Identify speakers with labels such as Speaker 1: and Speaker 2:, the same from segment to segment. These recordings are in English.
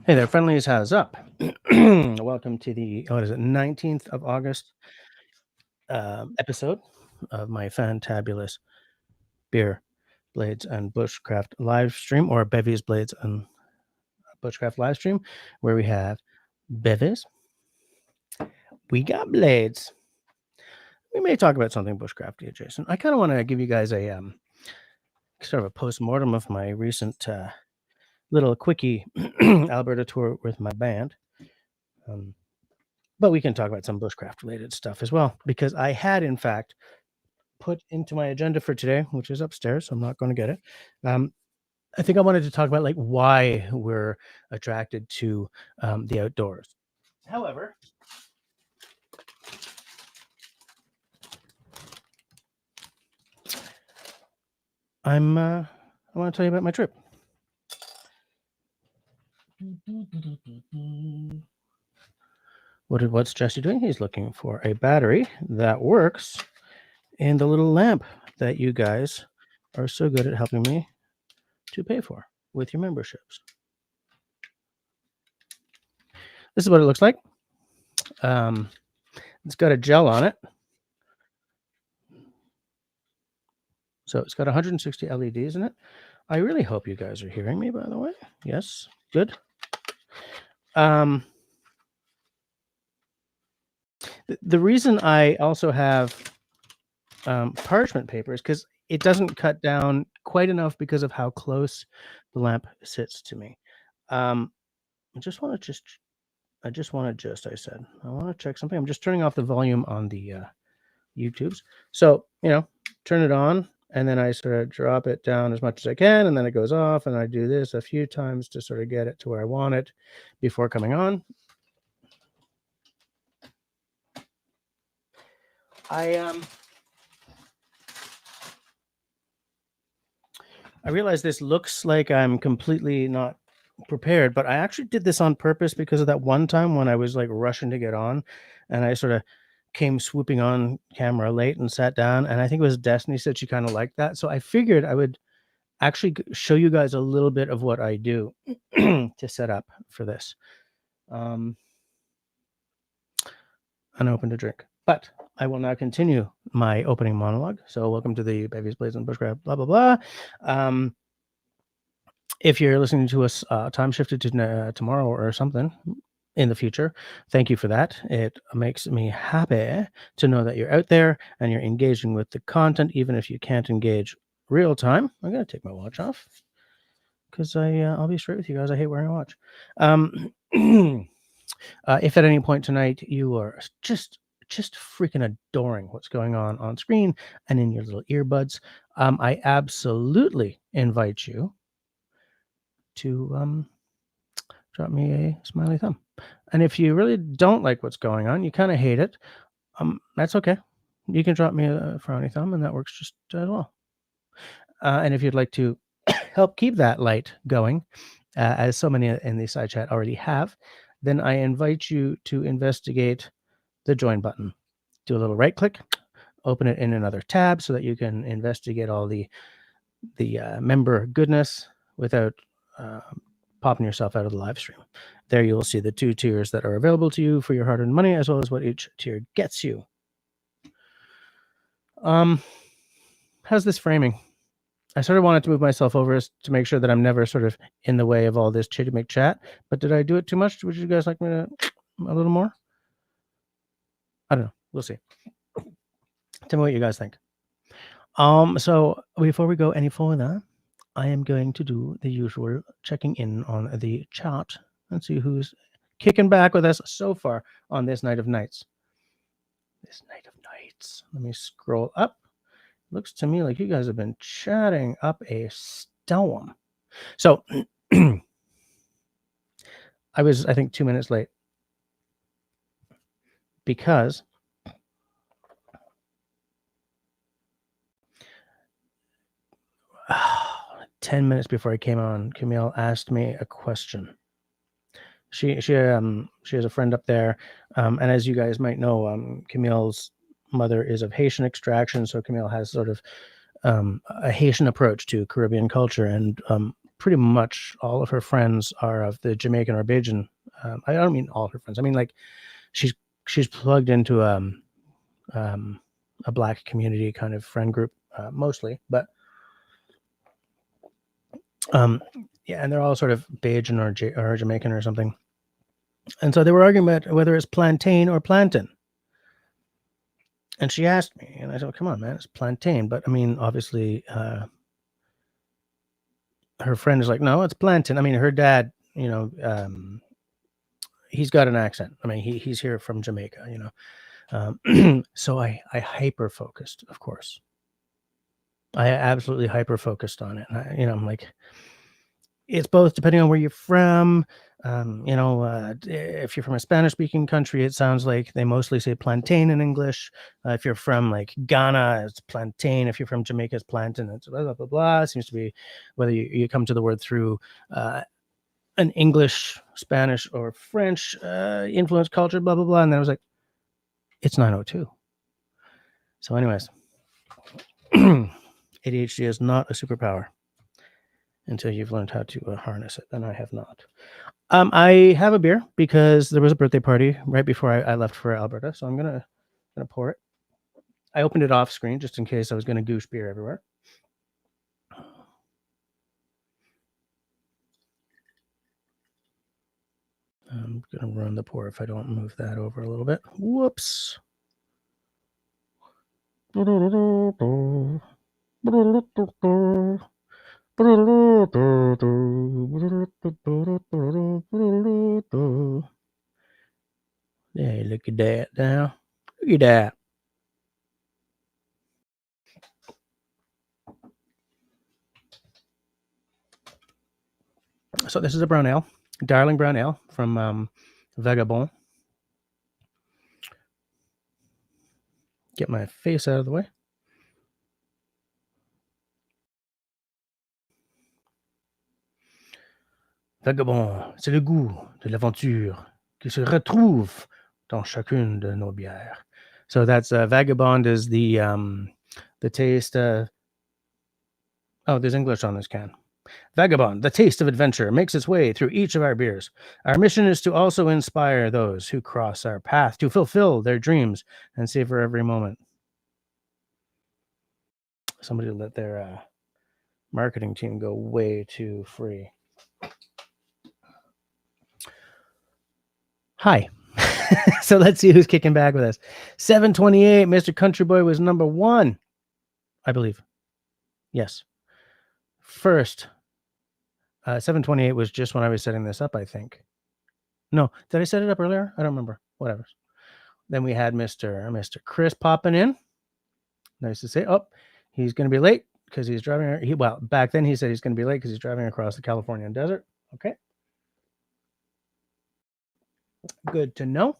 Speaker 1: Hey there, friendlies. How's up? Welcome to the 19th of August episode of my fantabulous beer, blades, and bushcraft live stream, or bevies, blades, and bushcraft live stream, where we have bevies, we got blades. We may talk about something bushcrafty adjacent. I kind of want to give you guys a sort of a post-mortem of my recent little quickie Alberta tour with my band. But we can talk about some bushcraft related stuff as well, because I had, in fact, put into my agenda for today, which is upstairs, so I'm not going to get it. I think I wanted to talk about like why we're attracted to the outdoors. However, I want to tell you about my trip. What's Jesse doing? He's looking for a battery that works in the little lamp that you guys are so good at helping me to pay for with your memberships. This is what it looks like. It's got a gel on it. So it's got 160 LEDs in it. I really hope you guys are hearing me, by the way. Yes, good. The reason I also have parchment paper is because it doesn't cut down quite enough because of how close the lamp sits to me. I want to check something. I'm just turning off the volume on the YouTubes. So, turn it on, and then I sort of drop it down as much as I can, and then it goes off, and I do this a few times to sort of get it to where I want it before coming on. I realize this looks like I'm completely not prepared, but I actually did this on purpose because of that one time when I was like rushing to get on, and I sort of came swooping on camera late and sat down, and I think it was Destiny said she kind of liked that, so I figured I would actually show you guys a little bit of what I do to set up for this. Unopened a drink, but I will now continue my opening monologue. So welcome to the Bevies, Blades, and Bushcraft, blah, blah, blah. If you're listening to us time shifted to tomorrow or something in the future, thank you for that. It makes me happy to know that you're out there and you're engaging with the content, even if you can't engage real time. I'm going to take my watch off because I'll be straight with you guys. I hate wearing a watch. If at any point tonight you are just freaking adoring what's going on screen and in your little earbuds, I absolutely invite you to drop me a smiley thumb. And if you really don't like what's going on, you kind of hate it, that's okay. You can drop me a frowny thumb, and that works just as well. And if you'd like to help keep that light going, as so many in the side chat already have, then I invite you to investigate the join button. Do a little right click, open it in another tab so that you can investigate all the member goodness without popping yourself out of the live stream. There you will see the 2 tiers that are available to you for your hard-earned money, as well as what each tier gets you. How's this framing? I sort of wanted to move myself over to make sure that I'm never sort of in the way of all this chitty McChat, but did I do it too much? Would you guys like me to a little more? I don't know. We'll see. Tell me what you guys think. So before we go any further, I am going to do the usual checking in on the chat and see who's kicking back with us so far on this night of nights. Let me scroll up. Looks to me like you guys have been chatting up a storm. So I was, I think, 2 minutes late because 10 minutes before I came on, Camille asked me a question. She has a friend up there, and as you guys might know, Camille's mother is of Haitian extraction, so Camille has sort of a Haitian approach to Caribbean culture, and pretty much all of her friends are of the Jamaican or Bajan. I don't mean all her friends. I mean, like, she's plugged into a Black community kind of friend group, mostly, but yeah, and they're all sort of Bajan or Jamaican or something. And so they were arguing about whether it's plantain or plantain. And she asked me, and I said, "Come on, man, it's plantain." But I mean, obviously, her friend is like, "No, it's plantain." I mean, her dad, he's got an accent. I mean, he's here from Jamaica, so I hyper focused, of course. I absolutely hyper focused on it. And I'm like, it's both depending on where you're from. If you're from a Spanish speaking country, it sounds like they mostly say plantain in English. If you're from like Ghana, it's plantain. If you're from Jamaica, it's plantain. It's blah, blah, blah, blah. It seems to be whether you come to the word through an English, Spanish, or French influenced culture, blah, blah, blah. And then I was like, it's 9:02. So anyways, ADHD is not a superpower until you've learned how to harness it. And I have not. I have a beer because there was a birthday party right before I left for Alberta. So I'm gonna pour it. I opened it off screen just in case I was gonna goosh beer everywhere. I'm gonna run the pour if I don't move that over a little bit. Whoops. Yeah, look at that now. Look at that. So this is a brown ale, Darling brown ale from Vagabond. Get my face out of the way. Vagabond, c'est le goût de l'aventure qui se retrouve dans chacune de nos bières. So that's Vagabond is the taste. There's English on this can. Vagabond, the taste of adventure, makes its way through each of our beers. Our mission is to also inspire those who cross our path to fulfill their dreams and savor every moment. Somebody let their marketing team go way too free. Hi. So let's see who's kicking back with us. 728, Mr. Country Boy was number 1, I believe. Yes. First, 728 was just when I was setting this up, I think. No, did I set it up earlier? I don't remember. Whatever. Then we had Mr. Chris popping in. Nice to say. Oh, he's going to be late because he's driving. Back then he said he's going to be late because he's driving across the Californian desert. Okay. Good to know.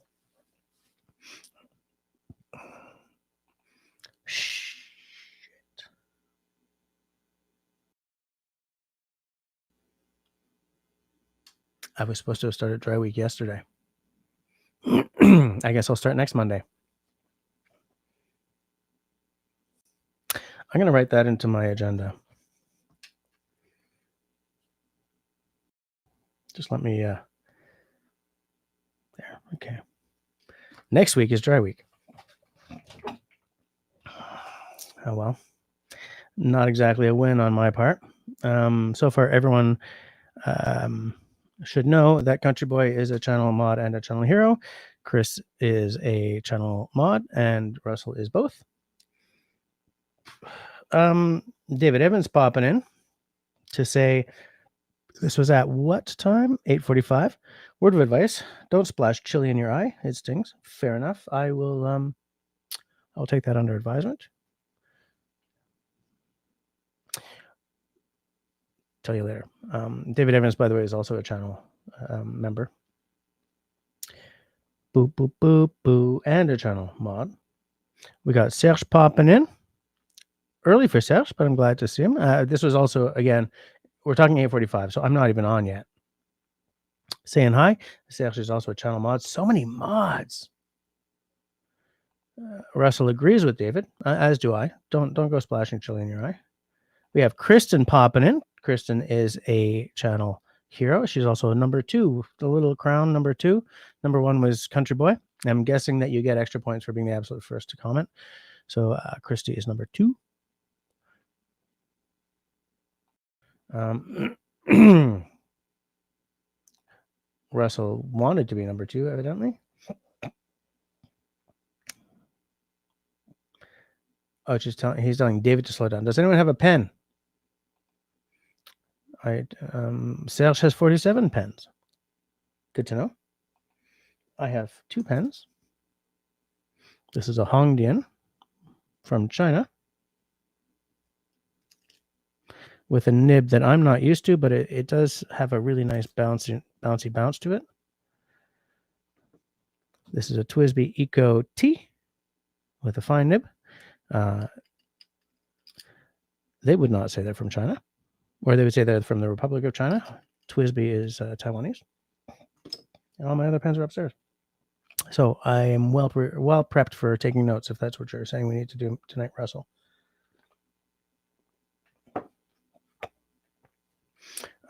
Speaker 1: Shit. I was supposed to have started dry week yesterday. I guess I'll start next Monday. I'm going to write that into my agenda. Just let me, there, okay. Next week is dry week. Oh, well. Not exactly a win on my part. So far, everyone should know that Country Boy is a channel mod and a channel hero. Chris is a channel mod, and Russell is both. David Evans popping in to say, this was at what time? 8:45. Word of advice: don't splash chili in your eye; it stings. Fair enough. I will. I'll take that under advisement. Tell you later. David Evans, by the way, is also a channel member. Boop boop boop boo, and a channel mod. We got Serge popping in. Early for Serge, but I'm glad to see him. This was also, again, we're talking 8:45, so I'm not even on yet. Saying hi. Serge is also a channel mod. So many mods. Russell agrees with David, as do I. Don't go splashing chili in your eye. We have Kristen popping in. Kristen is a channel hero. She's also a number 2, the little crown number 2. Number 1 was Country Boy. I'm guessing that you get extra points for being the absolute first to comment. So Christy is number 2. Russell wanted to be number 2, evidently. Oh, he's telling David to slow down. Does anyone have a pen? Serge has 47 pens. Good to know. I have 2 pens. This is a Hongdian from China with a nib that I'm not used to, but it does have a really nice bouncy bounce to it. This is a Twisby Eco T with a fine nib. They would not say they're from China, or they would say they're from the Republic of China. Twisby is Taiwanese. And all my other pens are upstairs. So I am well prepped for taking notes, if that's what you're saying we need to do tonight, Russell.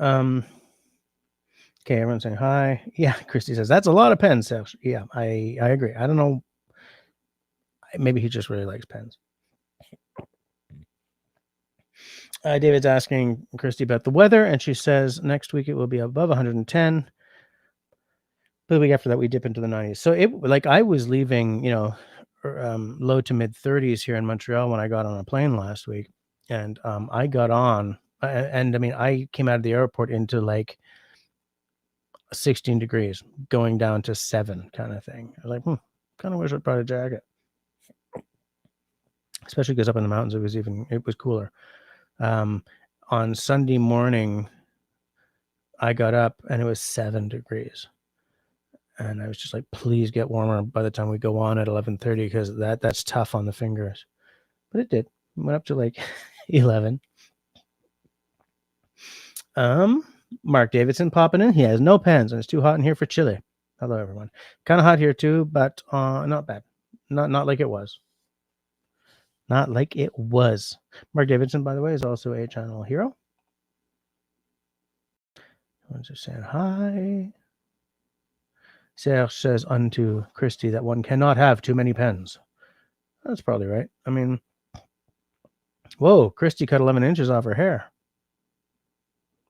Speaker 1: Okay, everyone's saying hi. Yeah, Christy says, that's a lot of pens. Yeah, I agree. I don't know. Maybe he just really likes pens. David's asking Christy about the weather, and she says next week it will be above 110. The week after that, we dip into the 90s. So I was leaving, low to mid 30s here in Montreal when I got on a plane last week, and I got on, and I mean, I came out of the airport into like 16 degrees, going down to 7 kind of thing. I was like, kind of wish I'd brought a jacket, especially because up in the mountains it was cooler. On Sunday morning, I got up and it was 7 degrees. And I was just like, please get warmer by the time we go on at 11:30, because that's tough on the fingers. But it did. It went up to like 11. Mark Davidson popping in. He has no pens and it's too hot in here for chili. Hello, everyone. Kind of hot here too, but not bad. Not like it was. Not like it was. Mark Davidson, by the way, is also a channel hero. I'm just saying hi. Serge says unto Christy that one cannot have too many pens. That's probably right. I mean, whoa, Christy cut 11 inches off her hair.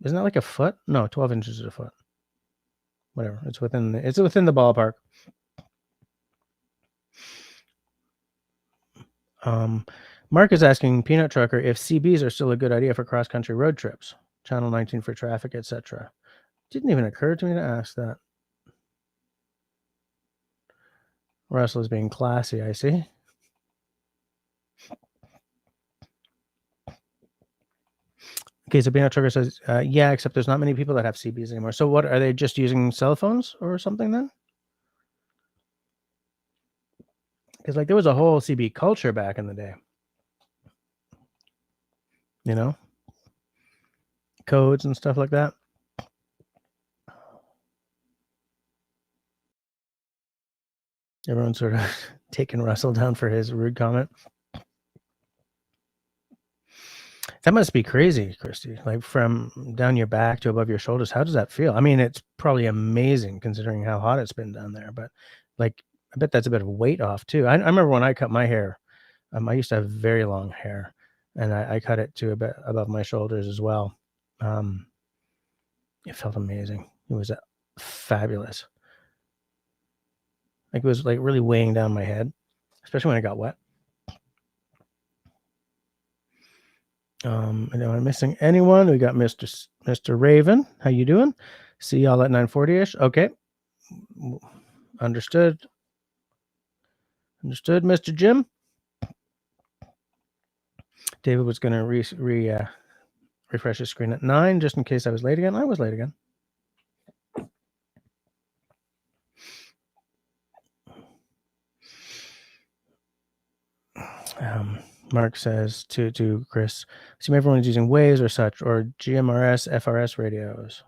Speaker 1: Isn't that like a foot? No, 12 inches is a foot. Whatever. It's within the ballpark. Mark is asking Peanut Trucker if CBs are still a good idea for cross-country road trips. Channel 19 for traffic, etc. Didn't even occur to me to ask that. Russell is being classy, I see. Okay, so Peanut Trucker says, yeah, except there's not many people that have CBs anymore. So what, are they just using cell phones or something then? Because like there was a whole CB culture back in the day. You know? Codes and stuff like that. Everyone's sort of taking Russell down for his rude comment. That must be crazy, Christy. Like from down your back to above your shoulders. How does that feel? I mean, it's probably amazing considering how hot it's been down there. But like, I bet that's a bit of weight off too. I remember when I cut my hair. I used to have very long hair, and I cut it to a bit above my shoulders as well. It felt amazing. It was fabulous. Like it was like really weighing down my head, especially when it got wet. And am I missing anyone? We got Mr. Raven. How you doing? See y'all at 9:40ish. Okay. Understood. Understood, Mr. Jim. David was going to refresh his screen at 9 just in case I was late again. I was late again. Mark says to Chris, assume everyone's using Waze or such, or GMRS, FRS radios.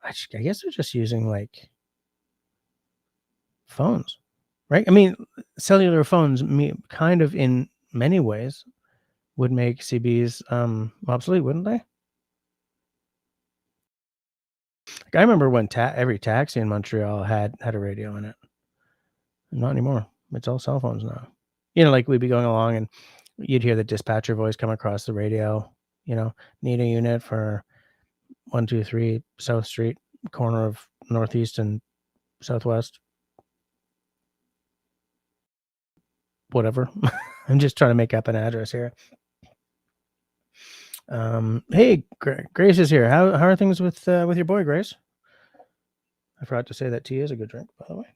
Speaker 1: I guess they're just using like phones, right? I mean, cellular phones kind of in many ways would make CBs obsolete, wouldn't they? I remember when every taxi in Montreal had a radio in it. Not anymore. It's all cell phones now. Like we'd be going along and you'd hear the dispatcher voice come across the radio. Need a unit for 123 South Street, corner of Northeast and Southwest. Whatever. I'm just trying to make up an address here. Hey, Grace is here. How are things with your boy, Grace? I forgot to say that tea is a good drink, by the way.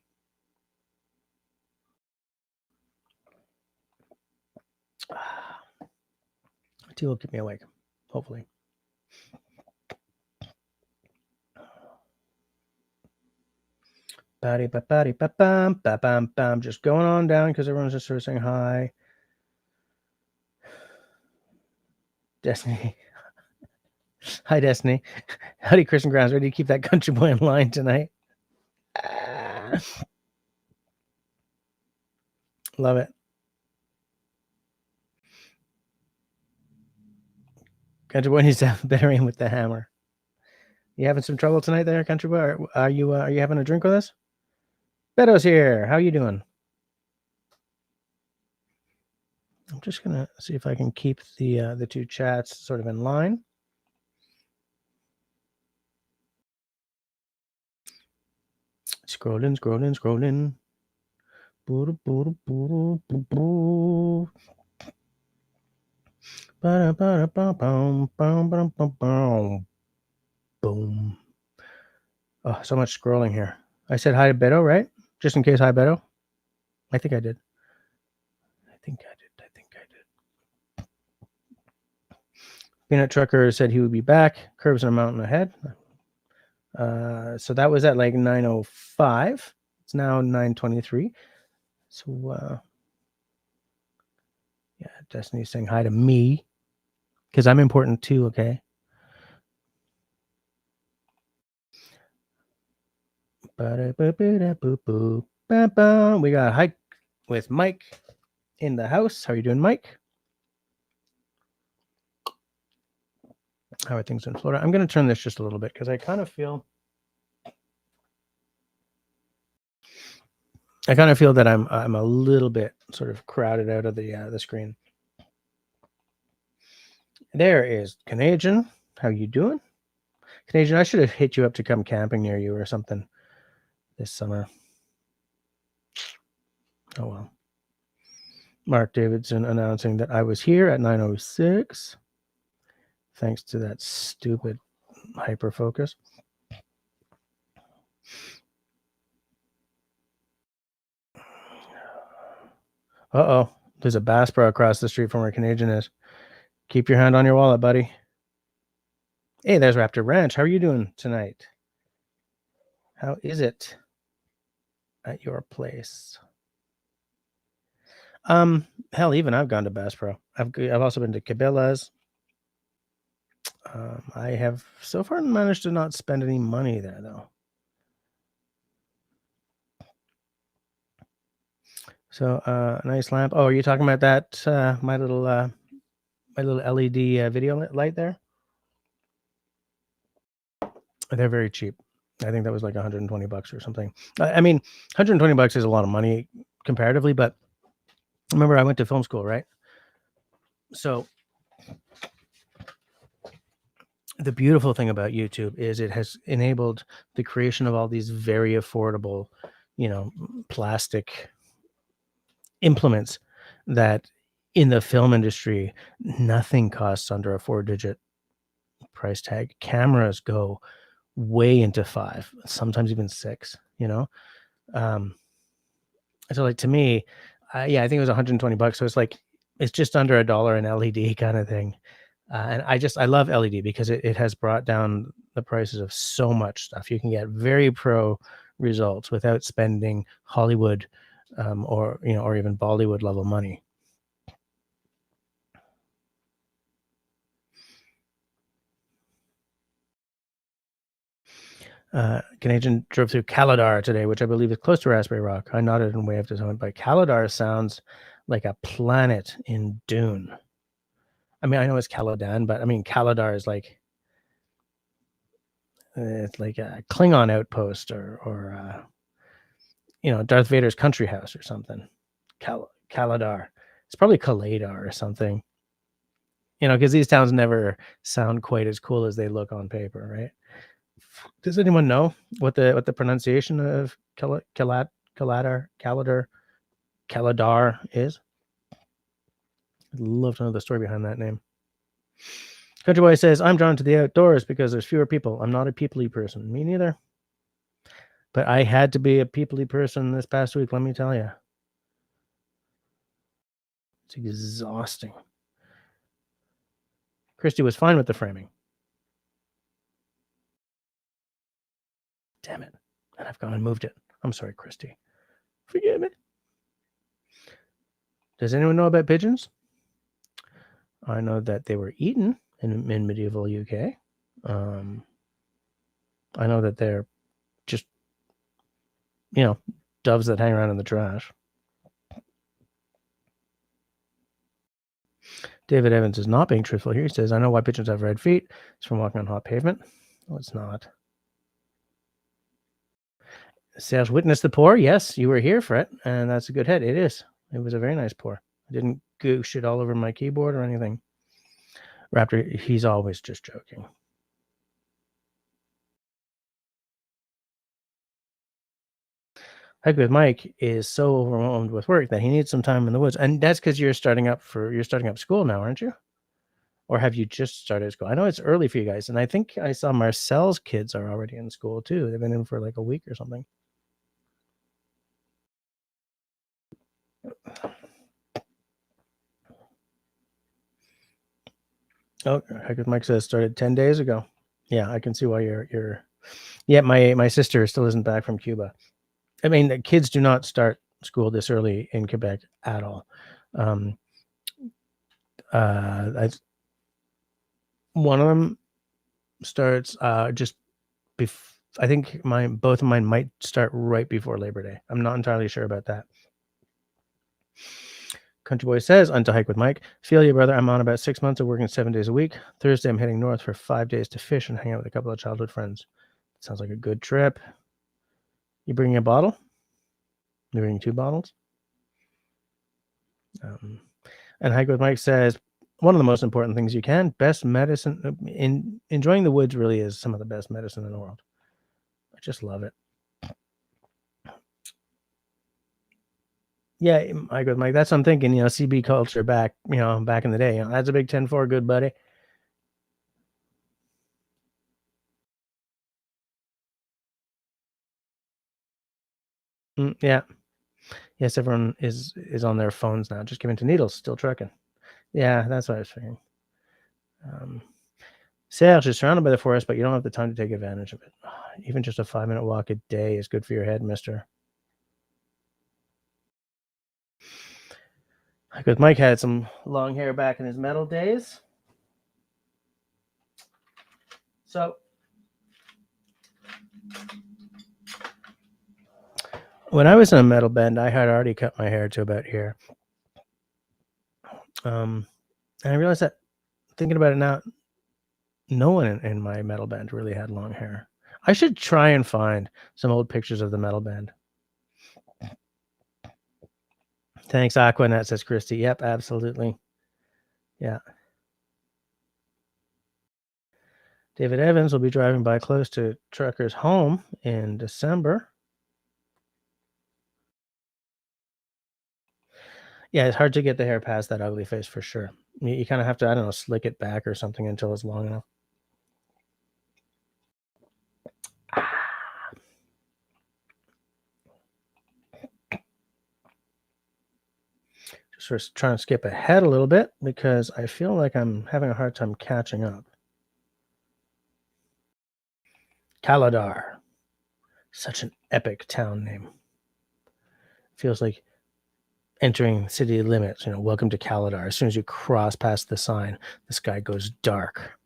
Speaker 1: Tea will keep me awake, hopefully. Just going on down because everyone's just sort of saying hi. Destiny. Hi, Destiny. Howdy, Chris and Grounds. Ready to keep that country boy in line tonight? Love it. Country boy needs to have better aim with the hammer. You having some trouble tonight there, country boy? Are you having a drink with us? Beto's here. How you doing? I'm just gonna see if I can keep the two chats sort of in line. Scrolling. Boom. Oh, so much scrolling here. I said hi to Beto, right? Just in case, hi, Beto. I think I did. Peanut Trucker said he would be back. Curves in a mountain ahead. So that was at like 9:05. It's now 9:23. So yeah, Destiny's saying hi to me because I'm important too. Okay. We got Hike with Mike in the house. How are you doing, Mike? How are things in Florida? I'm going to turn this just a little bit because I kind of feel that I'm a little bit sort of crowded out of the screen. There is Canadian. How you doing? Canadian, I should have hit you up to come camping near you or something this summer. Oh well. Mark Davidson announcing that I was here at 9:06. Thanks to that stupid hyperfocus. Uh-oh. There's a Bass Pro across the street from where Canadian is. Keep your hand on your wallet, buddy. Hey, there's Raptor Ranch. How are you doing tonight? How is it at your place? Hell, even I've gone to Bass Pro. I've also been to Cabela's. I have so far managed to not spend any money there, though. So, nice lamp. Oh, are you talking about that? My little LED video light there. They're very cheap. I think that was like $120 or something. I mean, $120 is a lot of money comparatively, but remember I went to film school, right? So the beautiful thing about YouTube is it has enabled the creation of all these very affordable, plastic implements that in the film industry, nothing costs under a 4-digit price tag. Cameras go way into 5, sometimes even 6, so like to me, I think it was $120. So it's just under $1 an LED kind of thing. And I love LED because it has brought down the prices of so much stuff. You can get very pro results without spending Hollywood or even Bollywood level money. Canadian drove through Caladar today, which I believe is close to Raspberry Rock. I nodded and waved to someone, but Caladar sounds like a planet in Dune. I mean, I know it's Caladan, but I mean, Caladar is like It's like a Klingon outpost or Darth Vader's country house or something. Kaladar. It's probably Kaladar or something. Because these towns never sound quite as cool as they look on paper, right? Does anyone know what the pronunciation of Kaladar is? I'd love to know the story behind that name. Country Boy says, I'm drawn to the outdoors because there's fewer people. I'm not a peoply person. Me neither. But I had to be a peoply person this past week, let me tell you. It's exhausting. Christy was fine with the framing. Damn it. And I've gone and moved it. I'm sorry, Christy. Forgive me. Does anyone know about pigeons? I know that they were eaten in medieval UK. I know that they're just, doves that hang around in the trash. David Evans is not being truthful here. He says, I know why pigeons have red feet. It's from walking on hot pavement. No, it's not. Serge witnessed the pour. Yes, you were here for it. And that's a good hit. It is. It was a very nice pour. I didn't goosh it all over my keyboard or anything. Raptor, he's always just joking. Hike with Mike is so overwhelmed with work that he needs some time in the woods. And that's because you're starting up school now, aren't you? Or have you just started school? I know it's early for you guys. And I think I saw Marcel's kids are already in school too. They've been in for like a week or something. Oh, Hike with Mike says started 10 days ago. Yeah, I can see why you're yeah, my sister still isn't back from Cuba. I mean, the kids do not start school this early in Quebec at all. One of them starts just I think both of mine might start right before Labor Day. I'm not entirely sure about that. Country Boy says, on to Hike with Mike. Feel you, brother. I'm on about 6 months of working 7 days a week. Thursday, I'm heading north for 5 days to fish and hang out with a couple of childhood friends. Sounds like a good trip. You bringing a bottle? You bringing 2 bottles? And Hike with Mike says, one of the most important things you can, best medicine. Enjoying the woods really is some of the best medicine in the world. I just love it. Yeah, Hike with Mike. That's what I'm thinking. CB culture back in the day. That's a big 10-4, good buddy. Yeah. Yes, everyone is on their phones now. Just giving to needles, still trucking. Yeah, that's what I was figuring. Serge is surrounded by the forest, but you don't have the time to take advantage of it. Even just a 5-minute walk a day is good for your head, mister. Because Mike had some long hair back in his metal days. So when I was in a metal band, I had already cut my hair to about here. And I realized that, thinking about it now, no one in my metal band really had long hair. I should try and find some old pictures of the metal band. Thanks, Aquanet, says Christy. Yep, absolutely. Yeah. David Evans will be driving by close to Trucker's home in December. Yeah, it's hard to get the hair past that ugly face for sure. You kind of have to, I don't know, slick it back or something until it's long enough. Just sort of trying to skip ahead a little bit because I feel like I'm having a hard time catching up. Kaladar. Such an epic town name. Feels like entering city limits. Welcome to Kaladar. As soon as you cross past the sign, the sky goes dark.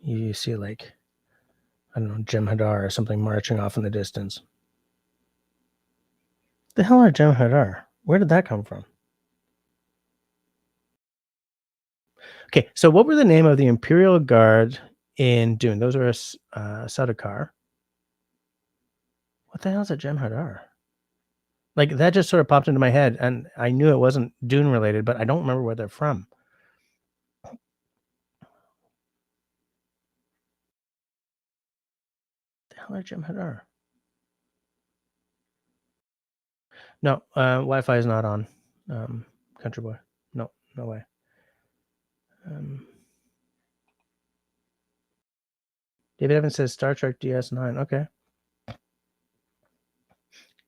Speaker 1: You see, like, I don't know, Jem'Hadar or something marching off in the distance. The hell are Jem'Hadar? Where did that come from? Okay, so what were the name of the Imperial Guard in Dune. Those are Sudakar. What the hell is a Jem'Hadar? Like, that just sort of popped into my head, and I knew it wasn't Dune related, but I don't remember where they're from. The hell are Jem'Hadar? No, Wi-Fi is not on. Country boy. No way. David Evans says Star Trek DS9. Okay.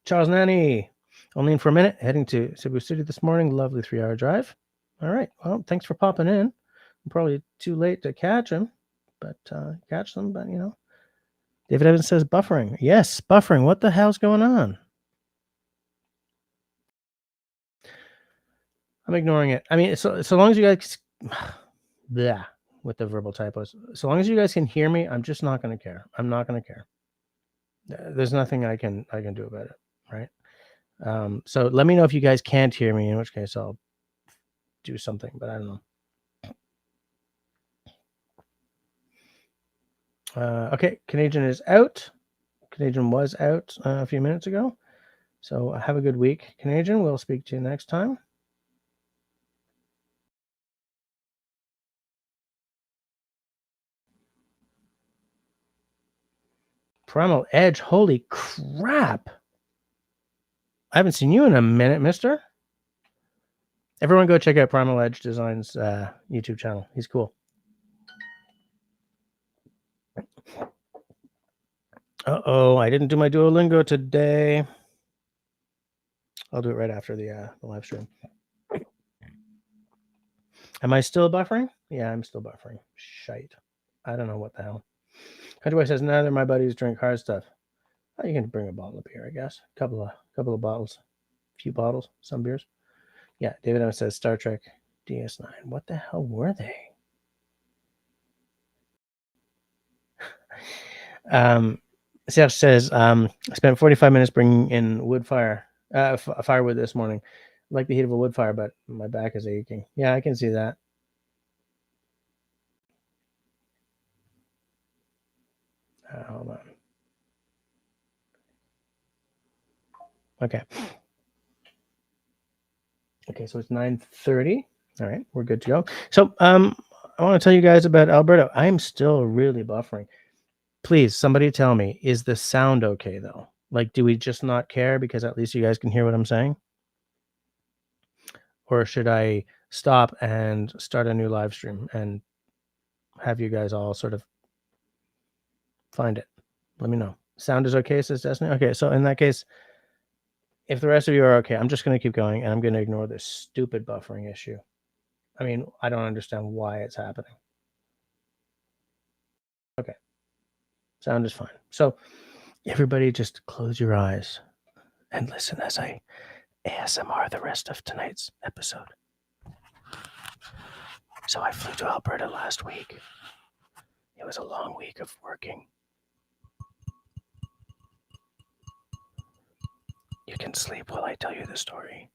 Speaker 1: Charles Nanny, only in for a minute. Heading to Cebu City this morning. Lovely 3-hour drive. All right. Well, thanks for popping in. I'm probably too late to catch them, but you know. David Evans says buffering. Yes, buffering. What the hell's going on? I'm ignoring it. I mean, so long as you guys, yeah, with the verbal typos. So long as you guys can hear me, I'm just not going to care. I'm not going to care. There's nothing I can do about it, right? So let me know if you guys can't hear me, in which case I'll do something, but I don't know. Okay, Canadian is out. Canadian was out a few minutes ago. So have a good week, Canadian. We'll speak to you next time. Primal Edge. Holy crap. I haven't seen you in a minute, mister. Everyone go check out Primal Edge Designs YouTube channel. He's cool. Uh-oh, I didn't do my Duolingo today. I'll do it right after the live stream. Am I still buffering? Yeah, I'm still buffering. Shite. I don't know what the hell. Countryboy says neither of my buddies drink hard stuff. Oh, you can bring a bottle of beer, I guess. A couple of bottles. A few bottles, some beers. Yeah, David Evans says Star Trek DS9. What the hell were they? Serge says, I spent 45 minutes bringing in wood fire, firewood this morning. I like the heat of a wood fire, but my back is aching. Yeah, I can see that. Hold on. Okay. Okay, so it's 9:30. All right, we're good to go. So I want to tell you guys about Alberta. I'm still really buffering. Please, somebody tell me, is the sound okay though? Like, do we just not care because at least you guys can hear what I'm saying? Or should I stop and start a new live stream and have you guys all sort of find it? Let me know. Sound is okay, says Destiny. Okay, so in that case, if the rest of you are okay, I'm just going to keep going and I'm going to ignore this stupid buffering issue. I mean, I don't understand why it's happening. Okay. Sound is fine. So everybody just close your eyes and listen as I ASMR the rest of tonight's episode. So I flew to Alberta last week. It was a long week of working. You can sleep while I tell you the story.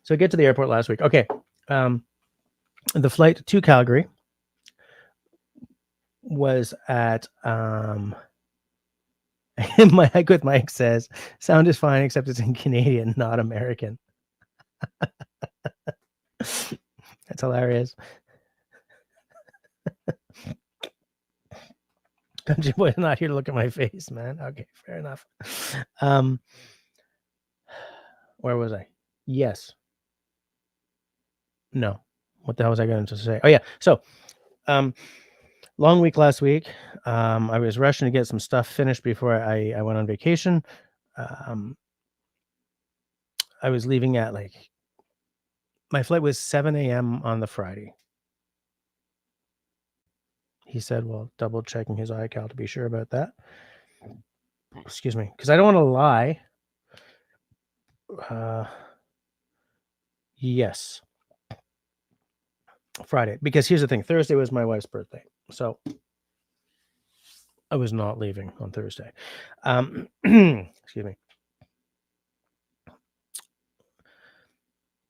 Speaker 1: So get to the airport last week. Okay. The flight to Calgary was at my Hike with Mike says sound is fine except it's in Canadian, not American. That's hilarious. Country boy's not here to look at my face, man. Okay, fair enough. Where was I? Yes. No. What the hell was I going to say? Oh yeah. So long week last week. I was rushing to get some stuff finished before I went on vacation. I was leaving at my flight was 7 a.m. on the Friday. He said, well, double checking his iCal to be sure about that. Excuse me, because I don't want to lie. Yes. Friday. Because here's the thing. Thursday was my wife's birthday. So I was not leaving on Thursday. Excuse me.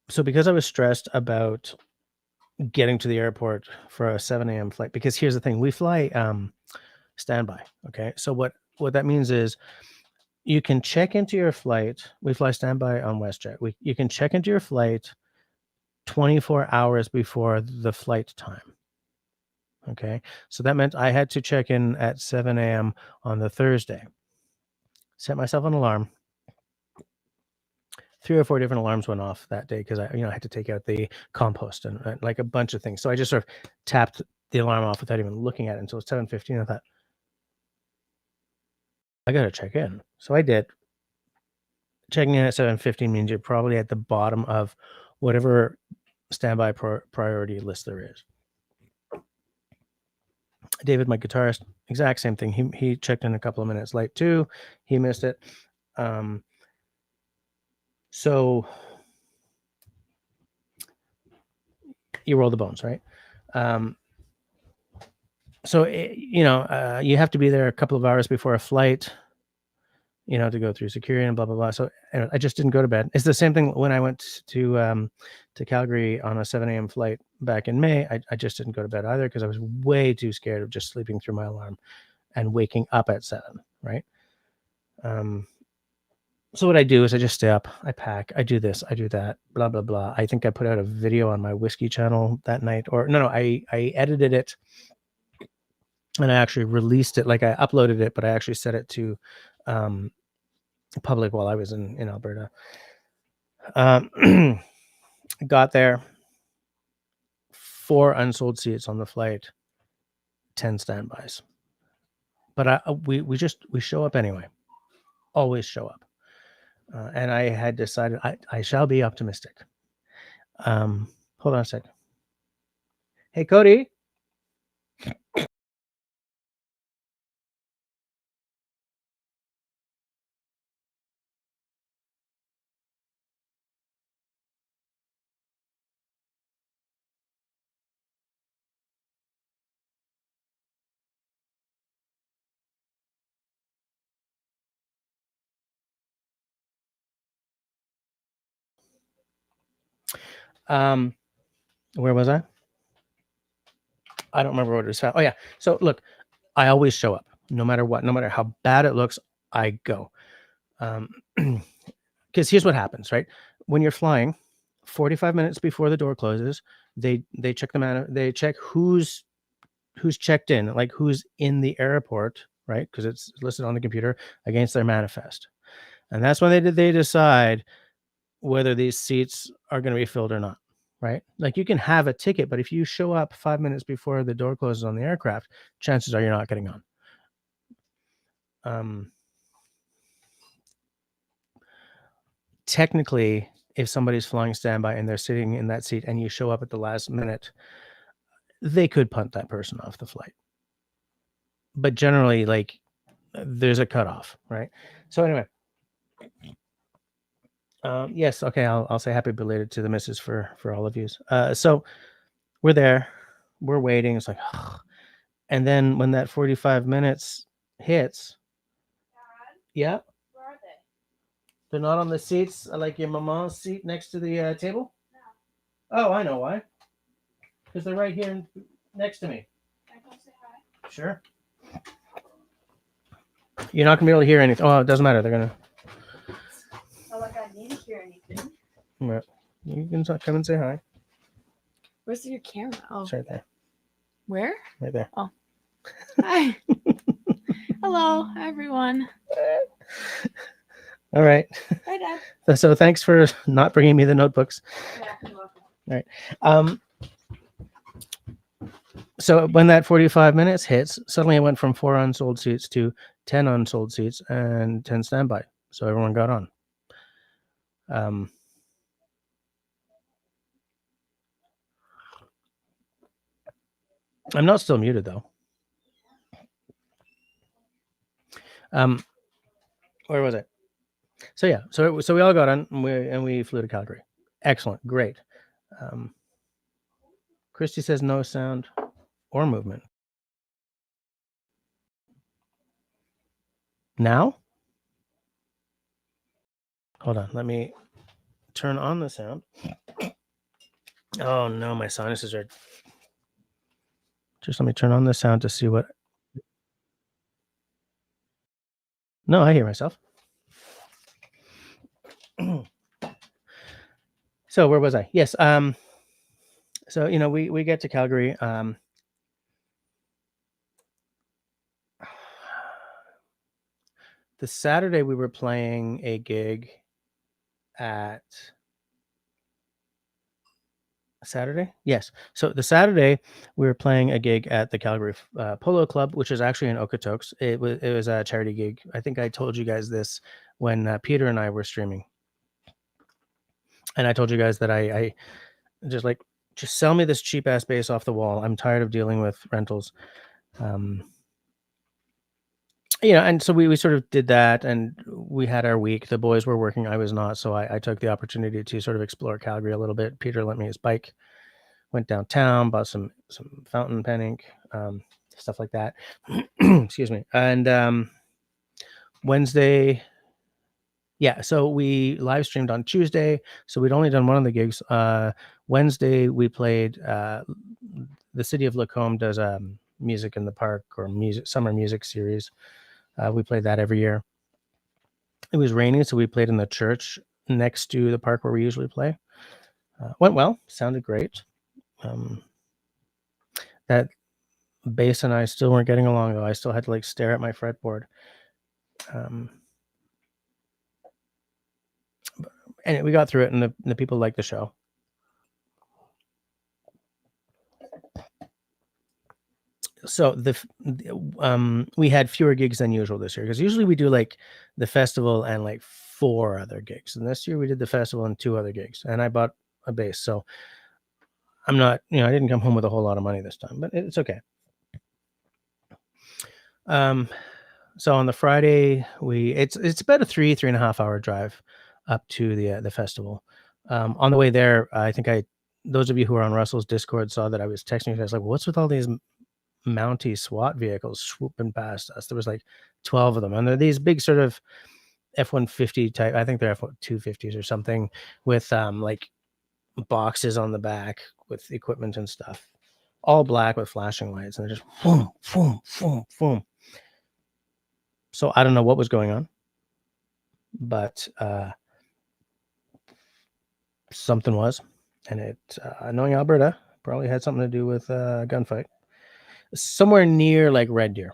Speaker 1: So because I was stressed about getting to the airport for a 7 a.m. flight, because here's the thing, we fly standby. Okay, so what that means is you can check into your flight. We fly standby on WestJet. You can check into your flight 24 hours before the flight time. Okay, so that meant I had to check in at 7 a.m. on the Thursday. Set myself an alarm. 3 or 4 different alarms went off that day because I had to take out the compost and like a bunch of things. So I just sort of tapped the alarm off without even looking at it until 7:15. I thought, I got to check in. So I did. Checking in at 7:15 means you're probably at the bottom of whatever standby priority list there is. David, my guitarist, exact same thing. He checked in a couple of minutes late too. He missed it. So you roll the bones, right? So you have to be there a couple of hours before a flight, to go through security and blah blah blah. So I just didn't go to bed. It's the same thing when I went to Calgary on a 7 a.m. flight back in May. I just didn't go to bed either because I was way too scared of just sleeping through my alarm and waking up at 7, right? So what I do is I just stay up, I pack, I do this, I do that, blah blah blah. I think I put out a video on my whiskey channel that night, or no, I edited it and I actually released it. Like I uploaded it, but I actually set it to public while I was in Alberta. Got there, 4 unsold seats on the flight, 10 standbys. But we show up anyway. Always show up. And I had decided I shall be optimistic. Hold on a sec. Hey, Cody. Where was I? I don't remember what it was. Oh yeah. So look, I always show up no matter what, no matter how bad it looks, I go. Because here's what happens, right? When you're flying, 45 minutes before the door closes, they check they check who's checked in, like who's in the airport, right? Because it's listed on the computer against their manifest. And that's when they decide whether these seats are going to be filled or not, right? Like you can have a ticket, but if you show up 5 minutes before the door closes on the aircraft, chances are you're not getting on. Technically, if somebody's flying standby and they're sitting in that seat and you show up at the last minute, they could punt that person off the flight. But generally, like, there's a cutoff, right? So anyway, yes, okay, I'll say happy belated to the missus for all of you. So we're there, we're waiting. It's like, and then when that 45 minutes hits, Dad, yeah, where are they? They're not on the seats, like your mama's seat next to the table. No. Oh, I know why. Because they're right here next to me. Can I come say hi? Sure. You're not gonna be able to hear anything. Oh, it doesn't matter. They're gonna.
Speaker 2: Oh, like I need to hear anything.
Speaker 1: Yeah. You can come and say hi.
Speaker 2: Where's your camera? Oh,
Speaker 1: it's right there.
Speaker 2: Where?
Speaker 1: Right there.
Speaker 2: Oh. Hi. Hello, everyone.
Speaker 1: All right.
Speaker 2: Hi, Dad.
Speaker 1: So thanks for not bringing me the notebooks.
Speaker 2: Yeah, you're welcome.
Speaker 1: All right. So when that 45 minutes hits, suddenly I went from 4 unsold seats to 10 unsold seats and 10 standby. So everyone got on. I'm not still muted though. Where was I? So yeah, so we all got on and we flew to Calgary. Excellent, great. Christy says no sound or movement. Now? Hold on, let me turn on the sound. Oh no, my sinuses are. Just let me turn on the sound to see what. No, I hear myself. So where was I? Yes. So we get to Calgary. The Saturday we were playing a gig at Saturday. Yes. So the Saturday we were playing a gig at the Calgary Polo Club, which is actually in Okotoks. It was a charity gig. I think I told you guys this when Peter and I were streaming, and I told you guys that I just like just sell me this cheap ass bass off the wall. I'm tired of dealing with rentals. Um, and so we sort of did that, and we had our week. The boys were working, I was not, so I took the opportunity to sort of explore Calgary a little bit. Peter lent me his bike, went downtown, bought some fountain pen ink, stuff like that. Excuse me. And Wednesday, yeah. So we live streamed on Tuesday. So we'd only done one of the gigs. Wednesday we played. The city of Lacombe does music in the park or summer music series. We played that every year. It was raining, so we played in the church next to the park where we usually play. Went well, sounded great. That bass and I still weren't getting along, though. I still had to stare at my fretboard. And we got through it, and the people liked the show. So we had fewer gigs than usual this year, because usually we do the festival and 4 other gigs, and this year we did the festival and 2 other gigs, and I bought a bass. So I'm not, I didn't come home with a whole lot of money this time, but it's okay. So on the Friday it's about a 3.5 hour drive up to the festival. On the way there, I think those of you who are on Russell's Discord saw that I was texting you guys what's with all these Mountie SWAT vehicles swooping past us? There was 12 of them, and they're these big sort of F-150 type. I think they're F-250s or something, with boxes on the back with equipment and stuff, all black with flashing lights, and they're just boom, boom, boom, boom. So I don't know what was going on, but something was, and it, knowing Alberta, probably had something to do with a gunfight somewhere near Red Deer.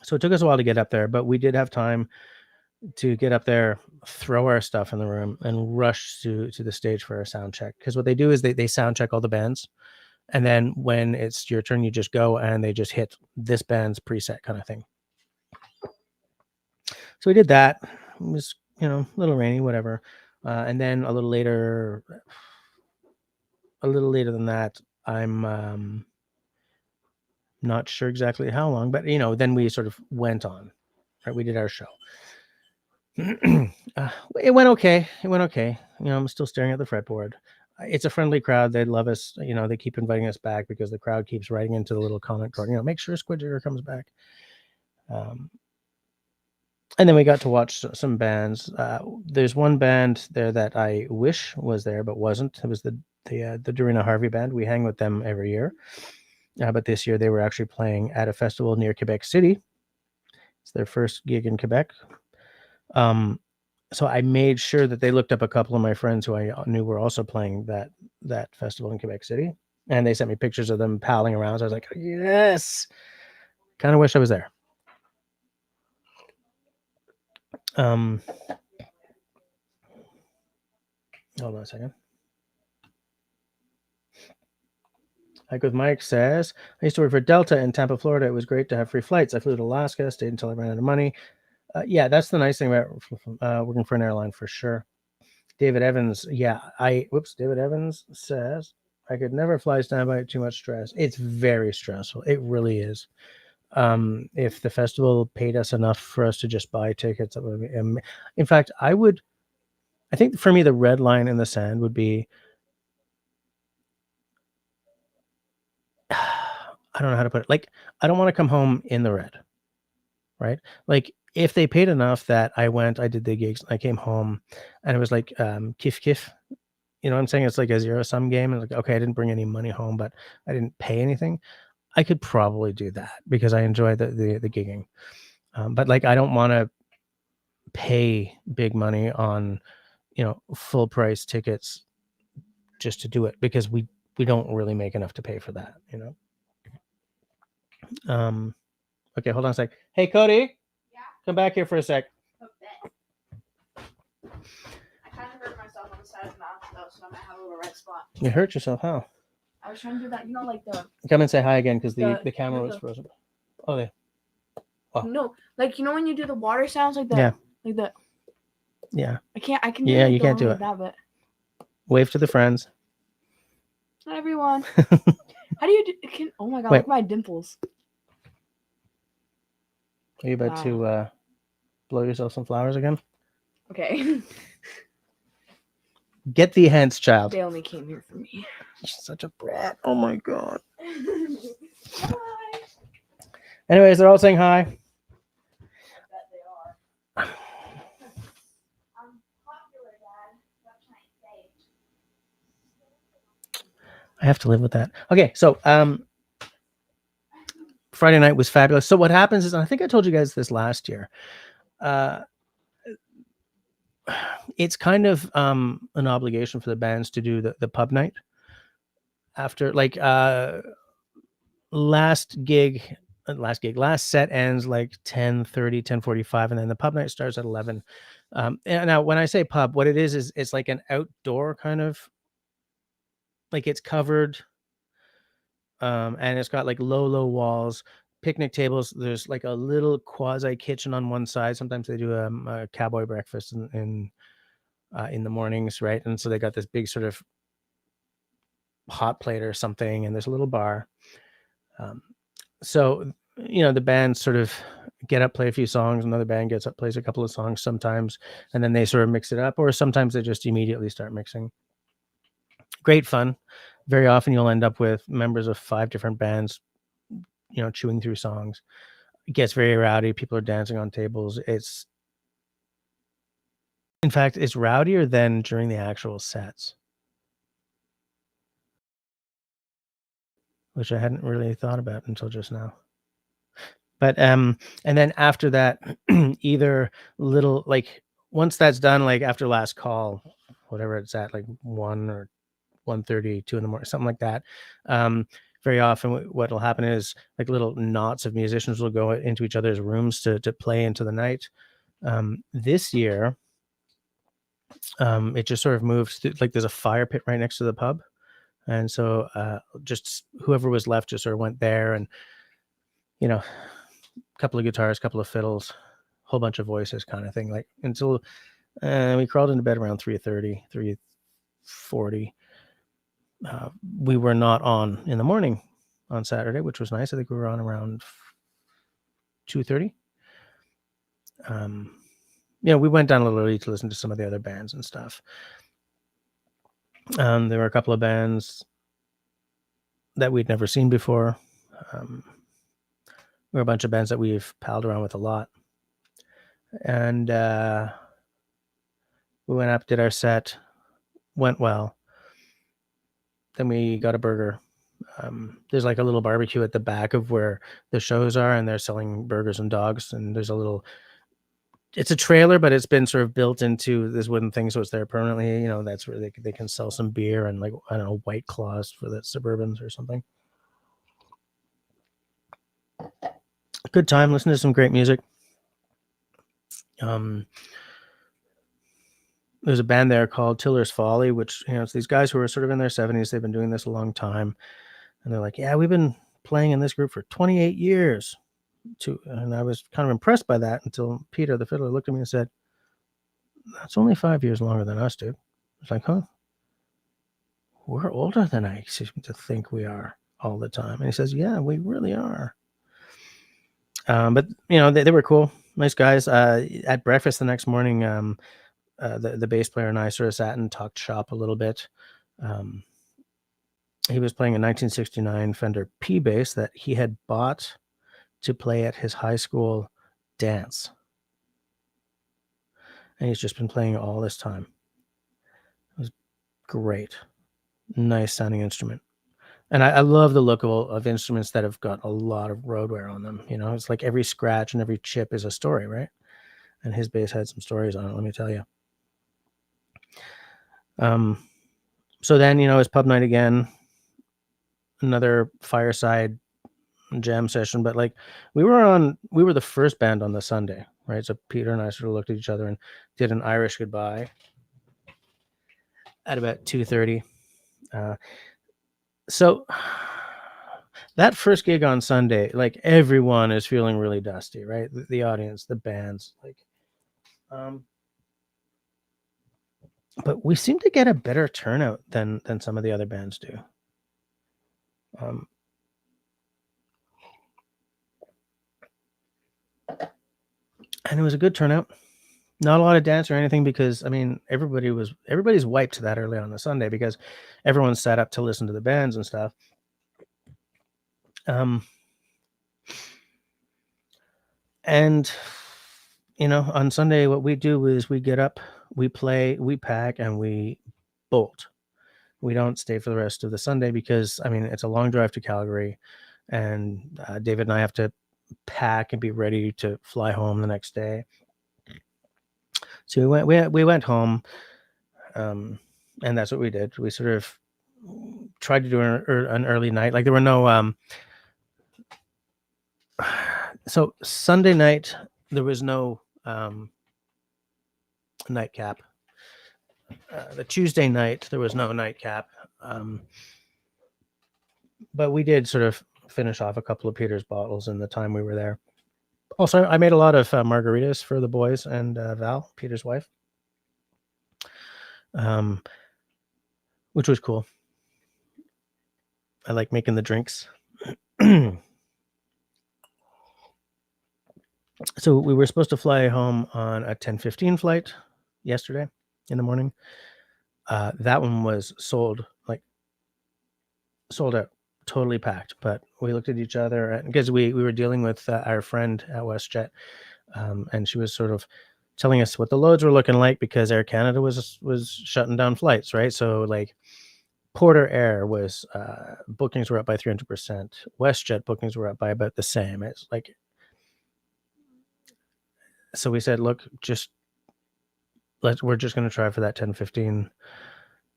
Speaker 1: So it took us a while to get up there, but we did have time to get up there, throw our stuff in the room, and rush to the stage for our sound check. Because what they do is they sound check all the bands, and then when it's your turn, you just go and they just hit this band's preset kind of thing. So we did that. It was a little rainy, whatever. And then a little later than that, I'm not sure exactly how long, but then we sort of went on. Right, we did our show. It went okay. I'm still staring at the fretboard. It's a friendly crowd. They love us. They keep inviting us back because the crowd keeps writing into the little comment card. Make sure Squidjigger comes back. And then we got to watch some bands. There's one band there that I wish was there but wasn't. It was the Dorina Harvey band. We hang with them every year, but this year they were actually playing at a festival near Quebec City. It's their first gig in Quebec. So I made sure that they looked up a couple of my friends who I knew were also playing that festival in Quebec City, and they sent me pictures of them palling around. So I was like, yes, kind of wish I was there. Hold on a second. Like with Mike says, I used to work for Delta in Tampa, Florida. It was great to have free flights. I flew to Alaska, stayed until I ran out of money. Yeah, that's the nice thing about working for an airline, for sure. David Evans, David Evans says, I could never fly standby, too much stress. It's very stressful. It really is. If the festival paid us enough for us to just buy tickets, that would be, in fact, I think for me, the red line in the sand would be, I don't know how to put it. I don't want to come home in the red, right? If they paid enough that I did the gigs, I came home and it was kiff kiff, you know what I'm saying? It's like a zero-sum game, and like, okay, I didn't bring any money home, but I didn't pay anything. I could probably do that because I enjoy the gigging. But like, I don't want to pay big money on, you know, full price tickets just to do it because we don't really make enough to pay for that, you know. Okay, hold on a sec. Hey, Cody.
Speaker 2: Yeah.
Speaker 1: Come back here for a sec.
Speaker 2: I kind of hurt myself on the side of the mouth though, so I might have a little red spot.
Speaker 1: You hurt yourself, how?
Speaker 2: I was trying to do that, you know, like the.
Speaker 1: Come and say hi again because the camera was frozen. Oh, there.
Speaker 2: Oh. No, like you know when you do the water sounds like that.
Speaker 1: Yeah.
Speaker 2: Like that.
Speaker 1: Yeah.
Speaker 2: I can.
Speaker 1: Yeah, you can't do it.
Speaker 2: That, but...
Speaker 1: Wave to the friends.
Speaker 2: Hi everyone. How do you do? Oh my god! Wait. Look at my dimples.
Speaker 1: Are you about to blow yourself some flowers again?
Speaker 2: Okay.
Speaker 1: Get thee hence, child.
Speaker 2: They only came here for me.
Speaker 1: You're such a brat. Oh my god.
Speaker 2: Hi.
Speaker 1: Anyways, they're all saying hi.
Speaker 2: I bet they are. I'm popular, Dad. What can I say?
Speaker 1: I have to live with that. Okay, so Friday night was fabulous. So what happens is, and I think I told you guys this last year, it's kind of an obligation for the bands to do the pub night after, like, last set ends like 10:30, 10:45, and then the pub night starts at 11. And now when I say pub, what it is it's like an outdoor kind of, like, it's covered, and it's got like low walls, picnic tables. There's like a little quasi kitchen on one side. Sometimes they do a cowboy breakfast in the mornings, right? And so they got this big sort of hot plate or something, and there's a little bar. So, you know, the band sort of get up, play a few songs, another band gets up, plays a couple of songs sometimes, and then they sort of mix it up, or sometimes they just immediately start mixing. Great fun. Very often you'll end up with members of 5 different bands, you know, chewing through songs. It gets very rowdy. People are dancing on tables. In fact, it's rowdier than during the actual sets, which I hadn't really thought about until just now. But and then after that, either little, like, once that's done, like after last call, whatever it's at, like 1 or 1:30, 2 in the morning, something like that. Very often what will happen is like little knots of musicians will go into each other's rooms to play into the night. This year, it just sort of moved to, like, there's a fire pit right next to the pub. And so just whoever was left just sort of went there, and, you know, a couple of guitars, couple of fiddles, whole bunch of voices kind of thing, like, until we crawled into bed around 3:30, 3:40. We were not on in the morning on Saturday, which was nice. I think we were on around 2:30. You know, we went down a little early to listen to some of the other bands and stuff. There were a couple of bands that we'd never seen before. There were a bunch of bands that we've palled around with a lot. And we went up, did our set, went well. Then we got a burger. There's like a little barbecue at the back of where the shows are, and they're selling burgers and dogs. And there's it's a trailer, but it's been sort of built into this wooden thing, so it's there permanently. You know, that's where they can sell some beer and, like, I don't know, White Claws for the Suburbans or something. Good time, listen to some great music. There's a band there called Tiller's Folly, which, you know, it's these guys who are sort of in their 70s. They've been doing this a long time, and they're like, yeah, we've been playing in this group for 28 years. And I was kind of impressed by that until Peter, the fiddler, looked at me and said, that's only 5 years longer than us, dude. It's like, huh? We're older than I seem to think we are all the time. And he says, yeah, we really are. But, you know, they were cool. Nice guys. At breakfast the next morning, the bass player and I sort of sat and talked shop a little bit. He was playing a 1969 Fender P bass that he had bought to play at his high school dance. And he's just been playing all this time. It was great, nice sounding instrument. And I love the look of instruments that have got a lot of road wear on them. You know, it's like every scratch and every chip is a story, right? And his bass had some stories on it, let me tell you. So then, you know, it's pub night again, another fireside jam session. But like we were the first band on the Sunday, right? So Peter and I sort of looked at each other and did an Irish goodbye at about 2:30. So that first gig on Sunday, like everyone is feeling really dusty, right? The audience, the bands, like, but we seem to get a better turnout than some of the other bands do. And it was a good turnout. Not a lot of dance or anything because I mean everybody's wiped that early on the Sunday because everyone's sat up to listen to the bands and stuff. And you know, on Sunday what we do is we get up, we play, we pack, and we bolt. We don't stay for the rest of the Sunday because I mean it's a long drive to Calgary, and David and I have to pack and be ready to fly home the next day. So we went home, and that's what we did. We sort of tried to do an early night. Like there were no so Sunday night there was no nightcap. The Tuesday night there was no nightcap, but we did sort of finish off a couple of Peter's bottles in the time we were there. Also, I made a lot of margaritas for the boys and Val, Peter's wife, which was cool. I like making the drinks. So we were supposed to fly home on a 10:15 flight yesterday in the morning. That one was sold out, totally packed. But we looked at each other because we were dealing with our friend at WestJet, and she was sort of telling us what the loads were looking like because Air Canada was shutting down flights, right? So like Porter Air was bookings were up by 300%. WestJet bookings were up by about the same. It's like, so we said, look, we're just going to try for that 10:15.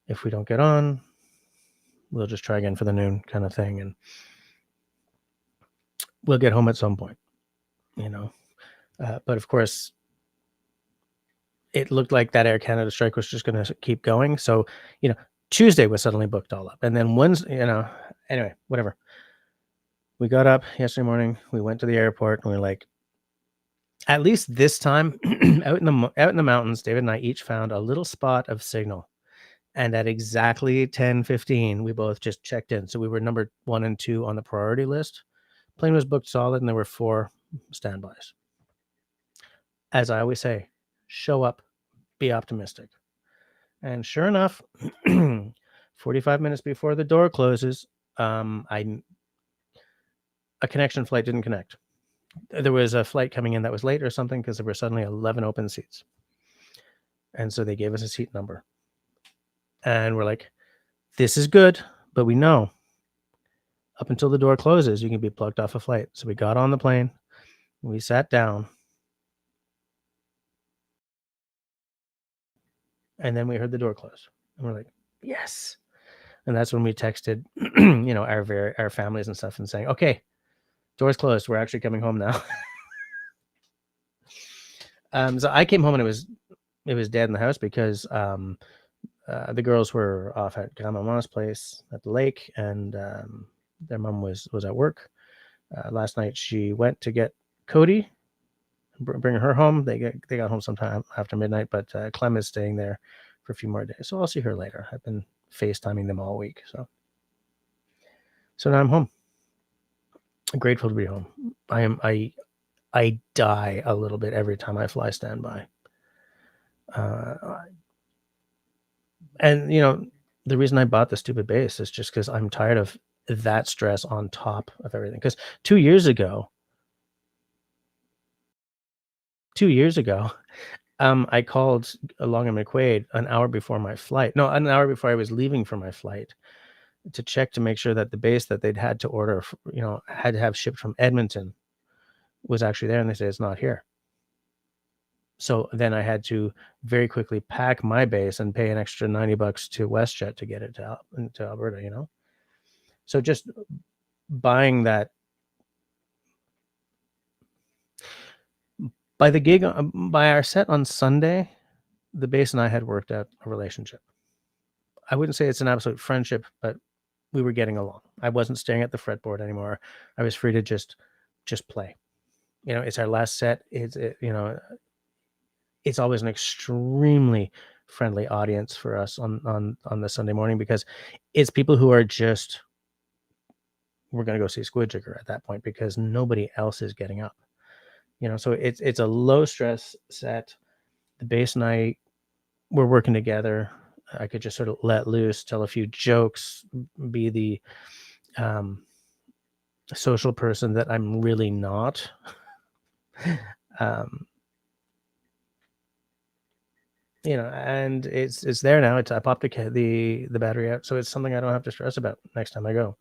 Speaker 1: If we don't get on, we'll just try again for the noon kind of thing, and we'll get home at some point, you know. But of course, it looked like that Air Canada strike was just going to keep going. So, you know, Tuesday was suddenly booked all up, and then Wednesday, you know, anyway, whatever. We got up yesterday morning. We went to the airport, and we were like, at least this time, out in the mountains, David and I each found a little spot of signal. And at exactly 10:15, we both just checked in. So we were number 1 and 2 on the priority list. Plane was booked solid, and there were 4 standbys. As I always say, show up, be optimistic. And sure enough, 45 minutes before the door closes, a connection flight didn't connect. There was a flight coming in that was late or something because there were suddenly 11 open seats. And so they gave us a seat number. And we're like, this is good, but we know up until the door closes, you can be plucked off a flight. So we got on the plane, we sat down, and then we heard the door close. And we're like, yes. And that's when we texted, you know, our families and stuff and saying, okay, door's closed. We're actually coming home now. So I came home and it was dead in the house because the girls were off at Grandmama's place at the lake, and their mom was at work. Last night she went to get Cody, bring her home. They got home sometime after midnight, but Clem is staying there for a few more days, so I'll see her later. I've been FaceTiming them all week, so now I'm home. I'm grateful to be home. I die a little bit every time I fly standby. And you know, the reason I bought the stupid bass is just because I'm tired of that stress on top of everything. Because 2 years ago, I called Long and McQuaid an hour before my flight. No, an hour before I was leaving for my flight to check to make sure that the base that they'd had to order, had to have shipped from Edmonton was actually there. And they said, it's not here. So then I had to very quickly pack my base and pay an extra $90 to WestJet to get it to Alberta, So just buying that by the gig, by our set on Sunday, the base and I had worked out a relationship. I wouldn't say it's an absolute friendship, but we were getting along. I wasn't staring at the fretboard anymore. I was free to just play. It's our last set. It's always an extremely friendly audience for us on the Sunday morning, because it's people who are just, we're going to go see Squid Jigger at that point because nobody else is getting up. So it's a low stress set. The bass and I were working together. I could just sort of let loose, tell a few jokes, be the social person that I'm really not. And it's there now. I popped the battery out, so it's something I don't have to stress about next time I go.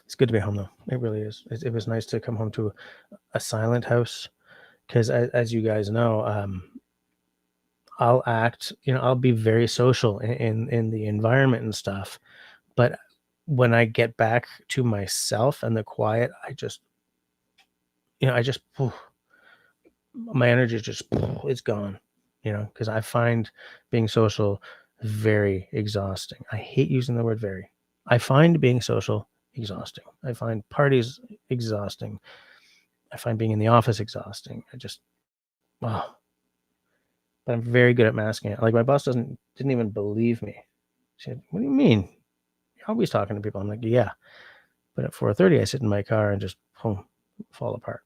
Speaker 1: It's good to be home, though. It really is. It was nice to come home to a silent house, because as you guys know, I'll act, I'll be very social in the environment and stuff, but when I get back to myself and the quiet, I just my energy just it's gone, because I find being social very exhausting. I hate using the word very. I find being social exhausting. I find parties exhausting. I find being in the office exhausting. But I'm very good at masking it. Like, my boss didn't even believe me. She said, "What do you mean? You're always talking to people." I'm like, "Yeah." But at 4:30, I sit in my car and just fall apart.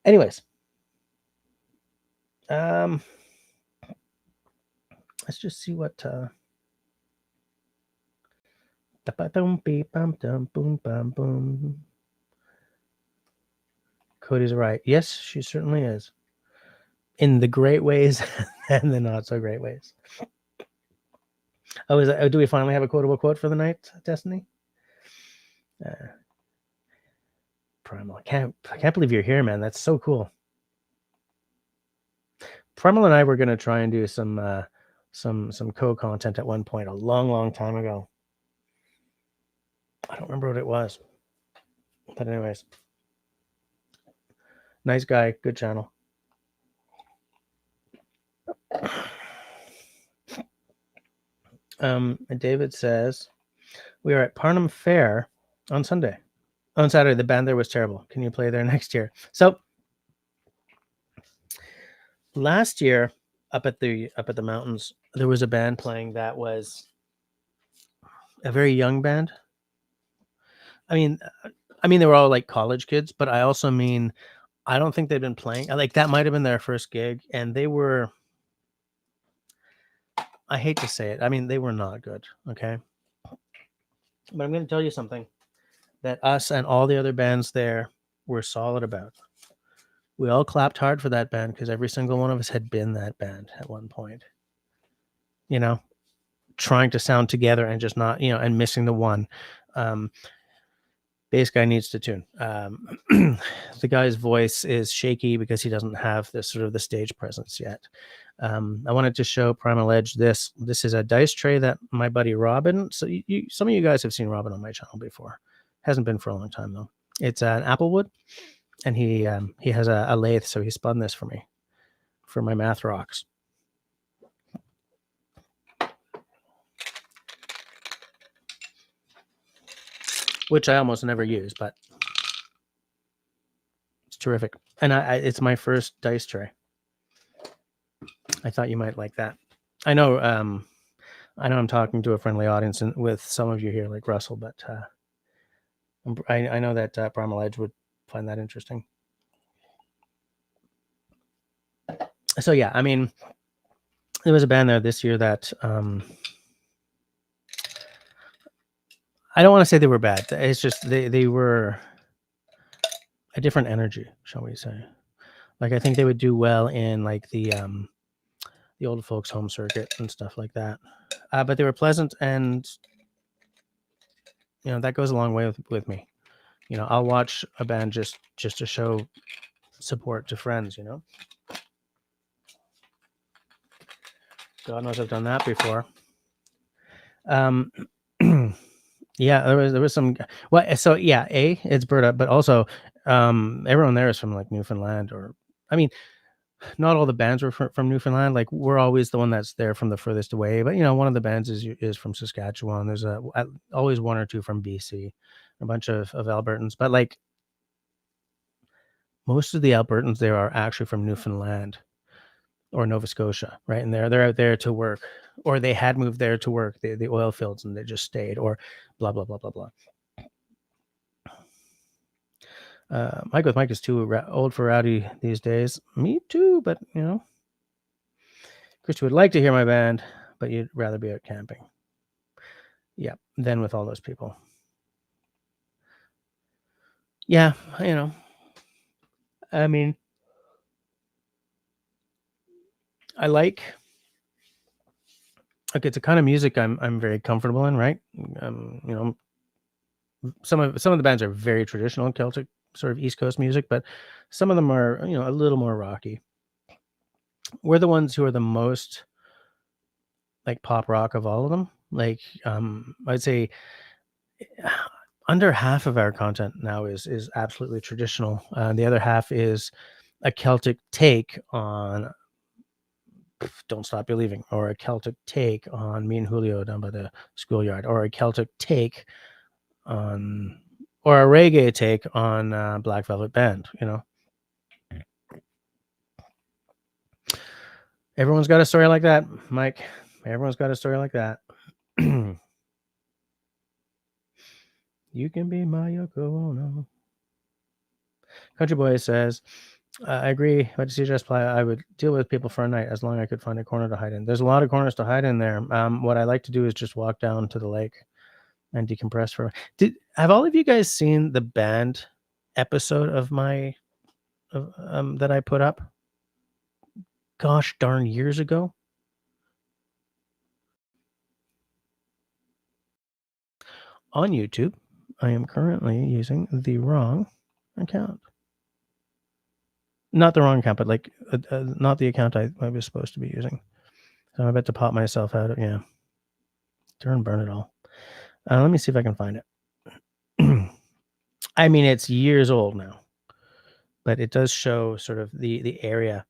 Speaker 1: Anyways, let's just see what. Cody's right. Yes, she certainly is. In the great ways and the not so great ways. Do we finally have a quotable quote for the night, Destiny? Primal. I can't believe you're here, man. That's so cool. Primal and I were going to try and do some co-content at one point a long time ago. I don't remember what it was. But anyways. Nice guy, good channel. David says, we are at Parnham Fair on Sunday. On Saturday, the band there was terrible. Can you play there next year? So last year, up at the mountains, there was a band playing that was a very young band. I mean, they were all like college kids, but I also mean, I don't think they'd been playing. Like, that might have been their first gig, and they were, I hate to say it, I mean, they were not good, okay? But I'm going to tell you something that us and all the other bands there were solid about. We all clapped hard for that band because every single one of us had been that band at one point. Trying to sound together and just not, and missing the one. Bass guy needs to tune. The guy's voice is shaky because he doesn't have this sort of the stage presence yet. I wanted to show Primal Edge this. This is a dice tray that my buddy Robin. So some of you guys have seen Robin on my channel before. Hasn't been for a long time though. It's an Applewood, and he has a lathe, so he spun this for me for my math rocks. Which I almost never use, but it's terrific. And it's my first dice tray. I thought you might like that. I know I'm talking to a friendly audience and with some of you here, like Russell, but I know that Primal Edge would find that interesting. So yeah, I mean, there was a band there this year that I don't want to say they were bad. It's just they were a different energy, shall we say. Like I think they would do well in like the old folks home circuit and stuff like that. But they were pleasant, and that goes a long way with me. I'll watch a band just to show support to friends. God knows I've done that before. Yeah, there was some. Well, so yeah, it's Berta, but also everyone there is from like Newfoundland, or I mean, not all the bands were from Newfoundland. Like we're always the one that's there from the furthest away, but one of the bands is from Saskatchewan. There's always one or two from BC, a bunch of Albertans, but like most of the Albertans there are actually from Newfoundland or Nova Scotia, right? And they're out there to work, or they had moved there to work the oil fields, and they just stayed, or blah blah blah blah blah. Mike with Mike is too old for rowdy these days. Me too, but Christy would like to hear my band, but you'd rather be out camping. Yeah, than with all those people. Yeah, I mean, I like. Okay, it's a kind of music I'm very comfortable in, right? Some of the bands are very traditional Celtic, sort of East Coast music, but some of them are a little more rocky. We're the ones who are the most like pop rock of all of them. Like I'd say under half of our content now is absolutely traditional. The other half is a Celtic take on Don't Stop Believing, or a Celtic take on Me and Julio Down by the Schoolyard, or a Celtic take on, or a reggae take on Black Velvet Band. Everyone's got a story like that, Mike. Everyone's got a story like that. You can be my Yoko Ono. Country Boy says, I agree. But to CJS Playa, I would deal with people for a night as long as I could find a corner to hide in. There's a lot of corners to hide in there. What I like to do is just walk down to the lake and decompress for. Have all of you guys seen the band episode of my that I put up? Gosh darn years ago. On YouTube, I am currently using the wrong account. Not the wrong account, but like not the account I was supposed to be using. So I'm about to pop myself out of, yeah. Turn burn it all. Let me see if I can find it. I mean, it's years old now, but it does show sort of the area.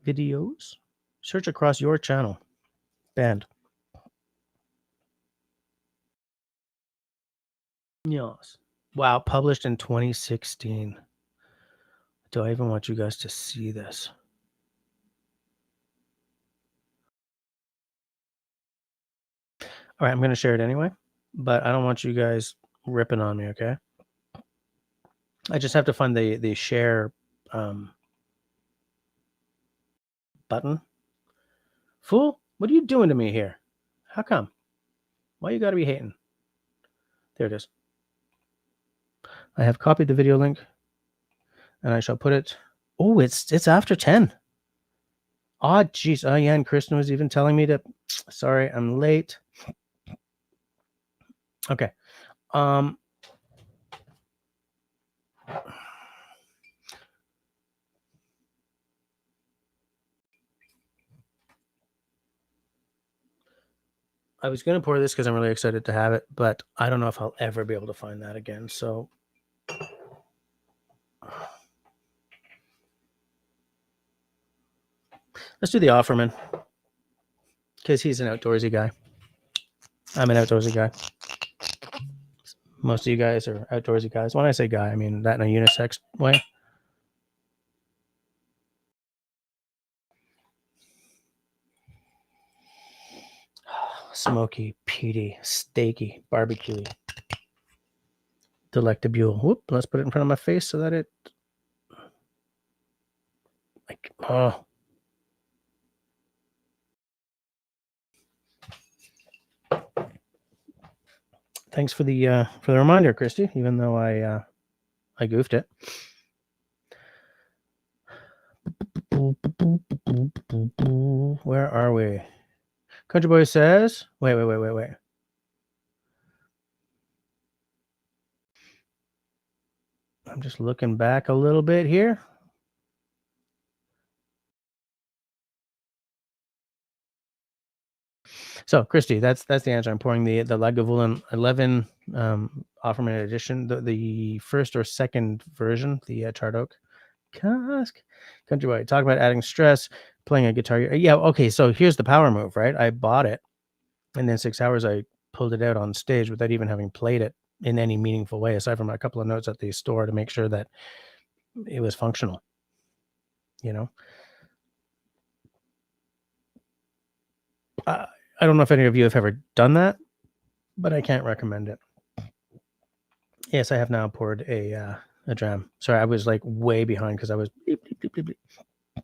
Speaker 1: Videos. Search across your channel. Band. Yes. Wow, published in 2016. Do I even want you guys to see this? All right, I'm going to share it anyway, but I don't want you guys ripping on me, okay? I just have to find the share button. Fool, what are you doing to me here? How come? Why you got to be hating? There it is. I have copied the video link, and I shall put it. Oh, it's after 10. Oh, geez. Oh, yeah, and Kristen was even telling me to. Sorry, I'm late. Okay. I was going to pour this because I'm really excited to have it, but I don't know if I'll ever be able to find that again. So let's do the Offerman because he's an outdoorsy guy. I'm an outdoorsy guy. Most of you guys are outdoorsy guys. When I say guy, I mean that in a unisex way. Smoky, peaty, steaky, barbecue, delectable. Whoop! Let's put it in front of my face so that it, like, oh. Thanks for the reminder, Christy. Even though I I goofed it. Where are we? Country Boy says, wait. I'm just looking back a little bit here. So, Christy, that's the answer. I'm pouring the Lagavulin 11 Offerman edition, the first or second version, the charred oak cask. Country Boy, talk about adding stress, playing a guitar. Yeah, okay, so here's the power move, right? I bought it, and then 6 hours I pulled it out on stage without even having played it in any meaningful way, aside from a couple of notes at the store to make sure that it was functional, you know? I don't know if any of you have ever done that, but I can't recommend it. Yes, I have now poured a dram. Sorry, I was like way behind because I was bleep, bleep, bleep, bleep, bleep.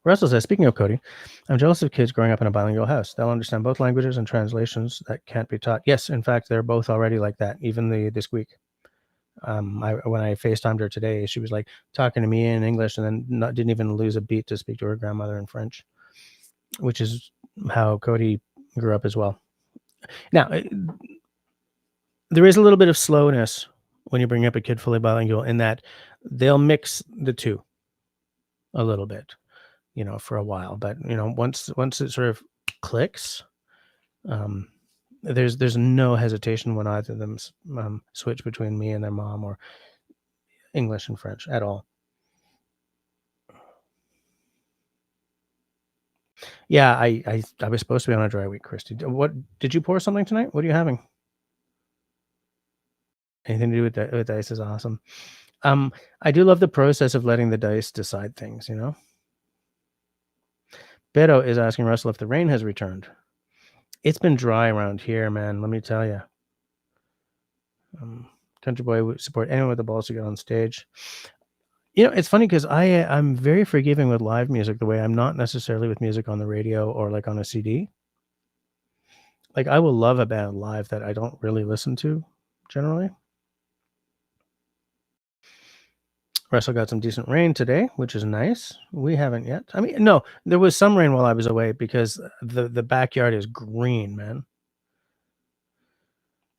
Speaker 1: Russell says, speaking of Cody, I'm jealous of kids growing up in a bilingual house. They'll understand both languages and translations that can't be taught. Yes, in fact, they're both already like that, even this week. When I FaceTimed her today, she was like talking to me in English and then didn't even lose a beat to speak to her grandmother in French, which is how Cody grew up as well. Now, there is a little bit of slowness when you bring up a kid fully bilingual in that they'll mix the two a little bit, for a while. But, once it sort of clicks, there's no hesitation when either of them switch between me and their mom or English and French at all. Yeah, I was supposed to be on a dry week, Christy. What did you pour something tonight? What are you having? Anything to do with dice is awesome. I do love the process of letting the dice decide things, Beto is asking Russell if the rain has returned. It's been dry around here, man. Let me tell you. Country Boy would support anyone with the balls to get on stage. It's funny because I'm very forgiving with live music the way I'm not necessarily with music on the radio or like on a CD. Like I will love a band live that I don't really listen to generally. Russell got some decent rain today, which is nice. We haven't yet. I mean, no, there was some rain while I was away because the backyard is green, man.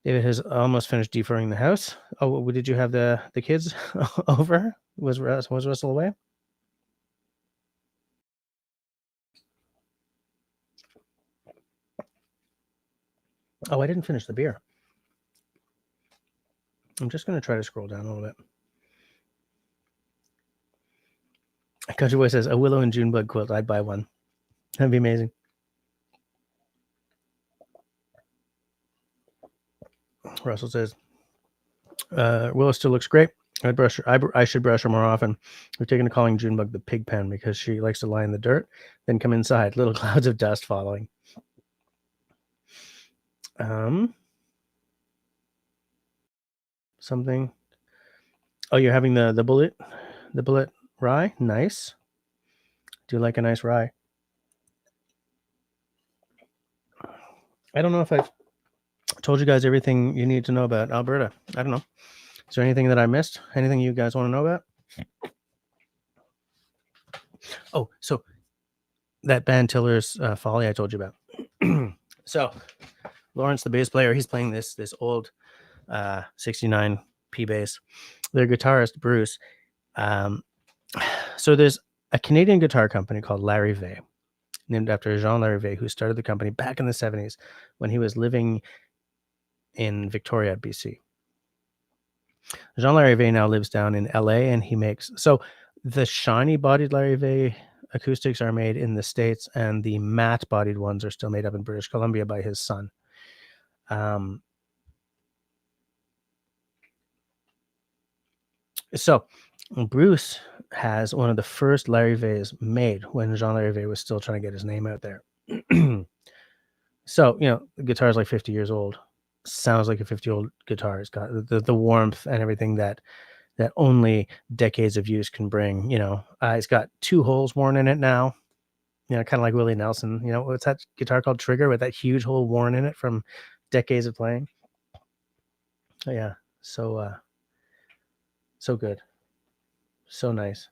Speaker 1: David has almost finished defurring the house. Oh, did you have the kids over? Was Russell away? Oh, I didn't finish the beer. I'm just going to try to scroll down a little bit. Country Boy says, a willow and Junebug quilt. I'd buy one. That'd be amazing. Russell says, Willow still looks great. I should brush her more often. We're taking to calling Junebug the pig pen because she likes to lie in the dirt, then come inside. Little clouds of dust following. Something. Oh, you're having the bullet rye? Nice. Do you like a nice rye? I don't know if I've told you guys everything you need to know about Alberta. I don't know. Is there anything that I missed? Anything you guys want to know about? Oh, so that band Tiller's Folly I told you about. So Lawrence, the bass player, he's playing this old 69 P bass. Their guitarist, Bruce. So there's a Canadian guitar company called Larry Vay, named after Jean Larry Vay, who started the company back in the 70s when he was living in Victoria, BC. Jean Larry Vay now lives down in LA, and he makes so the shiny bodied Larry Vay acoustics are made in the States, and the matte bodied ones are still made up in British Columbia by his son. So Bruce has one of the first Larry Vays made when Jean Larry Vay was still trying to get his name out there. So, the guitar is like 50 years old. Sounds like a 50-year-old guitar. It's got the warmth and everything that only decades of use can bring. It's got 2 holes worn in it now. Kind of like Willie Nelson. What's that guitar called? Trigger, with that huge hole worn in it from decades of playing. Oh, yeah. So So good. So nice.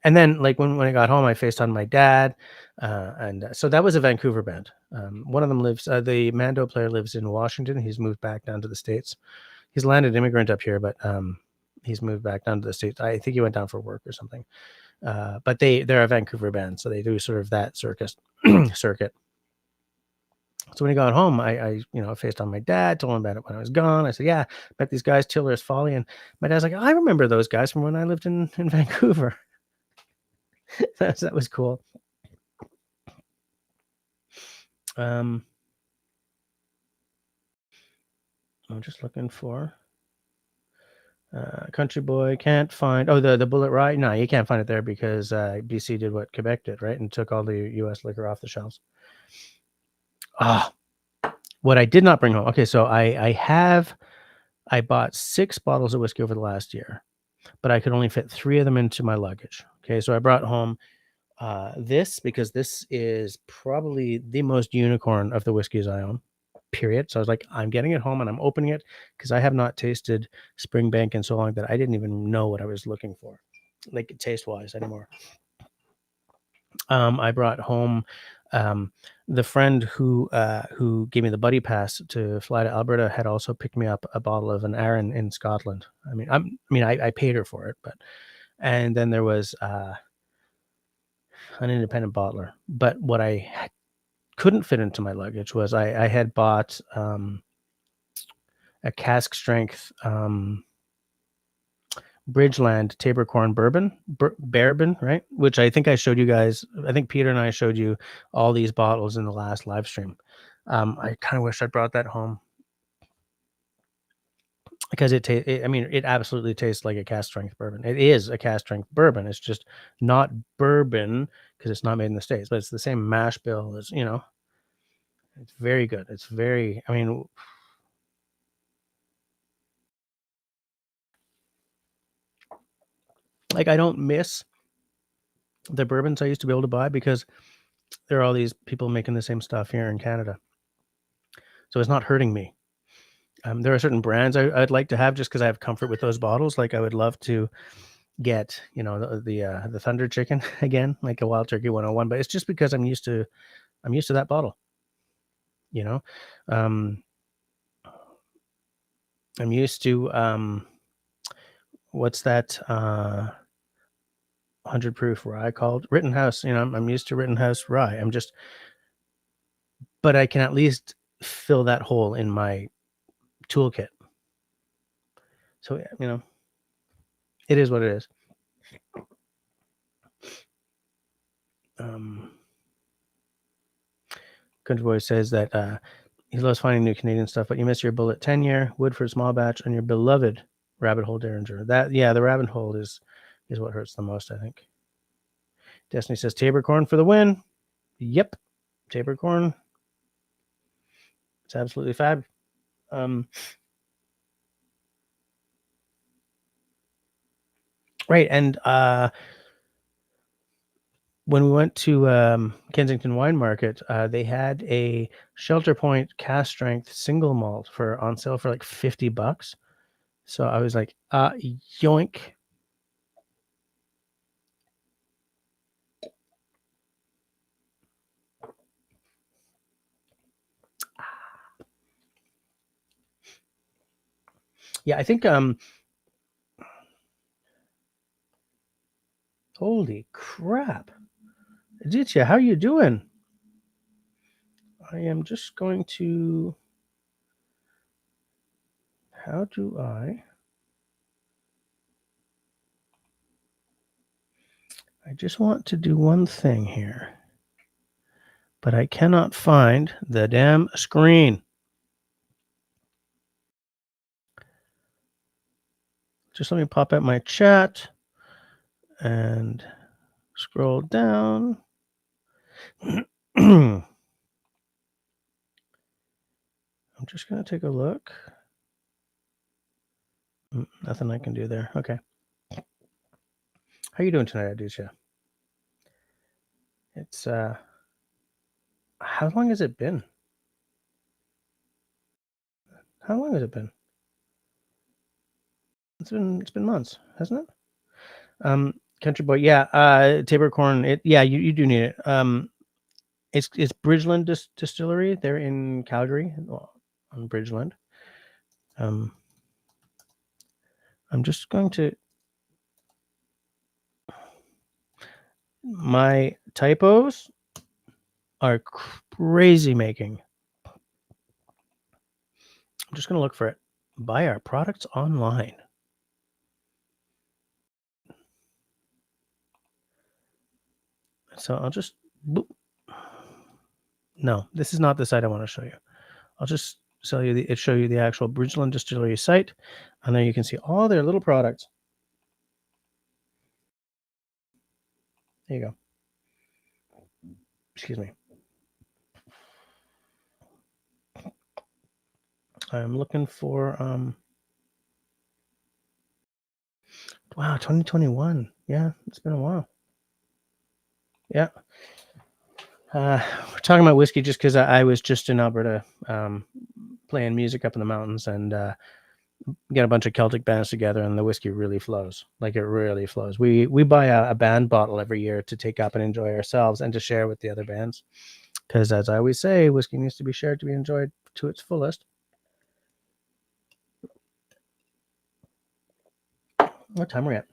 Speaker 1: And then, like, when I got home, I FaceTimed my dad, and so that was a Vancouver band. One of them lives, the Mando player lives in Washington. He's moved back down to the States. He's landed immigrant up here, but he's moved back down to the States. I think he went down for work or something. But they're a Vancouver band, so they do sort of that circuit. So when he got home, I FaceTimed my dad, told him about it when I was gone. I said, "Yeah, met these guys, Tiller's Folly," and my dad's like, "I remember those guys from when I lived in Vancouver." That was cool. I'm just looking for Country Boy. Can't find. Oh, the Bullet Rye. No, you can't find it there because BC did what Quebec did, right, and took all the U.S. liquor off the shelves. Ah, what I did not bring home. Okay, so I bought 6 bottles of whiskey over the last year, but I could only fit 3 of them into my luggage. Okay, so I brought home this because this is probably the most unicorn of the whiskeys I own. Period. So I was like, I'm getting it home and I'm opening it because I have not tasted Springbank in so long that I didn't even know what I was looking for, like taste wise anymore. I brought home the friend who gave me the buddy pass to fly to Alberta had also picked me up a bottle of an Arran in Scotland. I paid her for it, and then there was an independent bottler. But what I couldn't fit into my luggage was I had bought a cask strength Bridgeland Tabercorn bourbon, right? Which I think I showed you guys. I think Peter and I showed you all these bottles in the last live stream. I kind of wish I brought that home because it absolutely tastes like a cask strength bourbon. It is a cask strength bourbon. It's just not bourbon because it's not made in the States, but it's the same mash bill as, it's very good. It's very, like, I don't miss the bourbons I used to be able to buy because there are all these people making the same stuff here in Canada. So it's not hurting me. There are certain brands I'd like to have just because I have comfort with those bottles. Like, I would love to get, the Thunder Chicken again, like a Wild Turkey 101, but it's just because I'm used to that bottle. You know, um, I'm used to what's that 100 proof rye called? Rittenhouse. I'm used to Rittenhouse rye. But I can at least fill that hole in my toolkit. So, it is what it is. Country Boy says that he loves finding new Canadian stuff, but you miss your Bullet 10-year, Woodford Small Batch, and your beloved Rabbit Hole Derringer. The Rabbit Hole is what hurts the most, I think. Destiny says Tabercorn for the win. Yep, Tabercorn. It's absolutely fab. Right, and when we went to Kensington Wine Market, they had a Shelter Point cast strength single malt on sale for like $50. So I was like, yoink. Yeah, I think holy crap. Aditya, how are you doing? I am just going to, how do I just want to do one thing here, but I cannot find the damn screen. Just let me pop out my chat and scroll down. I'm just going to take a look. Nothing I can do there. Okay. How you doing tonight, Aditya? It's how long has it been? How long has it been? It's been months, hasn't it? Country Boy, yeah. Tabor Corn. You do need it. It's Bridgeland Distillery. They're in Calgary, on Bridgeland. I'm just going to. My typos are crazy making. I'm just going to look for it. Buy our products online. So I'll just. Boop. No, this is not the site I want to show you. I'll just show you the actual Bridgeland Distillery site, and there you can see all their little products. There you go. Excuse me. I'm looking for wow, 2021. Yeah, it's been a while. Yeah. We're talking about whiskey just because I was just in Alberta playing music up in the mountains, and get a bunch of Celtic bands together, and the whiskey really flows. Like, it really flows. We buy a band bottle every year to take up and enjoy ourselves and to share with the other bands. Because, as I always say, whiskey needs to be shared to be enjoyed to its fullest. What time are we at?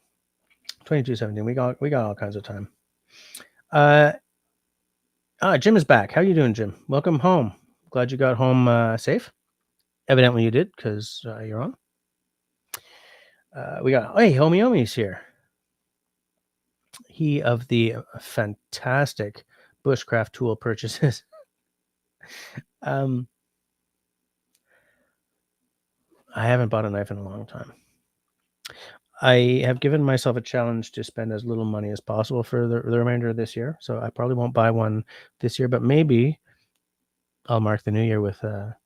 Speaker 1: 22:17. We got all kinds of time. Jim is back. How you doing, Jim? Welcome home. Glad you got home safe. Evidently you did, because you're on. We got Homie Omi's here. He of the fantastic bushcraft tool purchases. I haven't bought a knife in a long time. I have given myself a challenge to spend as little money as possible for the remainder of this year. So I probably won't buy one this year, but maybe I'll mark the new year with an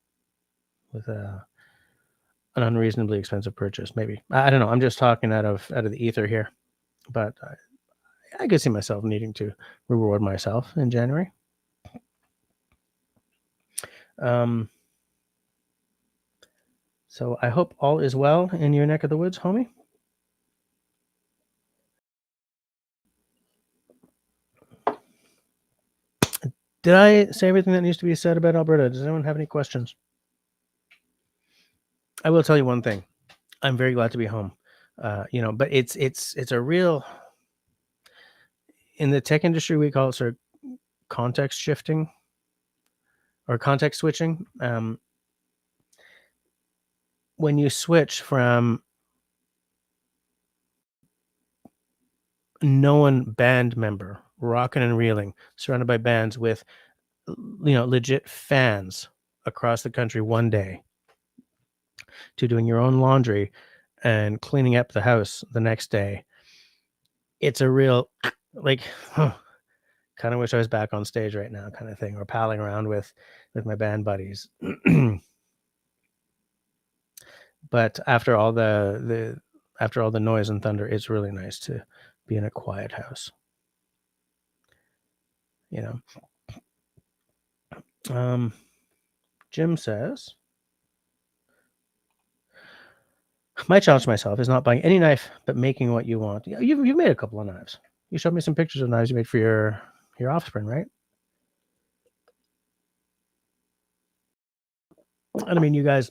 Speaker 1: unreasonably expensive purchase. Maybe. I don't know. I'm just talking out of the ether here, but I could see myself needing to reward myself in January. So I hope all is well in your neck of the woods, homie. Did I say everything that needs to be said about Alberta? Does anyone have any questions? I will tell you one thing. I'm very glad to be home. But it's a real, in the tech industry, we call it sort of context shifting or context switching. When you switch from known band member, rocking and reeling, surrounded by bands with, legit fans across the country one day, to doing your own laundry and cleaning up the house the next day, it's a real, like, kind of wish I was back on stage right now, kind of thing, or palling around with my band buddies. But after all the noise and thunder, it's really nice to be in a quiet house. Jim says, my challenge to myself is not buying any knife, but making what you want. You've made a couple of knives. You showed me some pictures of knives you made for your offspring, right? And I mean, you guys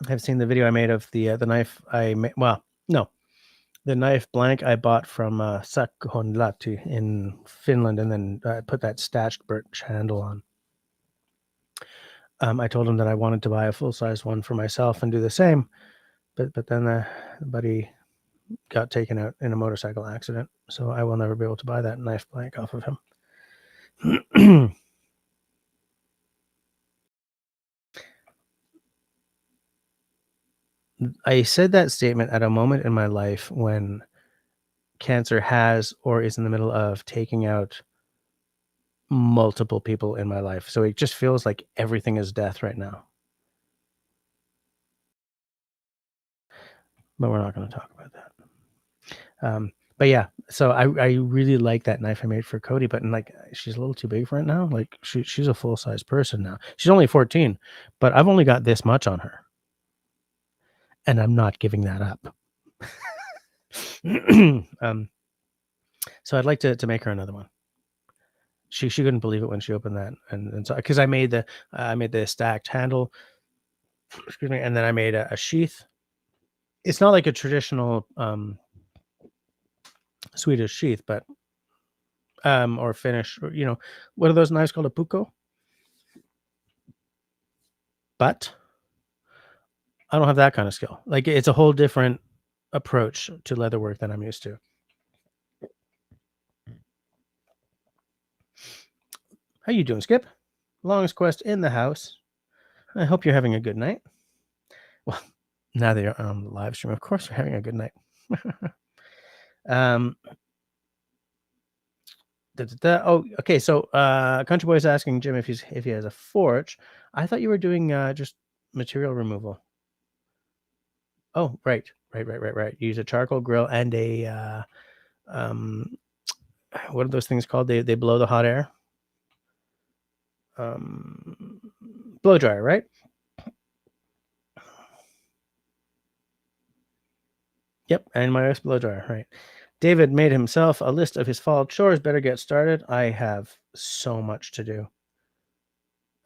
Speaker 1: have seen the video I made of the knife I made. Well, no, the knife blank I bought from Sakonlahti in Finland, and then put that stashed birch handle on. I told him that I wanted to buy a full-size one for myself and do the same, but then the buddy got taken out in a motorcycle accident, so I will never be able to buy that knife blank off of him. I said that statement at a moment in my life when cancer has or is in the middle of taking out multiple people in my life. So it just feels like everything is death right now. But we're not going to talk about that. But yeah, so I really like that knife I made for Cody, but like, she's a little too big for it now. Like, she's a full-size person now. She's only 14, but I've only got this much on her, and I'm not giving that up. So I'd like to make her another one. She couldn't believe it when she opened that, and so because I made the stacked handle, excuse me, and then I made a sheath. It's not like a traditional Swedish sheath, but or Finnish, or, what are those knives called? A puukko? But I don't have that kind of skill. Like, it's a whole different approach to leatherwork than I'm used to. How you doing, Skip? Longest quest in the house. I hope you're having a good night. Well, now that you're on the live stream, of course you're having a good night. um, Oh, okay. So, Country Boy's asking Jim if he has a forge. I thought you were doing just material removal. Oh, right. You use a charcoal grill and a what are those things called? They blow the hot air. Blow dryer, right? Yep, and my wife's blow dryer, right? David made himself a list of his fall chores. Better get started. I have so much to do.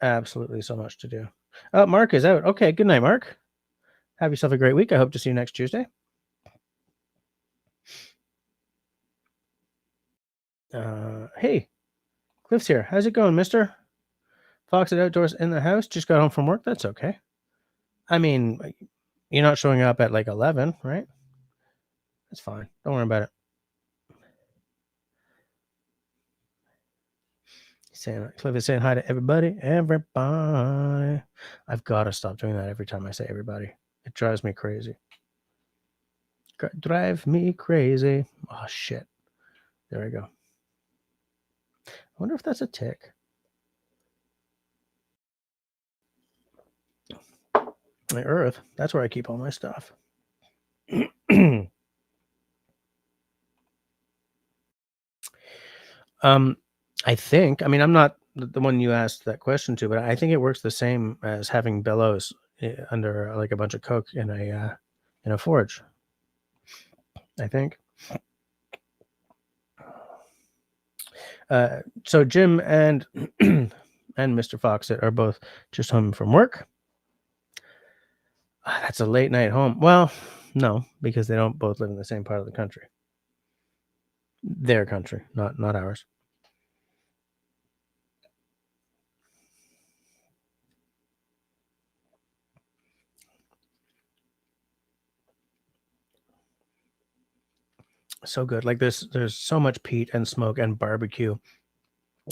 Speaker 1: Absolutely so much to do. Mark is out. Okay, good night, Mark. Have yourself a great week. I hope to see you next Tuesday. Hey, Cliff's here. How's it going, mister? Fox at Outdoors in the house. Just got home from work. That's okay. I mean, you're not showing up at like 11, right? That's fine. Don't worry about it. Cliff is saying hi to everybody. Everybody. I've got to stop doing that every time I say everybody. It drives me crazy. Drive me crazy. Oh, shit. There we go. I wonder if that's a tick. My earth. That's where I keep all my stuff. I think, I mean, I'm not the one you asked that question to, but I think it works the same as having bellows under like a bunch of coke in a forge. I think. So Jim and and Mr. Foxit are both just home from work. That's a late night home. Well, no, because they don't both live in the same part of the country. Their country, not ours. So good. Like there's so much peat and smoke and barbecue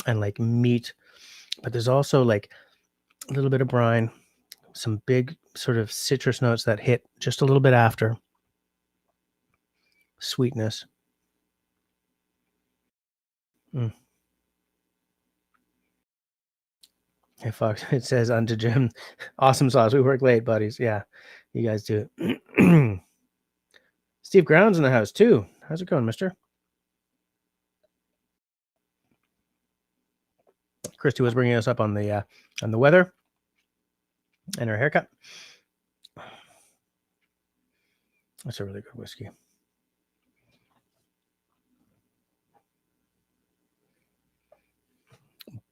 Speaker 1: and like meat, but there's also like a little bit of brine, some big sort of citrus notes that hit just a little bit after. Sweetness. Hey, Fox, it says unto Jim, awesome sauce. We work late, buddies. Yeah, you guys do it. Steve Ground's in the house too. How's it going, mister? Christy was bringing us up on the weather and her haircut. That's a really good whiskey.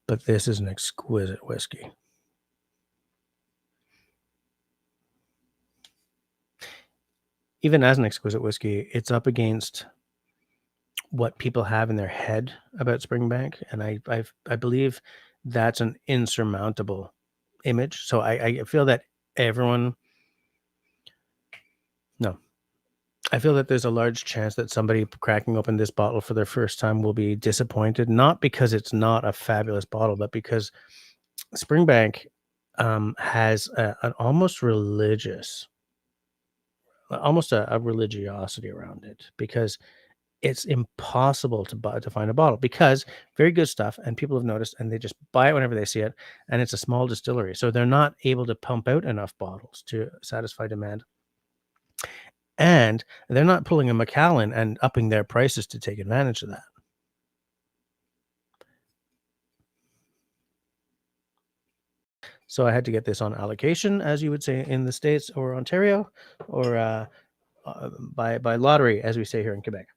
Speaker 1: But this is an exquisite whiskey. Even as an exquisite whiskey, it's up against what people have in their head about Springbank, and I believe that's an insurmountable image. So I feel that I feel that there's a large chance that somebody cracking open this bottle for their first time will be disappointed, not because it's not a fabulous bottle, but because Springbank has an almost religious, almost a religiosity around it, because it's impossible to find a bottle, because very good stuff, and people have noticed, and they just buy it whenever they see it, and it's a small distillery, so they're not able to pump out enough bottles to satisfy demand. And they're not pulling a Macallan and upping their prices to take advantage of that. So I had to get this on allocation, as you would say in the States or Ontario, or by lottery, as we say here in Quebec.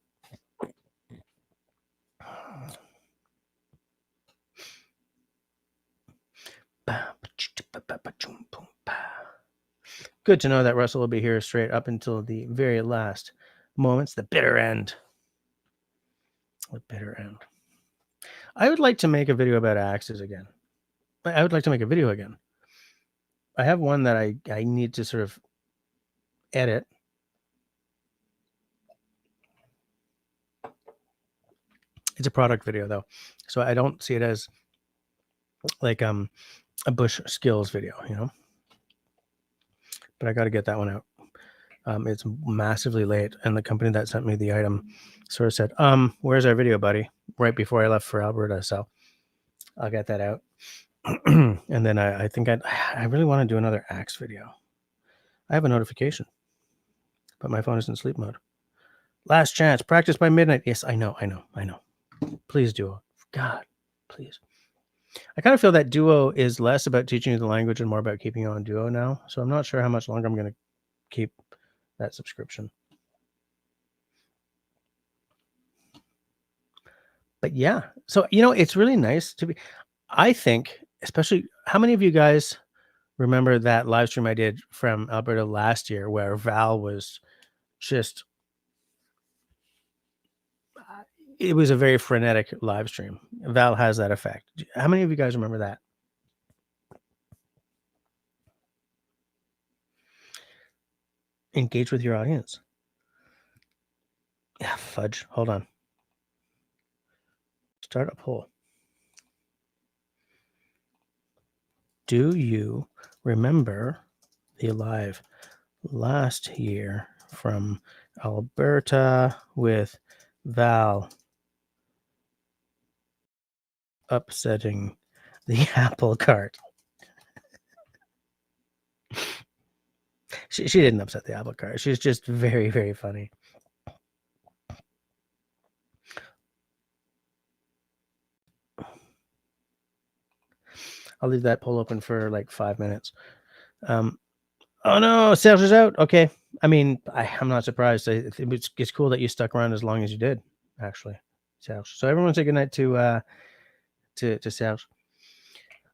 Speaker 1: Good to know that Russell will be here straight up until the very last moments, the bitter end. The bitter end. I would like to make a video about axes again. I would like to make a video again. I have one that I need to sort of edit. It's a product video though, so I don't see it as like a bush skills video, you know. But I got to get that one out. It's massively late, and the company that sent me the item sort of said, "Where's our video, buddy?" Right before I left for Alberta, so I'll get that out. And then I think I really want to do another axe video. I have a notification, but my phone is in sleep mode. Last chance, practice by midnight. Yes, I know. Please, Duo. God, please. I kind of feel that Duo is less about teaching you the language and more about keeping you on Duo now. So I'm not sure how much longer I'm going to keep that subscription. But yeah, so, you know, it's really nice to be, I think, especially, how many of you guys remember that live stream I did from Alberta last year where Val was just, it was a very frenetic live stream. Val has that effect. How many of you guys remember that? Engage with your audience. Yeah, fudge. Hold on. Start a poll. Do you remember the live last year from Alberta with Val upsetting the apple cart? She didn't upset the apple cart. She's just very, very funny. I'll leave that poll open for like 5 minutes. Oh no, Serge is out. Okay. I mean, I'm not surprised. It's cool that you stuck around as long as you did, actually, Serge. So everyone say goodnight to Serge.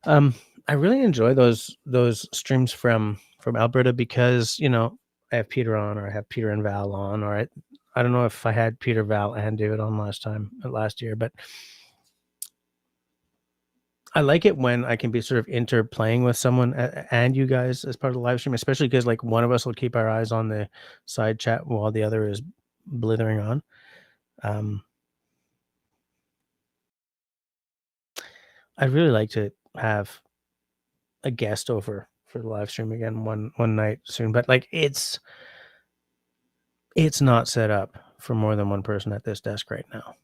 Speaker 1: I really enjoy those streams from Alberta because, you know, I have Peter on, or I have Peter and Val on, or I don't know if I had Peter, Val, and David on last year, but I like it when I can be sort of interplaying with someone and you guys as part of the live stream, especially because like one of us will keep our eyes on the side chat while the other is blithering on. I'd really like to have a guest over for the live stream again one night soon, but like it's not set up for more than one person at this desk right now.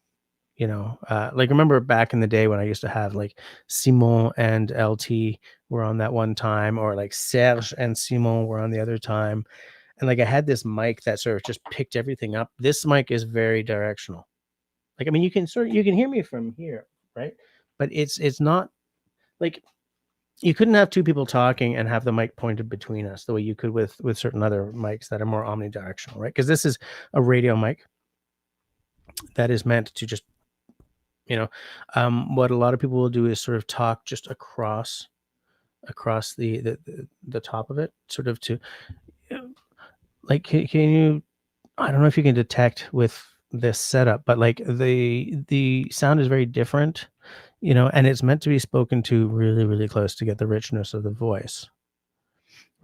Speaker 1: You know, like remember back in the day when I used to have like Simon and LT were on that one time, or like Serge and Simon were on the other time. And like I had this mic that sort of just picked everything up. This mic is very directional. Like, I mean, you can hear me from here, right? But it's not like, you couldn't have two people talking and have the mic pointed between us the way you could with certain other mics that are more omnidirectional, right? Because this is a radio mic that is meant to just, you know, what a lot of people will do is sort of talk just across the top of it, sort of to, like, can you, I don't know if you can detect with this setup, but like the sound is very different, you know, and it's meant to be spoken to really, really close to get the richness of the voice,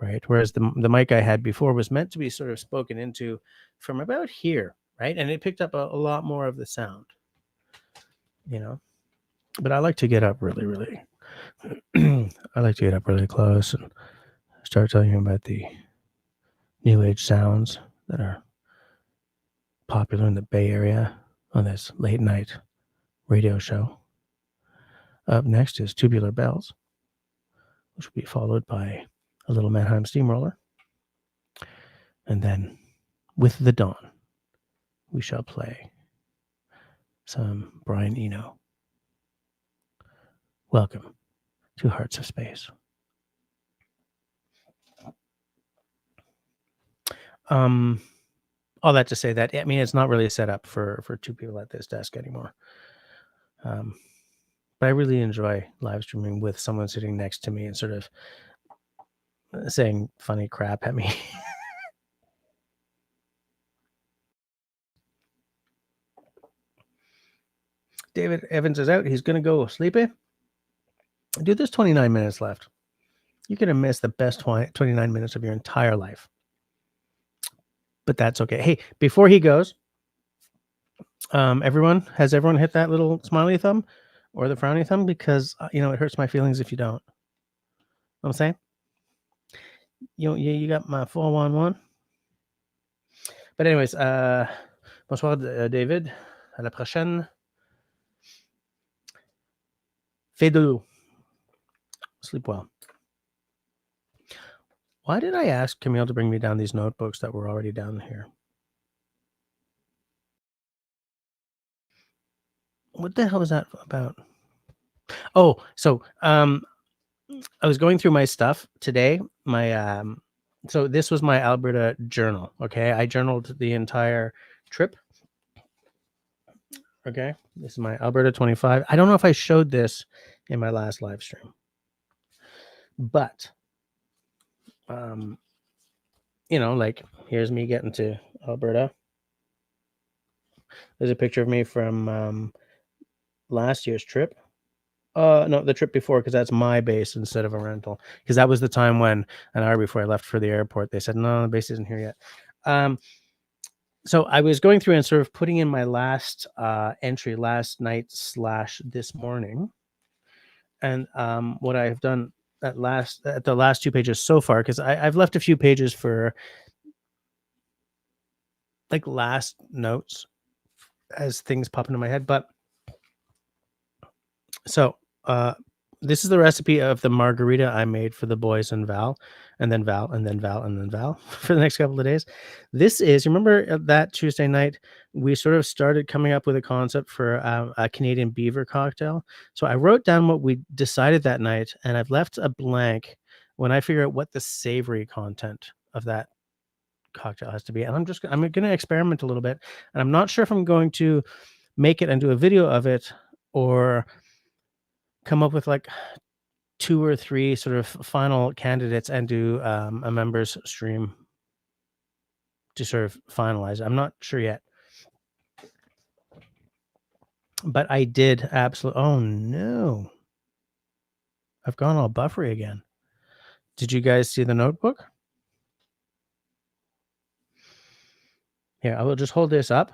Speaker 1: right? Whereas the mic I had before was meant to be sort of spoken into from about here, right? And it picked up a lot more of the sound, you know. But I like to get up really I like to get up really close and start telling you about the new age sounds that are popular in the Bay Area on this late night radio show. Up next is Tubular Bells, which will be followed by a little Mannheim Steamroller. And then with the dawn, we shall play some Brian Eno. Welcome to Hearts of Space. all that to say that, I mean, it's not really set up for two people at this desk anymore. But I really enjoy live streaming with someone sitting next to me and sort of saying funny crap at me. David Evans is out. He's going to go sleepy. Dude, there's 29 minutes left. You're going to miss the best 29 minutes of your entire life. But that's okay. Hey, before he goes, has everyone hit that little smiley thumb or the frowny thumb? Because, it hurts my feelings if you don't. Know what I'm saying? You got my 411. But anyways, bonsoir, David. À la prochaine. Fais dodo. Sleep well. Why did I ask Camille to bring me down these notebooks that were already down here? What the hell is that about? Oh, so I was going through my stuff today. So this was my Alberta journal. Okay, I journaled the entire trip. Okay, this is my Alberta 25. I don't know if I showed this in my last live stream, but like here's me getting to Alberta. There's a picture of me from last year's trip. No, the trip before, because that's my base instead of a rental. Because that was the time when an hour before I left for the airport, they said, no, the base isn't here yet. So I was going through and sort of putting in my last entry last night / this morning. And what I've done at the last 2 pages so far, because I've left a few pages for like last notes as things pop into my head. But so this is the recipe of the margarita I made for the boys and Val, and then Val, and then Val, and then Val for the next couple of days. This is, remember that Tuesday night, we sort of started coming up with a concept for a Canadian beaver cocktail. So I wrote down what we decided that night, and I've left a blank when I figure out what the savory content of that cocktail has to be. And I'm going to experiment a little bit, and I'm not sure if I'm going to make it and do a video of it or come up with like 2 or 3 sort of final candidates and do a members stream to sort of finalize. I'm not sure yet. But I did absolutely. Oh no. I've gone all buffery again. Did you guys see the notebook? Here, I will just hold this up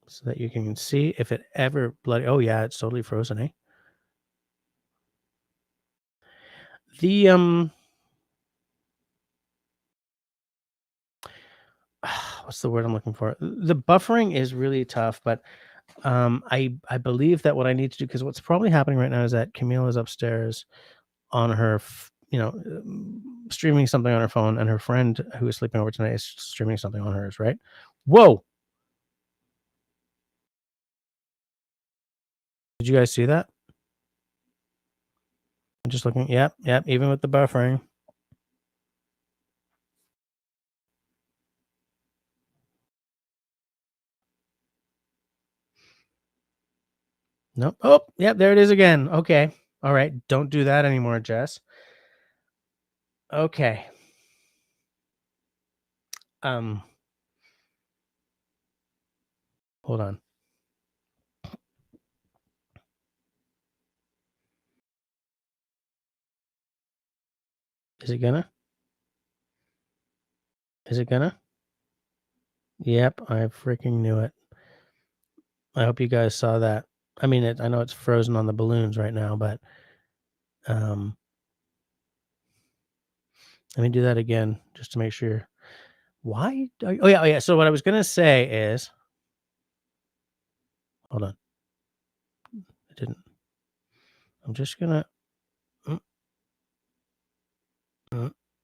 Speaker 1: so that you can see if it ever bloody. Oh yeah, it's totally frozen, eh? The what's the word I'm looking for? The buffering is really tough, but I believe that what I need to do, because what's probably happening right now is that Camille is upstairs on her, streaming something on her phone, and her friend who is sleeping over tonight is streaming something on hers, right? Whoa! Did you guys see that? I'm just looking. Yep. Even with the buffering. Nope. Oh, yep. There it is again. Okay. All right. Don't do that anymore, Jess. Okay. Hold on. Is it gonna? Yep. I freaking knew it. I hope you guys saw that. I mean, I know it's frozen on the balloons right now, but let me do that again just to make sure. Why? Oh yeah. So what I was gonna say is, hold on. I didn't. I'm just gonna.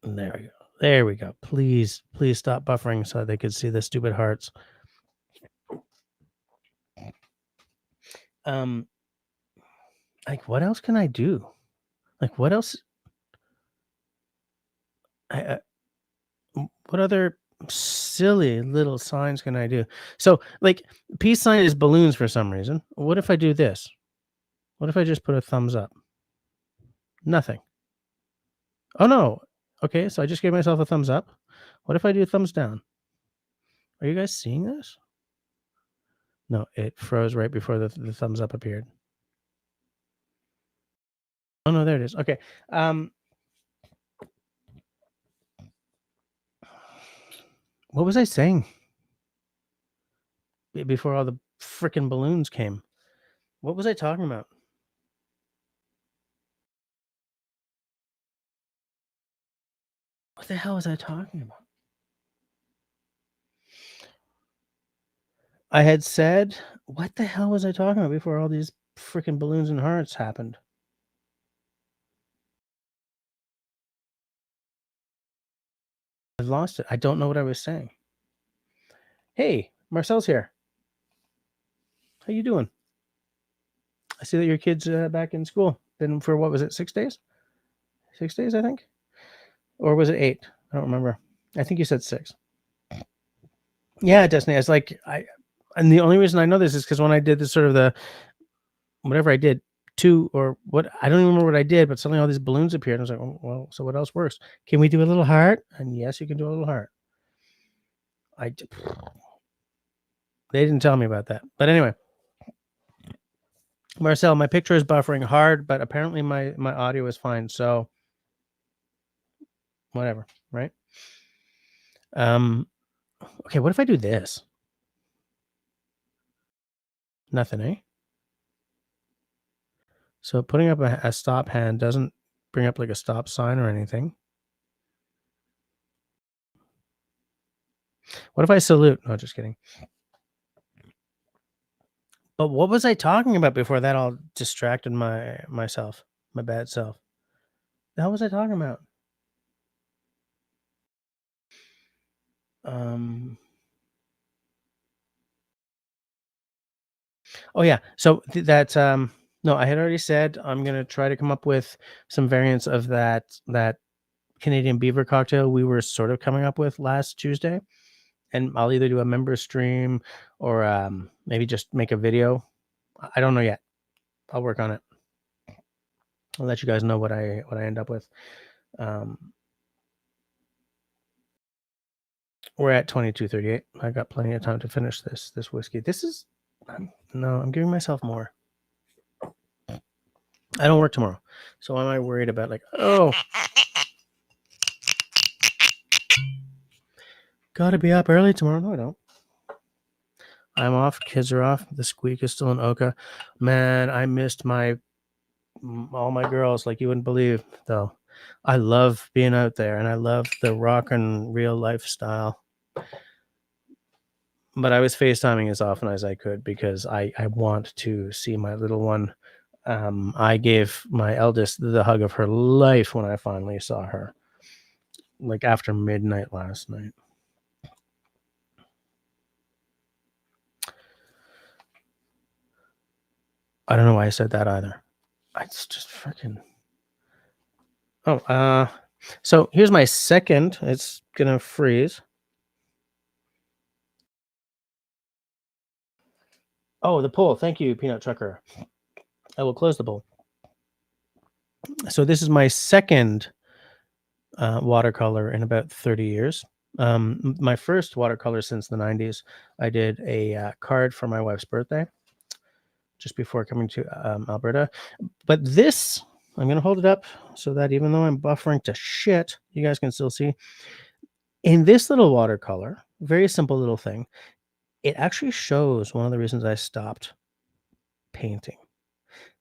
Speaker 1: There we go. There we go. Please stop buffering so they could see the stupid hearts. Like what else can I do? Like what else? What other silly little signs can I do? So, like, peace sign is balloons for some reason. What if I do this? What if I just put a thumbs up? Nothing. Oh, no. Okay, so I just gave myself a thumbs up. What if I do a thumbs down? Are you guys seeing this? No, it froze right before the thumbs up appeared. Oh, no, there it is. Okay. What was I saying before all the freaking balloons came? What was I talking about? What the hell was I talking about? I had said, what the hell was I talking about before all these freaking balloons and hearts happened? I've lost it. I don't know what I was saying. Hey, Marcel's here. How you doing? I see that your kid's back in school. Been for what was it, 6 days? 6 days, I think? Or was it 8? I don't remember. I think you said 6. Yeah, Destiny. I was like, and the only reason I know this is because when I did this sort of the whatever I did, 2 or what, I don't even remember what I did, but suddenly all these balloons appeared. I was like, oh, well, so what else works? Can we do a little heart? And yes, you can do a little heart. They didn't tell me about that. But anyway, Marcel, my picture is buffering hard, but apparently my audio is fine. So whatever, right? Okay, what if I do this? Nothing, eh? So putting up a stop hand doesn't bring up like a stop sign or anything. What if I salute? No, just kidding. But what was I talking about before that all distracted my bad self? The hell was I talking about? Oh yeah. So that's no, I had already said I'm gonna try to come up with some variants of that Canadian beaver cocktail we were sort of coming up with last Tuesday. And I'll either do a member stream or maybe just make a video. I don't know yet. I'll work on it. I'll let you guys know what I end up with. We're at 22:38. I got plenty of time to finish this whiskey. This is no, I'm giving myself more. I don't work tomorrow, so why am I worried about like, oh, gotta be up early tomorrow? No, I don't. I'm off. Kids are off. The squeak is still in Oka. Man, I missed all my girls like you wouldn't believe. Though, I love being out there and I love the rock and real lifestyle. But I was FaceTiming as often as I could because I want to see my little one. I gave my eldest the hug of her life when I finally saw her, like after midnight last night. I don't know why I said that either. It's just freaking. Oh, so here's my second. It's gonna freeze. Oh, the poll. Thank you, Peanut Trucker. I will close the poll. So this is my second watercolor in about 30 years. My first watercolor since the 90s. I did a card for my wife's birthday just before coming to Alberta. But this, I'm going to hold it up so that even though I'm buffering to shit, you guys can still see. In this little watercolor, very simple little thing, it actually shows one of the reasons I stopped painting.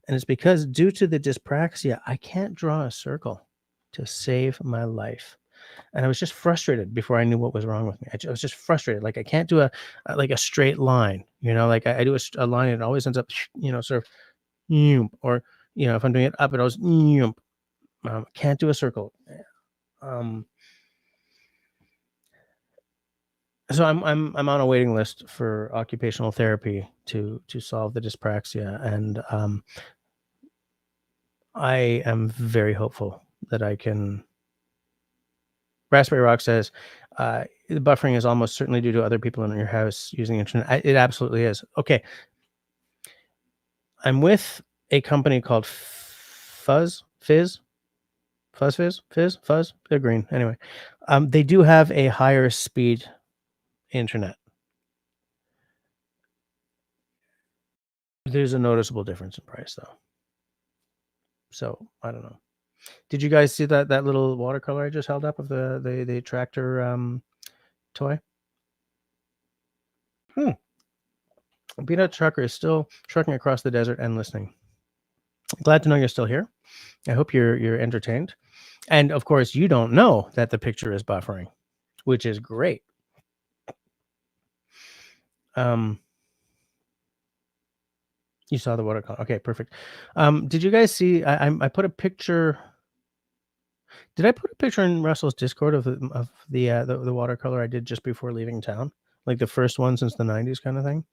Speaker 1: And it's because due to the dyspraxia, I can't draw a circle to save my life. And I was just frustrated before I knew what was wrong with me. I was just frustrated. Like I can't do like a straight line, like I do a line and it always ends up, sort of, or, if I'm doing it up, it always, can't do a circle. So I'm on a waiting list for occupational therapy to solve the dyspraxia. And I am very hopeful that I can. Raspberry Rock says, The buffering is almost certainly due to other people in your house using the internet. It absolutely is. Okay. I'm with a company called Fuzz, Fizz, They're green. Anyway, they do have a higher speed internet. There's a noticeable difference in price, though. So I don't know. Did you guys see that little watercolor I just held up of the tractor toy? Peanut Trucker is still trucking across the desert and listening. Glad to know you're still here. I hope you're entertained. And of course, you don't know that the picture is buffering, which is great. You saw the watercolor. Okay, perfect. Did you guys see? I put a picture. Did I put a picture in Russell's Discord of the watercolor I did just before leaving town, like the first one since the '90s, kind of thing?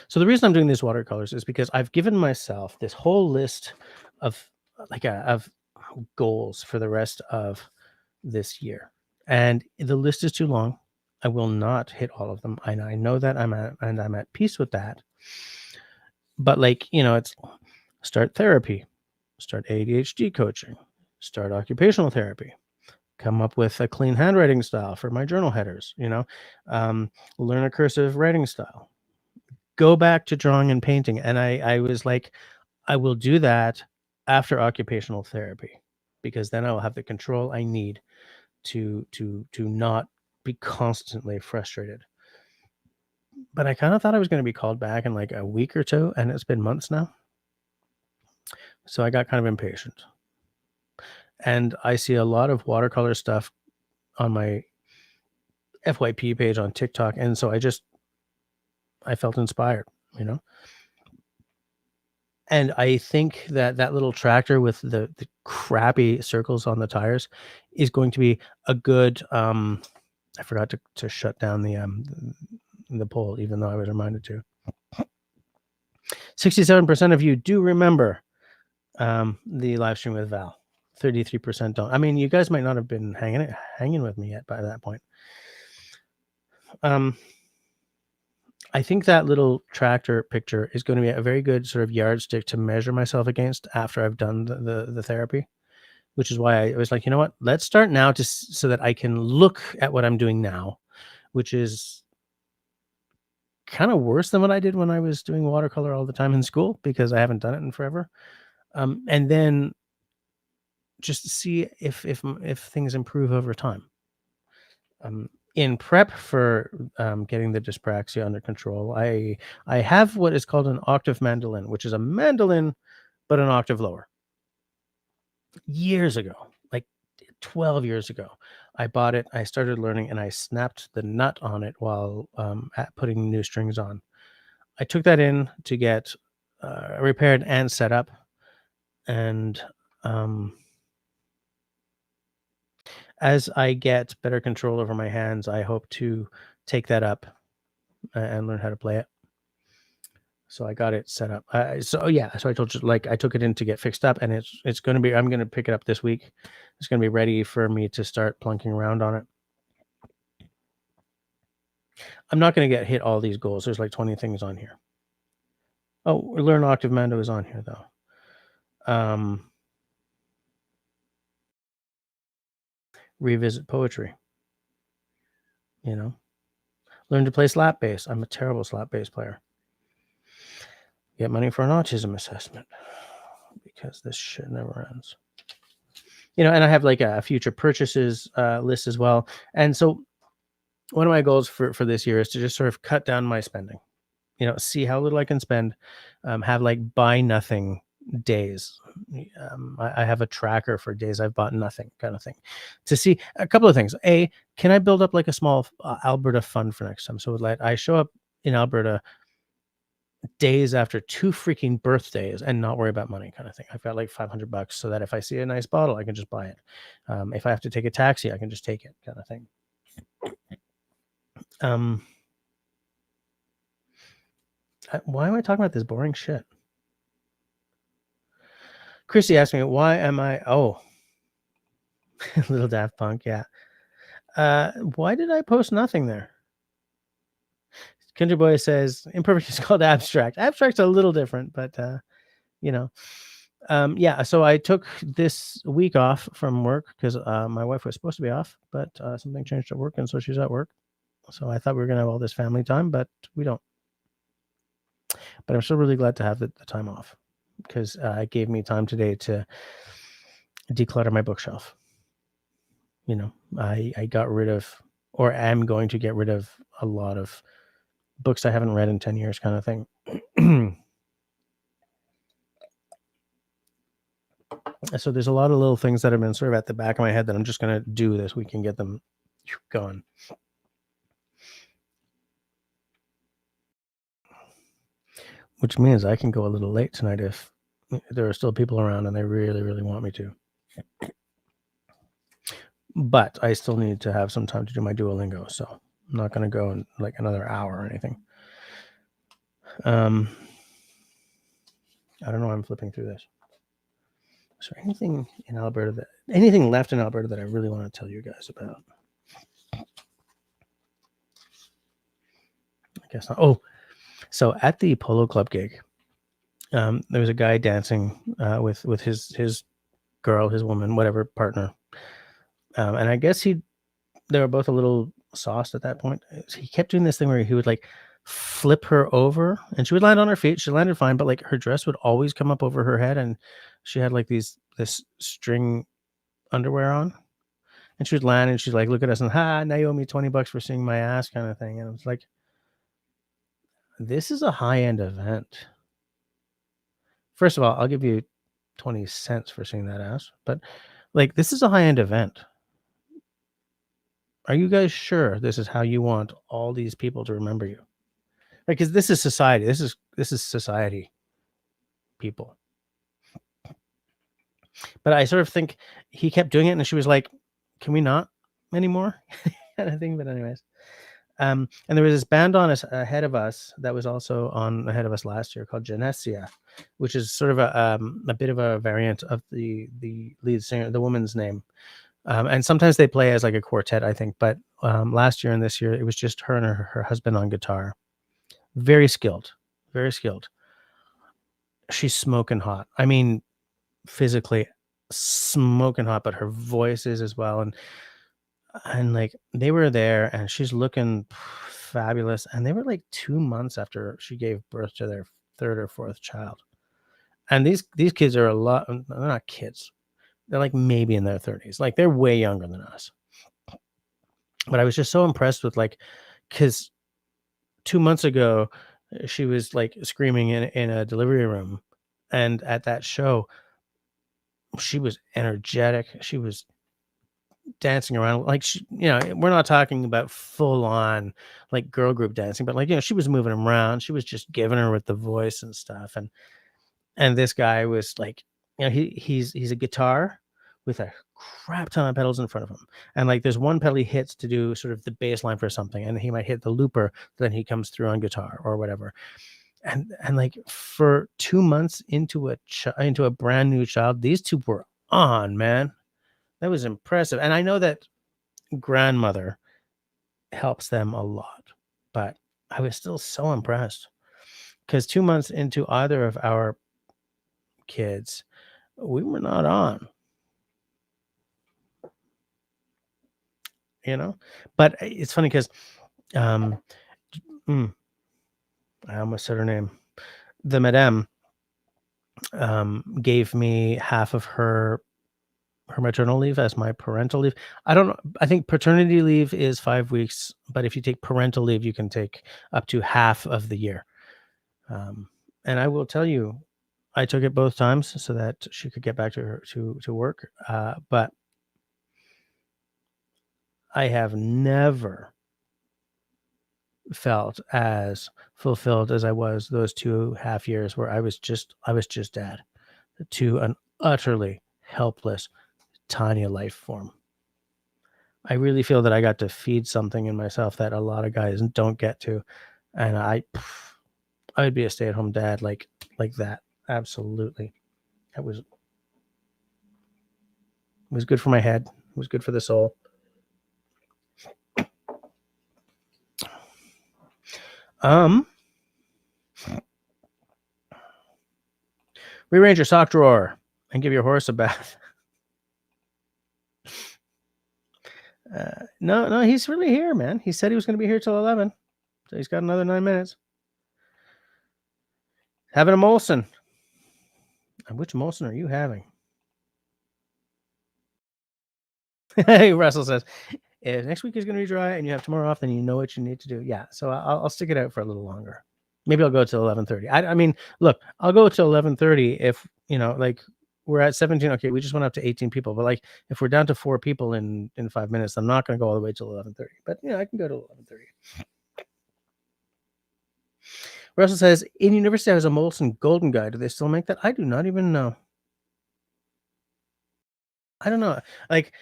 Speaker 1: So the reason I'm doing these watercolors is because I've given myself this whole list of of goals for the rest of this year, and the list is too long. I will not hit all of them. I know that I'm at peace with that. But it's start therapy, start ADHD coaching, start occupational therapy, come up with a clean handwriting style for my journal headers, learn a cursive writing style, go back to drawing and painting. And I was like, I will do that after occupational therapy, because then I will have the control I need to not be constantly frustrated. But I kind of thought I was going to be called back in like a week or two, and it's been months now. So I got kind of impatient. And I see a lot of watercolor stuff on my FYP page on TikTok. And so I felt inspired, And I think that little tractor with the crappy circles on the tires is going to be a good, I forgot to shut down the poll, even though I was reminded to. 67% of you do remember the live stream with Val. 33% don't. I mean, you guys might not have been hanging with me yet by that point. I think that little tractor picture is going to be a very good sort of yardstick to measure myself against after I've done the therapy, which is why I was like, you know what, let's start now so that I can look at what I'm doing now, which is kind of worse than what I did when I was doing watercolor all the time in school, because I haven't done it in forever. And then just see if things improve over time. In prep for getting the dyspraxia under control, I have what is called an octave mandolin, which is a mandolin, but an octave lower. Years ago, like 12 years ago, I bought it. I started learning, and I snapped the nut on it while putting new strings on. I took that in to get repaired and set up, and as I get better control over my hands, I hope to take that up and learn how to play it. So I got it set up. So I told you, like, I took it in to get fixed up, and it's going to be, I'm going to pick it up this week. It's going to be ready for me to start plunking around on it. I'm not going to hit all these goals. There's like 20 things on here. Oh, learn octave mando is on here though. Revisit poetry. Learn to play slap bass. I'm a terrible slap bass player. Get money for an autism assessment, because this shit never ends. And I have like a future purchases list as well. And so one of my goals for this year is to just sort of cut down my spending, see how little I can spend, have like buy nothing days. I have a tracker for days I've bought nothing, kind of thing, to see a couple of things. A, can I build up like a small Alberta fund for next time? So I show up in Alberta days after 2 freaking birthdays and not worry about money, kind of thing. I've got like $500, so that if I see a nice bottle, I can just buy it. If I have to take a taxi, I can just take it, kind of thing. Why am I talking about this boring shit? Chrissy asked me, why am I... Oh. Little Daft Punk, yeah. Why did I post nothing there? Kinder Boy says imperfect is called abstract. Abstract's a little different, but you know. Yeah, so I took this week off from work because my wife was supposed to be off, but something changed at work, and so she's at work. So I thought we were gonna have all this family time, but we don't. But I'm still really glad to have the time off because it gave me time today to declutter my bookshelf. You know, I got rid of, or am going to get rid of, a lot of books I haven't read in 10 years, kind of thing. So there's a lot of little things that have been sort of at the back of my head that I'm just going to do this week and get them going. Which means I can go a little late tonight if there are still people around and they really, really want me to. But I still need to have some time to do my Duolingo, so I'm not going to go in like another hour or anything. I don't know. I'm flipping through this. Is there anything in Alberta anything left in Alberta that I really want to tell you guys about? I guess not. Oh, so at the Polo Club gig, there was a guy dancing with his girl, his woman, whatever partner, and I guess they were both a little sauced at that point. He kept doing this thing where he would like flip her over, and she would land on her feet. She landed fine, but like her dress would always come up over her head, and she had like this string underwear on, and she would land, and she'd like look at us and now you owe me $20 for seeing my ass, kind of thing. And I was like, this is a high-end event. First of all, I'll give you 20 cents for seeing that ass, but like, this is a high-end event. Are you guys sure this is how you want all these people to remember you? Like, because this is society. This is society, people. But I sort of think he kept doing it, and she was like, "Can we not anymore?" kind of thing. But anyways, and there was this band on us ahead of us that was also on ahead of us last year called Genesia, which is sort of a bit of a variant of the lead singer, the woman's name. And sometimes they play as like a quartet, I think. But last year and this year, it was just her and her husband on guitar. Very skilled, very skilled. She's smoking hot. I mean, physically smoking hot, but her voice is as well. And like they were there, and she's looking fabulous. And they were like 2 months after she gave birth to their third or fourth child. And these kids are a lot. They're not kids. They're like maybe in their 30s. Like they're way younger than us. But I was just so impressed with like, because 2 months ago she was like screaming in a delivery room, and at that show she was energetic. She was dancing around like we're not talking about full on like girl group dancing, but like she was moving around. She was just giving her with the voice and stuff. And this guy was like, he's a guitar with a crap ton of pedals in front of him, and like there's one pedal he hits to do sort of the bass line for something, and he might hit the looper, then he comes through on guitar or whatever. And like for 2 months into a brand new child, these two were on, man. That was impressive. And I know that grandmother helps them a lot, but I was still so impressed because 2 months into either of our kids, we were not on, But it's funny because I almost said her name. The madame gave me half of her maternal leave as my parental leave. I don't know. I think paternity leave is 5 weeks, but if you take parental leave, you can take up to half of the year. And I will tell you, I took it both times so that she could get back to work. But I have never felt as fulfilled as I was those 2.5 years where I was just dad to an utterly helpless, tiny life form. I really feel that I got to feed something in myself that a lot of guys don't get to. And I would be a stay-at-home dad like that. Absolutely. It was good for my head. It was good for the soul. Rearrange your sock drawer and give your horse a bath. No, he's really here, man. He said he was going to be here till 11, so he's got another 9 minutes. Having a Molson. Which Molson are you having? Hey, Russell says, if next week is going to be dry and you have tomorrow off, then you know what you need to do. Yeah, so I'll stick it out for a little longer. Maybe I'll go till 11:30. I mean, look, I'll go till 11:30 if, like, we're at 17. Okay, we just went up to 18 people, but like if we're down to 4 people in 5 minutes, I'm not going to go all the way till 11:30. But I can go to 11:30. Russell says, in University has a Molson Golden Guy. Do they still make that? I do not even know. I don't know. Like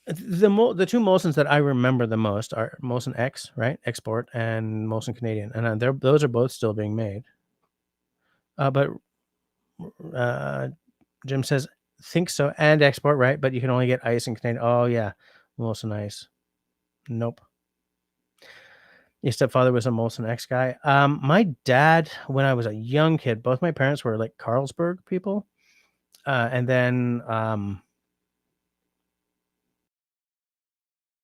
Speaker 1: the two Molsons that I remember the most are Molson X, right? Export, and Molson Canadian. And those are both still being made. But Jim says, think so, and export, right? But you can only get ice in Canadian. Oh, yeah. Molson Ice. Nope. Your stepfather was a Molson X guy. My dad, when I was a young kid, both my parents were like Carlsberg people. And then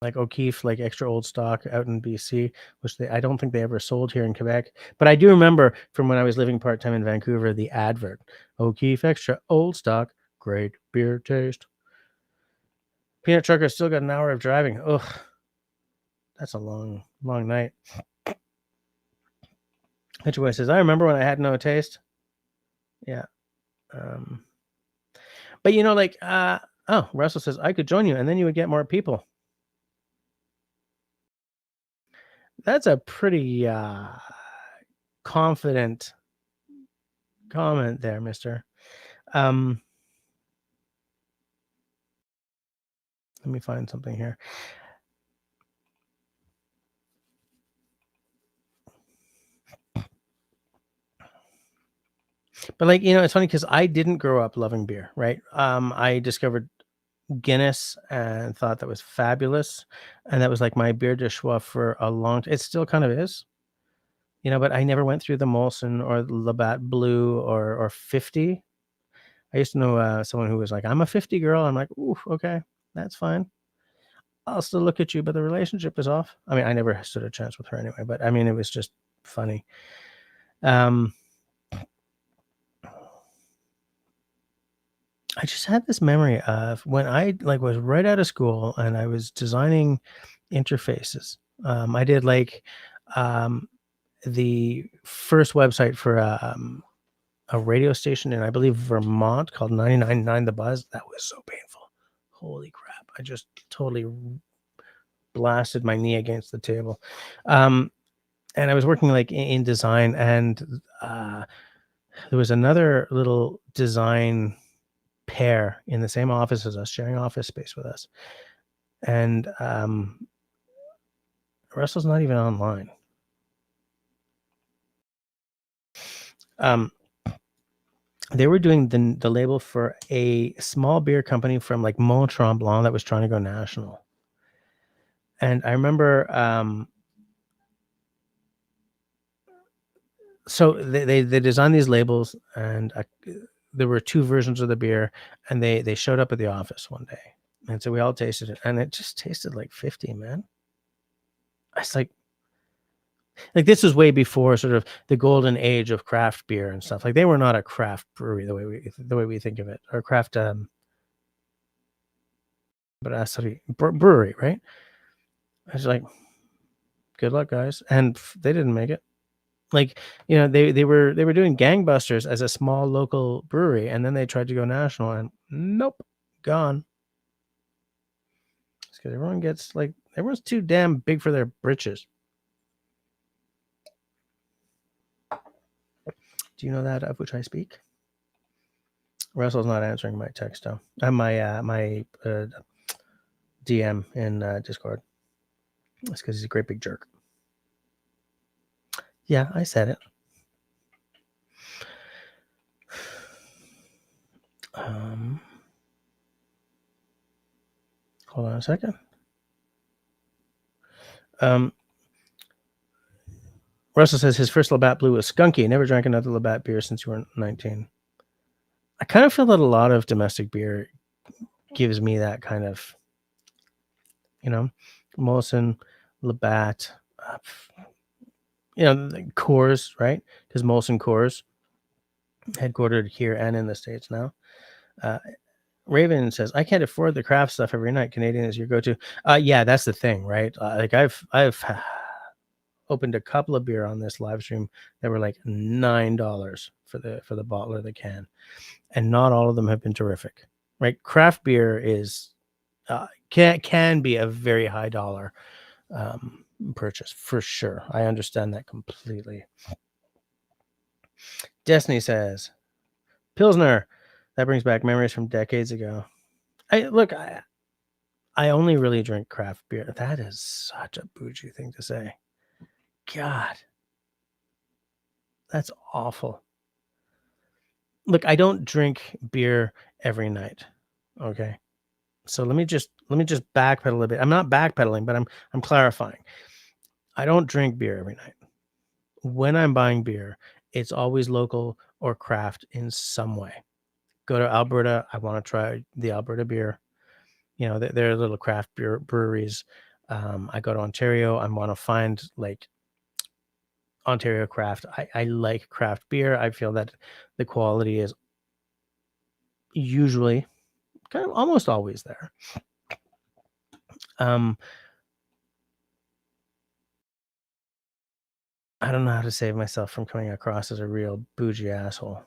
Speaker 1: like O'Keefe, like extra old stock out in BC, which I don't think they ever sold here in Quebec. But I do remember from when I was living part-time in Vancouver, the advert, O'Keefe extra old stock, great beer taste. Peanut Trucker still got an hour of driving. Ugh, that's a long night. Hitcher Boy says, I remember when I had no taste. Yeah. But like, Russell says, I could join you and then you would get more people. That's a pretty confident comment there, mister. Let me find something here. But like, it's funny because I didn't grow up loving beer, right? I discovered Guinness and thought that was fabulous. And that was like my beer de choix for a long time. It still kind of is, but I never went through the Molson or Labatt Blue or 50. I used to know someone who was like, I'm a 50 girl. I'm like, ooh, okay, that's fine. I'll still look at you, but the relationship is off. I mean, I never stood a chance with her anyway, but I mean, it was just funny. I just had this memory of when I was right out of school and I was designing interfaces. I did the first website for a radio station in, I believe, Vermont called 99.9 The Buzz. That was so painful. Holy crap. I just totally blasted my knee against the table. And I was working in design, and there was another little design pair in the same office as us, sharing office space with us. And Russell's not even online. They were doing the label for a small beer company from like Mont Tremblant that was trying to go national. And I remember so they designed these labels, and there were 2 versions of the beer, and they showed up at the office one day, and so we all tasted it, and it just tasted like 50, man. It's like this was way before sort of the golden age of craft beer and stuff. Like, they were not a craft brewery the way we think of it, or craft brewery, right? I was like, good luck, guys, and they didn't make it. Like, they were doing gangbusters as a small local brewery, and then they tried to go national, and nope, gone. It's because everyone's too damn big for their britches. Do you know that of which I speak? Russell's not answering my text though. My DM in Discord. It's because he's a great big jerk. Yeah, I said it. Hold on a second. Russell says his first Labatt Blue was skunky. Never drank another Labatt beer since you were 19. I kind of feel that a lot of domestic beer gives me that kind of, Molson, Labatt, Coors, right? Because Molson Coors, headquartered here and in the States now. Raven says, I can't afford the craft stuff every night. Canadian is your go-to. Yeah, that's the thing, right? Like I've opened a couple of beer on this live stream that were like $9 for the bottle or the can, and not all of them have been terrific, right? Craft beer is can be a very high dollar purchase for sure. I understand that completely. Destiny says, Pilsner, that brings back memories from decades ago. I only really drink craft beer. That is such a bougie thing to say. God, that's awful. Look, I don't drink beer every night. Okay. So let me just backpedal a little bit. I'm not backpedaling, but I'm clarifying. I don't drink beer every night. When I'm buying beer, it's always local or craft in some way. Go to Alberta, I want to try the Alberta beer. They're little craft beer breweries. I go to Ontario, I want to find like Ontario craft. I like craft beer. I feel that the quality is usually kind of almost always there. I don't know how to save myself from coming across as a real bougie asshole,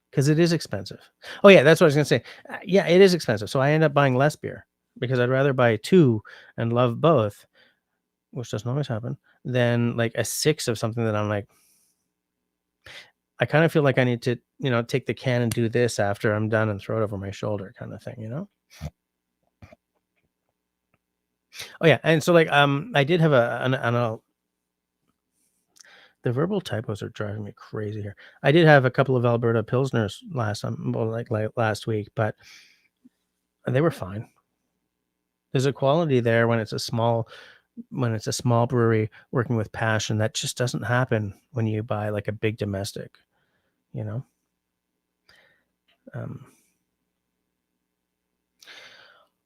Speaker 1: because it is expensive. Oh yeah, that's what I was gonna say. Yeah, it is expensive. So I end up buying less beer because I'd rather buy 2 and love both, which doesn't always happen, than like a 6 of something that I'm like, I kind of feel like I need to, take the can and do this after I'm done and throw it over my shoulder kind of thing, Oh yeah, and so like I did have the verbal typos are driving me crazy here. I did have a couple of Alberta Pilsners last week, but they were fine. There's a quality there when it's a small brewery working with passion that just doesn't happen when you buy like a big domestic,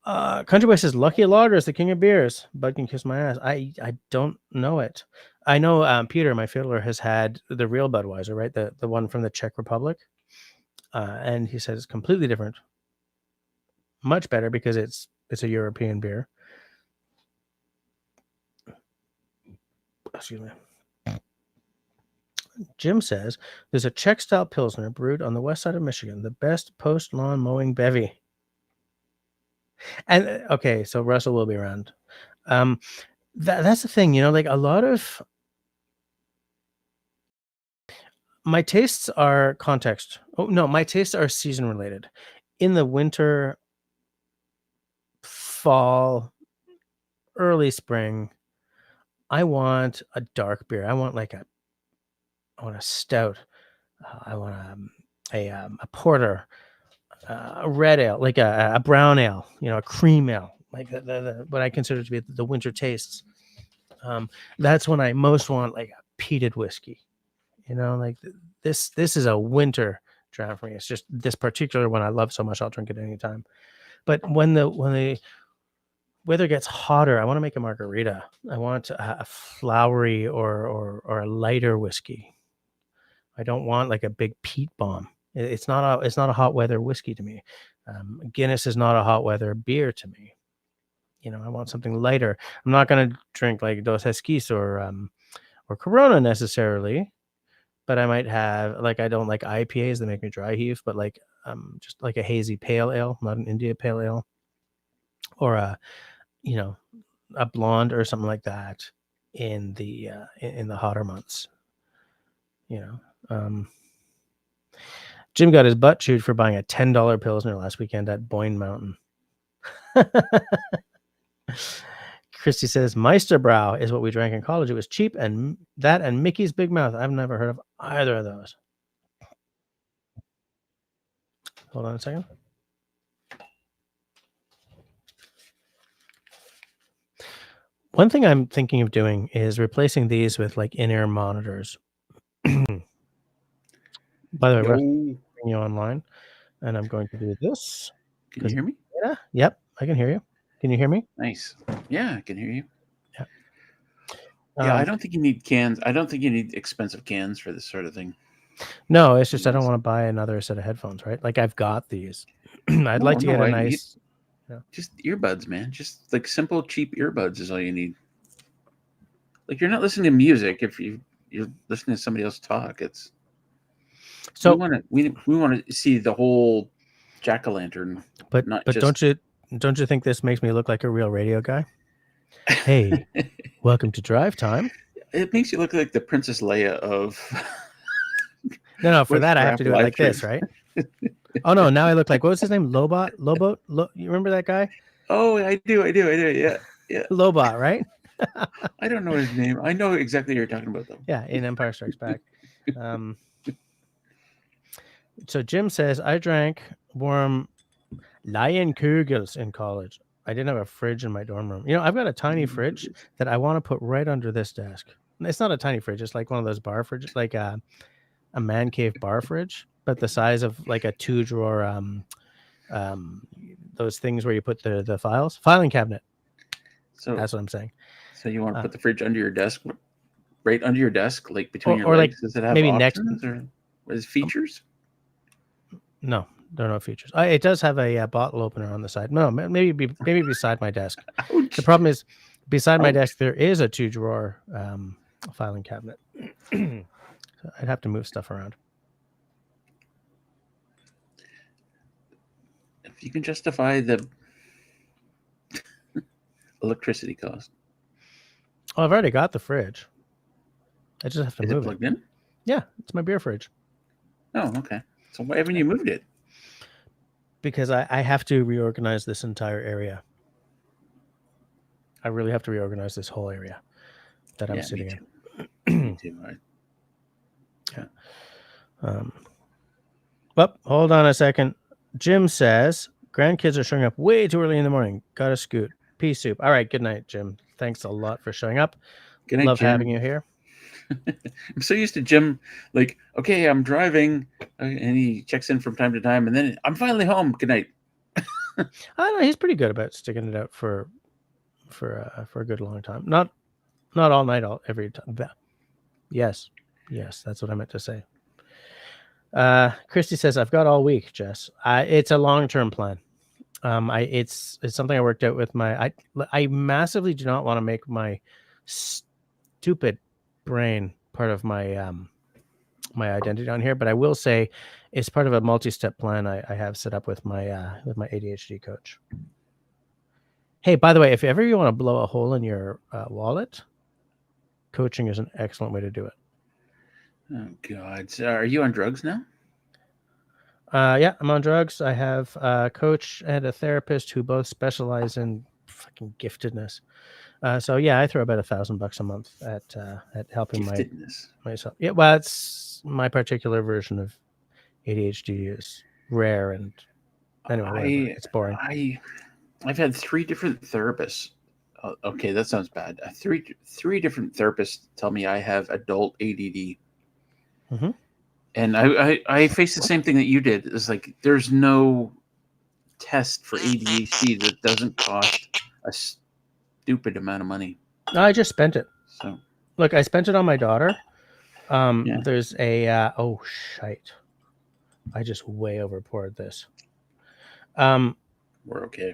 Speaker 1: Country Boy says Lucky Lager is the king of beers. Bud can kiss my ass. I don't know it. I know Peter, my fiddler, has had the real Budweiser, right? The one from the Czech Republic. And he says it's completely different. Much better because it's a European beer. Excuse me. Jim says there's a Czech style Pilsner brewed on the west side of Michigan, the best post lawn mowing bevy. And okay, so Russell will be around. That's the thing, like a lot of my tastes are context. Oh no, my tastes are season related. In the winter, fall, early spring, I want a dark beer. I want a stout. I want a porter, a red ale, like a brown ale, a cream ale, like what I consider to be the winter tastes. That's when I most want like a peated whiskey. Like this is a winter dram for me. It's just this particular one I love so much. I'll drink it anytime. But when the weather gets hotter, I want to make a margarita. I want a flowery or a lighter whiskey. I don't want like a big peat bomb. It's not a hot weather whiskey to me. Guinness is not a hot weather beer to me. I want something lighter. I'm not going to drink like Dos Equis or Corona necessarily, but I might have I don't like IPAs that make me dry heave, but just like a hazy pale ale, not an India pale ale, or a blonde or something like that in the hotter months. Jim got his butt chewed for buying a $10 Pilsner last weekend at Boyne Mountain. Christy says Meisterbrow is what we drank in college. It was cheap, and Mickey's Big Mouth. I've never heard of either of those. Hold on a second. One thing I'm thinking of doing is replacing these with like in-ear monitors. By the way, we're
Speaker 3: Yo,
Speaker 1: bringing you online, and I'm going to do this.
Speaker 3: can you hear me?
Speaker 1: Yeah, yep, I can hear you. Can you hear me?
Speaker 3: Nice. Yeah, I can hear you.
Speaker 1: Yeah.
Speaker 3: Yeah, I don't think you need cans. I don't think you need expensive cans for this sort of thing.
Speaker 1: No, it's just I don't want to buy another set of headphones, right? Like I've got these. I'd like to get a nice.
Speaker 3: Just earbuds, man. Just like simple, cheap earbuds is all you need. Like you're not listening to music if you're listening to somebody else talk. It's
Speaker 1: so
Speaker 3: we want to see the whole jack-o'-lantern,
Speaker 1: but
Speaker 3: just...
Speaker 1: don't you think this makes me look like a real radio guy? Hey, welcome to Drive Time.
Speaker 3: It makes you look like the Princess Leia of...
Speaker 1: No, for that I have to do it like this, right? Oh no, now I look like, what was his name? Lobot? You remember that guy?
Speaker 3: Oh, I do. Yeah.
Speaker 1: Lobot, right?
Speaker 3: I don't know his name. I know exactly what you're talking about, though.
Speaker 1: Yeah, in Empire Strikes Back. So Jim says, I drank warm Lion Kugels in college. I didn't have a fridge in my dorm room. You know, I've got a tiny fridge that I want to put right under this desk. It's not a tiny fridge. It's like one of those bar fridges, like a man cave bar fridge, but the size of like a 2-drawer, those things where you put the filing cabinet. So that's what I'm saying.
Speaker 3: So you want to put the fridge under your desk, right under your desk, like between your legs?
Speaker 1: Like,
Speaker 3: does it have
Speaker 1: maybe
Speaker 3: options or what is features?
Speaker 1: No, don't know features. It does have a bottle opener on the side. No, maybe beside my desk.
Speaker 3: Ouch.
Speaker 1: The problem is, beside my desk there is a 2-drawer filing cabinet. So I'd have to move stuff around.
Speaker 3: If you can justify the electricity cost.
Speaker 1: Oh, I've already got the fridge. I just have to move it.
Speaker 3: Is it plugged in?
Speaker 1: Yeah, it's my beer fridge.
Speaker 3: Oh, okay. So why haven't you moved it?
Speaker 1: Because I have to reorganize this entire area. I really have to reorganize this whole area that I'm sitting
Speaker 3: in. Me too.
Speaker 1: Yeah. Well, hold on a second. Jim says, grandkids are showing up way too early in the morning. Gotta scoot. Pea soup. All right. Good night, Jim. Thanks a lot for showing up.
Speaker 3: Good night,
Speaker 1: Love
Speaker 3: Jim.
Speaker 1: having you here.
Speaker 3: I'm so used to Jim, like, okay, I'm driving, and he checks in from time to time, and then I'm finally home. Good night.
Speaker 1: I don't know. He's pretty good about sticking it out for a good long time. Not all night, every time. Yes, that's what I meant to say. Christy says, I've got all week, Jess. It's a long-term plan. It's something I worked out with I massively do not want to make my stupid brain part of my my identity on here, but I will say it's part of a multi-step plan I have set up with my ADHD coach. Hey, by the way, if ever you want to blow a hole in your wallet, coaching is an excellent way to do it.
Speaker 3: Oh God! So are you on drugs now?
Speaker 1: Yeah, I'm on drugs. I have a coach and a therapist who both specialize in fucking giftedness. So yeah, I throw about $1,000 a month at helping myself. Yeah, well, it's my particular version of ADHD is rare, and anyway, it's boring.
Speaker 3: I've had 3 different therapists. Okay, that sounds bad. 3 different therapists tell me I have adult ADD.
Speaker 1: Mm-hmm.
Speaker 3: And I face the same thing that you did. It's like there's no test for ADHD that doesn't cost a stupid amount of money.
Speaker 1: I just spent it.
Speaker 3: So
Speaker 1: look, I spent it on my daughter. There's a oh shite. I just way overpoured this.
Speaker 3: We're okay.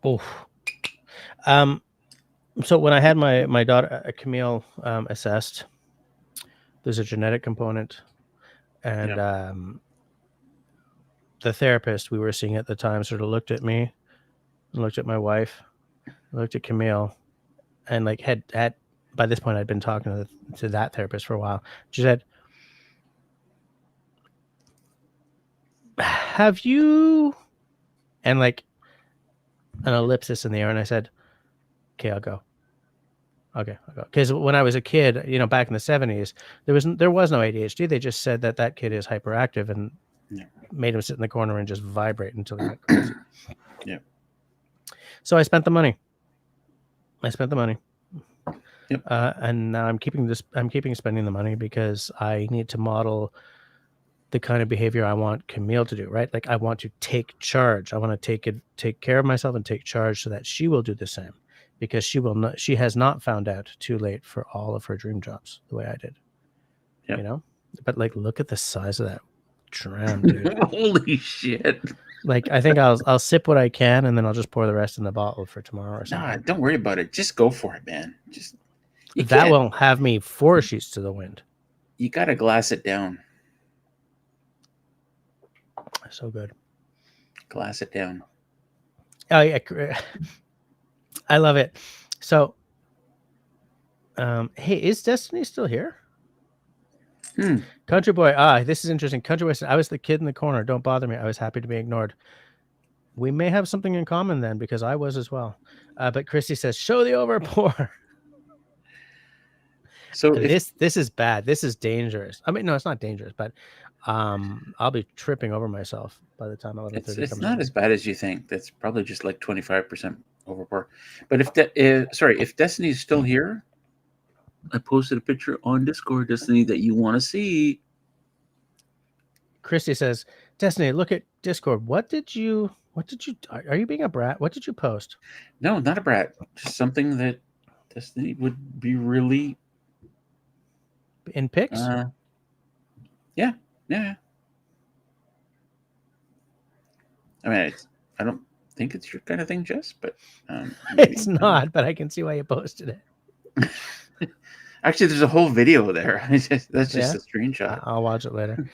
Speaker 1: Oh. So when I had my daughter Camille assessed, there's a genetic component, and the therapist we were seeing at the time sort of looked at me, looked at my wife, looked at Camille, and like had by this point I'd been talking to that therapist for a while. She said, "Have you?" And like an ellipsis in the air, and I said, "Okay, I'll go." Because when I was a kid, back in the 70s, there was no ADHD. They just said that kid is hyperactive and made him sit in the corner and just vibrate until he went crazy.
Speaker 3: Yeah.
Speaker 1: So I spent the money. I spent the money.
Speaker 3: Yep.
Speaker 1: And now I'm keeping spending the money because I need to model the kind of behavior I want Camille to do, right? Like I want to take charge. I want to take care of myself and take charge so that she will do the same, because she has not found out too late for all of her dream jobs the way I did.
Speaker 3: Yep.
Speaker 1: You know? But like look at the size of that dram, dude.
Speaker 3: Holy shit.
Speaker 1: Like I think I'll sip what I can and then I'll just pour the rest in the bottle for tomorrow or something.
Speaker 3: Nah, don't worry about it. Just go for it, man.
Speaker 1: That will have me 4 sheets to the wind.
Speaker 3: You gotta glass it down.
Speaker 1: So good.
Speaker 3: Glass it down.
Speaker 1: Oh yeah, I love it. So, hey, is Destiny still here? Country boy. This is interesting. Country boy said, "I was the kid in the corner. Don't bother me. I was happy to be ignored." We may have something in common then, because I was as well. But Christy says, "Show the overpour." So this is bad. This is dangerous. I mean, no, it's not dangerous, but I'll be tripping over myself by the time 11:30.
Speaker 3: It's not as bad as you think. That's probably just like 25% overpour. But if Destiny's still here, I posted a picture on Discord, Destiny, that you want to see.
Speaker 1: Christy says, "Destiny, look at Discord. What did you? Are you being a brat? What did you post?"
Speaker 3: No, not a brat. Just something that Destiny would be really
Speaker 1: in pics.
Speaker 3: Yeah. I mean, I don't think it's your kind of thing, Jess, but
Speaker 1: it's not. But I can see why you posted it.
Speaker 3: Actually, there's a whole video there. That's just a screenshot.
Speaker 1: I'll watch it later.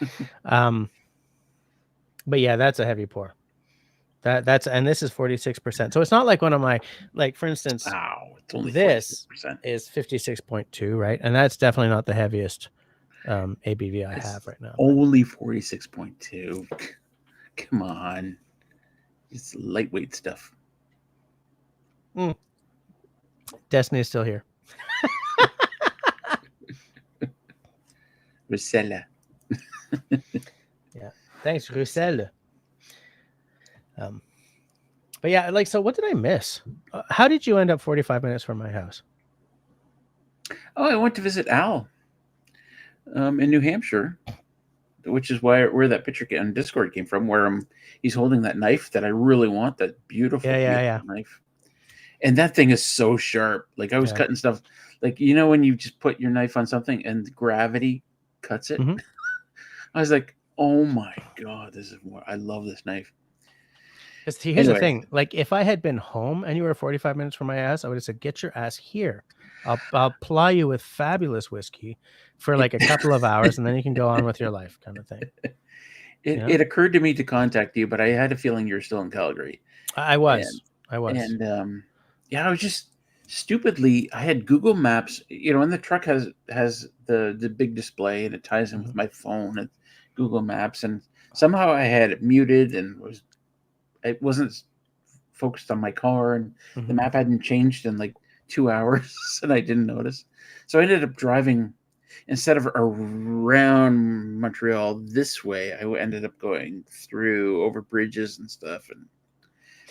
Speaker 1: But yeah, that's a heavy pour. And this is 46%. So it's not like one of my, like for instance,
Speaker 3: it's only
Speaker 1: this
Speaker 3: 46%.
Speaker 1: is 56.2, right? And that's definitely not the heaviest ABV I have right now.
Speaker 3: Only 46.2. Come on. It's lightweight stuff.
Speaker 1: Destiny is still here.
Speaker 3: Rosella.
Speaker 1: Yeah. Thanks, Roussel. But yeah, like, so what did I miss? How did you end up 45 minutes from my house?
Speaker 3: Oh, I went to visit Al in New Hampshire, which is where that picture on Discord came from, where he's holding that knife that I really want, that beautiful, beautiful knife. And that thing is so sharp. Like I was cutting stuff, like, you know, when you just put your knife on something and gravity cuts it. Mm-hmm. I was like, oh my God, I love this knife.
Speaker 1: Here's the thing. Like if I had been home and you were 45 minutes from my ass, I would have said, get your ass here. I'll ply you with fabulous whiskey for like a couple of hours and then you can go on with your life, kind of thing.
Speaker 3: It occurred to me to contact you, but I had a feeling you're still in Calgary.
Speaker 1: I was.
Speaker 3: And I was just stupidly, I had Google Maps, you know, and the truck has the big display and it ties in with my phone and Google Maps, and somehow I had it muted and it wasn't focused on my car, and the map hadn't changed in like 2 hours and I didn't notice. So I ended up driving, instead of around Montreal this way, I ended up going over bridges and stuff. And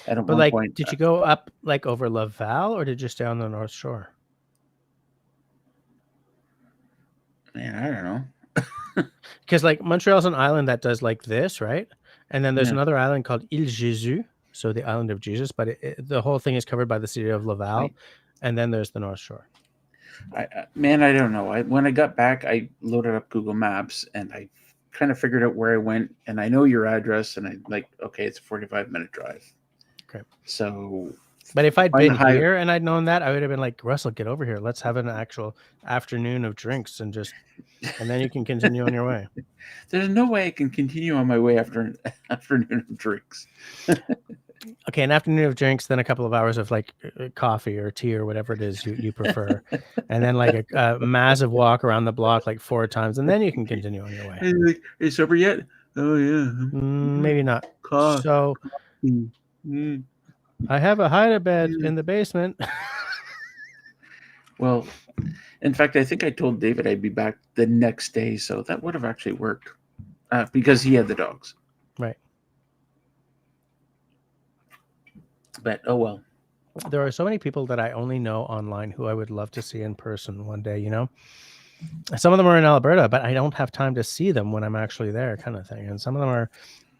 Speaker 3: at one point,
Speaker 1: did you go up like over Laval or did you stay on the North Shore?
Speaker 3: Man, I don't know.
Speaker 1: Because like Montreal's an island that does like this, right? And then there's another island called Île Jésus, so the island of Jesus, but the whole thing is covered by the city of Laval. Right. And then there's the North Shore.
Speaker 3: I don't know. When I got back, I loaded up Google Maps and I kind of figured out where I went, and I know your address, and I okay, it's a 45-minute drive. Okay. So,
Speaker 1: but if I'd been here and I'd known that, I would have been like, Russell, get over here. Let's have an actual afternoon of drinks and then you can continue on your way.
Speaker 3: There's no way I can continue on my way after an afternoon of drinks.
Speaker 1: Okay, an afternoon of drinks, then a couple of hours of like coffee or tea or whatever it is you prefer, and then like a massive walk around the block like 4 times, and then you can continue on your way.
Speaker 3: Hey, like, are you sober yet? Oh yeah.
Speaker 1: Maybe not. So I have a hide-a-bed in the basement.
Speaker 3: Well, in fact, I think I told David I'd be back the next day, so that would have actually worked because he had the dogs.
Speaker 1: Right.
Speaker 3: But oh well.
Speaker 1: there are so many people that I only know online who I would love to see in person one day, you know? Some of them are in Alberta, but I don't have time to see them when I'm actually there, kind of thing. And some of them are,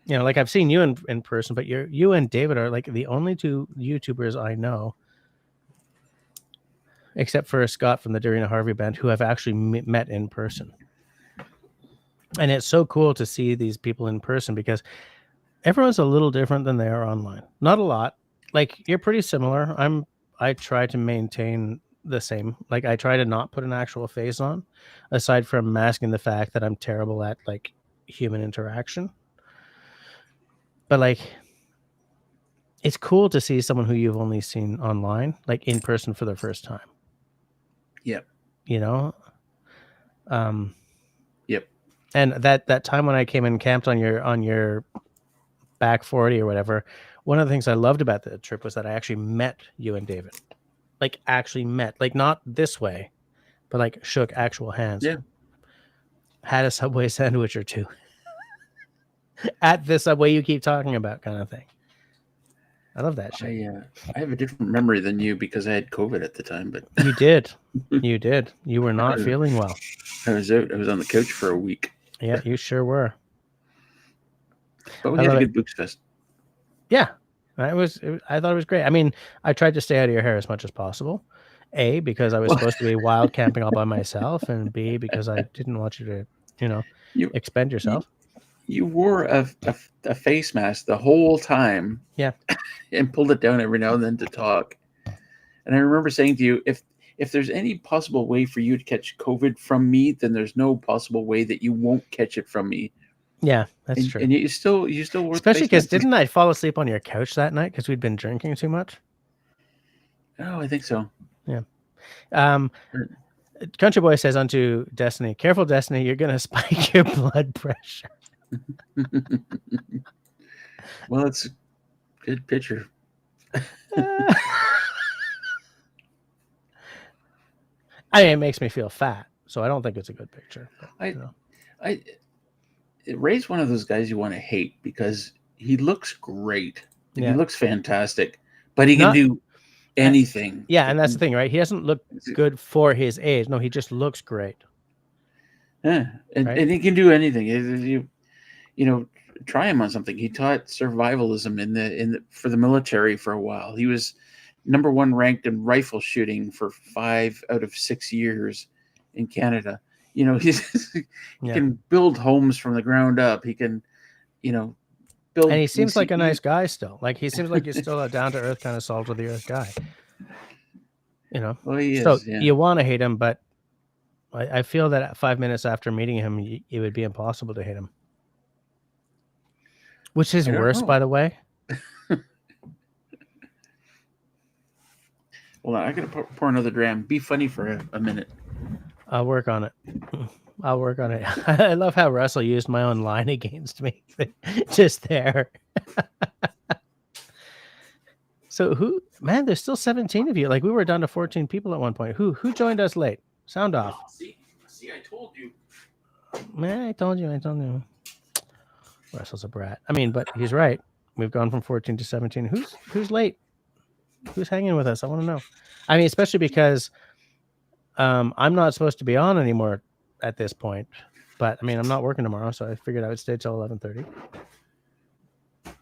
Speaker 1: you know, like I've seen you in person, but you and David are like the only two YouTubers I know, except for Scott from the Darina Harvey Band, who have actually met in person. And it's so cool to see these people in person because everyone's a little different than they are online. Not a lot. Like you're pretty similar. I try to maintain the same. Like I try to not put an actual face on, aside from masking the fact that I'm terrible at like human interaction. But like it's cool to see someone who you've only seen online, like in person for the first time.
Speaker 3: Yep.
Speaker 1: You know?
Speaker 3: Yep.
Speaker 1: And that time when I came and camped on your back 40 or whatever, one of the things I loved about the trip was that I actually met you and David. Like actually met, like not this way, but like shook actual hands.
Speaker 3: Yeah.
Speaker 1: Had a Subway sandwich or two at the Subway you keep talking about, kind of thing. I love that shit.
Speaker 3: I have a different memory than you because I had COVID at the time, but
Speaker 1: You did. You did. You were not feeling well.
Speaker 3: I was out. I was on the couch for a week.
Speaker 1: Yeah, you sure were.
Speaker 3: But we had a good Books Fest.
Speaker 1: Yeah. I thought it was great. I mean, I tried to stay out of your hair as much as possible. A, because I was supposed to be wild camping all by myself, and B, because I didn't want you to, you know, expend yourself.
Speaker 3: You wore a face mask the whole time.
Speaker 1: Yeah.
Speaker 3: And pulled it down every now and then to talk. And I remember saying to you, if there's any possible way for you to catch COVID from me, then there's no possible way that you won't catch it from me.
Speaker 1: Yeah, that's true.
Speaker 3: And you still wore,
Speaker 1: especially because didn't I fall asleep on your couch that night because we'd been drinking too much?
Speaker 3: Oh, I think so.
Speaker 1: Yeah. Country Boy says unto Destiny, "Careful, Destiny, you're gonna spike your blood pressure."
Speaker 3: Well, it's a good picture.
Speaker 1: I mean, it makes me feel fat, so I don't think it's a good picture. But,
Speaker 3: Ray's one of those guys you want to hate because he looks great. Yeah. He looks fantastic, but he can do anything.
Speaker 1: Yeah, and that's the thing, right? He doesn't look good for his age. No, he just looks great.
Speaker 3: Yeah, and he can do anything. You know, try him on something. He taught survivalism for the military for a while. He was #1 ranked in rifle shooting for 5 out of 6 years in Canada. You know, he can build homes from the ground up. He can, you know, build.
Speaker 1: And he seems like a nice guy still. Like he seems like he's still a down to earth kind of salt of the earth guy. You know,
Speaker 3: well, he is,
Speaker 1: so you want to hate him, but I feel that 5 minutes after meeting him, it would be impossible to hate him. Which is worse, by the way.
Speaker 3: Well, I gotta pour another dram. Be funny for a minute.
Speaker 1: I'll work on it. I love how Russell used my own line against me. Just there. So man, there's still 17 of you. Like we were down to 14 people at one point. Who joined us late? Sound off.
Speaker 3: See, I told you.
Speaker 1: Man, I told you. Russell's a brat. I mean, but he's right. We've gone from 14 to 17. Who's late? Who's hanging with us? I want to know. I mean, especially because I'm not supposed to be on anymore at this point. But I mean, I'm not working tomorrow, so I figured I would stay till 11:30.
Speaker 3: Well,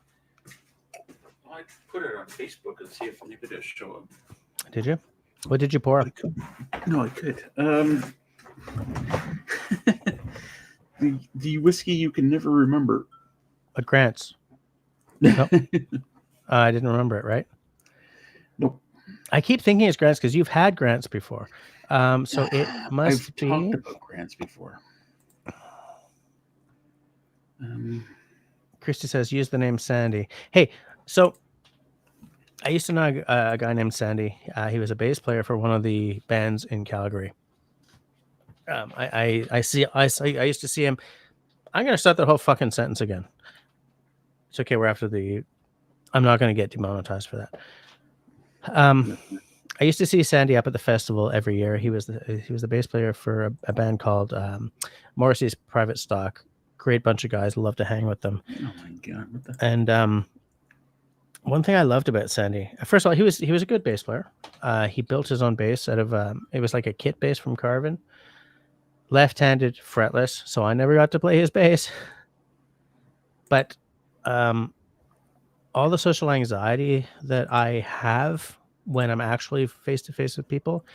Speaker 3: I put it on Facebook and see if anybody will show up.
Speaker 1: Did you? What did you pour?
Speaker 3: No, I could. The whiskey you can never remember.
Speaker 1: At Grant's. Nope. I didn't remember it, right?
Speaker 3: Nope.
Speaker 1: I keep thinking it's Grant's because you've had Grant's before. So it must
Speaker 3: I've
Speaker 1: be.
Speaker 3: talked about Grant's before.
Speaker 1: Christy says, use the name Sandy. Hey, so I used to know a guy named Sandy. He was a bass player for one of the bands in Calgary. I used to see him. I'm going to start that whole fucking sentence again. It's okay. We're after I'm not going to get demonetized for that. I used to see Sandy up at the festival every year. He was the bass player for a band called Morrissey's Private Stock. Great bunch of guys. Love to hang with them.
Speaker 3: Oh my god! What the?
Speaker 1: And one thing I loved about Sandy, first of all, he was a good bass player. He built his own bass out of it was like a kit bass from Carvin, left-handed, fretless. So I never got to play his bass, but all the social anxiety that I have when I'm actually face to face with people,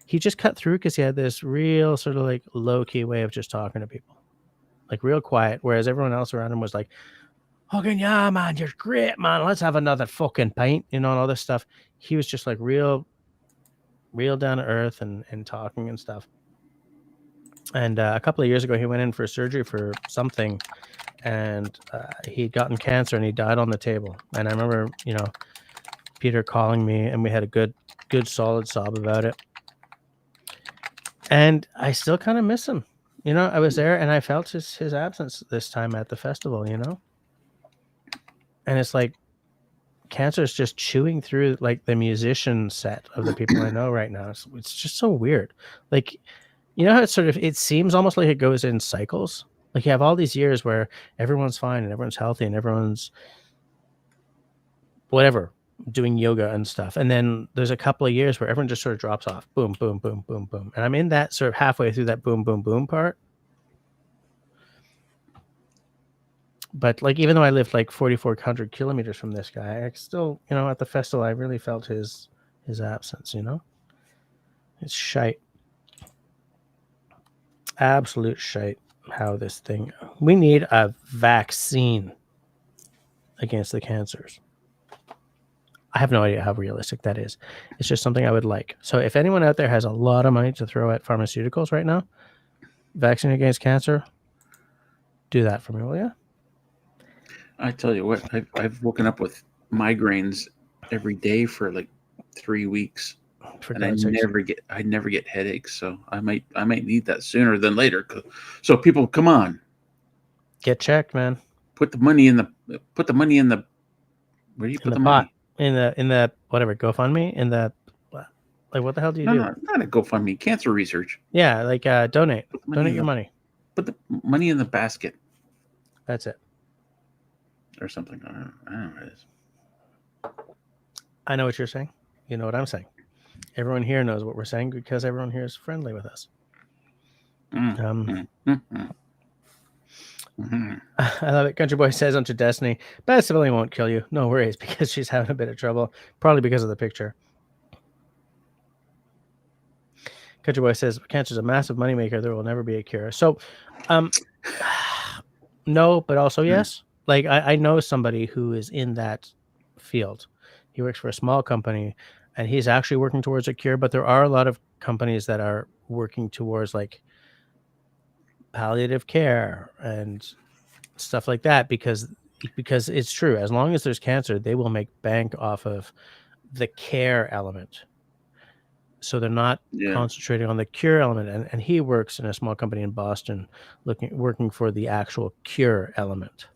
Speaker 1: he just cut through because he had this real sort of like low key way of just talking to people, like real quiet. Whereas everyone else around him was like, "Fucking yeah, man, you're great, man. Let's have another fucking pint," and all this stuff. He was just like real down to earth and talking and stuff. And a couple of years ago, he went in for surgery for something, and he'd gotten cancer and he died on the table. And I remember, Peter calling me, and we had a good solid sob about it. And I still kind of miss him. I was there and I felt his absence this time at the festival, And it's like cancer is just chewing through like the musician set of the people I know right now. It's just so weird. Like, how it seems almost like it goes in cycles. Like you have all these years where everyone's fine and everyone's healthy and everyone's whatever, doing yoga and stuff. And then there's a couple of years where everyone just sort of drops off. Boom, boom, boom, boom, boom. And I'm in that sort of halfway through that boom, boom, boom part. But like, even though I lived like 4,400 kilometers from this guy, I still, at the festival, I really felt his absence, It's shite. Absolute shite how this thing... We need a vaccine against the cancers. I have no idea how realistic that is. It's just something I would like. So if anyone out there has a lot of money to throw at pharmaceuticals right now, vaccine against cancer, do that for me, will you?
Speaker 3: I tell you what, I've woken up with migraines every day for like 3 weeks, and I never get headaches. So I might need that sooner than later. So people, come on,
Speaker 1: get checked, man.
Speaker 3: Put the money in the. Where do you put the money?
Speaker 1: Pot. In the whatever, GoFundMe, like, what the hell do you do?
Speaker 3: No, not a GoFundMe. Cancer research.
Speaker 1: Yeah, like donate your money.
Speaker 3: Put the money in the basket.
Speaker 1: That's it.
Speaker 3: Or something. I don't know what it is.
Speaker 1: I know what you're saying. You know what I'm saying. Everyone here knows what we're saying because everyone here is friendly with us. I love it. Country Boy says onto Destiny, Bad Civilian won't kill you. No worries, because she's having a bit of trouble. Probably because of the picture. Country Boy says, cancer is a massive moneymaker. There will never be a cure. So, no, but also yes. Like, I know somebody who is in that field. He works for a small company, and he's actually working towards a cure, but there are a lot of companies that are working towards, like, palliative care and stuff like that, because it's true. As long as there's cancer, they will make bank off of the care element. So they're not concentrating on the cure element. And he works in a small company in Boston working for the actual cure element.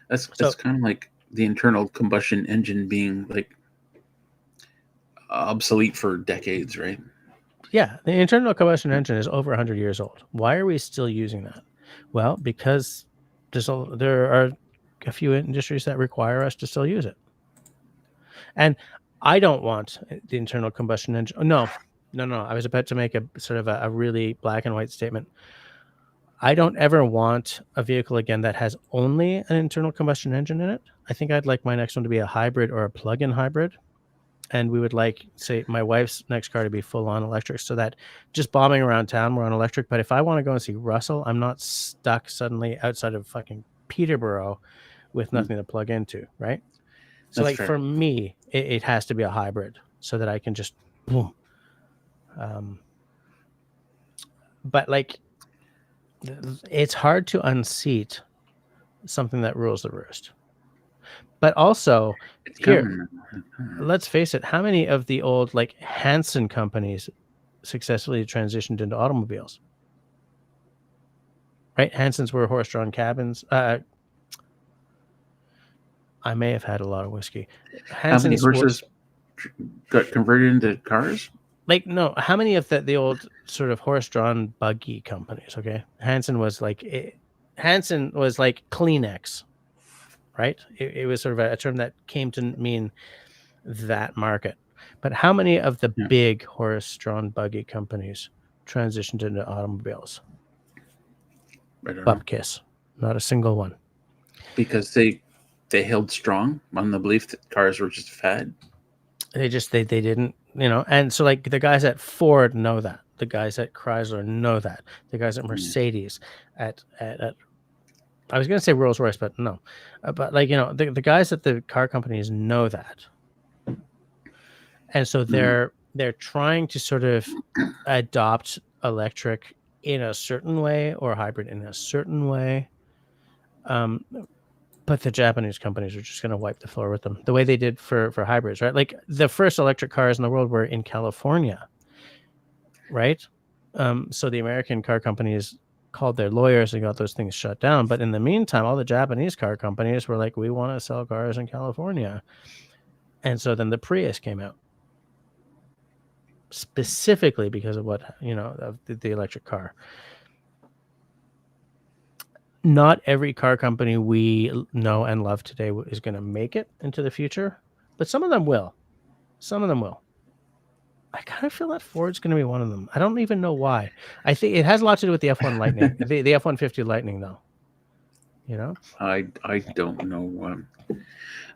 Speaker 3: That's kind of like the internal combustion engine being like obsolete for decades, right?
Speaker 1: Yeah, the internal combustion engine is over 100 years old. Why are we still using that? Well, because there are a few industries that require us to still use it. And I don't want the internal combustion engine. No. I was about to make a sort of a really black and white statement. I don't ever want a vehicle again that has only an internal combustion engine in it. I think I'd like my next one to be a hybrid or a plug-in hybrid. And we would like, say, my wife's next car to be full-on electric, so that just bombing around town, we're on electric. But if I want to go and see Russell, I'm not stuck suddenly outside of fucking Peterborough with nothing to plug into, right? So, that's like, fair. For me, it has to be a hybrid so that I can just boom. But, like, it's hard to unseat something that rules the roost. But also, here, let's face it, how many of the old, like, Hanson companies successfully transitioned into automobiles? Right? Hansons were horse-drawn cabins. I may have had a lot of whiskey.
Speaker 3: How many horses got converted into cars?
Speaker 1: Like, no, how many of the old sort of horse-drawn buggy companies, okay? Hanson was like Kleenex. right? It was sort of a term that came to mean that market. But how many of the
Speaker 3: Yeah.
Speaker 1: big horse-drawn buggy companies transitioned into automobiles?
Speaker 3: I don't know.
Speaker 1: Bupkis. Not a single one.
Speaker 3: Because they held strong on the belief that cars were just a fad.
Speaker 1: They didn't, and so like the guys at Ford know that. The guys at Chrysler know that. The guys at Mercedes, at I was going to say Rolls Royce, but no. But like, the guys at the car companies know that. And so they're trying to sort of adopt electric in a certain way or hybrid in a certain way. But the Japanese companies are just going to wipe the floor with them the way they did for hybrids, right? Like the first electric cars in the world were in California, right? So the American car companies called their lawyers and got those things shut down. But in the meantime, all the Japanese car companies were like, we want to sell cars in California. And so then the Prius came out specifically because of of the electric car. Not every car company we know and love today is going to make it into the future, but some of them will. Some of them will. I kind of feel that Ford's going to be one of them. I don't even know why. I think it has a lot to do with the F1 Lightning, the F-150 Lightning, though.
Speaker 3: I don't know.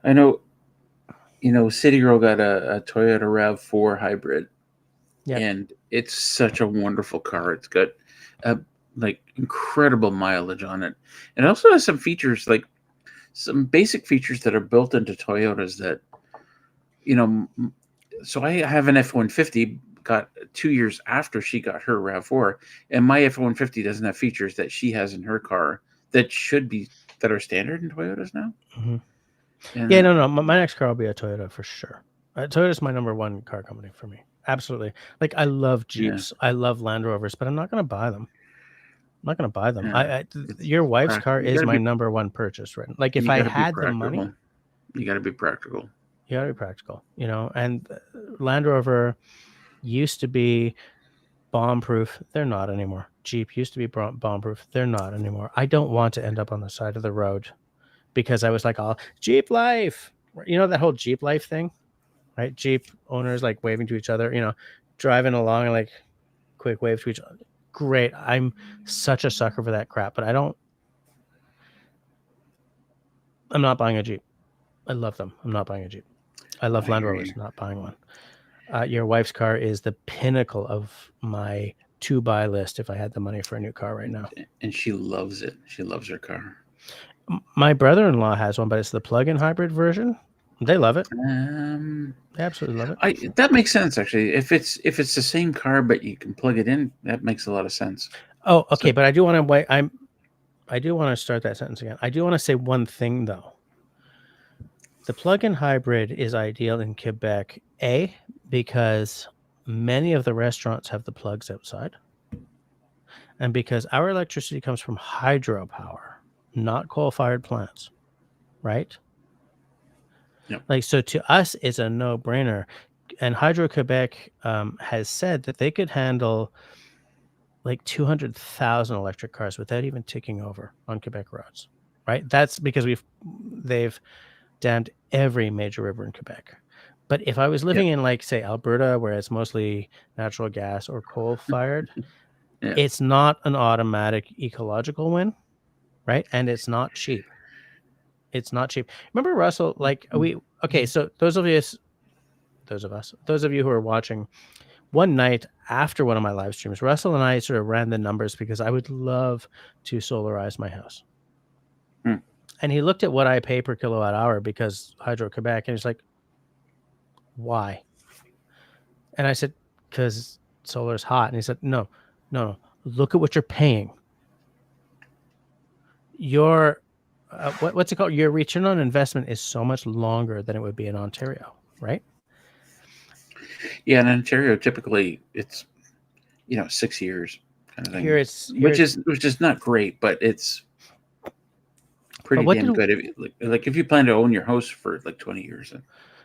Speaker 3: I know, City Girl got a Toyota RAV4 hybrid, and it's such a wonderful car. It's got like incredible mileage on it, and it also has some features, like some basic features that are built into Toyotas that, so I have an F-150, got 2 years after she got her RAV4, and my F-150 doesn't have features that she has in her car that are standard in Toyotas now.
Speaker 1: Mm-hmm.
Speaker 3: And,
Speaker 1: yeah, no. My next car will be a Toyota for sure. Toyota's my number one car company for me. Absolutely. Like I love Jeeps, I love Land Rovers, but I'm not going to buy them. I'm not going to buy them. Your wife's car is my number one purchase, right? Like if I had the money,
Speaker 3: you got to be practical.
Speaker 1: You got to be practical, and Land Rover used to be bomb-proof. They're not anymore. Jeep used to be bomb-proof. They're not anymore. I don't want to end up on the side of the road because I was like, oh, Jeep life. That whole Jeep life thing, right? Jeep owners like waving to each other, driving along and like quick wave to each other. Great. I'm such a sucker for that crap, but I'm not buying a Jeep. I love them. I'm not buying a Jeep. I love Land Rovers, not buying one. Your wife's car is the pinnacle of my to-buy list if I had the money for a new car right now.
Speaker 3: And she loves it. She loves her car.
Speaker 1: My brother-in-law has one, but it's the plug-in hybrid version. They love it. They absolutely love it.
Speaker 3: That makes sense, actually. If it's the same car but you can plug it in, that makes a lot of sense.
Speaker 1: Oh, okay, but I do want to wait. I do want to start that sentence again. I do want to say one thing though. The plug-in hybrid is ideal in Quebec, because many of the restaurants have the plugs outside, and because our electricity comes from hydropower, not coal-fired plants, right?
Speaker 3: Yep.
Speaker 1: Like, so to us, it's a no-brainer. And Hydro-Quebec has said that they could handle like 200,000 electric cars without even ticking over on Quebec roads, right? That's because they've dammed every major river in Quebec. But if I was living in like, say, Alberta, where it's mostly natural gas or coal fired, it's not an automatic ecological win, right? And it's not cheap. It's not cheap. Remember, Russell, so those of you who are watching, one night after one of my live streams, Russell and I sort of ran the numbers because I would love to solarize my house. And he looked at what I pay per kilowatt hour because Hydro-Quebec, and he's like, why? And I said, because solar is hot. And he said, no, look at what you're paying. Your, what's it called? Your return on investment is so much longer than it would be in Ontario, right?
Speaker 3: Yeah, in Ontario, typically it's 6 years kind of thing. Which is not great, but it's pretty damn good. If you plan to own your house for like 20 years.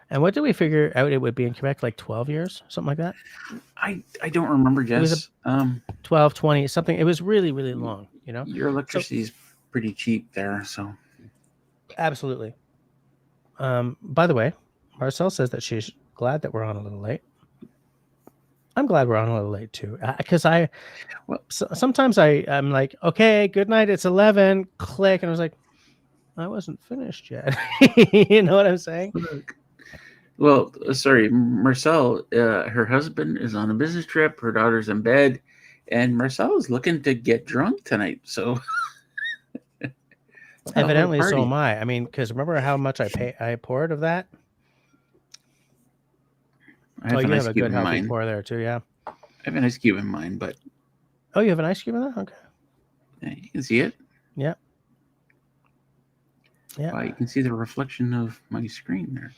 Speaker 1: And what did we figure out it would be in Quebec? Like 12 years, something like that?
Speaker 3: I don't remember, Jess.
Speaker 1: It was 12, 20, something. It was really, really long,
Speaker 3: Your electricity is pretty cheap there, so.
Speaker 1: Absolutely. By the way, Marcel says that she's glad that we're on a little late. I'm glad we're on a little late too, because sometimes I'm like, okay, good night. It's 11. Click, and I was like, I wasn't finished yet. You know what I'm saying?
Speaker 3: Well, sorry, Marcel. Her husband is on a business trip. Her daughter's in bed, and Marcel is looking to get drunk tonight. So
Speaker 1: Evidently, so am I. I mean, because remember how much I poured of that?
Speaker 3: Oh,
Speaker 1: you have a good healthy pour there too, yeah.
Speaker 3: I have an ice cube in mine, but
Speaker 1: oh, you have an ice cube in there? Okay.
Speaker 3: Yeah, you can see it.
Speaker 1: Yeah.
Speaker 3: Yeah. Wow, you can see the reflection of my screen there.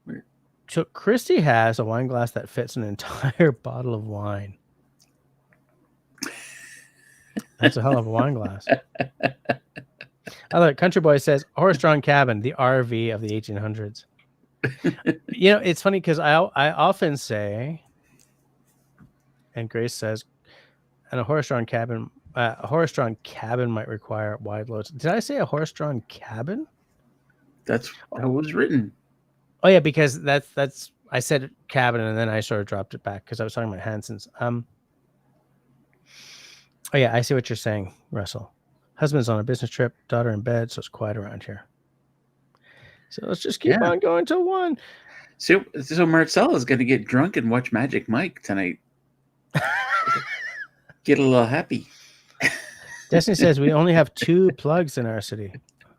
Speaker 3: Weird.
Speaker 1: So Christy has a wine glass that fits an entire bottle of wine. That's a hell of a wine glass. Country Boy says, horse-drawn cabin, the RV of the 1800s. You know, it's funny because I often say, and Grace says, and a horse-drawn cabin might require wide loads. Did I say a horse-drawn cabin?
Speaker 3: That's how it was written.
Speaker 1: Oh yeah, because that's I said cabin and then I sort of dropped it back because I was talking about Hanson's. Oh yeah, I see what you're saying, Russell. Husband's on a business trip, daughter in bed, so it's quiet around here. So let's just keep on going till 1.
Speaker 3: So Marcel is going to get drunk and watch Magic Mike tonight. Get a little happy.
Speaker 1: Destiny says we only have 2 plugs in our city.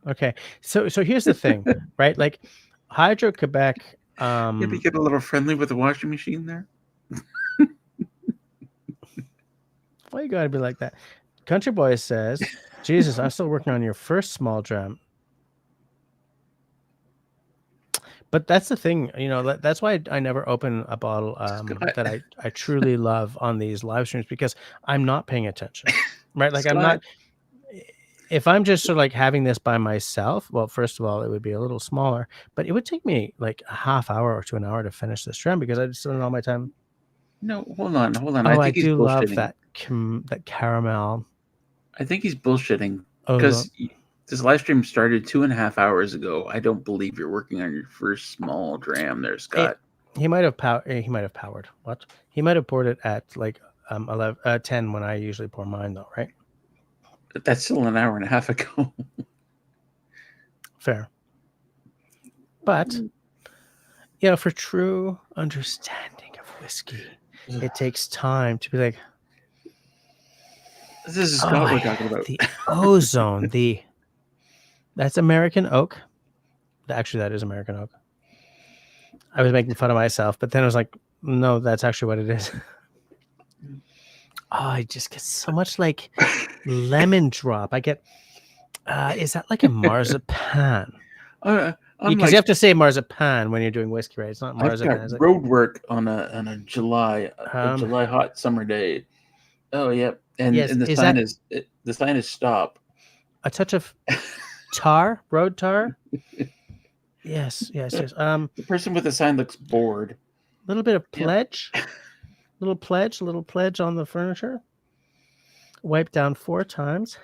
Speaker 1: Okay, so here's the thing, right? Like Hydro Quebec.
Speaker 3: Maybe get a little friendly with the washing machine there.
Speaker 1: Why you gotta be like that? Country Boy says, Jesus, I'm still working on your first small dram. But that's the thing, you know, that's why I never open a bottle that I truly love on these live streams, because I'm not paying attention, right? Like I'm not, if I'm just sort of like having this by myself, well, first of all, it would be a little smaller, but it would take me like a half hour to an hour to finish this dram because I just spend all my time.
Speaker 3: No, hold on.
Speaker 1: Oh, I do love that caramel.
Speaker 3: I think he's bullshitting because this live stream started 2.5 hours ago. I don't believe you're working on your first small dram there, Scott.
Speaker 1: He might have powered. What? He might have poured it at like 10 when I usually pour mine, though, right?
Speaker 3: But that's still an hour and a half ago.
Speaker 1: Fair. But you know, for true understanding of whiskey, it takes time to be like.
Speaker 3: This is Scott we're talking about.
Speaker 1: The ozone, that's American oak. Actually, that is American oak. I was making fun of myself, but then I was like, no, that's actually what it is. Oh, I just get so much like lemon drop. I get, is that like a marzipan? Because you have to say marzipan when you're doing whiskey, right? It's not marzipan.
Speaker 3: I've got road work on a July hot summer day. Oh, yeah. And,
Speaker 1: yes,
Speaker 3: and the sign is stop.
Speaker 1: A touch of road tar. Yes.
Speaker 3: The person with the sign looks bored.
Speaker 1: A little bit of pledge, little pledge on the furniture. Wiped down 4 times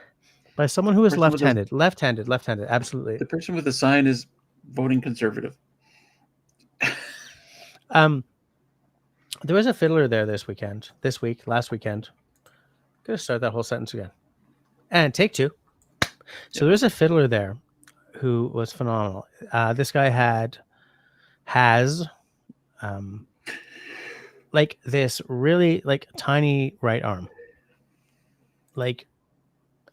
Speaker 1: by someone who is left-handed. Left-handed. Absolutely.
Speaker 3: The person with the sign is voting conservative.
Speaker 1: There was a fiddler there last weekend. Gonna start that whole sentence again. And take 2. So there was a fiddler there who was phenomenal. This guy has like this really like tiny right arm, like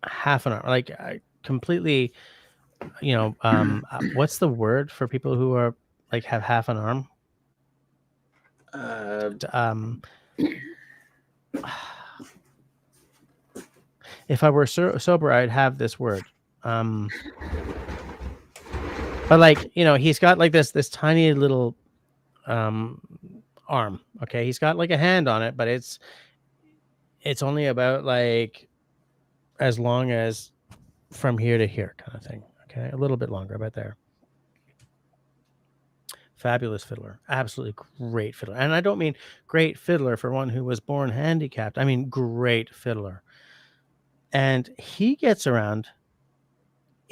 Speaker 1: half an arm, like completely, you know, what's the word for people who are like have half an arm? If I were sober, I'd have this word. But like, you know, he's got like this tiny little arm. Okay, he's got like a hand on it, but it's only about like as long as from here to here kind of thing. Okay, a little bit longer, about there. Fabulous fiddler, absolutely great fiddler. And I don't mean great fiddler for one who was born handicapped. I mean great fiddler. And he gets around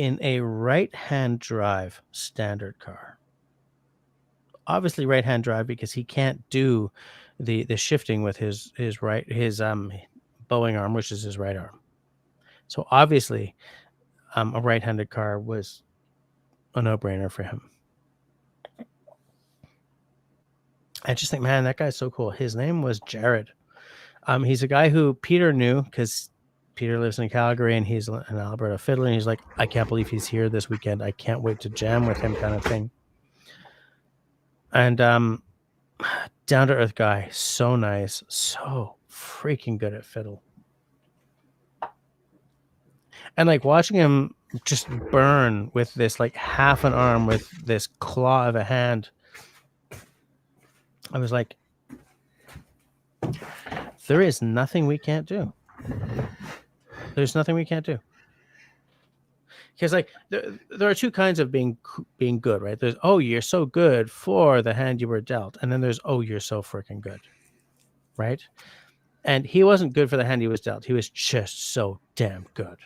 Speaker 1: in a right-hand drive standard car. Obviously right-hand drive because he can't do the shifting with his bowing arm, which is his right arm. So obviously a right-handed car was a no-brainer for him. I just think, man, that guy's so cool. His name was Jared. He's a guy who Peter knew because Peter lives in Calgary and he's an Alberta fiddler. And he's like, I can't believe he's here this weekend. I can't wait to jam with him, kind of thing. And down to earth guy, so nice, so freaking good at fiddle. And like watching him just burn with this like half an arm with this claw of a hand, I was like, there is nothing we can't do. There's nothing we can't do. Because like there are two kinds of being good, right? There's, oh, you're so good for the hand you were dealt, and then there's, oh, you're so freaking good, right? And he wasn't good for the hand he was dealt. He was just so damn good.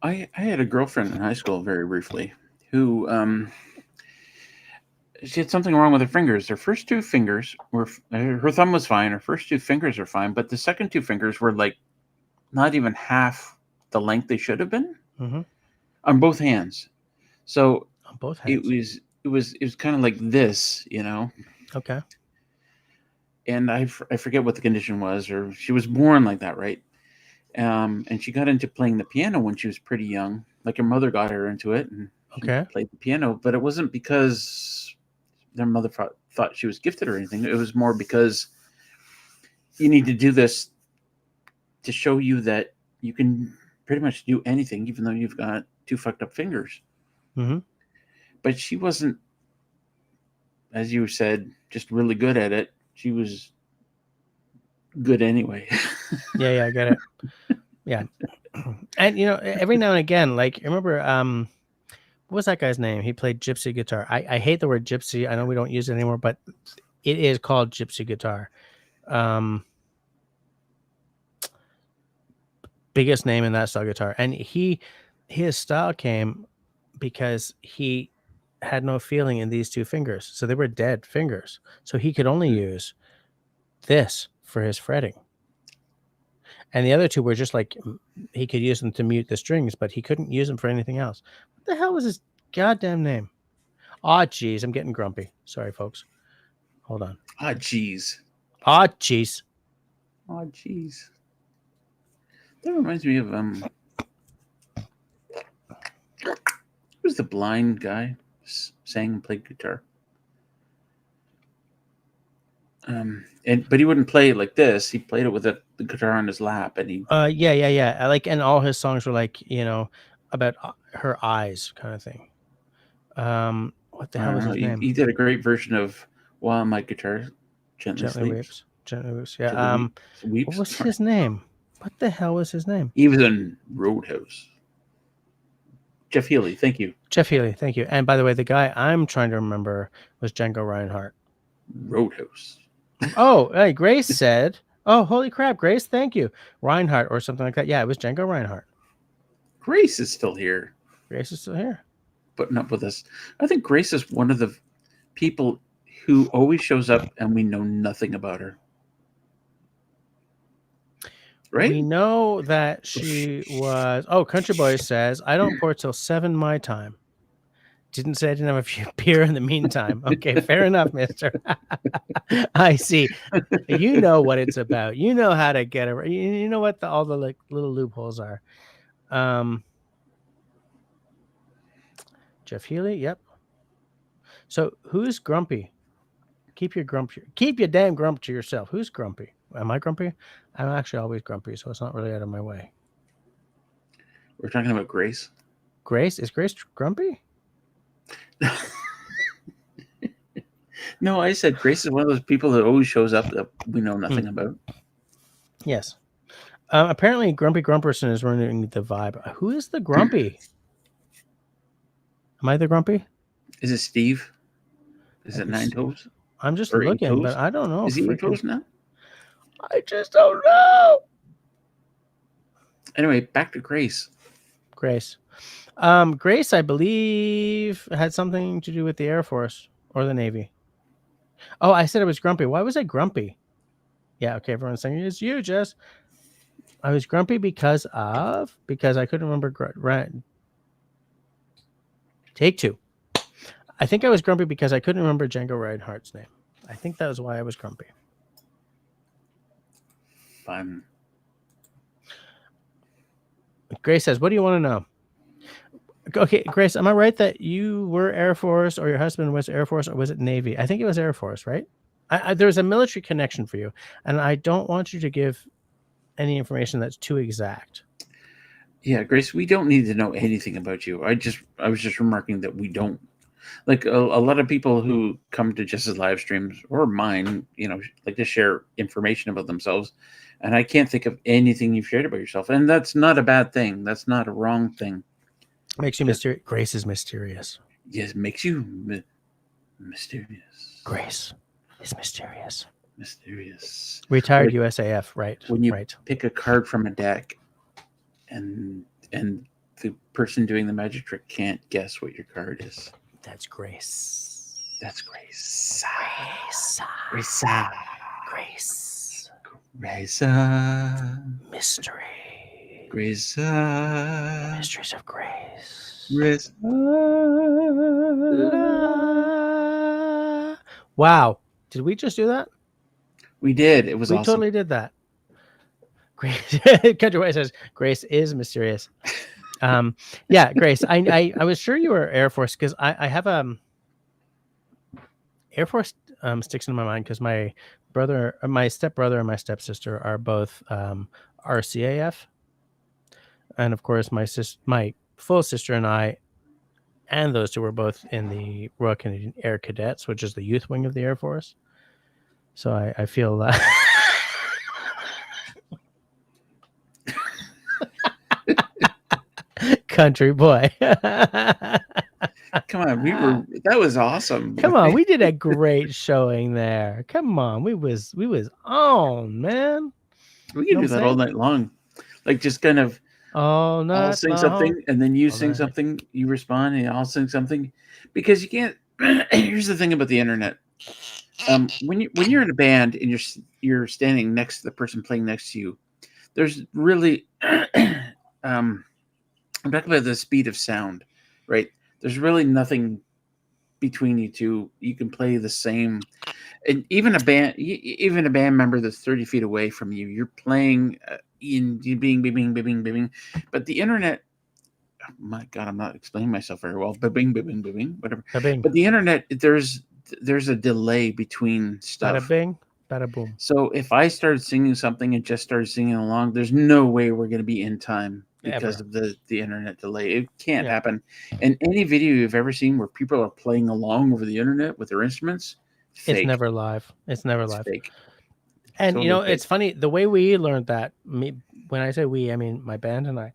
Speaker 3: I had a girlfriend in high school very briefly who she had something wrong with her fingers. Her first two fingers were, her thumb was fine. Her first two fingers are fine, but the second two fingers were like not even half the length they should have been on both hands. So
Speaker 1: on both hands,
Speaker 3: it was kind of like this, you know.
Speaker 1: Okay.
Speaker 3: And I forget what the condition was, or she was born like that, right? And she got into playing the piano when she was pretty young. Like her mother got her into it, and she played the piano. But it wasn't because their mother thought she was gifted or anything. It was more because you need to do this to show you that you can pretty much do anything, even though you've got two fucked up fingers. But she wasn't, as you said, just really good at it. She was good anyway.
Speaker 1: Yeah, I get it. Yeah. And you know, every now and again, like remember what was that guy's name? He played gypsy guitar. I hate the word gypsy. I know we don't use it anymore, but it is called gypsy guitar. Biggest name in that style guitar. And his style came because he had no feeling in these two fingers. So they were dead fingers. So he could only use this for his fretting. And the other two were just like, he could use them to mute the strings, but he couldn't use them for anything else. What the hell was his goddamn name? Aw, geez, I'm getting grumpy. Sorry, folks. Hold on.
Speaker 3: Ah, jeez.
Speaker 1: Aw, jeez.
Speaker 3: Aw, jeez. That reminds me of who's the blind guy sang and played guitar? But he wouldn't play it like this. He played it with the guitar on his lap, and he.
Speaker 1: Yeah. I like, and all his songs were like, you know, about her eyes, kind of thing. What the hell was his name?
Speaker 3: He did a great version of "While My Guitar Gently Sleeps."
Speaker 1: Gently Weeps. Yeah. What was his name? What the hell was his name?
Speaker 3: He was in Roadhouse. Jeff Healey, thank you.
Speaker 1: Jeff Healey, thank you. And by the way, the guy I'm trying to remember was Django Reinhardt.
Speaker 3: Roadhouse.
Speaker 1: Oh, hey, Grace said, oh, holy crap, Grace, thank you. Reinhardt or something like that. Yeah, it was Django Reinhardt.
Speaker 3: Grace is still here.
Speaker 1: Grace is still here.
Speaker 3: Putting up with us. I think Grace is one of the people who always shows up and we know nothing about her. Right?
Speaker 1: We know that she was, Country Boy says, I don't pour till 7 my time. Didn't say I didn't have a few beer in the meantime. Okay, fair enough, mister. I see. You know what it's about. You know how to get it. You know what all the like little loopholes are. Jeff Healey, yep. So who's grumpy? Keep your damn grump to yourself. Who's grumpy? Am I grumpy? I'm actually always grumpy, so it's not really out of my way.
Speaker 3: We're talking about Grace.
Speaker 1: Grace? Is Grace grumpy?
Speaker 3: No, I said Grace is one of those people that always shows up that we know nothing about.
Speaker 1: Yes. Apparently, Grumpy Grumperson is ruining the vibe. Who is the grumpy? Am I the grumpy?
Speaker 3: Is it Steve? Is it Nine Toes?
Speaker 1: I'm just
Speaker 3: Or
Speaker 1: looking,
Speaker 3: Eight
Speaker 1: but
Speaker 3: Toes?
Speaker 1: I don't know.
Speaker 3: Is he Eight Toes now?
Speaker 1: I just don't know.
Speaker 3: Anyway, back to Grace.
Speaker 1: Grace. Grace, I believe, had something to do with the Air Force or the Navy. Oh, I said I was grumpy. Why was I grumpy? Yeah, okay, everyone's saying it's you, Jess. I was grumpy because I couldn't remember. Right. Take two. I think I was grumpy because I couldn't remember Django Reinhardt's name. I think that was why I was grumpy.
Speaker 3: Fun.
Speaker 1: Grace says, what do you want to know? Okay, Grace, am I right that you were Air Force or your husband was Air Force or was it Navy? I think it was Air Force, right? There's a military connection for you, and I don't want you to give any information that's too exact.
Speaker 3: Yeah, Grace, we don't need to know anything about you. I was just remarking that we don't. Like a lot of people who come to Jess's live streams or mine, like to share information about themselves. And I can't think of anything you've shared about yourself. And that's not a bad thing. That's not a wrong thing.
Speaker 1: Makes you mysterious. Grace is mysterious.
Speaker 3: Yes, it makes you mysterious.
Speaker 1: Grace is mysterious.
Speaker 3: Mysterious.
Speaker 1: Retired USAF, right?
Speaker 3: When you
Speaker 1: right.
Speaker 3: pick a card from a deck and the person doing the magic trick can't guess what your card is.
Speaker 1: That's Grace.
Speaker 3: That's Grace.
Speaker 1: Grace.
Speaker 3: Grace.
Speaker 1: Grace.
Speaker 3: Grace.
Speaker 1: Mystery.
Speaker 3: Grace.
Speaker 1: Mysteries of Grace.
Speaker 3: Grace.
Speaker 1: Wow. Did we just do that?
Speaker 3: We did. It was
Speaker 1: we
Speaker 3: awesome.
Speaker 1: Totally did that. Grace. Country White says Grace is mysterious. Yeah, Grace. I was sure you were Air Force because I have Air Force sticks in my mind because my stepbrother and my stepsister are both RCAF, and of course my full sister and I, and those two were both in the Royal Canadian Air Cadets, which is the youth wing of the Air Force. So I feel country boy.
Speaker 3: Come on, that was awesome.
Speaker 1: Come on, we did a great showing there. Come on, we was on, man.
Speaker 3: We can do that all night long. Like just kind of I'll sing something and then you sing something, you respond, and I'll sing something. Because you can't here's the thing about the internet. When you're in a band and you're standing next to the person playing next to you, there's really I'm talking about the speed of sound, right? There's really nothing between you two. You can play the same, and even a band member that's 30 feet away from you, you're playing in bing. But the internet, oh my God, I'm not explaining myself very well. Bing, whatever.
Speaker 1: Ba-bing.
Speaker 3: But the internet, there's a delay between stuff.
Speaker 1: Bada bing, bada boom.
Speaker 3: So if I started singing something and just started singing along, there's no way we're going to be in time because of the internet delay. It can't happen. And any video you've ever seen where people are playing along over the internet with their instruments, fake.
Speaker 1: It's never live. It's never live.
Speaker 3: Fake.
Speaker 1: And totally it's funny the way we learned that. When I say we, I mean my band and I.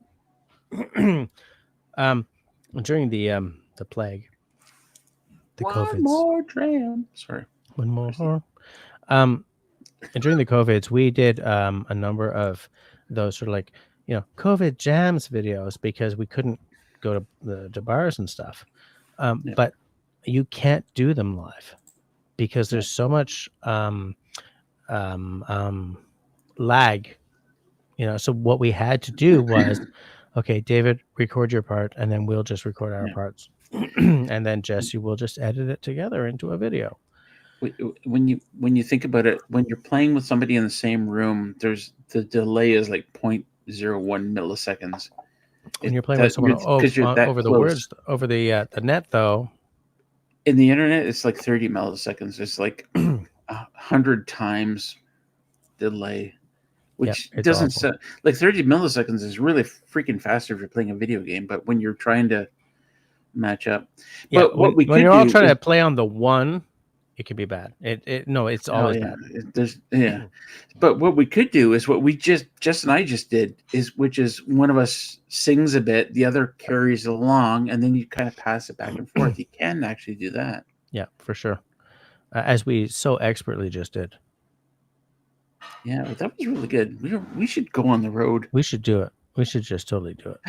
Speaker 1: During the plague, the
Speaker 3: One more dram. Sorry.
Speaker 1: One more. And during the COVIDs, we did a number of those sort of like COVID jams videos because we couldn't go to bars and stuff. But you can't do them live because there's so much lag. So what we had to do was, okay, David, record your part, and then we'll just record our parts, and then Jesse will just edit it together into a video.
Speaker 3: When you think about it, when you're playing with somebody in the same room, the delay is like 0.01 milliseconds.
Speaker 1: When you're playing with someone over the words, over the net, though,
Speaker 3: in the internet, it's like 30 milliseconds. It's like 100 times delay, which doesn't sound like 30 milliseconds is really freaking faster if you're playing a video game. But when you're trying to match up, but when
Speaker 1: you're all trying to play on the one, it can be bad. It's always bad.
Speaker 3: But what we could do is what we Jess and I just did which is one of us sings a bit, the other carries along, and then you kind of pass it back and forth. You can actually do that.
Speaker 1: Yeah, for sure. As we so expertly just did.
Speaker 3: Yeah, that was really good. We should go on the road.
Speaker 1: We should do it. We should just totally do it.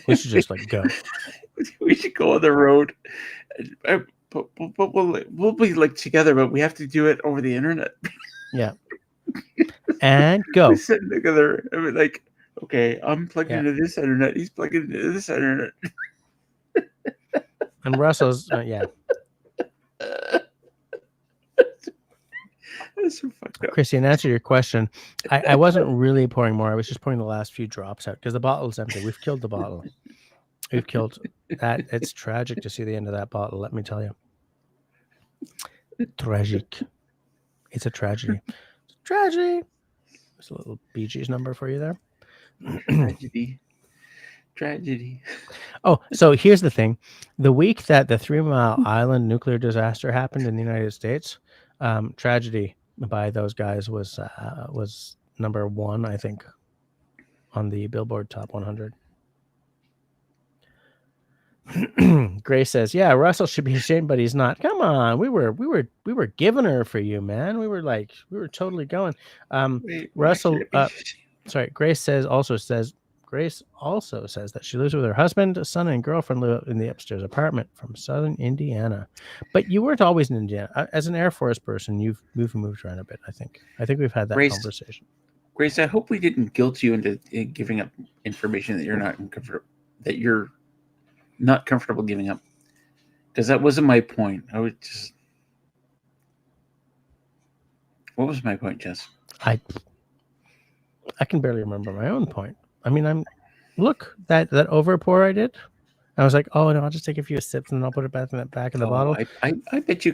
Speaker 1: We should just like go.
Speaker 3: We should go on the road. But we'll be like together, but we have to do it over the internet.
Speaker 1: Yeah. And go.
Speaker 3: We're sitting together. I mean, like, okay, I'm plugged
Speaker 1: Yeah.
Speaker 3: into this internet. He's plugged into this internet.
Speaker 1: And Russell's, yeah.
Speaker 3: That's so fucked up.
Speaker 1: Christy, in answer to your question, I wasn't really pouring more. I was just pouring the last few drops out because the bottle's empty. We've killed the bottle. We've killed that. It's tragic to see the end of that bottle, let me tell you. Tragic. It's a tragedy. It's a tragedy. There's a little Bee Gees number for you there.
Speaker 3: Tragedy.
Speaker 1: Oh, so here's the thing. The week that the 3 Mile Island nuclear disaster happened in the United States, Tragedy by those guys was number 1, I think, on the Billboard Top 100. Grace says, "Yeah, Russell should be ashamed, but he's not. Come on, we were giving her for you, man. We were totally going." Russell, sorry. Grace also says that she lives with her husband, son, and girlfriend live in the upstairs apartment from Southern Indiana. But you weren't always in Indiana. As an Air Force person, you've moved around a bit. I think we've had that conversation.
Speaker 3: Grace, I hope we didn't guilt you into giving up information that you're not comfortable giving up, because that wasn't my point. What was my point, Jess?
Speaker 1: I can barely remember my own point. I mean, look, that over pour I did. I was like, oh no, I'll just take a few sips and then I'll put it back in the bottle.
Speaker 3: I bet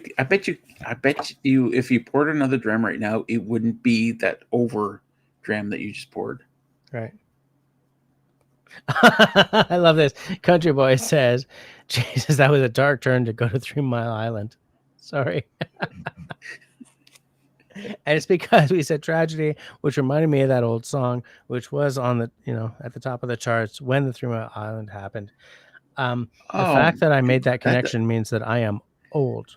Speaker 3: you if you poured another dram right now, it wouldn't be that over dram that you just poured.
Speaker 1: Right. I love this. Country Boy says, Jesus, that was a dark turn to go to 3 Mile Island. Sorry. And it's because we said tragedy, which reminded me of that old song, which was on the, at the top of the charts when the 3 Mile Island happened. The fact that I made that connection means that I am old.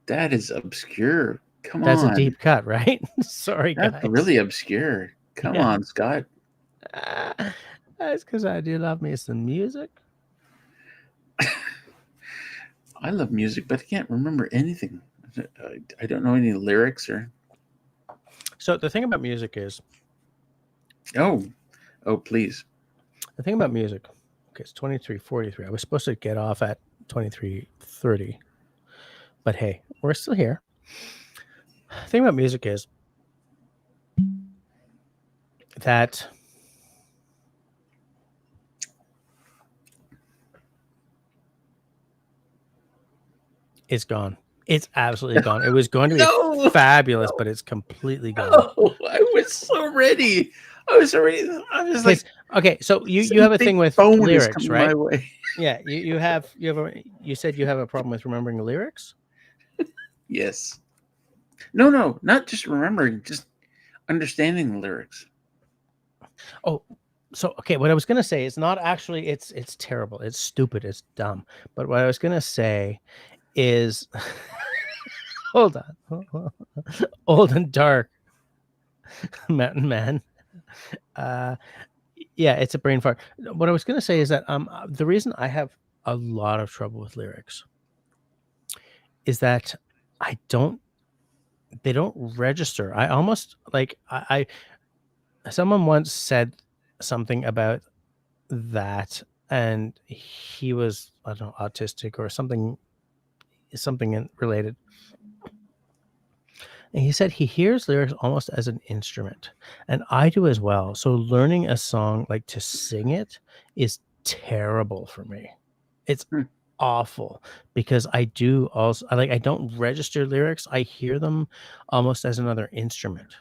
Speaker 3: That is obscure. Come on.
Speaker 1: That's a deep cut, right? Sorry, guys.
Speaker 3: That's really obscure. Come on, Scott.
Speaker 1: That's because I do love me some music.
Speaker 3: I love music, but I can't remember anything. I don't know any lyrics or.
Speaker 1: So the thing about music is.
Speaker 3: Oh, please.
Speaker 1: The thing about music. Okay, it's 23:43. I was supposed to get off at 23:30, but hey, we're still here. The thing about music is that it's gone. It's absolutely gone. It was going to be fabulous, but it's completely gone.
Speaker 3: Oh, I was so ready. I was like,
Speaker 1: okay. So you have a thing with lyrics, right? Yeah. You said you have a problem with remembering the lyrics.
Speaker 3: Yes. No, not just remembering, just understanding the lyrics.
Speaker 1: Oh, so okay. What I was gonna say is not actually. It's terrible. It's stupid. It's dumb. But what I was gonna say is, hold on, Old and Dark, Mountain Man. Yeah, it's a brain fart. What I was gonna say is that the reason I have a lot of trouble with lyrics is that they don't register. I almost like someone once said something about that, and he was, I don't know, autistic or something related. And he said he hears lyrics almost as an instrument, and I do as well. So learning a song, like to sing it, is terrible for me. It's awful because I don't register lyrics. I hear them almost as another instrument.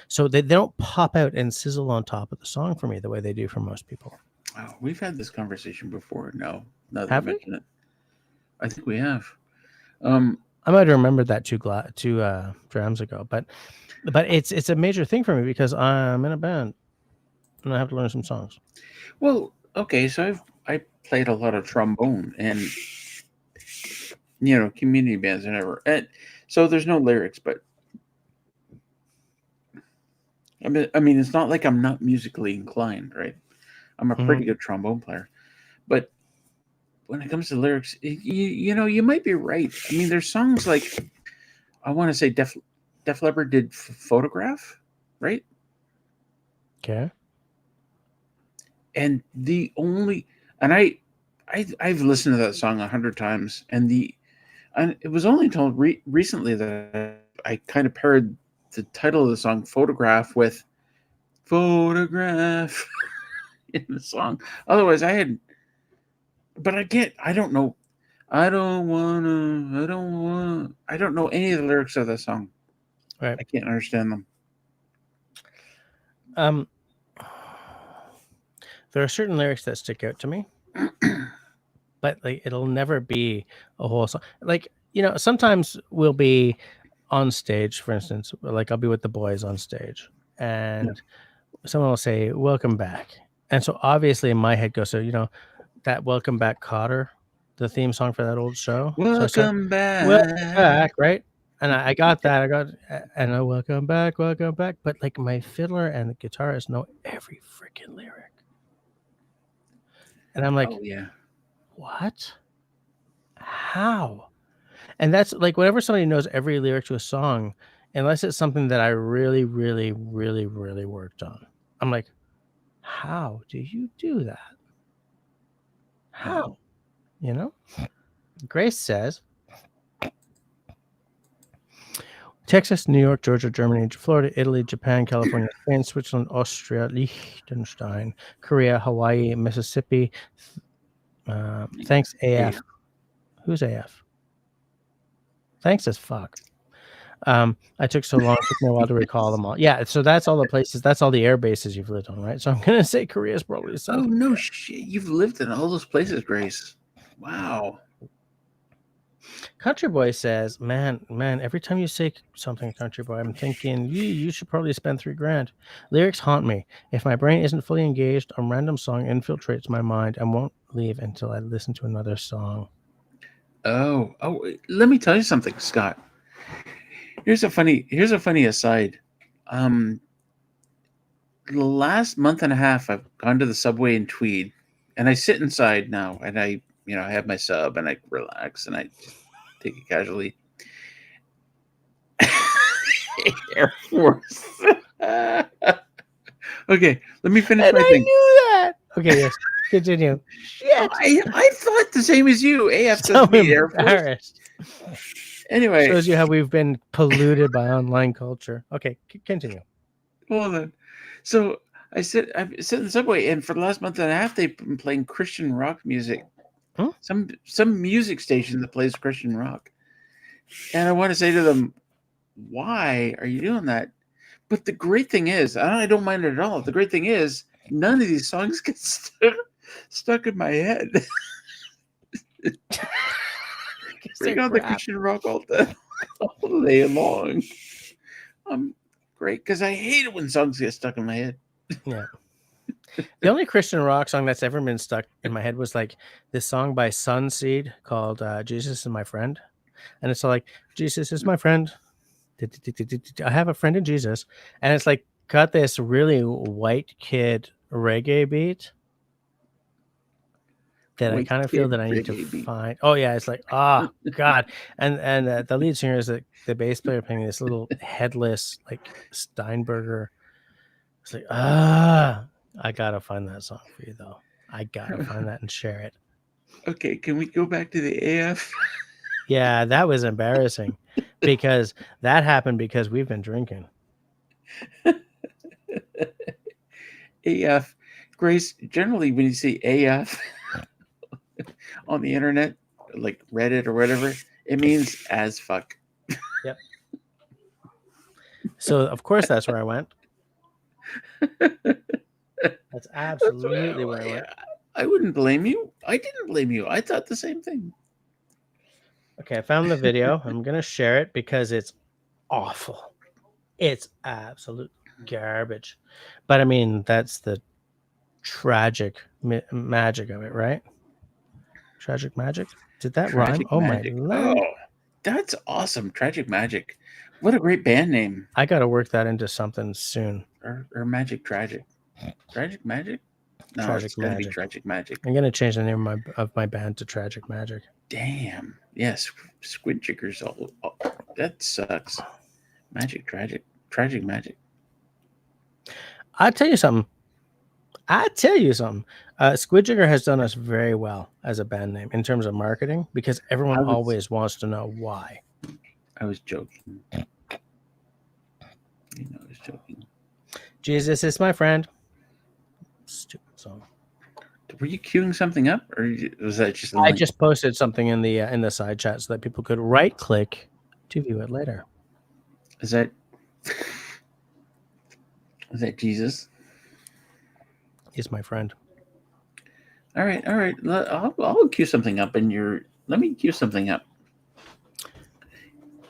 Speaker 1: So they don't pop out and sizzle on top of the song for me the way they do for most people.
Speaker 3: Oh, we've had this conversation before. No,
Speaker 1: have we?
Speaker 3: It. I think we have.
Speaker 1: I might have remembered that two drams ago, but it's a major thing for me because I'm in a band and I have to learn some songs.
Speaker 3: Well, okay, so I played a lot of trombone and community bands and whatever, and so there's no lyrics, but I mean, it's not like I'm not musically inclined, right? I'm a pretty good trombone player, but when it comes to lyrics, you might be right. I mean, there's songs like I want to say Def Leppard did Photograph, right?
Speaker 1: Okay.
Speaker 3: And I've listened to that song 100 times, and it was only until recently that I kind of paired the title of the song "Photograph" with "Photograph" in the song. Otherwise, but I don't know. I don't know any of the lyrics of the song.
Speaker 1: Right.
Speaker 3: I can't understand them.
Speaker 1: There are certain lyrics that stick out to me, but like it'll never be a whole song. Like, sometimes we'll be on stage, for instance, like I'll be with the boys on stage, and someone will say, "Welcome back," and so obviously in my head goes, so that "Welcome Back, Cotter," the theme song for that old show. So I said,
Speaker 3: Welcome
Speaker 1: "Welcome
Speaker 3: back.
Speaker 1: back," right? And I got that. And I welcome back. But like my fiddler and the guitarist know every freaking lyric. And I'm like,
Speaker 3: Oh yeah.
Speaker 1: what? How? And that's like whenever somebody knows every lyric to a song, unless it's something that I really, really, really, really worked on, I'm like, how do you do that? How? Grace says, Texas, New York, Georgia, Germany, Florida, Italy, Japan, California, Spain, Switzerland, Austria, Liechtenstein, Korea, Hawaii, Mississippi. Thanks, AF. Who's AF? Thanks as fuck. I took so long, it took me a while to recall them all. Yeah, so that's all the places, that's all the air bases you've lived on, right? So I'm gonna say Korea is probably South.
Speaker 3: Oh no shit! You've lived in all those places, Grace. Wow.
Speaker 1: Country Boy says, man, every time you say something, Country Boy, I'm thinking you should probably spend $3,000. Lyrics haunt me. If my brain isn't fully engaged, a random song infiltrates my mind and won't leave until I listen to another song.
Speaker 3: Oh, let me tell you something, Scott. Here's a funny aside. The last month and a half, I've gone to the subway in Tweed, and I sit inside now, and I have my sub, and I relax, and I just take it casually. Air Force. Okay, let me finish my thing.
Speaker 1: I knew that. Okay, yes, continue. Shit.
Speaker 3: I thought the same as you. AF
Speaker 1: So
Speaker 3: doesn't mean Air Force.
Speaker 1: embarrassed.
Speaker 3: Anyway,
Speaker 1: Shows you how we've been polluted by online culture. Okay, continue.
Speaker 3: hold on. So I sit in the subway, and for the last month and a half, they've been playing Christian rock music.
Speaker 1: Hmm?
Speaker 3: Some music station that plays Christian rock, and I want to say to them, "Why are you doing that?" But the great thing is, I don't mind it at all. The great thing is, none of these songs get stuck in my head. Bring on the Christian rock all day long. Great, because I hate it when songs get stuck in my head.
Speaker 1: Yeah. The only Christian rock song that's ever been stuck in my head was like this song by Sunseed called Jesus is My Friend. And it's like, Jesus is my friend. I have a friend in Jesus. And it's like got this really white kid reggae beat that I kind of feel that I need to find. Oh yeah, it's like, oh God. And the lead singer is the bass player playing this little headless like Steinberger. It's like, I gotta find that song for you though. I gotta find that and share it.
Speaker 3: Okay, can we go back to the AF?
Speaker 1: Yeah, that was embarrassing because that happened because we've been drinking.
Speaker 3: AF. Grace, generally when you see AF on the internet, like Reddit or whatever, it means as fuck.
Speaker 1: Yep. So of course that's where I went. That's absolutely where I went.
Speaker 3: I wouldn't blame you. I didn't blame you. I thought the same thing.
Speaker 1: Okay, I found the video. I'm gonna share it because it's awful. It's absolute garbage. But I mean, that's the tragic magic of it, right? Tragic magic. Did that
Speaker 3: Tragic
Speaker 1: rhyme?
Speaker 3: Magic.
Speaker 1: Oh my lord!
Speaker 3: Oh, that's awesome. Tragic Magic. What a great band name.
Speaker 1: I got to work that into something soon.
Speaker 3: Or Magic Tragic. Tragic Magic? No,
Speaker 1: Tragic
Speaker 3: it's gotta be
Speaker 1: Magic.
Speaker 3: Tragic Magic.
Speaker 1: I'm gonna change the name of my band to Tragic Magic.
Speaker 3: Damn. Yes, Squid Jiggers. That sucks. Tragic Magic.
Speaker 1: I'll tell you something. Squid Jigger has done us very well as a band name in terms of marketing because everyone always wants to know why.
Speaker 3: I was joking. I was joking.
Speaker 1: Jesus is my friend. Stupid song.
Speaker 3: Were you queuing something up, or was that just?
Speaker 1: I just posted something in the side chat so that people could right click to view it later.
Speaker 3: Is that Jesus?
Speaker 1: He's my friend.
Speaker 3: All right. I'll queue something up, and let me queue something up.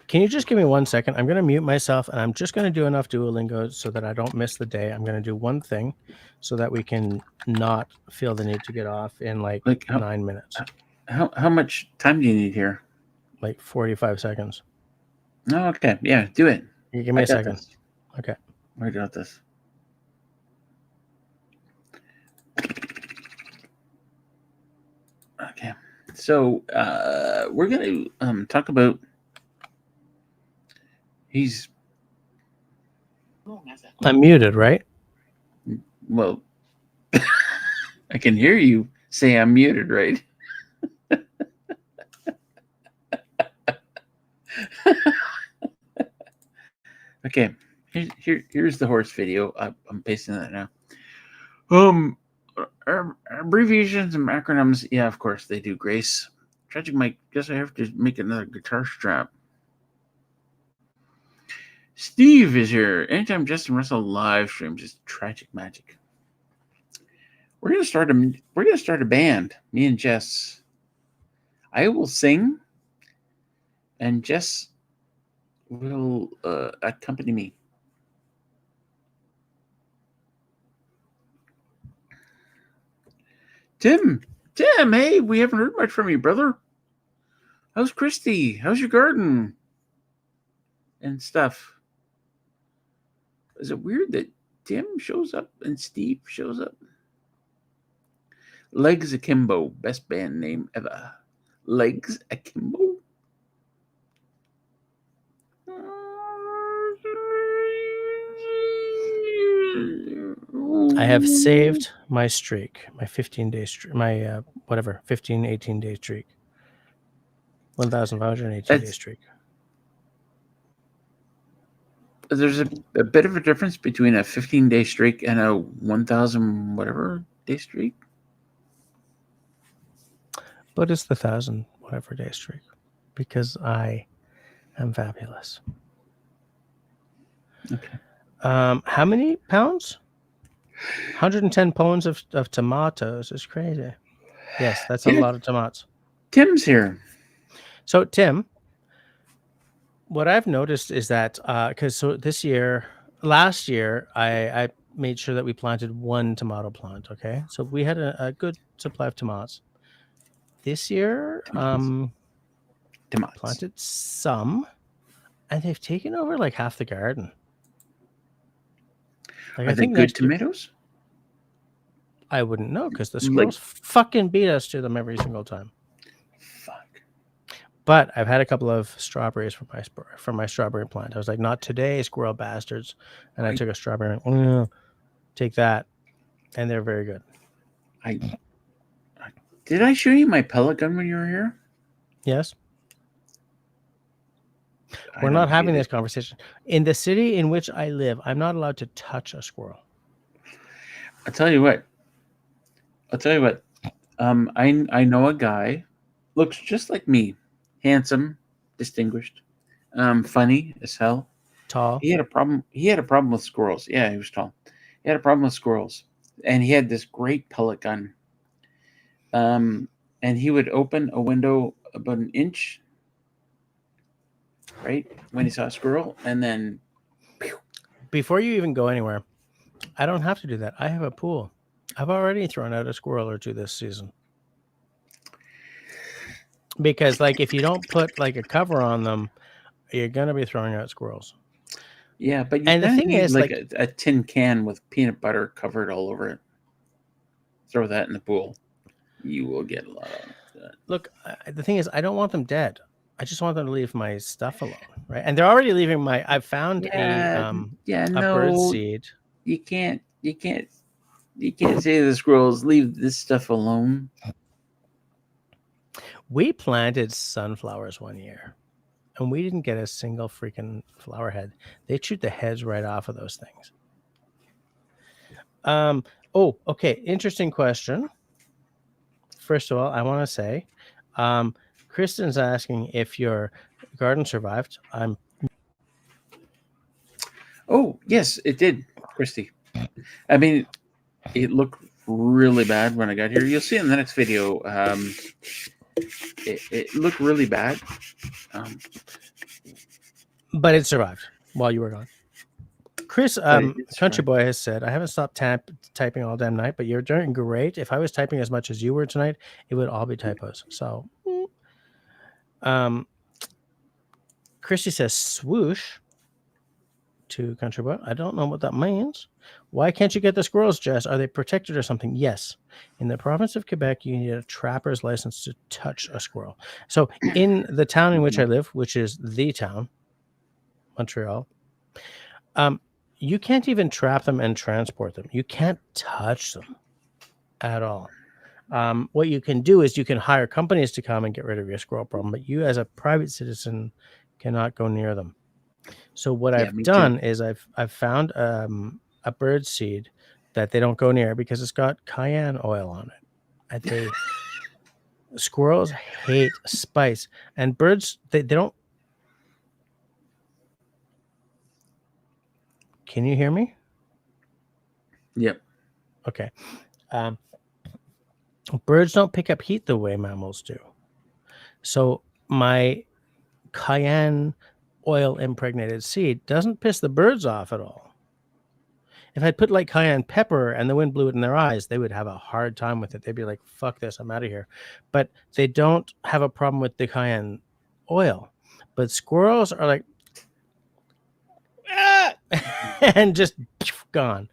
Speaker 1: Can you just give me 1 second? I'm going to mute myself, and I'm just going to do enough Duolingo so that I don't miss the day. I'm going to do one thing so that we can not feel the need to get off in like 9 minutes.
Speaker 3: How much time do you need here?
Speaker 1: Like 45 seconds.
Speaker 3: Oh, okay. Yeah, do it.
Speaker 1: You give me a second.
Speaker 3: This.
Speaker 1: Okay.
Speaker 3: I got this. Okay. So we're going to talk about
Speaker 1: I'm muted, right?
Speaker 3: Well, I can hear you say I'm muted, right? Okay. Here's the horse video. I'm pasting that now. Abbreviations and acronyms. Yeah, of course they do, Grace. Tragic Mike. Guess I have to make another guitar strap. Steve is here. Anytime Justin Russell live streams, is Tragic Magic. We're gonna start a band. Me and Jess. I will sing, and Jess will accompany me. Tim, hey, we haven't heard much from you, brother. How's Christy? How's your garden? And stuff. Is it weird that Tim shows up and Steve shows up? Legs Akimbo, best band name ever. Legs Akimbo.
Speaker 1: I have saved my streak, my 15-day streak, my 18-day streak. 1,518-day streak.
Speaker 3: There's a bit of a difference between a 15-day streak and a 1,000 whatever day streak.
Speaker 1: But it's the 1,000 whatever day streak because I am fabulous.
Speaker 3: Okay.
Speaker 1: How many pounds? 110 pounds of tomatoes is crazy. Yes, that's a lot of tomatoes.
Speaker 3: Tim's here.
Speaker 1: So Tim, what I've noticed is that last year, I made sure that we planted one tomato plant. Okay, so we had a good supply of tomatoes. This year, planted some, and they've taken over like half the garden.
Speaker 3: Like, are they good tomatoes?
Speaker 1: I wouldn't know because the squirrels fucking beat us to them every single time.
Speaker 3: Fuck.
Speaker 1: But I've had a couple of strawberries from my strawberry plant. I was like, not today, squirrel bastards. And I took a strawberry. Take that, and they're very good.
Speaker 3: Did I show you my pellet gun when you were here?
Speaker 1: Yes. We're not having this conversation. In the city in which I live, I'm not allowed to touch a squirrel.
Speaker 3: I'll tell you what. I know a guy, looks just like me, handsome, distinguished, funny as hell.
Speaker 1: Tall.
Speaker 3: He had a problem with squirrels. Yeah, he was tall. He had a problem with squirrels, and he had this great pellet gun. And he would open a window about an inch, right, when he saw a squirrel, and then
Speaker 1: before you even go anywhere, I don't have to do that. I have a pool. I've already thrown out a squirrel or two this season. Because like if you don't put like a cover on them, you're gonna be throwing out squirrels.
Speaker 3: Yeah, but
Speaker 1: the thing is
Speaker 3: like a tin can with peanut butter covered all over it. throw that in the pool. You will get a lot of that.
Speaker 1: Look, the thing is, I don't want them dead. I just want them to leave my stuff alone, right? And they're already leaving my. I found a bird
Speaker 3: No,
Speaker 1: seed.
Speaker 3: you can't say to the squirrels, leave this stuff alone.
Speaker 1: We planted sunflowers one year, and we didn't get a single freaking flower head. They chewed the heads right off of those things. Oh, okay. Interesting question. First of all, I want to say, Kristen's asking if your garden survived.
Speaker 3: Oh, yes, it did, Christy. I mean, it looked really bad when I got here. You'll see in the next video. It looked really bad.
Speaker 1: But it survived while you were gone. Chris, Country Boy has said, I haven't stopped typing all damn night, but you're doing great. If I was typing as much as you were tonight, it would all be typos. So, Christy says, swoosh to Country Boy. I don't know what that means. Why can't you get the squirrels, Jess? Are they protected or something? Yes. In the province of Quebec, you need a trapper's license to touch a squirrel. So in the town in which I live, which is the town, Montreal, you can't even trap them and transport them. You can't touch them at all. What you can do is you can hire companies to come and get rid of your squirrel problem, but you as a private citizen cannot go near them. So what I've done is I've found a bird seed that they don't go near because it's got cayenne oil on it. Squirrels hate spice, and birds they don't. Can you hear me?
Speaker 3: Yep.
Speaker 1: Okay. Birds don't pick up heat the way mammals do. So my cayenne oil impregnated seed doesn't piss the birds off at all. If I'd put like cayenne pepper and the wind blew it in their eyes, they would have a hard time with it. They'd be like, fuck this, I'm out of here. But they don't have a problem with the cayenne oil. But squirrels are like, ah! and just gone.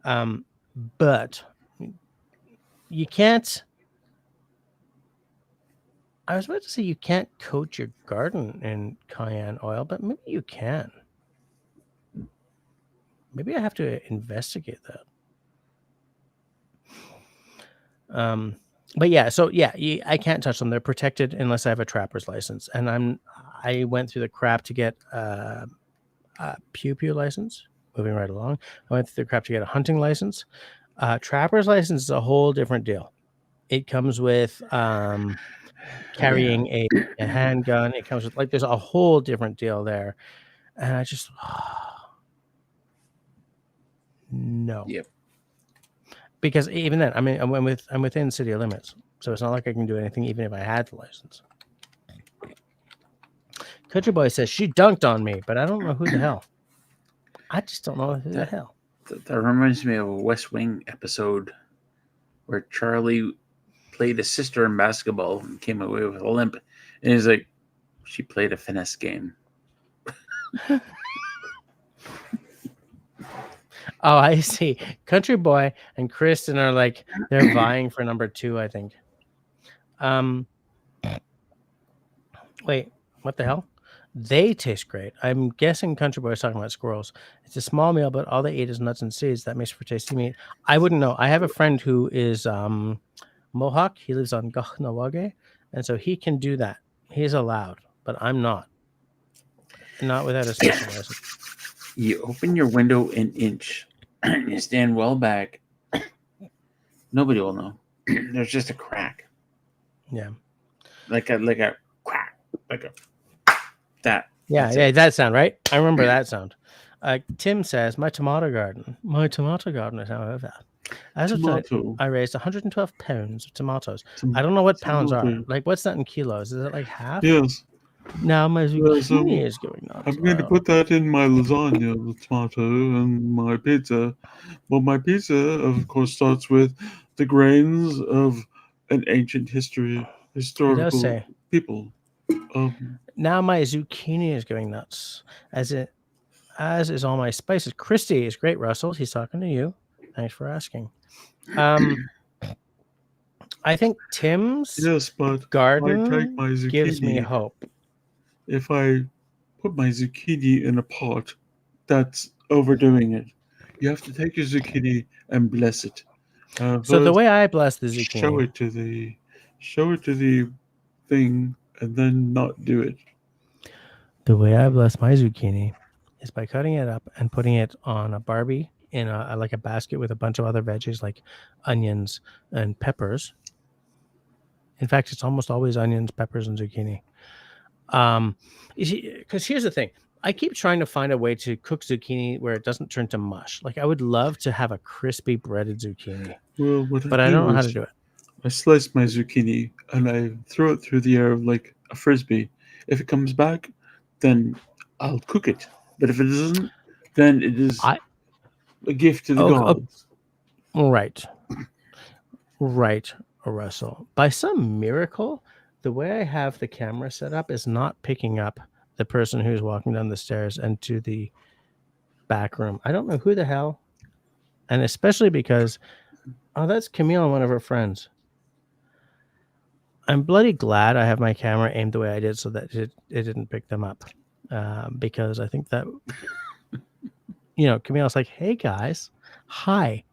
Speaker 1: But you can't. I was about to say you can't coat your garden in cayenne oil, but maybe you can. Maybe I have to investigate that. But yeah, so yeah, I can't touch them. They're protected unless I have a trapper's license. And I went through the crap to get a pew license. Moving right along, I went through the crap to get a hunting license. Trapper's license is a whole different deal. It comes with carrying a handgun. It comes with like there's a whole different deal there, and I just no.
Speaker 3: Yep.
Speaker 1: Because even then, I mean, I'm within city limits, so it's not like I can do anything even if I had the license. Country Boy says she dunked on me, but I don't know who the hell. I just don't know who the hell.
Speaker 3: That reminds me of a West Wing episode where Charlie played his sister in basketball and came away with a limp, and he's like, "She played a finesse game."
Speaker 1: Oh, I see. Country Boy and Kristen are like they're vying for number 2, I think. Wait, what the hell? They taste great. I'm guessing Country Boy is talking about squirrels. It's a small meal, but all they eat is nuts and seeds. That makes for tasty meat. I wouldn't know. I have a friend who is Mohawk. He lives on Gachnawage, and so he can do that. He's allowed, but I'm not. Not without a special license.
Speaker 3: You open your window an inch, and you stand well back. Nobody will know. There's just a crack.
Speaker 1: Yeah.
Speaker 3: Like a crack. Like a that.
Speaker 1: Yeah, that sound, right? I remember that sound. Tim says, my tomato garden is now over. As of tonight, I raised 112 pounds of tomatoes. I don't know what pounds are. Like, what's that in kilos? Is it like half?
Speaker 4: Yes.
Speaker 1: Now my zucchini is going nuts.
Speaker 4: I'm going to put that in my lasagna, the tomato, and my pizza. Well, my pizza, of course, starts with the grains of an ancient historical people.
Speaker 1: Now my zucchini is going nuts, as is all my spices. Christy is great, Russell. He's talking to you. Thanks for asking. I think Tim's
Speaker 4: Yes, but I
Speaker 1: garden
Speaker 4: take my
Speaker 1: gives me
Speaker 4: zucchini.
Speaker 1: hope.
Speaker 4: If I put my zucchini in a pot, that's overdoing it. You have to take your zucchini and bless it.
Speaker 1: So the
Speaker 4: First,
Speaker 1: way I bless the
Speaker 4: show
Speaker 1: zucchini,
Speaker 4: it to the thing, and then not do it.
Speaker 1: the way I bless my zucchini is by cutting it up and putting it on a Barbie in a like a basket with a bunch of other veggies like onions and peppers. In fact, it's almost always onions, peppers, and zucchini. Because here's the thing. I keep trying to find a way to cook zucchini where it doesn't turn to mush. Like I would love to have a crispy breaded zucchini,
Speaker 4: Well, what
Speaker 1: but I don't know how to do it.
Speaker 4: I slice my zucchini and I throw it through the air like a frisbee. If it comes back, then I'll cook it. But if it doesn't, then it is a gift to the gods.
Speaker 1: Right, Russell. By some miracle, the way I have the camera set up is not picking up the person who's walking down the stairs and to the back room. I don't know who the hell, and especially because, that's Camille and one of her friends. I'm bloody glad I have my camera aimed the way I did so that it didn't pick them up, because I think that, Camille's like, hey guys, hi,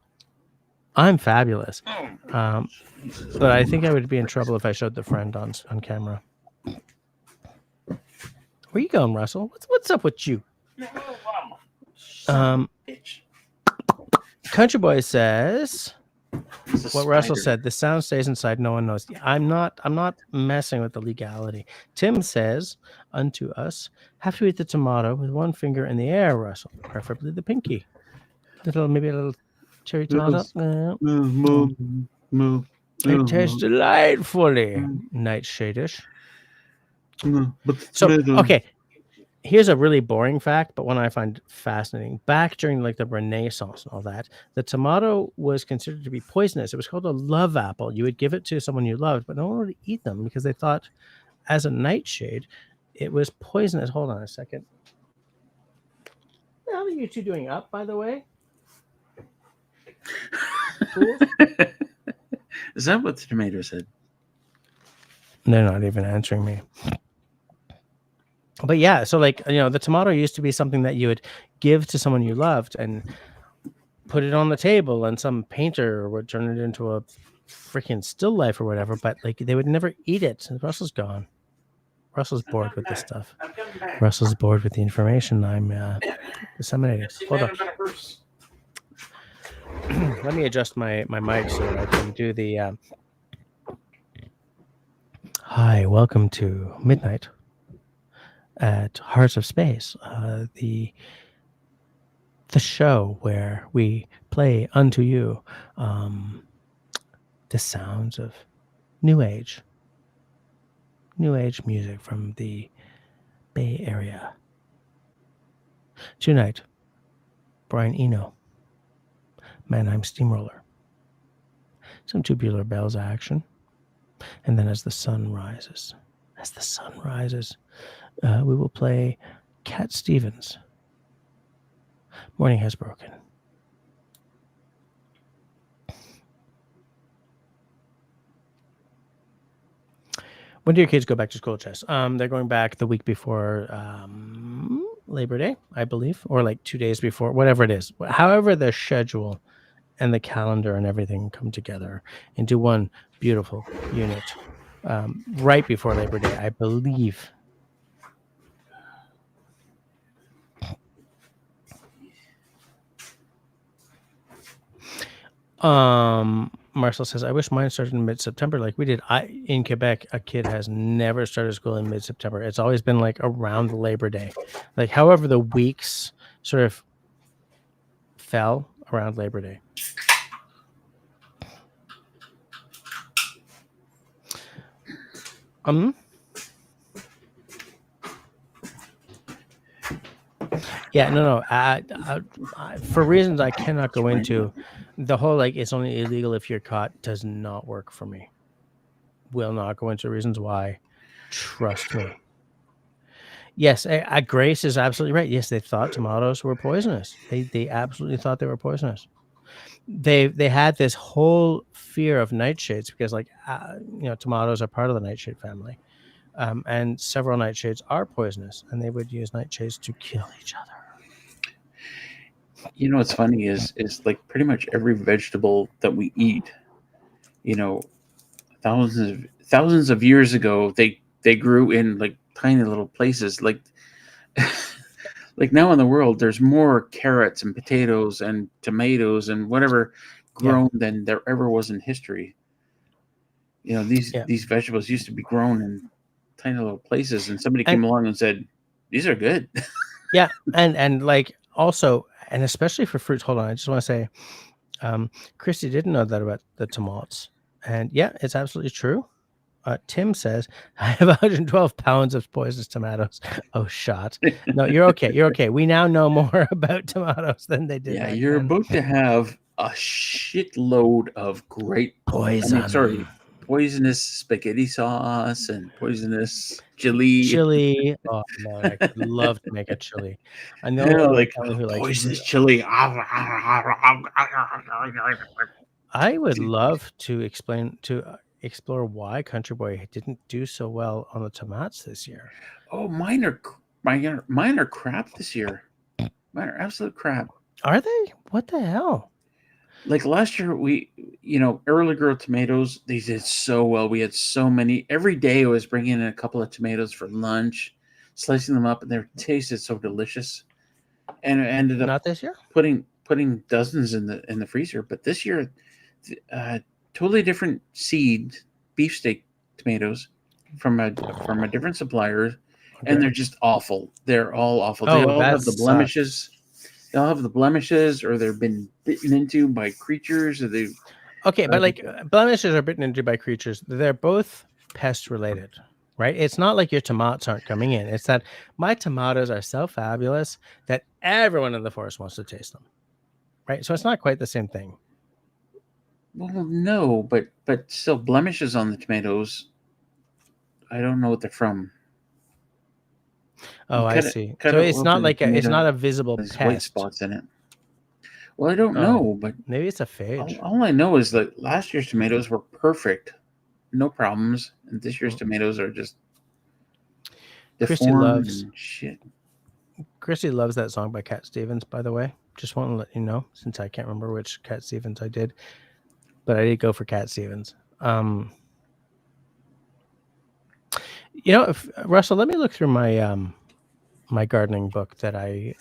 Speaker 1: I'm fabulous. But I think I would be in trouble if I showed the friend on camera. Where you going, Russell? What's up with you? Country Boy says what Russell said. The sound stays inside. No one knows. I'm not messing with the legality. Tim says, unto us, have to eat the tomato with one finger in the air, Russell, preferably the pinky. Maybe a little cherry tomato. It tastes delightfully nightshadish.
Speaker 4: But
Speaker 1: So, okay, here's a really boring fact, but one I find fascinating. Back during like the Renaissance and all that, the tomato was considered to be poisonous. It was called a love apple. You would give it to someone you loved, but no one would eat them because they thought, as a nightshade, it was poisonous. Hold on a second. How are you two doing up, by the way? Cool.
Speaker 3: Is that what the tomato said?
Speaker 1: They're not even answering me. But yeah, so like, the tomato used to be something that you would give to someone you loved and put it on the table, and some painter would turn it into a freaking still life or whatever, but like they would never eat it. Russell's gone. Russell's bored with this stuff. Russell's bored with the information I'm disseminating. Hold on. Let me adjust my mic so that I can do the hi, welcome to Midnight at Hearts of Space, the show where we play unto you the sounds of new age music from the Bay Area. Tonight, Brian Eno, Mannheim Steamroller, some Tubular Bells action, and then as the sun rises, we will play Cat Stevens, Morning Has Broken. When do your kids go back to school, Jess? They're going back the week before Labor Day, I believe, or like 2 days before, whatever it is. However the schedule and the calendar and everything come together into one beautiful unit right before Labor Day, I believe. Marcel says, I wish mine started in mid-September like we did. In Quebec, a kid has never started school in mid-September. It's always been like around Labor Day. Like however the weeks sort of fell around Labor Day. Yeah, no. For reasons I cannot go into, the whole like it's only illegal if you're caught does not work for me. Will not go into reasons why. Trust me. Yes, Grace is absolutely right. Yes, they thought tomatoes were poisonous. They absolutely thought they were poisonous. They had this whole fear of nightshades because, like, tomatoes are part of the nightshade family, and several nightshades are poisonous, and they would use nightshades to kill each other.
Speaker 3: You know what's funny is like pretty much every vegetable that we eat, you know, thousands of years ago, they grew in like tiny little places. Like like now in the world, there's more carrots and potatoes and tomatoes and whatever grown than there ever was in history. You know, these vegetables used to be grown in tiny little places, and somebody came along and said, "These are good."
Speaker 1: Yeah, and like also, and especially for fruits. Hold on, I just want to say, Christy didn't know that about the tomatoes, and yeah, it's absolutely true. Tim says, I have 112 pounds of poisonous tomatoes. Oh, shot. No, you're okay. You're okay. We now know more about tomatoes than they did.
Speaker 3: Yeah,
Speaker 1: back
Speaker 3: you're
Speaker 1: then.
Speaker 3: about to have a shitload of great
Speaker 1: poison.
Speaker 3: Poisonous spaghetti sauce and poisonous chili.
Speaker 1: Chili. Oh, man, I could love to make a chili. I know like who likes
Speaker 3: poisonous chili.
Speaker 1: I would love to explore why Country Boy didn't do so well on the tomatoes this year.
Speaker 3: Oh, mine are crap this year. Mine are absolute crap.
Speaker 1: Are they? What the hell?
Speaker 3: Like last year, early growth tomatoes, they did so well. We had so many. Every day I was bringing in a couple of tomatoes for lunch, slicing them up, and they tasted so delicious. And I ended up
Speaker 1: not this year
Speaker 3: putting dozens in the freezer. But this year, totally different seed beefsteak tomatoes from a different supplier, and they're just awful. They're all awful. They all have the blemishes. They all have the blemishes, or they've been bitten into by creatures, or they.
Speaker 1: Okay, but like blemishes are bitten into by creatures. They're both pest related, right? It's not like your tomatoes aren't coming in. It's that my tomatoes are so fabulous that everyone in the forest wants to taste them, right? So it's not quite the same thing.
Speaker 3: Well, no, but still blemishes on the tomatoes. I don't know what they're from.
Speaker 1: Oh, I see. So it's not like it's not a visible pest.
Speaker 3: White spots in it. Well, I don't know, but
Speaker 1: maybe it's a phage.
Speaker 3: All I know is that last year's tomatoes were perfect, no problems, and this year's tomatoes are just deformed and shit.
Speaker 1: Christy loves that song by Cat Stevens, by the way. Just want to let you know, since I can't remember which Cat Stevens I did, but I did go for Cat Stevens. Russell, let me look through my my gardening book that I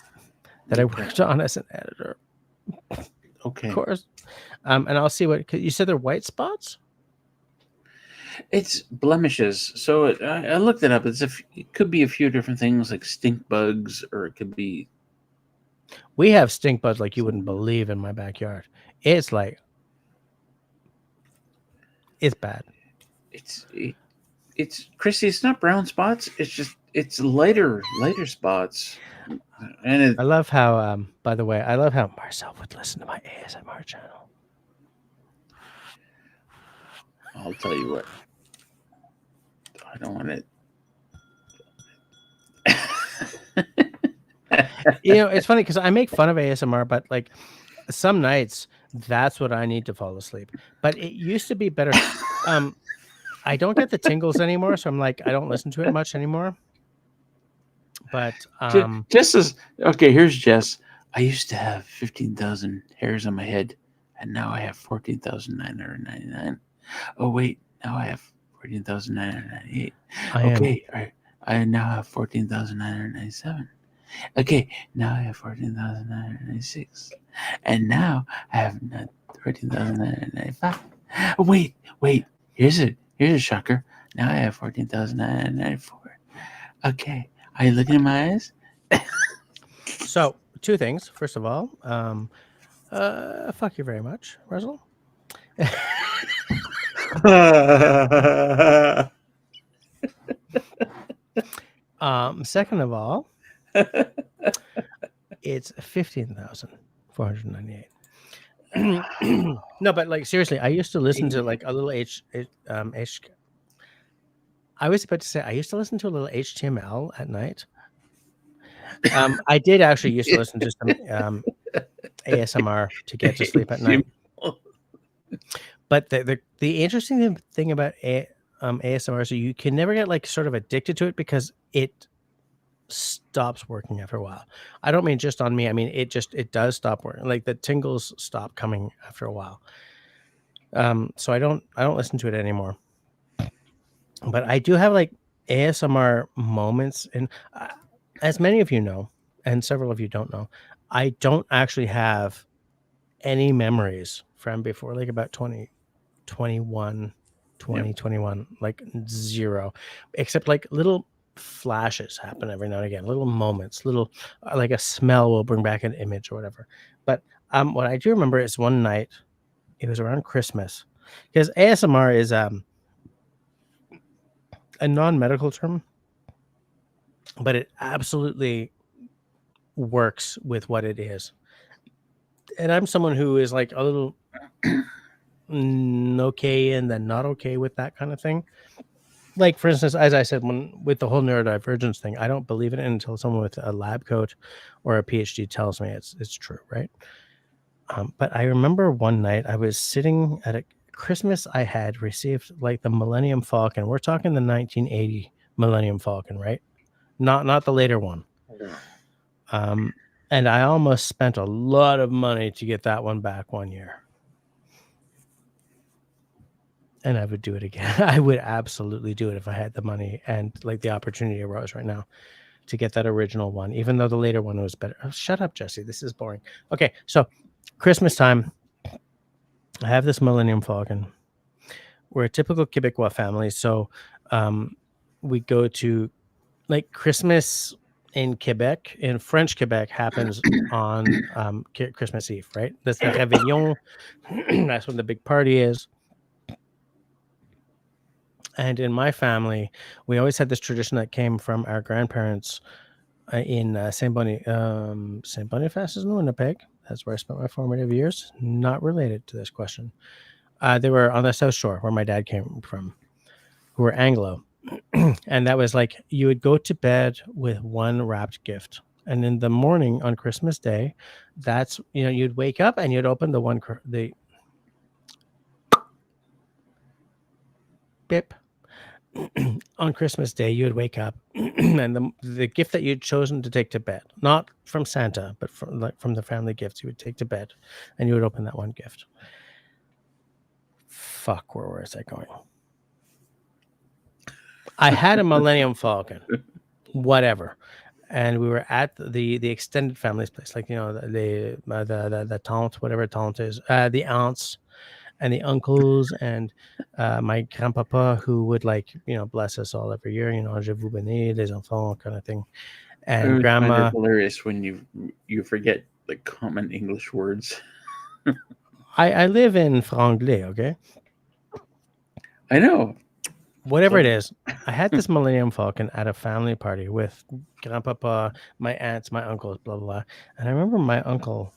Speaker 1: worked on as an editor.
Speaker 3: Okay.
Speaker 1: Of course. And I'll see what you said. They're white spots.
Speaker 3: It's blemishes. So I looked it up. It could be a few different things like stink bugs, or it could be.
Speaker 1: We have stink bugs like you wouldn't believe in my backyard. It's like it's bad.
Speaker 3: It's Chrissy. It's not brown spots. It's lighter spots. And
Speaker 1: I love how. By the way, I love how Marcel would listen to my ASMR channel.
Speaker 3: I'll tell you what. I don't want it.
Speaker 1: It's funny because I make fun of ASMR, but like some nights that's what I need to fall asleep. But it used to be better. I don't get the tingles anymore, so I'm like I don't listen to it much anymore. But
Speaker 3: Jess is okay. Here's Jess. I used to have 15,000 hairs on my head, and now I have 14,999. Oh wait, now I have 14,998. Okay, I now have 14,997. Okay, now I have 14,996, and now I have 14,995. Oh, wait. Here's a shocker. Now I have 14,994. Okay, are you looking at my eyes?
Speaker 1: So, two things. First of all, fuck you very much, Russell. Second of all, it's 15,498. No, but like seriously, I used to listen to like a little I was about to say I used to listen to a little HTML at night. I did actually used to listen to some ASMR to get to sleep at night. But the interesting thing about ASMR, so you can never get like sort of addicted to it because it stops working after a while. I don't mean just on me. I mean it does stop working. Like the tingles stop coming after a while. So I don't listen to it anymore. But I do have like ASMR moments, and as many of you know, and several of you don't know, I don't actually have any memories from before like about 2021, like zero, except like little flashes happen every now and again, little moments, little like a smell will bring back an image or whatever. But what I do remember is one night, it was around Christmas, because ASMR is a non-medical term, but it absolutely works with what it is. And I'm someone who is like a little okay and then not okay with that kind of thing. Like, for instance, as I said, with the whole neurodivergence thing, I don't believe in it until someone with a lab coat or a PhD tells me it's true, right? But I remember one night I was sitting at a Christmas. I had received like the Millennium Falcon. We're talking the 1980 Millennium Falcon, right? Not the later one. And I almost spent a lot of money to get that one back one year. And I would do it again. I would absolutely do it if I had the money and like the opportunity arose right now to get that original one, even though the later one was better. Oh, shut up, Jesse. This is boring. Okay, so Christmas time, I have this Millennium Falcon. We're a typical Quebecois family, so we go to like Christmas in Quebec, in French Quebec, happens on Christmas Eve, right? That's the Réveillon. That's when the big party is. And in my family, we always had this tradition that came from our grandparents in Saint Boniface is in Winnipeg. That's where I spent my formative years. Not related to this question. They were on the South Shore, where my dad came from, who were Anglo. And that was like, you would go to bed with one wrapped gift. And in the morning on Christmas Day, that's, you'd wake up and you'd open the bip. On Christmas Day, you would wake up and the gift that you'd chosen to take to bed, not from Santa, but from the family gifts you would take to bed, and you would open that one gift. Fuck, where was I going? I had a Millennium Falcon, whatever, and we were at the extended family's place, like the tante, whatever tante is, the aunts and the uncles and my grandpapa, who would bless us all every year, je vous bénis les enfants kind of thing. And grandma,
Speaker 3: find it hilarious when you forget like common English words.
Speaker 1: I live in franglais, okay?
Speaker 3: I know.
Speaker 1: Whatever it is, I had this Millennium Falcon at a family party with grandpapa, my aunts, my uncles, blah, blah, blah. And I remember my uncle,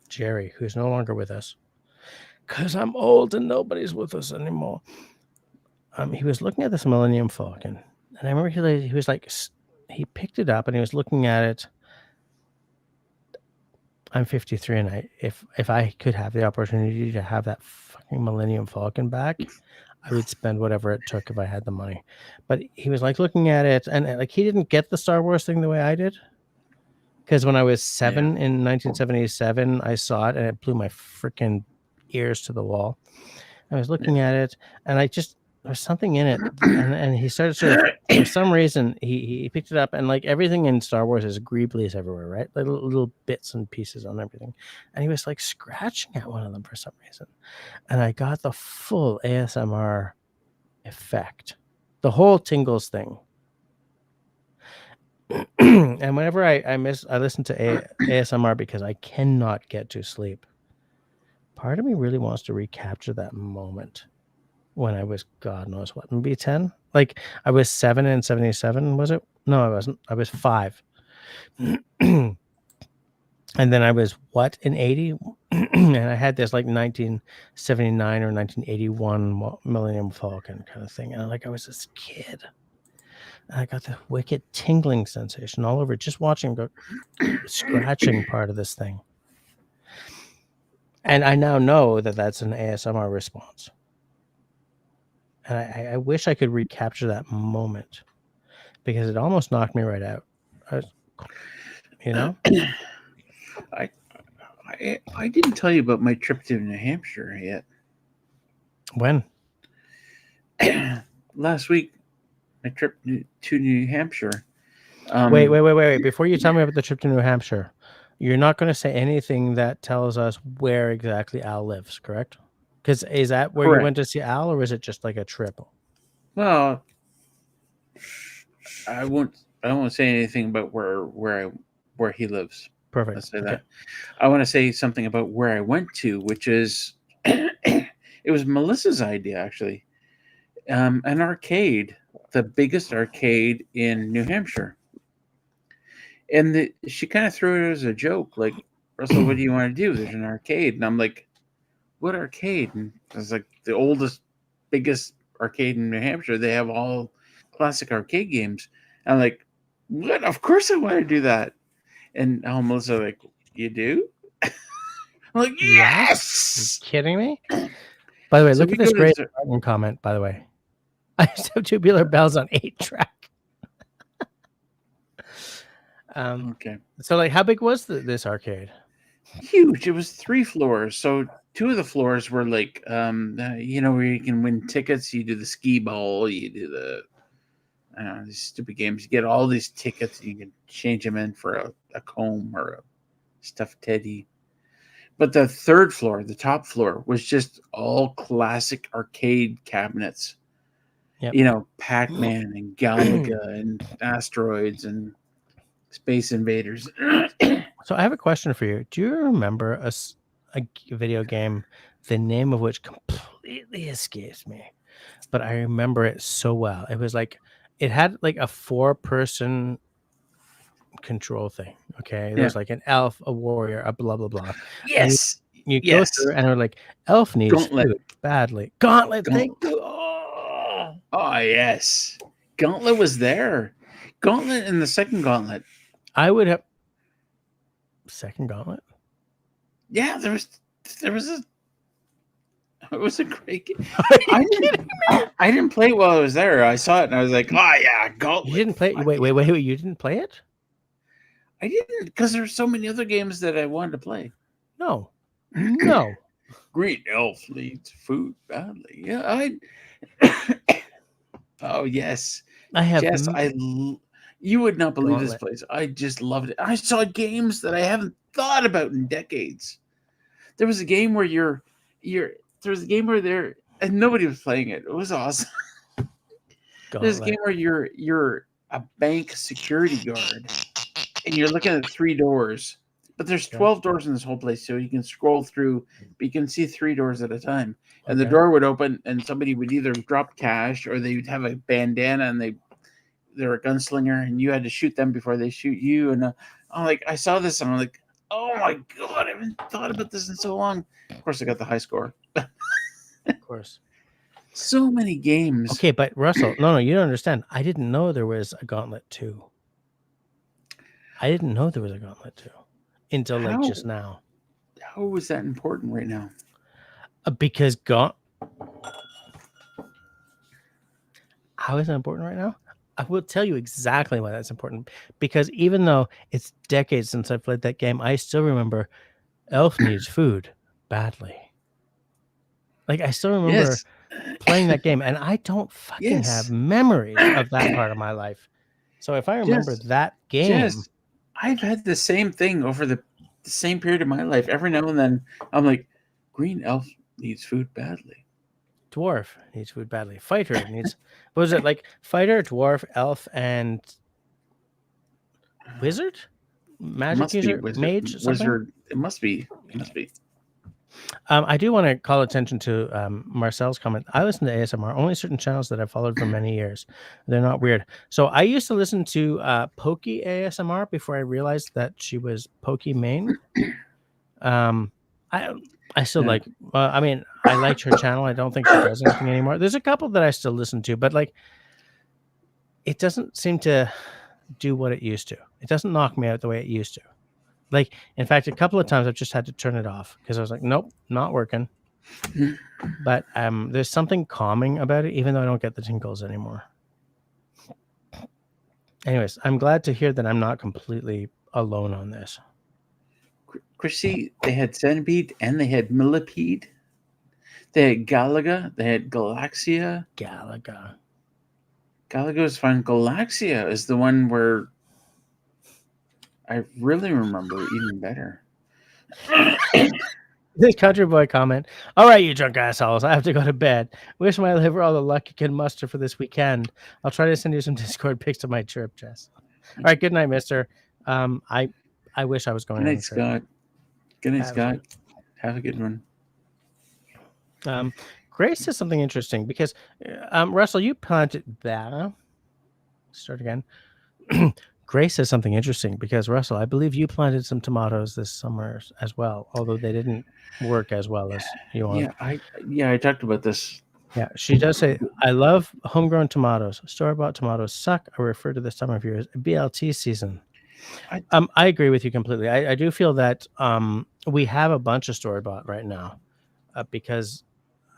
Speaker 1: Jerry, who's no longer with us, because I'm old and nobody's with us anymore. He was looking at this Millennium Falcon. And I remember he was like, he picked it up and he was looking at it. I'm 53, and if I could have the opportunity to have that fucking Millennium Falcon back, I would spend whatever it took if I had the money. But he was like looking at it, and like he didn't get the Star Wars thing the way I did. Because when I was 7 in 1977, I saw it and it blew my freaking ears to the wall. I was looking at it, and there's something in it, and he started for some reason he picked it up, and like everything in Star Wars is greeblies everywhere, right? Like little bits and pieces on everything, and he was like scratching at one of them for some reason, and I got the full ASMR effect, the whole tingles thing. And whenever I listen to ASMR because I cannot get to sleep, part of me really wants to recapture that moment when I was, God knows what, maybe 10? Like, I was 7 in 77, was it? No, I wasn't. I was 5. And then I was, what, in 80? And I had this, like, 1979 or 1981 Millennium Falcon kind of thing. And, I was this kid. And I got the wicked tingling sensation all over just watching the scratching part of this thing. And I now know that that's an ASMR response. And I wish I could recapture that moment because it almost knocked me right out. You know?
Speaker 3: I didn't tell you about my trip to New Hampshire yet.
Speaker 1: When?
Speaker 3: Last week, my trip to New Hampshire.
Speaker 1: Wait. Before you tell me about the trip to New Hampshire, you're not going to say anything that tells us where exactly Al lives, correct? Because is that where you went to see Al, or is it just like a trip?
Speaker 3: Well, I won't say anything about where he lives.
Speaker 1: Perfect.
Speaker 3: Let's say that. I want to say something about where I went to, which is it was Melissa's idea, actually. An arcade, the biggest arcade in New Hampshire. And she kind of threw it as a joke, like, Russell, what do you want to do? There's an arcade. And I'm like, what arcade? And I was like, the oldest, biggest arcade in New Hampshire. They have all classic arcade games. And I'm like, what? Of course I want to do that. And Melissa like, you do? I'm like, yes!
Speaker 1: Are you kidding me? By the way,
Speaker 3: So
Speaker 1: look at this great comment, by the way. I used to have Tubular Bells on 8-track.
Speaker 3: Okay.
Speaker 1: So, like, how big was this arcade?
Speaker 3: Huge. It was 3 floors. So 2 of the floors were like, where you can win tickets. You do the skee ball. You do the these stupid games. You get all these tickets. And you can change them in for a comb or a stuffed teddy. But the 3rd floor, the top floor, was just all classic arcade cabinets. Yep. Pac-Man and Galaga and Asteroids and Space Invaders.
Speaker 1: So I have a question for you. Do you remember a video game, the name of which completely escapes me, but I remember it so well? It was like, it had like a 4-person control thing. Okay. There was like an elf, a warrior, a blah, blah, blah.
Speaker 3: Yes.
Speaker 1: You go through and they're like, elf needs food badly. Gauntlet.
Speaker 3: Oh, yes. Gauntlet was there. Gauntlet and the second Gauntlet.
Speaker 1: I would have second Gauntlet.
Speaker 3: Yeah, there was it was a great game. I didn't play it while I was there. I saw it and I was like, oh yeah, Gauntlet.
Speaker 1: You didn't play it? Wait, you didn't play it?
Speaker 3: I didn't, because there's so many other games that I wanted to play.
Speaker 1: No.
Speaker 3: Green elf needs food badly. Yeah, oh yes.
Speaker 1: I have.
Speaker 3: Yes, you would not believe this place. I just loved it. I saw games that I haven't thought about in decades. There was a game where and nobody was playing it. It was awesome. There's a game where you're a bank security guard and you're looking at 3 doors. But there's 12 doors in this whole place, so you can scroll through, but you can see 3 doors at a time. And the door would open and somebody would either drop cash or they would have a bandana and they're a gunslinger and you had to shoot them before they shoot you. And I'm like, I saw this and I'm like, oh my God, I haven't thought about this in so long. Of course, I got the high score.
Speaker 1: Of course.
Speaker 3: So many games.
Speaker 1: Okay, but Russell, no, you don't understand. I didn't know there was a Gauntlet 2. I didn't know there was a Gauntlet 2 until just now.
Speaker 3: How was that important right now?
Speaker 1: Because how is that important right now? I will tell you exactly why that's important. Because even though it's decades since I've played that game, I still remember elf needs food badly. Like, I still remember playing that game, and I don't fucking have memories of that part of my life. So if I remember that game,
Speaker 3: I've had the same thing over the same period of my life. Every now and then, I'm like, green elf needs food badly.
Speaker 1: Dwarf needs food badly. Fighter needs. What was it like? Fighter, dwarf, elf, and wizard, magic user, mage,
Speaker 3: wizard. It must be.
Speaker 1: I do want to call attention to Marcel's comment. I listen to ASMR, only certain channels that I've followed for many years. They're not weird. So I used to listen to Pokey ASMR before I realized that she was Pokey main. I still like, I mean, I liked her channel. I don't think she does anything anymore. There's a couple that I still listen to, but like, it doesn't seem to do what it used to. It doesn't knock me out the way it used to. Like, in fact, a couple of times I've just had to turn it off because I was like, nope, not working. But there's something calming about it, even though I don't get the tingles anymore. Anyways, I'm glad to hear that I'm not completely alone on this.
Speaker 3: Chrissy, they had centipede and they had millipede. They had Galaga. They had Galaxia.
Speaker 1: Galaga.
Speaker 3: Galaga was fun. Galaxia is the one where I really remember even better.
Speaker 1: This country boy comment. All right, you drunk assholes. I have to go to bed. Wish my liver all the luck you can muster for this weekend. I'll try to send you some Discord pics of my chirp, Jess. All right, good night, mister. I wish I was going
Speaker 3: Good
Speaker 1: on
Speaker 3: night,
Speaker 1: a trip.
Speaker 3: Scott. Good night,
Speaker 1: Have
Speaker 3: Scott. Have a good one.
Speaker 1: Grace says something interesting because Russell, you planted that. Start again. Grace says something interesting because Russell, I believe you planted some tomatoes this summer as well, although they didn't work as well as you want.
Speaker 3: I talked about this.
Speaker 1: Yeah, she does say, I love homegrown tomatoes. Store-bought tomatoes suck. I refer to this time of year as BLT season. I agree with you completely. I do feel that we have a bunch of store-bought right now because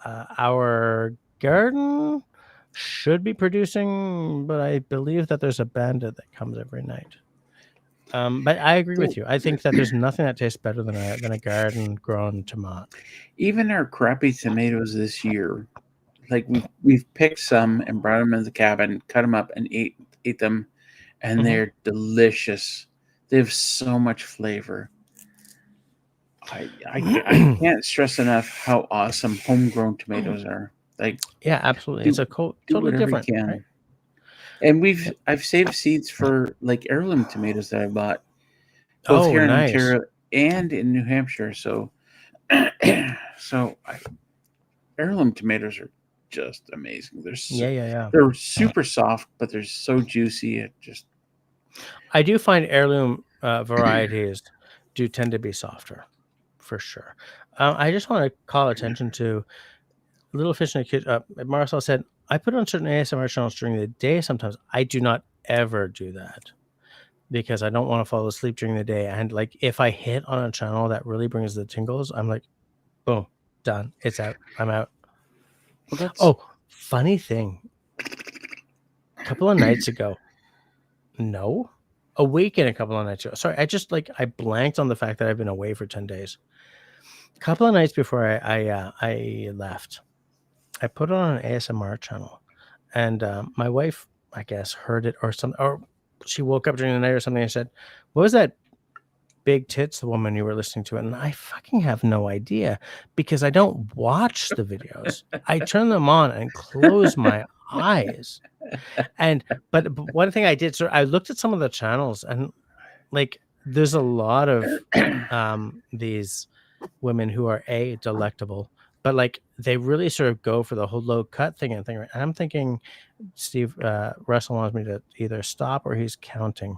Speaker 1: our garden should be producing, but I believe that there's a bandit that comes every night. But I agree with you. I think that there's nothing that tastes better than a garden-grown tomato.
Speaker 3: Even our crappy tomatoes this year, like we've picked some and brought them into the cabin, cut them up, and ate them, and they're delicious. They have so much flavor. I can't stress enough how awesome homegrown tomatoes are. Like,
Speaker 1: yeah, absolutely, it's a totally different. Right?
Speaker 3: And I've saved seeds for like heirloom tomatoes that I bought, both here in Ontario and in New Hampshire. So, heirloom tomatoes are just amazing. They're they're super soft, but they're so juicy.
Speaker 1: I do find heirloom varieties do tend to be softer, for sure. I just want to call attention to Little Fish in a Kid. Marcel said, I put on certain ASMR channels during the day sometimes. I do not ever do that because I don't want to fall asleep during the day. And like, if I hit on a channel that really brings the tingles, I'm like, boom, done. It's out. I'm out. Well, funny thing. A couple of nights ago. A week and a couple of nights ago. Sorry, I blanked on the fact that I've been away for 10 days. A couple of nights before I left, I put it on an ASMR channel, and my wife, I guess, heard it or something, or she woke up during the night or something and said, "What was that big tits the woman you were listening to?" And I fucking have no idea because I don't watch the videos. I turn them on and close my eyes. But one thing I did, so I looked at some of the channels and like there's a lot of these women who are delectable, but like they really sort of go for the whole low cut thing and I'm thinking Steve Russell wants me to either stop or he's counting.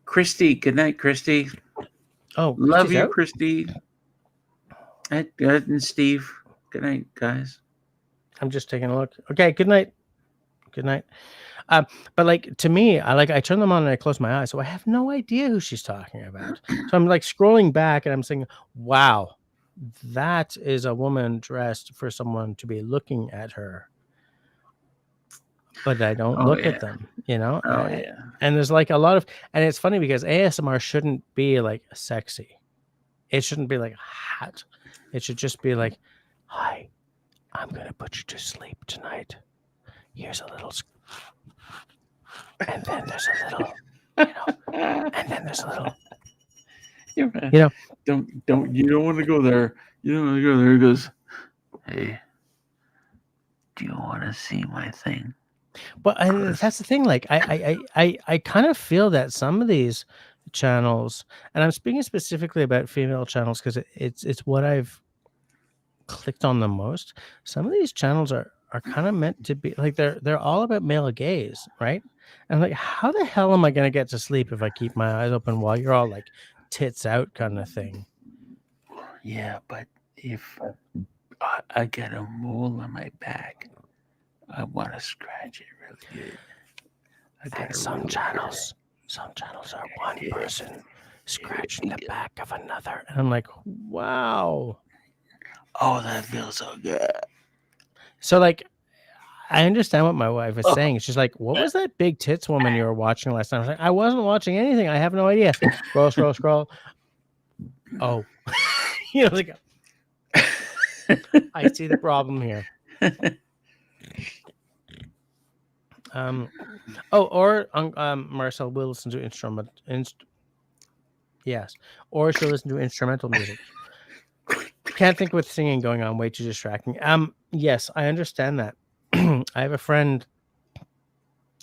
Speaker 3: Christy, good night, Christy.
Speaker 1: Oh,
Speaker 3: love you, Christy. And Steve, good night, guys.
Speaker 1: I'm just taking a look. Okay, good night. Good night. But like to me, I turn them on and I close my eyes, so I have no idea who she's talking about. So I'm like scrolling back and I'm saying, "Wow, that is a woman dressed for someone to be looking at her." But I don't look at them, you know. And there's like a lot of, and it's funny because ASMR shouldn't be like sexy. It shouldn't be like hot. It should just be like, "Hi, I'm gonna put you to sleep tonight. Here's a little." And then there's a little, and then there's a little,
Speaker 3: you don't want to go there. You don't want to go there. He goes, "Hey, do you want to see my thing?"
Speaker 1: But that's the thing. Like, I kind of feel that some of these channels, and I'm speaking specifically about female channels because it's what I've clicked on the most. Some of these channels are kind of meant to be like they're all about male gaze, right? And like, how the hell am I gonna get to sleep if I keep my eyes open while you're all like tits out kind of thing?
Speaker 3: Yeah, but if I get a mole on my back, I want to scratch it really good.
Speaker 1: And some channels are one person scratching the back of another. And I'm like, wow.
Speaker 3: Oh, that feels so good.
Speaker 1: So like, I understand what my wife is saying. She's like, what was that big tits woman you were watching last time? I was like, I wasn't watching anything. I have no idea. Scroll. Oh, like, I see the problem here. Marcel will listen to yes, or she'll listen to instrumental music. Can't think with singing going on, way too distracting. Yes, I understand that. I have a friend.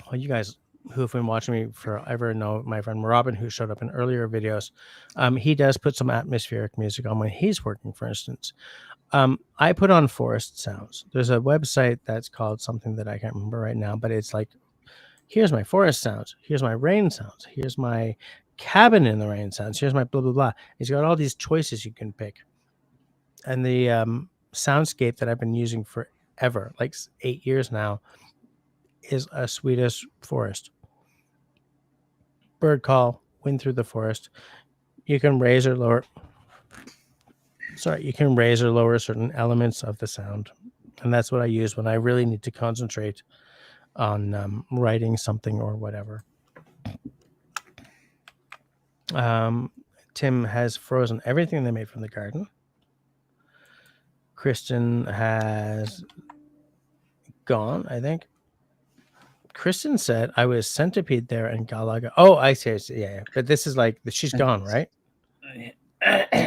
Speaker 1: Well, you guys who have been watching me forever know my friend Robin, who showed up in earlier videos. He does put some atmospheric music on when he's working, for instance. I put on forest sounds. There's a website that's called something that I can't remember right now, but it's like, here's my forest sounds, here's my rain sounds, here's my cabin in the rain sounds, here's my blah, blah, blah. He's got all these choices you can pick. And the soundscape that I've been using forever, like 8 years now, is a Swedish forest. Bird call, wind through the forest. You can raise or lower. You can raise or lower certain elements of the sound. And that's what I use when I really need to concentrate on writing something or whatever. Tim has frozen everything they made from the garden. Kristen has gone, I think. Kristen said I was centipede there and Galaga. Oh, I see. Yeah. But this is like, she's gone, right?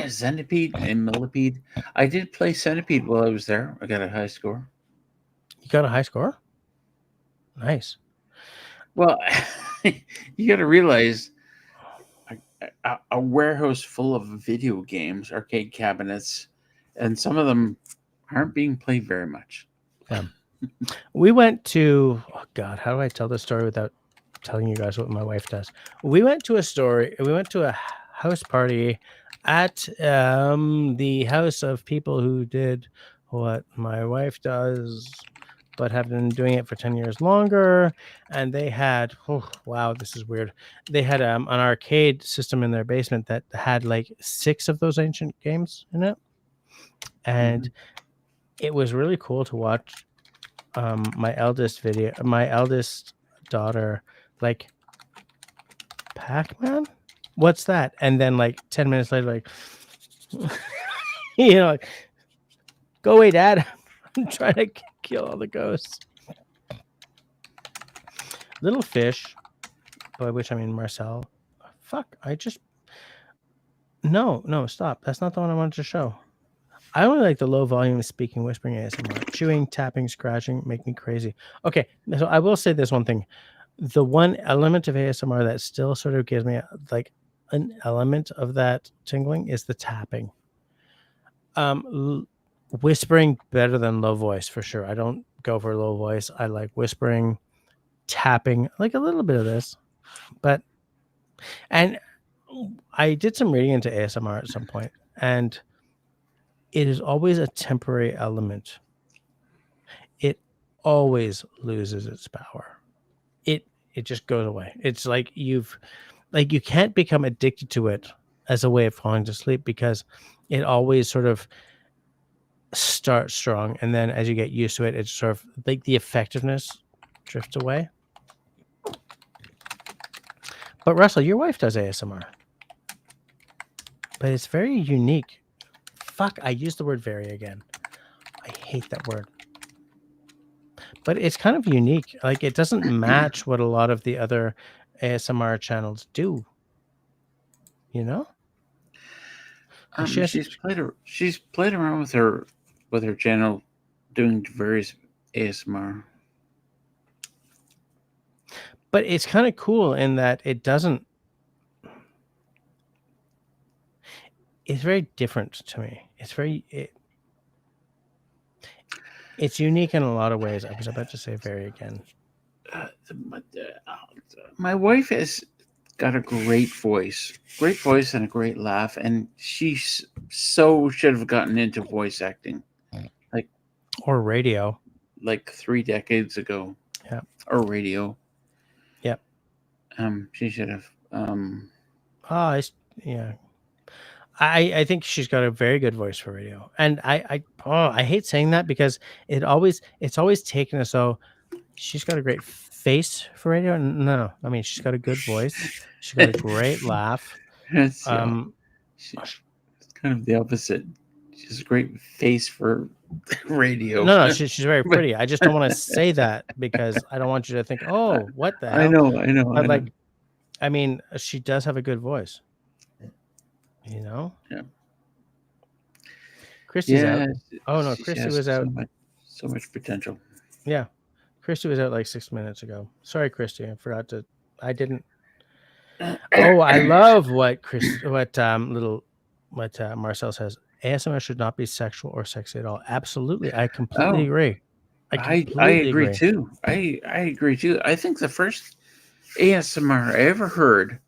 Speaker 3: Centipede and Millipede. I did play Centipede while I was there. I got a high score.
Speaker 1: You got a high score? Nice.
Speaker 3: Well, you got to realize a warehouse full of video games, arcade cabinets, and some of them aren't being played very much.
Speaker 1: Yeah. We went to, oh God, how do I tell this story without telling you guys what my wife does? We went to a house party at the house of people who did what my wife does, but have been doing it for 10 years longer. And they had, oh, wow, this is weird. They had an arcade system in their basement that had like 6 of those ancient games in it. And it was really cool to watch my eldest daughter, like, Pac-Man? What's that? And then like 10 minutes later, like, like, go away, Dad. I'm trying to kill all the ghosts. Little Fish, by which I mean Marcel. Fuck, No, stop. That's not the one I wanted to show. I only like the low volume speaking, whispering ASMR. Chewing, tapping, scratching make me crazy. Okay, so I will say this one thing. The one element of ASMR that still sort of gives me like an element of that tingling is the tapping. Whispering better than low voice for sure. I don't go for low voice. I like whispering, tapping, like a little bit of this. And I did some reading into ASMR at some point, and it is always a temporary element. It always loses its power. It just goes away. It's like you can't become addicted to it as a way of falling to sleep, because it always sort of starts strong, and then as you get used to it, it's sort of like the effectiveness drifts away. But Russell, your wife does ASMR, but it's very unique. Fuck, I used the word very again. I hate that word. But it's kind of unique. Like, it doesn't match what a lot of the other ASMR channels do. You know?
Speaker 3: She's played around with her channel, doing various ASMR.
Speaker 1: But it's kind of cool in that it doesn't. It's very different to me. It's unique in a lot of ways. I was about to say very again.
Speaker 3: My wife has got a great voice and a great laugh, and she should have gotten into voice acting,
Speaker 1: or radio,
Speaker 3: like 3 decades ago.
Speaker 1: Yeah,
Speaker 3: or radio.
Speaker 1: Yep.
Speaker 3: She should have.
Speaker 1: Yeah. I think she's got a very good voice for radio. And I hate saying that because it's always taken as though she's got a great face for radio. No, I mean she's got a good voice. She's got a great laugh.
Speaker 3: It's,
Speaker 1: Oh,
Speaker 3: it's kind of the opposite. She has a great face for radio.
Speaker 1: No, she's very
Speaker 3: But-
Speaker 1: pretty. I just don't want to say that because I don't want you to think, oh, what the hell?
Speaker 3: I know.
Speaker 1: But like, I mean, she does have a good voice. You know?
Speaker 3: Yeah.
Speaker 1: Christy's out.
Speaker 3: Yeah.
Speaker 1: Oh no,
Speaker 3: she
Speaker 1: Christy
Speaker 3: has
Speaker 1: was out.
Speaker 3: So much potential.
Speaker 1: Yeah. Christy was out like 6 minutes ago. Sorry, Christy. I didn't. Oh, I love what Marcel says. ASMR should not be sexual or sexy at all. Absolutely. I completely agree.
Speaker 3: I agree too. I agree too. I think the first ASMR I ever heard,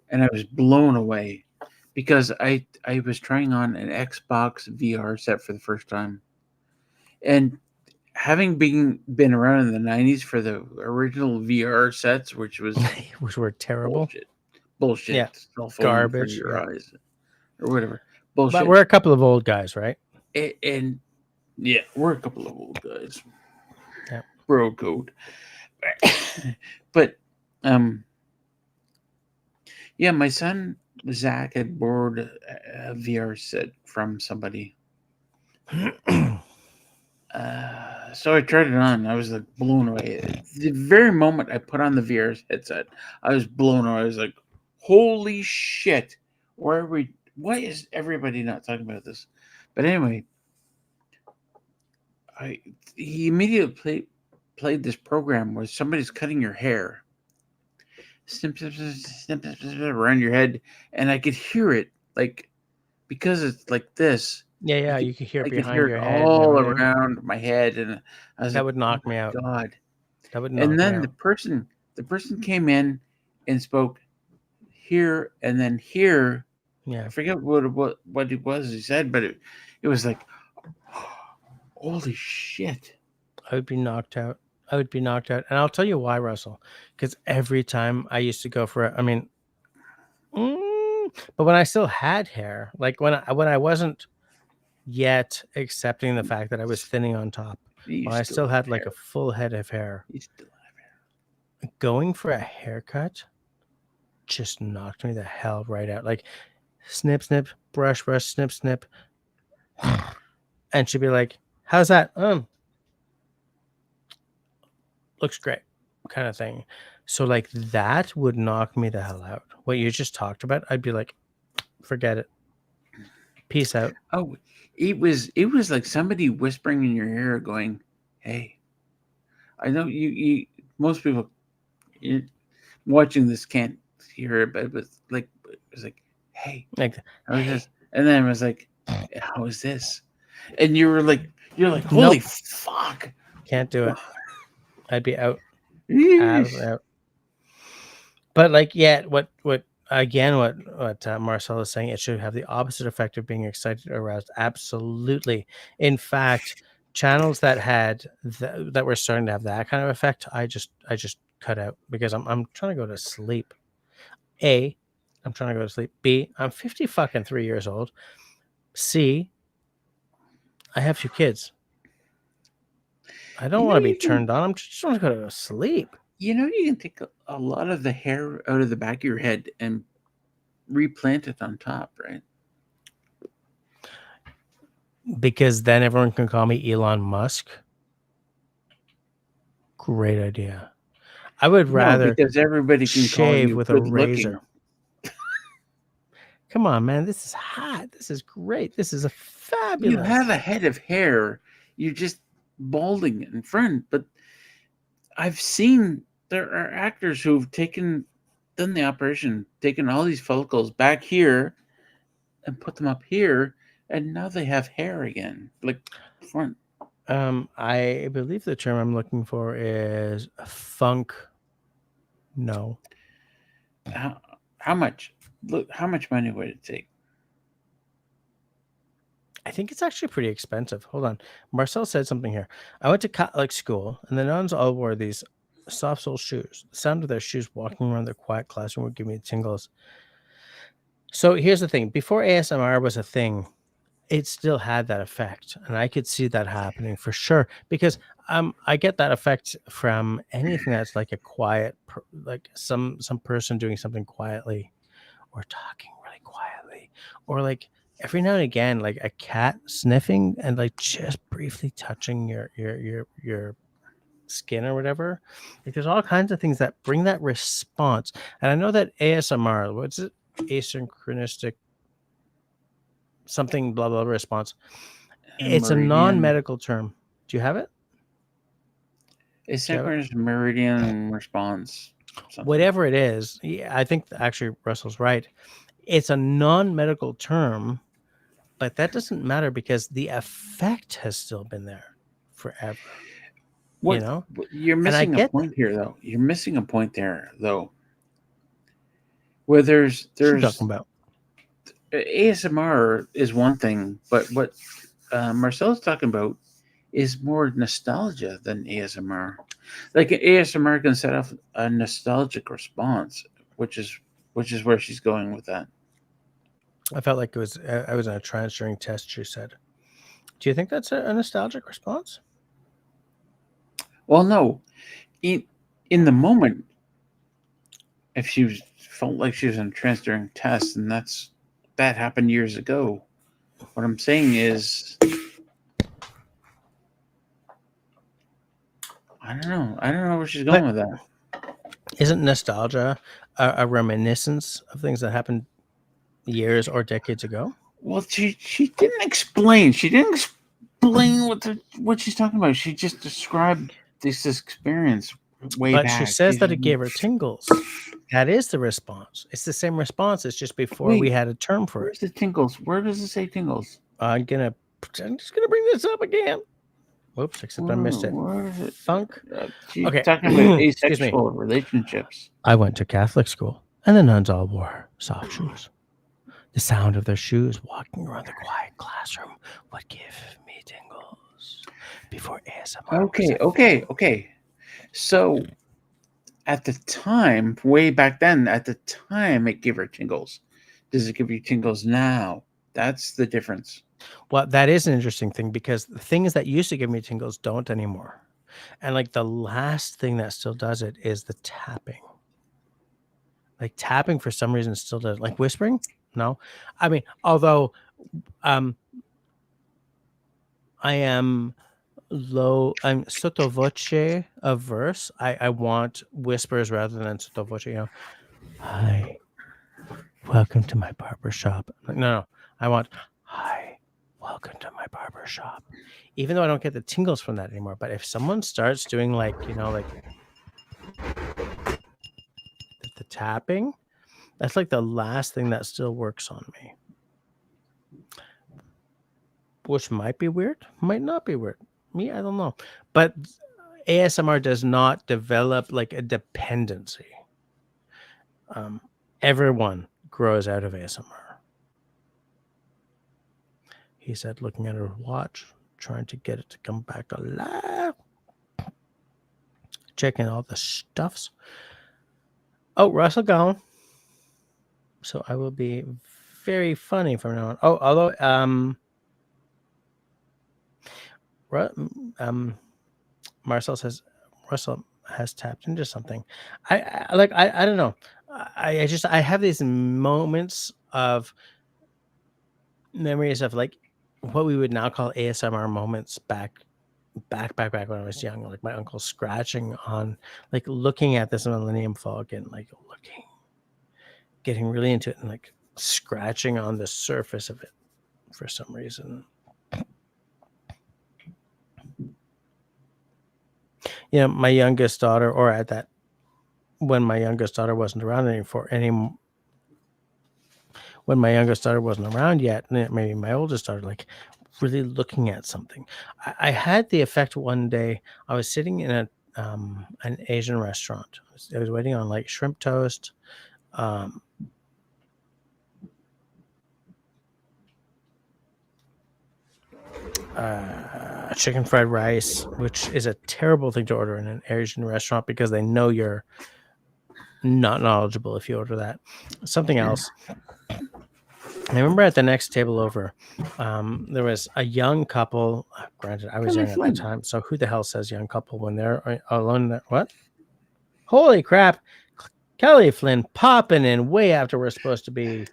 Speaker 3: and I was blown away because I was trying on an Xbox VR set for the first time, and having been around in the 90s for the original VR sets, which
Speaker 1: were terrible.
Speaker 3: Bullshit.
Speaker 1: Yeah.
Speaker 3: Cell phone
Speaker 1: Garbage.
Speaker 3: in your eyes or whatever. Bullshit.
Speaker 1: But we're a couple of old guys, right?
Speaker 3: And yeah, we're a couple of old guys.
Speaker 1: Yeah.
Speaker 3: Bro code. But yeah, my son Zach had borrowed a VR set from somebody. So I tried it on. I was like blown away. The very moment I put on the VR headset, I was blown away. I was like, holy shit. Why is everybody not talking about this? But anyway, he immediately played this program where somebody's cutting your hair. Snip, snip, snip, snip, snip, snip, around your head. And I could hear it, like, because it's like this.
Speaker 1: Yeah, you could hear it behind your head.
Speaker 3: All around my head. And I was
Speaker 1: that
Speaker 3: like,
Speaker 1: would knock me out.
Speaker 3: God.
Speaker 1: That would knock
Speaker 3: and then
Speaker 1: me out.
Speaker 3: the person came in and spoke here and then here.
Speaker 1: Yeah.
Speaker 3: I forget what it was he said, but it was like, holy shit.
Speaker 1: I would be knocked out. And I'll tell you why, Russell. Because every time I used to go for it, I mean, but when I still had hair, like when I wasn't yet accepting the fact that I was thinning on top, when I still had like a full head of hair,
Speaker 3: You still have hair.
Speaker 1: going for a haircut just knocked me the hell right out. Like, snip, snip, brush, snip, snip. And she'd be like, how's that? Looks great, kind of thing. So like that would knock me the hell out. What you just talked about, I'd be like, forget it. Peace out.
Speaker 3: Oh, it was like somebody whispering in your ear going, hey, I know you most people watching this can't hear it, but it was like, hey,
Speaker 1: Like,
Speaker 3: how is this? And then I was like, how is this? And you're like, holy fuck.
Speaker 1: Can't do it. I'd be out.
Speaker 3: Yeesh.
Speaker 1: Out. But like, yeah, what Marcel is saying, it should have the opposite effect of being excited or aroused. Absolutely. In fact, channels that had that were starting to have that kind of effect, I just cut out because I'm trying to go to sleep. I'm trying to go to sleep. B, I'm 53 years old. C, I have 2 kids. I don't want to be turned on. I'm just want to go to sleep.
Speaker 3: You know, you can take a lot of the hair out of the back of your head and replant it on top, right?
Speaker 1: Because then everyone can call me Elon Musk. Great idea. I would rather
Speaker 3: because everybody can
Speaker 1: shave
Speaker 3: call you
Speaker 1: with a razor. Come on, man. This is hot. This is great. This is a fabulous.
Speaker 3: You have a head of hair. You're just balding in front. But I've seen there are actors who've done the operation, taken all these follicles back here and put them up here, and now they have hair again, like front.
Speaker 1: I believe the term I'm looking for is funk. No.
Speaker 3: How much? Look, how much money would it take?
Speaker 1: I think it's actually pretty expensive. Hold on. Marcel said something here. I went to Catholic school, and the nuns all wore these soft sole shoes. The sound of their shoes walking around their quiet classroom would give me tingles. So here's the thing: before ASMR was a thing, it still had that effect, and I could see that happening for sure because I get that effect from anything that's like a quiet, like some person doing something quietly or talking really quietly, or like every now and again, like a cat sniffing and like just briefly touching your skin or whatever. Like there's all kinds of things that bring that response. And I know that ASMR, what's it? Asynchronistic something blah blah response.
Speaker 3: And
Speaker 1: It's a
Speaker 3: meridian.
Speaker 1: non-medical term. Do you have it? Do you have it?
Speaker 3: Asynchronous meridian response. Something.
Speaker 1: Whatever it is, yeah, I think actually Russell's right. It's a non-medical term, but that doesn't matter because the effect has still been there forever.
Speaker 3: What you're
Speaker 1: And I
Speaker 3: missing a
Speaker 1: get
Speaker 3: point here, though. You're missing a point there, though. Where there's
Speaker 1: what you're talking about.
Speaker 3: ASMR is one thing, but what Marcel's talking about is more nostalgia than ASMR. Like ASMR can set off a nostalgic response, which is where she's going with that.
Speaker 1: I felt like it was I was in a trance during test. She said, "Do you think that's a nostalgic response?"
Speaker 3: Well, no, in the moment, if she felt like she was in a trance during tests, and that happened years ago. What I'm saying is, I don't know where she's going with that.
Speaker 1: Isn't nostalgia a reminiscence of things that happened years or decades ago?
Speaker 3: Well, she didn't explain. She didn't explain what she's talking about. She just described this experience way
Speaker 1: But
Speaker 3: back.
Speaker 1: she says that it gave her tingles. That is the response. It's the same response. It's just before we had a term for
Speaker 3: Where's
Speaker 1: it.
Speaker 3: the tingles? Where does it say tingles?
Speaker 1: I'm just gonna bring this up again. Whoops! Except I missed it.
Speaker 3: Where is it?
Speaker 1: Funk.
Speaker 3: She's
Speaker 1: Okay.
Speaker 3: talking about
Speaker 1: Excuse me.
Speaker 3: asexual relationships.
Speaker 1: I went to Catholic school, and the nuns all wore soft shoes. The sound of their shoes walking around the quiet classroom would give me tingles before ASMR.
Speaker 3: Okay. So, at the time, way back then, at the time, it gave her tingles. Does it give you tingles now? That's the difference.
Speaker 1: Well, that is an interesting thing because the things that used to give me tingles don't anymore. And like the last thing that still does it is the tapping. Like tapping for some reason still does. Like whispering? No. I mean, although I am I'm sotto voce averse. I want whispers rather than sotto voce, Hi, welcome to my barber shop. Like, no. I want, hi, welcome to my barber shop. Even though I don't get the tingles from that anymore. But if someone starts doing like the tapping, that's like the last thing that still works on me. Which might be weird, might not be weird. Me, I don't know. But ASMR does not develop like a dependency. Everyone grows out of ASMR. He said, looking at her watch, trying to get it to come back alive. Checking all the stuffs. Oh, Russell gone. So I will be very funny from now on. Oh, although Marcel says Russell has tapped into something. I don't know. I have these moments of memories of like what we would now call ASMR moments back when I was young, like my uncle scratching on, like looking at this Millennium Falcon, like looking, getting really into it and like scratching on the surface of it for some reason. My youngest daughter, or at that, when my youngest daughter wasn't around when my youngest daughter wasn't around yet, maybe my oldest daughter, like really looking at something. I had the effect one day. I was sitting in an Asian restaurant. I was waiting on like shrimp toast, chicken fried rice, which is a terrible thing to order in an Asian restaurant because they know you're not knowledgeable if you order that. Something else. I remember at the next table over, there was a young couple. Granted, I was
Speaker 3: Kelly
Speaker 1: young at
Speaker 3: Flynn.
Speaker 1: the time, so who the hell says young couple when they're alone? What? Holy crap! Kelly Flynn popping in way after we're supposed to be.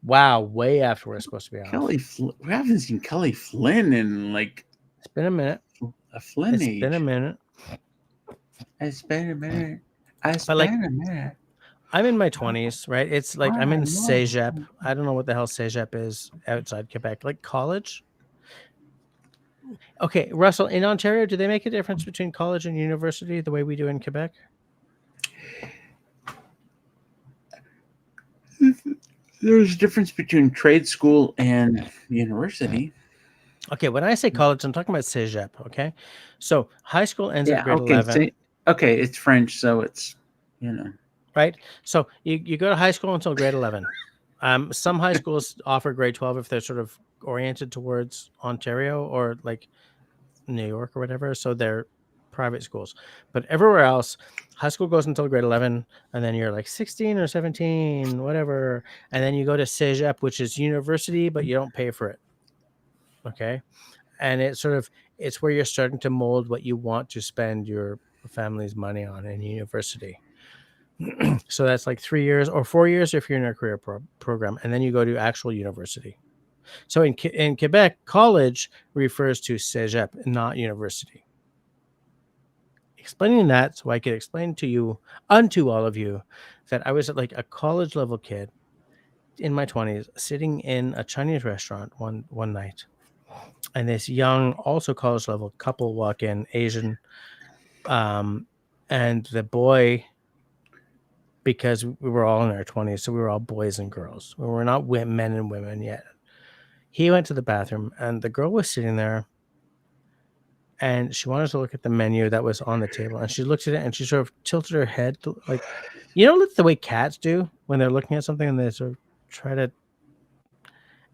Speaker 1: Wow, way after we're supposed to be off.
Speaker 3: Kelly Flynn. We haven't seen Kelly Flynn in like
Speaker 1: It's been a minute.
Speaker 3: a Flynn
Speaker 1: It's
Speaker 3: age.
Speaker 1: been a minute.
Speaker 3: It's been a minute. It's
Speaker 1: But, like,
Speaker 3: been a minute.
Speaker 1: I'm in my 20s, right? It's like I'm in
Speaker 3: Wow.
Speaker 1: Cégep. I don't know what the hell Cégep is outside Quebec. Like college? Okay, Russell, in Ontario, do they make a difference between college and university the way we do in Quebec?
Speaker 3: There's a difference between trade school and university.
Speaker 1: Okay, when I say college, I'm talking about Cégep, okay? So high school ends at grade
Speaker 3: okay.
Speaker 1: 11,
Speaker 3: Okay, it's French, so it's
Speaker 1: right? So you go to high school until grade 11. Some high schools offer grade 12 if they're sort of oriented towards Ontario or like New York or whatever. So they're private schools. But everywhere else, high school goes until grade 11, and then you're like 16 or 17, whatever. And then you go to Cégep, which is university, but you don't pay for it. Okay. And it's where you're starting to mold what you want to spend your family's money on in university. So that's like 3 years or 4 years if you're in a career program, and then you go to actual university. So in Quebec, college refers to Cégep, not university. Explaining that so I could explain to you, unto all of you, that I was like a college level kid in my 20s, sitting in a Chinese restaurant one night, and this young, also college level couple walk in, Asian, and the boy, because we were all in our 20s, so we were all boys and girls. We were not men and women yet. He went to the bathroom, and the girl was sitting there, and she wanted to look at the menu that was on the table, and she looked at it, and she sort of tilted her head, like, the way cats do when they're looking at something, and they sort of try to.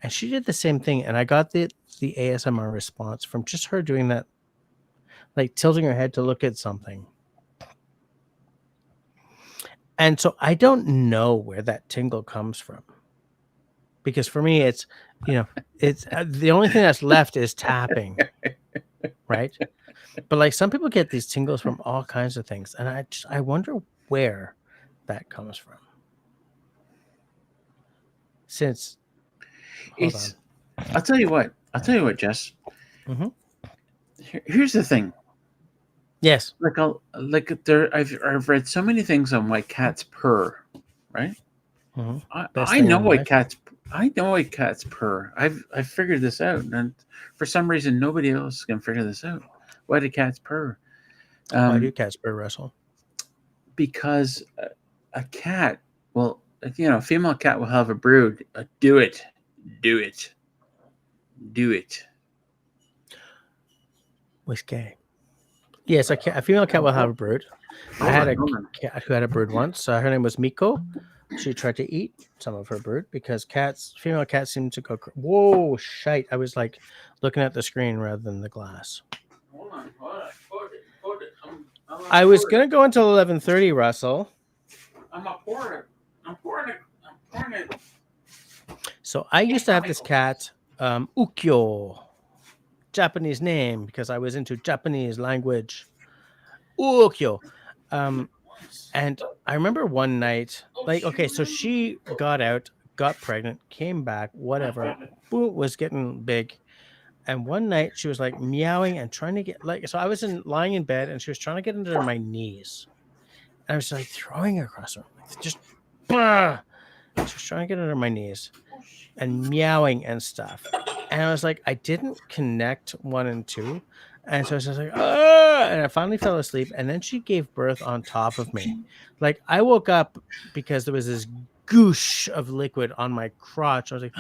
Speaker 1: And she did the same thing, and I got the ASMR response from just her doing that, like tilting her head to look at something. And so I don't know where that tingle comes from, because for me, it's the only thing that's left is tapping, right? But like some people get these tingles from all kinds of things, and I wonder where that comes from. Since
Speaker 3: I'll tell you what, Jess.
Speaker 1: Mm-hmm.
Speaker 3: Here's the thing.
Speaker 1: Yes.
Speaker 3: I've read so many things on why cats purr, right?
Speaker 1: Mm-hmm.
Speaker 3: I know why cats purr. I've figured this out, and for some reason nobody else can figure this out. Why do cats purr?
Speaker 1: Why do cats purr, Russell?
Speaker 3: Because a cat, a female cat will have a brood. Do it.
Speaker 1: Whiskey. Yes, a female cat will have a brood. I had a cat who had a brood once. Her name was Miko. She tried to eat some of her brood because female cats seem to go. Whoa, shite! I was like looking at the screen rather than the glass.
Speaker 3: Hold on.
Speaker 1: I was gonna go until 11:30, Russell.
Speaker 3: I'm pouring it.
Speaker 1: So I used to have this cat, Ukyo, Japanese name because I was into Japanese language. Ukyo. And I remember one night, so she got out, got pregnant, came back, whatever, was getting big. And one night she was like meowing and trying to get so I was lying in bed and she was trying to get under my knees. And I was like throwing her across her, just, bah! She was trying to get under my knees and meowing and stuff. And I was like, I didn't connect 1 and 2. And so I was just like, and I finally fell asleep. And then she gave birth on top of me. Like I woke up because there was this goosh of liquid on my crotch. I was like,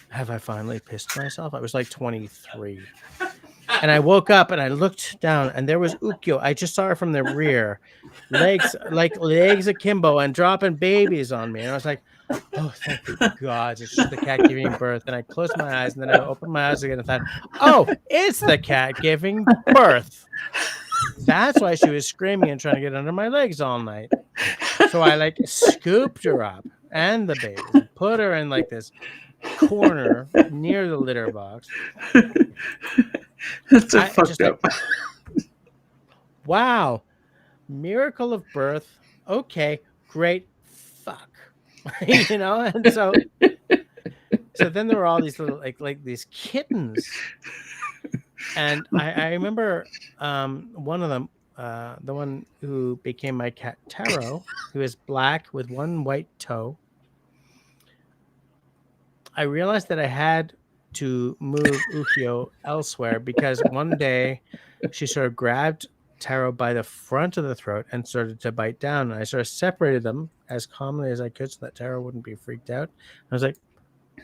Speaker 1: have I finally pissed myself? I was like 23. And I woke up and I looked down and there was Ukyo. I just saw her from the rear, legs akimbo and dropping babies on me. And I was like, oh, thank God. It's just the cat giving birth. And I closed my eyes and then I opened my eyes again and thought, oh, it's the cat giving birth. That's why she was screaming and trying to get under my legs all night. So I scooped her up and the babies and put her in like this corner near the litter box.
Speaker 3: That's a
Speaker 1: I
Speaker 3: fucked
Speaker 1: just like,
Speaker 3: up.
Speaker 1: wow, miracle of birth. Okay, great. Fuck. You know, and so then there were all these little like these kittens. And I remember one of them, the one who became my cat Taro, who is black with one white toe. I realized that I had to move Ukyo elsewhere because one day she sort of grabbed Taro by the front of the throat and started to bite down. And I sort of separated them as calmly as I could so that Taro wouldn't be freaked out. I was like,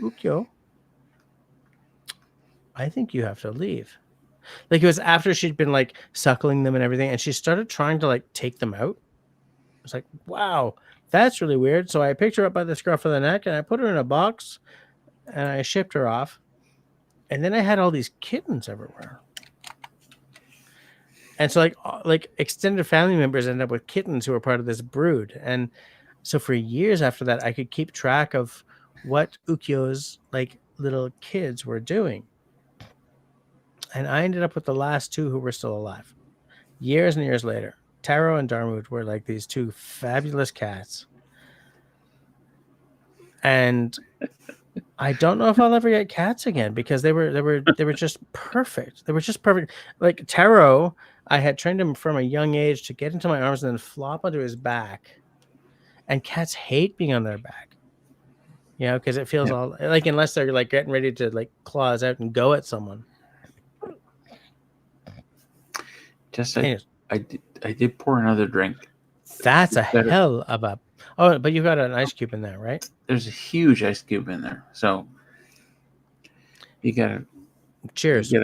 Speaker 1: Ukyo, I think you have to leave. Like, it was after she'd been like suckling them and everything, and she started trying to like take them out. I was like, wow, that's really weird. So I picked her up by the scruff of the neck and I put her in a box and I shipped her off. And then I had all these kittens everywhere. And so like extended family members ended up with kittens who were part of this brood. And so for years after that, I could keep track of what Ukyo's like little kids were doing. And I ended up with the last two who were still alive. Years and years later, Taro and Darmood were like these two fabulous cats. And I don't know if I'll ever get cats again because they were just perfect. They were just perfect. Like Taro, I had trained him from a young age to get into my arms and then flop onto his back. And cats hate being on their back. You know, because it feels all like, unless they're like getting ready to like claws out and go at someone.
Speaker 3: Just
Speaker 1: Anyways,
Speaker 3: I did pour another drink.
Speaker 1: that's a hell of a. Oh, but you've got an ice cube in there, right?
Speaker 3: There's a huge ice cube in there, so you gotta
Speaker 1: cheers.
Speaker 3: You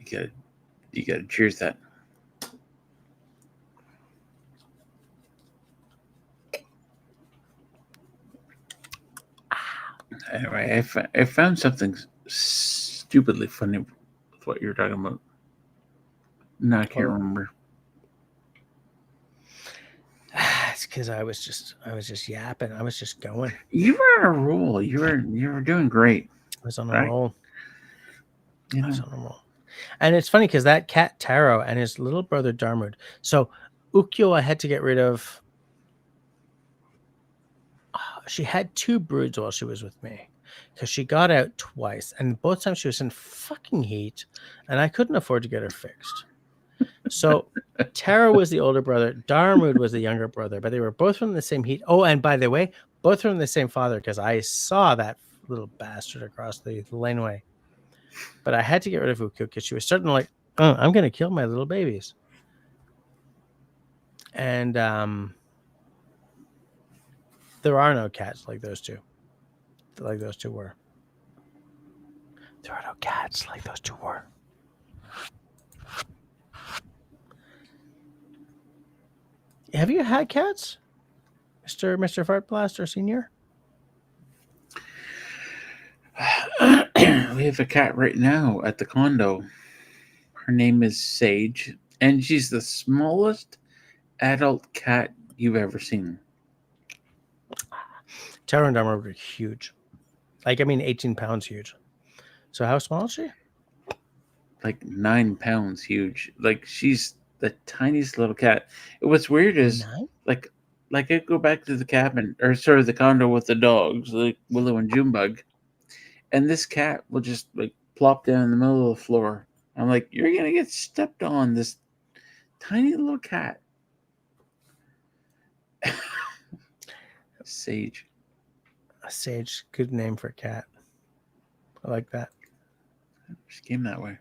Speaker 3: gotta cheers that. Anyway, I found something stupidly funny with what you're talking about. No, I can't remember.
Speaker 1: It's because I was just yapping. I was just going.
Speaker 3: You were on a roll. You were doing great.
Speaker 1: I was on a roll.
Speaker 3: You know.
Speaker 1: I was on a roll. And it's funny because that cat Taro and his little brother Darmood. So Ukyo I had to get rid of. She had two broods while she was with me because she got out twice, and both times she was in fucking heat, and I couldn't afford to get her fixed. So Taro was the older brother, Darmood was the younger brother, but they were both from the same heat. Oh, and by the way, both from the same father because I saw that little bastard across the laneway. But I had to get rid of Ukyo because she was starting to like, oh, I'm going to kill my little babies. And there are no cats like those two. Like those two were. There are no cats like those two were. Have you had cats, Mr. Fart Blaster Senior?
Speaker 3: We have a cat right now at the condo. Her name is Sage, and she's the smallest adult cat you've ever seen.
Speaker 1: Taro and Darmood are huge. Like, I mean, 18 pounds huge. So how small is she?
Speaker 3: Like 9 pounds huge. Like, she's the tiniest little cat. What's weird is, like I go back to the cabin, or sorry, the condo with the dogs, like Willow and Junebug, and this cat will just like plop down in the middle of the floor. I'm like, you're gonna get stepped on, this tiny little cat. Sage.
Speaker 1: A Sage, good name for a cat. I like that.
Speaker 3: She came that way.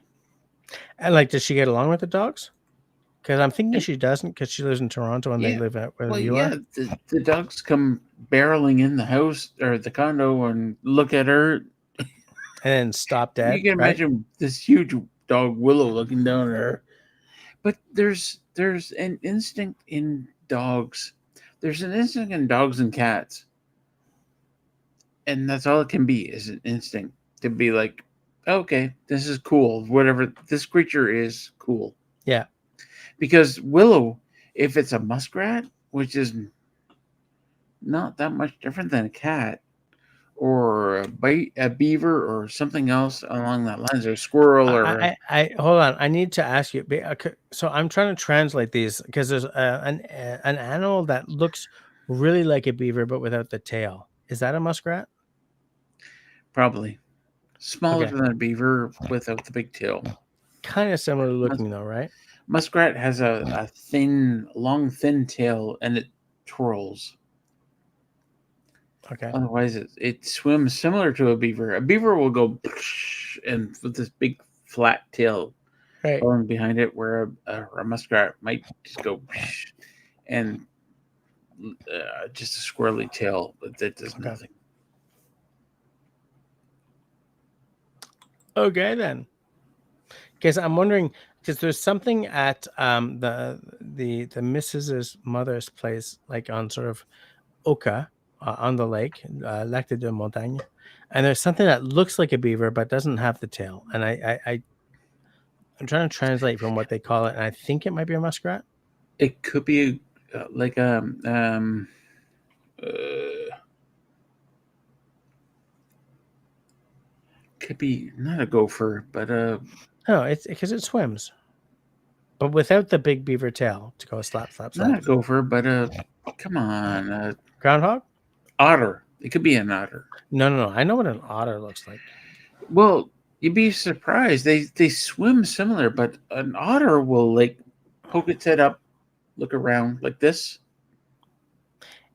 Speaker 1: And like, does she get along with the dogs? Because I'm thinking she doesn't, because she lives in Toronto and they live out where you are.
Speaker 3: The dogs come barreling in the house or the condo and look at her
Speaker 1: and then stop dead.
Speaker 3: You can imagine this huge dog Willow looking down at her. But there's an instinct in dogs. There's an instinct in dogs and cats. And that's all it can be, is an instinct to be like, okay, this is cool. Whatever, this creature is cool.
Speaker 1: Yeah.
Speaker 3: Because Willow, if it's a muskrat, which is not that much different than a cat or a beaver or something else along that lines, or a squirrel or
Speaker 1: I hold on. I need to ask you. So I'm trying to translate these because there's an animal that looks really like a beaver but without the tail. Is that a muskrat?
Speaker 3: probably smaller
Speaker 1: Okay,
Speaker 3: than a beaver without the big tail.
Speaker 1: kind of similar
Speaker 3: Mus-
Speaker 1: looking though, right?
Speaker 3: Muskrat has a long, thin tail, and it twirls.
Speaker 1: Okay,
Speaker 3: Otherwise, it swims similar to a beaver. A beaver will go and with this big flat tail
Speaker 1: right.
Speaker 3: going behind it, where a muskrat might just go and just a squirrely tail, but that does
Speaker 1: Okay.
Speaker 3: nothing.
Speaker 1: Okay then. Because I'm wondering, because there's something at the Mrs.'s mother's place, like on sort of Oka, on the lake, Lac de Montagne, and there's something that looks like a beaver but doesn't have the tail. And I'm trying to translate from what they call it, and I think it might be a muskrat.
Speaker 3: It could be like uh, could be not a gopher, but
Speaker 1: No, it's because it swims, but without the big beaver tail to go slap, slap,
Speaker 3: not
Speaker 1: slap.
Speaker 3: a gopher, but come on,
Speaker 1: Groundhog?
Speaker 3: otter. It could be an otter.
Speaker 1: No, no, no. I know what an otter looks like.
Speaker 3: Well, you'd be surprised. They swim similar, but an otter will like poke its head up, look around like this,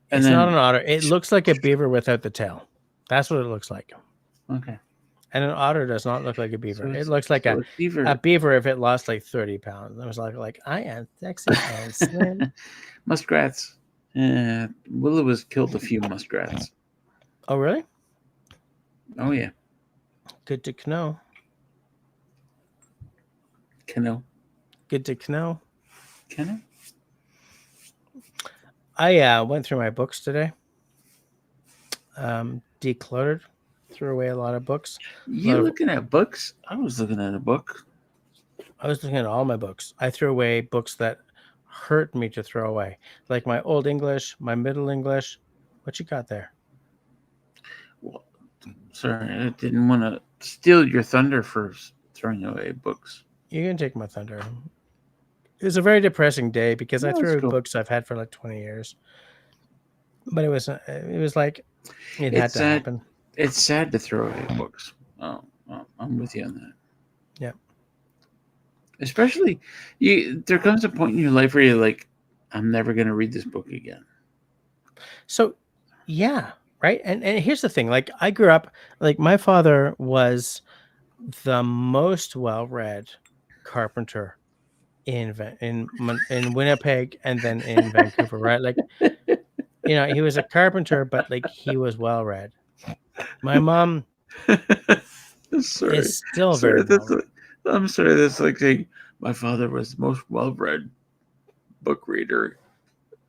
Speaker 3: and
Speaker 1: It's not
Speaker 3: then
Speaker 1: an otter. It looks like a beaver without the tail. That's what it looks like.
Speaker 3: okay.
Speaker 1: And an otter does not look like a beaver.
Speaker 3: So
Speaker 1: It
Speaker 3: it's
Speaker 1: looks like
Speaker 3: so it's
Speaker 1: a
Speaker 3: beaver.
Speaker 1: beaver if it lost like 30 pounds. I was like I am sexy and slim.
Speaker 3: Muskrats. Willow has killed a few muskrats.
Speaker 1: Oh, really?
Speaker 3: Oh yeah,
Speaker 1: Good to know.
Speaker 3: Cano.
Speaker 1: Good to know.
Speaker 3: Cano.
Speaker 1: I went through my books today. Decluttered, threw away a lot of books.
Speaker 3: You
Speaker 1: Lot of-
Speaker 3: looking at books? I was looking at a book.
Speaker 1: I was looking at all my books. I threw away books that hurt me to throw away, like my Old English, my Middle English. What you got there?
Speaker 3: Well, sorry, I didn't want to steal your thunder for throwing away books.
Speaker 1: You can take my thunder. It was a very depressing day because I
Speaker 3: No,
Speaker 1: threw
Speaker 3: it's
Speaker 1: away
Speaker 3: cool.
Speaker 1: books I've had for like 20 years. But it was like it had
Speaker 3: It's
Speaker 1: to
Speaker 3: sad.
Speaker 1: happen.
Speaker 3: It's sad to throw away books. Oh, I'm with you on that.
Speaker 1: Yeah.
Speaker 3: Especially, there comes a point in your life where you're like, I'm never going to read this book again.
Speaker 1: So, yeah, right. And here's the thing: like, I grew up, like, my father was the most well-read carpenter in Winnipeg and then in Vancouver, right? Like, he was a carpenter, but like he was well-read. My mom
Speaker 3: Sorry,
Speaker 1: is still
Speaker 3: sorry.
Speaker 1: very well-read.
Speaker 3: I'm sorry. That's like saying my father was the most well-read book reader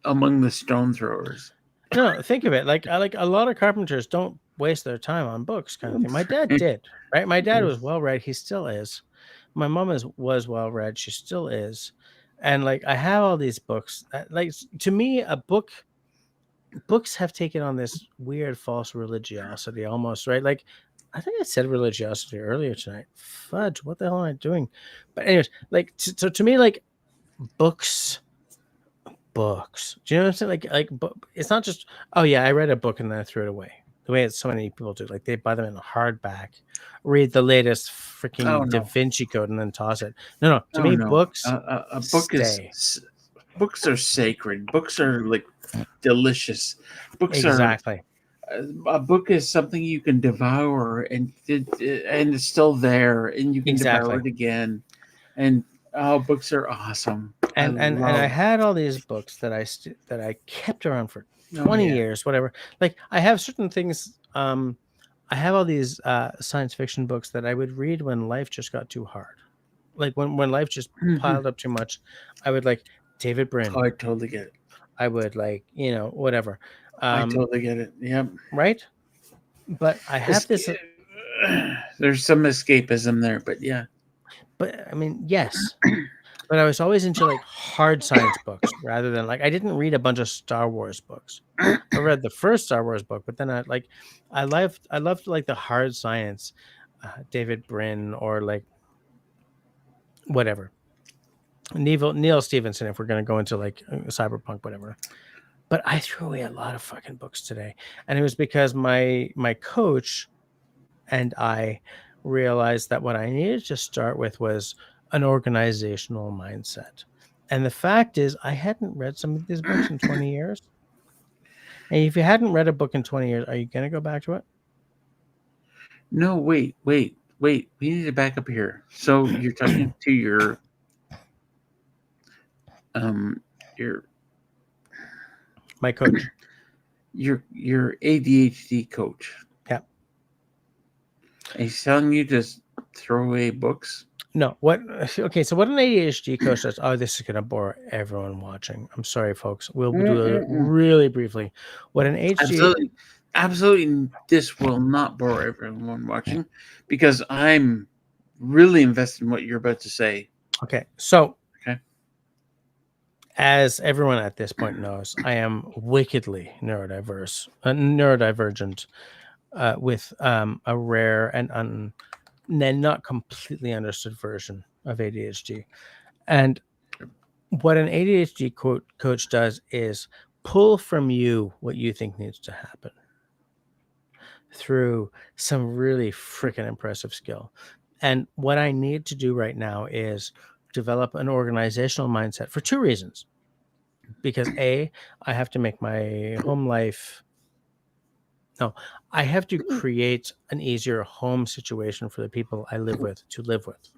Speaker 3: among the stone throwers.
Speaker 1: No, think of it. Like a lot of carpenters don't waste their time on books, kind of thing. My dad did, right? My dad was well read. He still is. My mom was well read. She still is. And like I have all these books. Like to me, books have taken on this weird false religiosity almost, right? Like I think I said religiosity earlier tonight. Fudge, what the hell am I doing? But anyways, like so to me, like books. Do you know what I'm saying? It's not just, oh yeah, I read a book and then I threw it away. The way so many people do, like they buy them in a hardback, read the latest freaking Da
Speaker 3: no.
Speaker 1: Vinci Code and then toss it. No, to
Speaker 3: Oh
Speaker 1: me,
Speaker 3: no.
Speaker 1: books
Speaker 3: A book
Speaker 1: stay.
Speaker 3: books are sacred. Books are like delicious. Books
Speaker 1: Exactly.
Speaker 3: a book is something you can devour and it's still there and you can devour
Speaker 1: Exactly.
Speaker 3: it again. And books are awesome.
Speaker 1: And I had all these books that I kept around for 20 years, whatever. Like I have certain things. I have all these science fiction books that I would read when life just got too hard. Like when life just piled up too much, I would like David Brin.
Speaker 3: Oh, I totally get it.
Speaker 1: I would like, whatever.
Speaker 3: I totally get it. Yep.
Speaker 1: Right. But I have this.
Speaker 3: There's some escapism there, but yeah.
Speaker 1: But I mean, yes. But I was always into like hard science books rather than like I didn't read a bunch of Star Wars books. I read the first Star Wars book, but then I loved like the hard science, David Brin or like whatever Neil Stevenson. If we're gonna go into like cyberpunk, whatever. But I threw away a lot of fucking books today, and it was because my coach and I realized that what I needed to start with was an organizational mindset. And the fact is, I hadn't read some of these books in 20 years. And if you hadn't read a book in 20 years, are you going to go back to it?
Speaker 3: No, wait. We need to back up here. So you're talking to your
Speaker 1: My coach.
Speaker 3: your ADHD coach.
Speaker 1: Yeah.
Speaker 3: He's telling you to throw away books.
Speaker 1: No, what? Okay, so what an ADHD coach does? Oh, this is going to bore everyone watching. I'm sorry, folks. We'll do it really briefly. What an ADHD?
Speaker 3: Absolutely, this will not bore everyone watching because I'm really invested in what you're about to say.
Speaker 1: Okay, so
Speaker 3: okay,
Speaker 1: as everyone at this point knows, I am wickedly neurodivergent, with a rare and not completely understood version of ADHD. And what an ADHD coach does is pull from you what you think needs to happen through some really freaking impressive skill. And what I need to do right now is develop an organizational mindset for two reasons. Because I have to make my home life. No, I have to create an easier home situation for the people I live with to live with.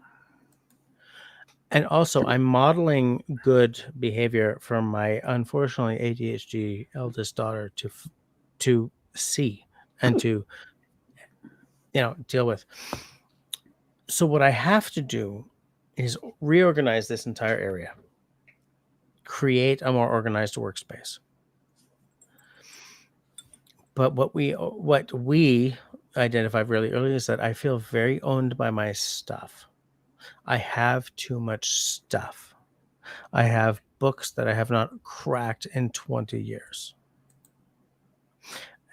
Speaker 1: And also, I'm modeling good behavior for my unfortunately ADHD eldest daughter to see and to deal with. So what I have to do is reorganize this entire area, create a more organized workspace. But what we identified really early is that I feel very owned by my stuff. I have too much stuff. I have books that I have not cracked in 20 years.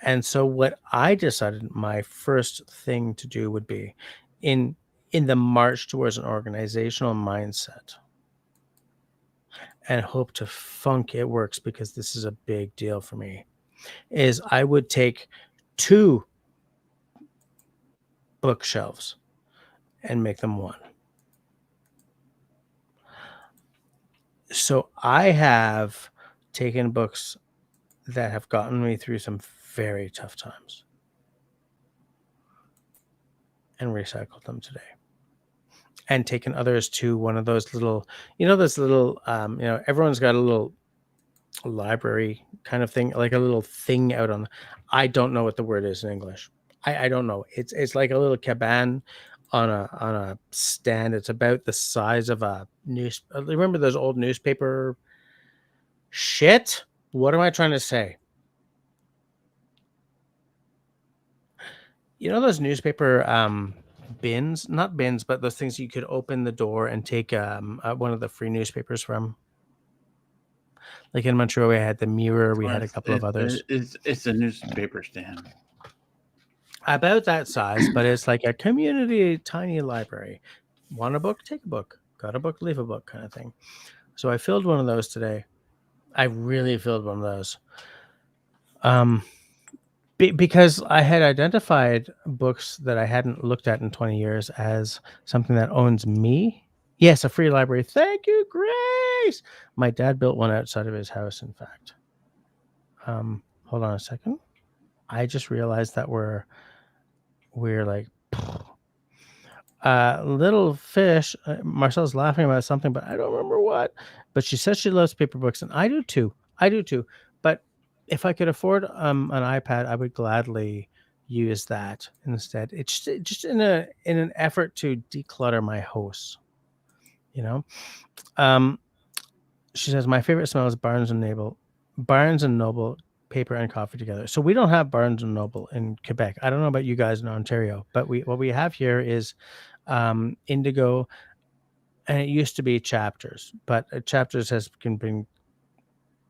Speaker 1: And so what I decided my first thing to do would be in the march towards an organizational mindset, and hope to funk it works because this is a big deal for me, is I would take 2 bookshelves and make them 1. So I have taken books that have gotten me through some very tough times and recycled them today. And taken others to one of those little, everyone's got a little library kind of thing, like a little thing out on, I don't know what the word is in English. I don't know. It's like a little cabana on a stand. It's about the size of a remember those old newspaper shit? What am I trying to say? You know those newspaper bins, not bins, but those things you could open the door and take one of the free newspapers from. Like in Montreal, we had the Mirror. We had a couple of others.
Speaker 3: It's a newspaper stand.
Speaker 1: About that size, but it's like a community tiny library. Want a book? Take a book. Got a book? Leave a book kind of thing. So I filled one of those today. I really filled one of those. Because I had identified books that I hadn't looked at in 20 years as something that owns me. Yes, a free library. Thank you, Grace. My dad built one outside of his house, in fact. Hold on a second. I just realized that we're like little fish. Marcel's laughing about something, but I don't remember what. But she says she loves paper books, and I do too. But if I could afford an iPad, I would gladly use that instead. It's just in an effort to declutter my house. She says my favorite smell is Barnes and Noble paper and coffee together. So we don't have Barnes and Noble in Quebec. I don't know about you guys in Ontario, but what we have here is Indigo and it used to be chapters, but chapters has been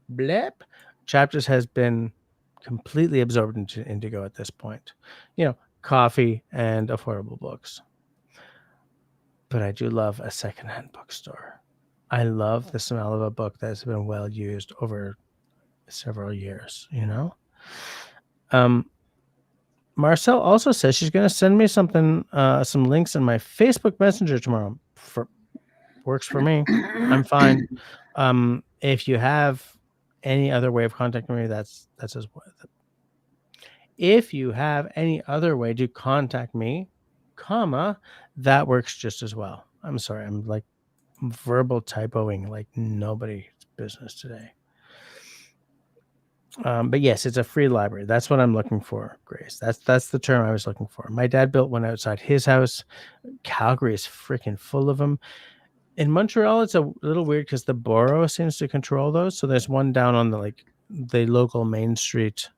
Speaker 1: blip. Chapters has been completely absorbed into Indigo at this point. Coffee and affordable books. But I do love a secondhand bookstore. I love the smell of a book that's been well used over several years, Marcel also says she's going to send me something, some links in my Facebook Messenger tomorrow. Works for me. I'm fine. If you have any other way of contacting me, that's as well. If you have any other way to contact me, that works just as well. I'm sorry. I'm like verbal typoing like nobody's business today. But yes, it's a free library. That's what I'm looking for, Grace. That's the term I was looking for. My dad built one outside his house. Calgary is freaking full of them. In Montreal, it's a little weird because the borough seems to control those. So there's one down on the local main street.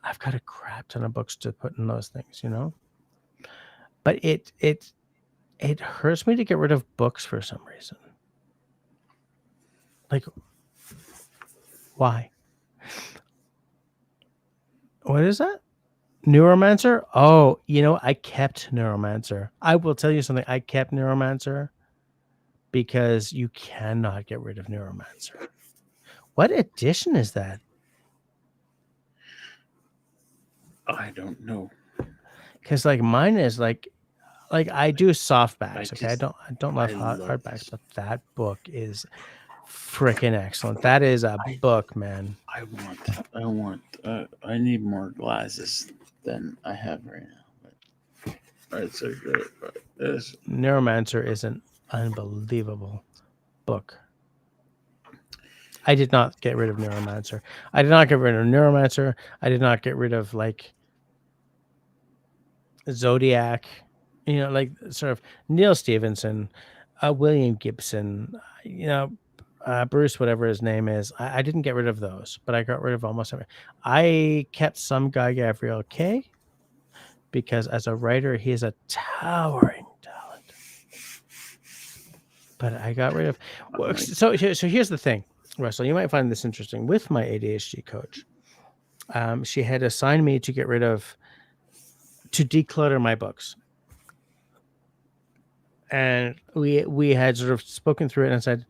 Speaker 1: I've got a crap ton of books to put in those things, But it hurts me to get rid of books for some reason. Like, why? What is that? Neuromancer? Oh, I kept Neuromancer. I will tell you something. I kept Neuromancer because you cannot get rid of Neuromancer. What edition is that?
Speaker 3: I don't know.
Speaker 1: Because mine is like I do softbacks. Okay, I don't love hardbacks, but that book is freaking excellent. That is a book, man.
Speaker 3: I need more glasses than I have right now. But it's so good. But
Speaker 1: Neuromancer is an unbelievable book. I did not get rid of Neuromancer. I did not get rid of Neuromancer. I did not get rid of Zodiac, sort of Neil Stevenson, William Gibson, Bruce, whatever his name is. I didn't get rid of those, but I got rid of almost everything. I kept some Guy Gabriel Kay because as a writer, he is a towering talent. But I got rid of. So here's the thing, Russell. You might find this interesting. With my ADHD coach, she had assigned me to declutter my books. And we had sort of spoken through it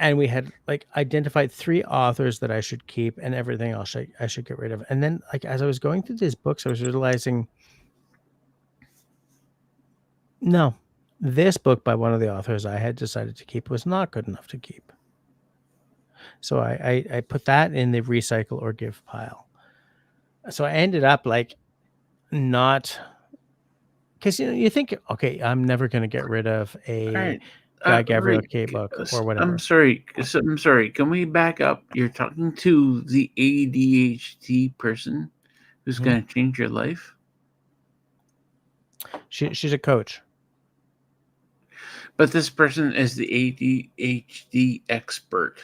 Speaker 1: and we had identified 3 authors that I should keep and everything else I should get rid of. And then as I was going through these books, I was realizing, no, this book by one of the authors I had decided to keep was not good enough to keep. So I put that in the recycle or give pile. So I ended up not, because you think, okay, I'm never going to get rid of a Guy Gabriel Kay book or whatever.
Speaker 3: I'm sorry. Can we back up? You're talking to the ADHD person who's going to change your life?
Speaker 1: She's a coach.
Speaker 3: But this person is the ADHD expert.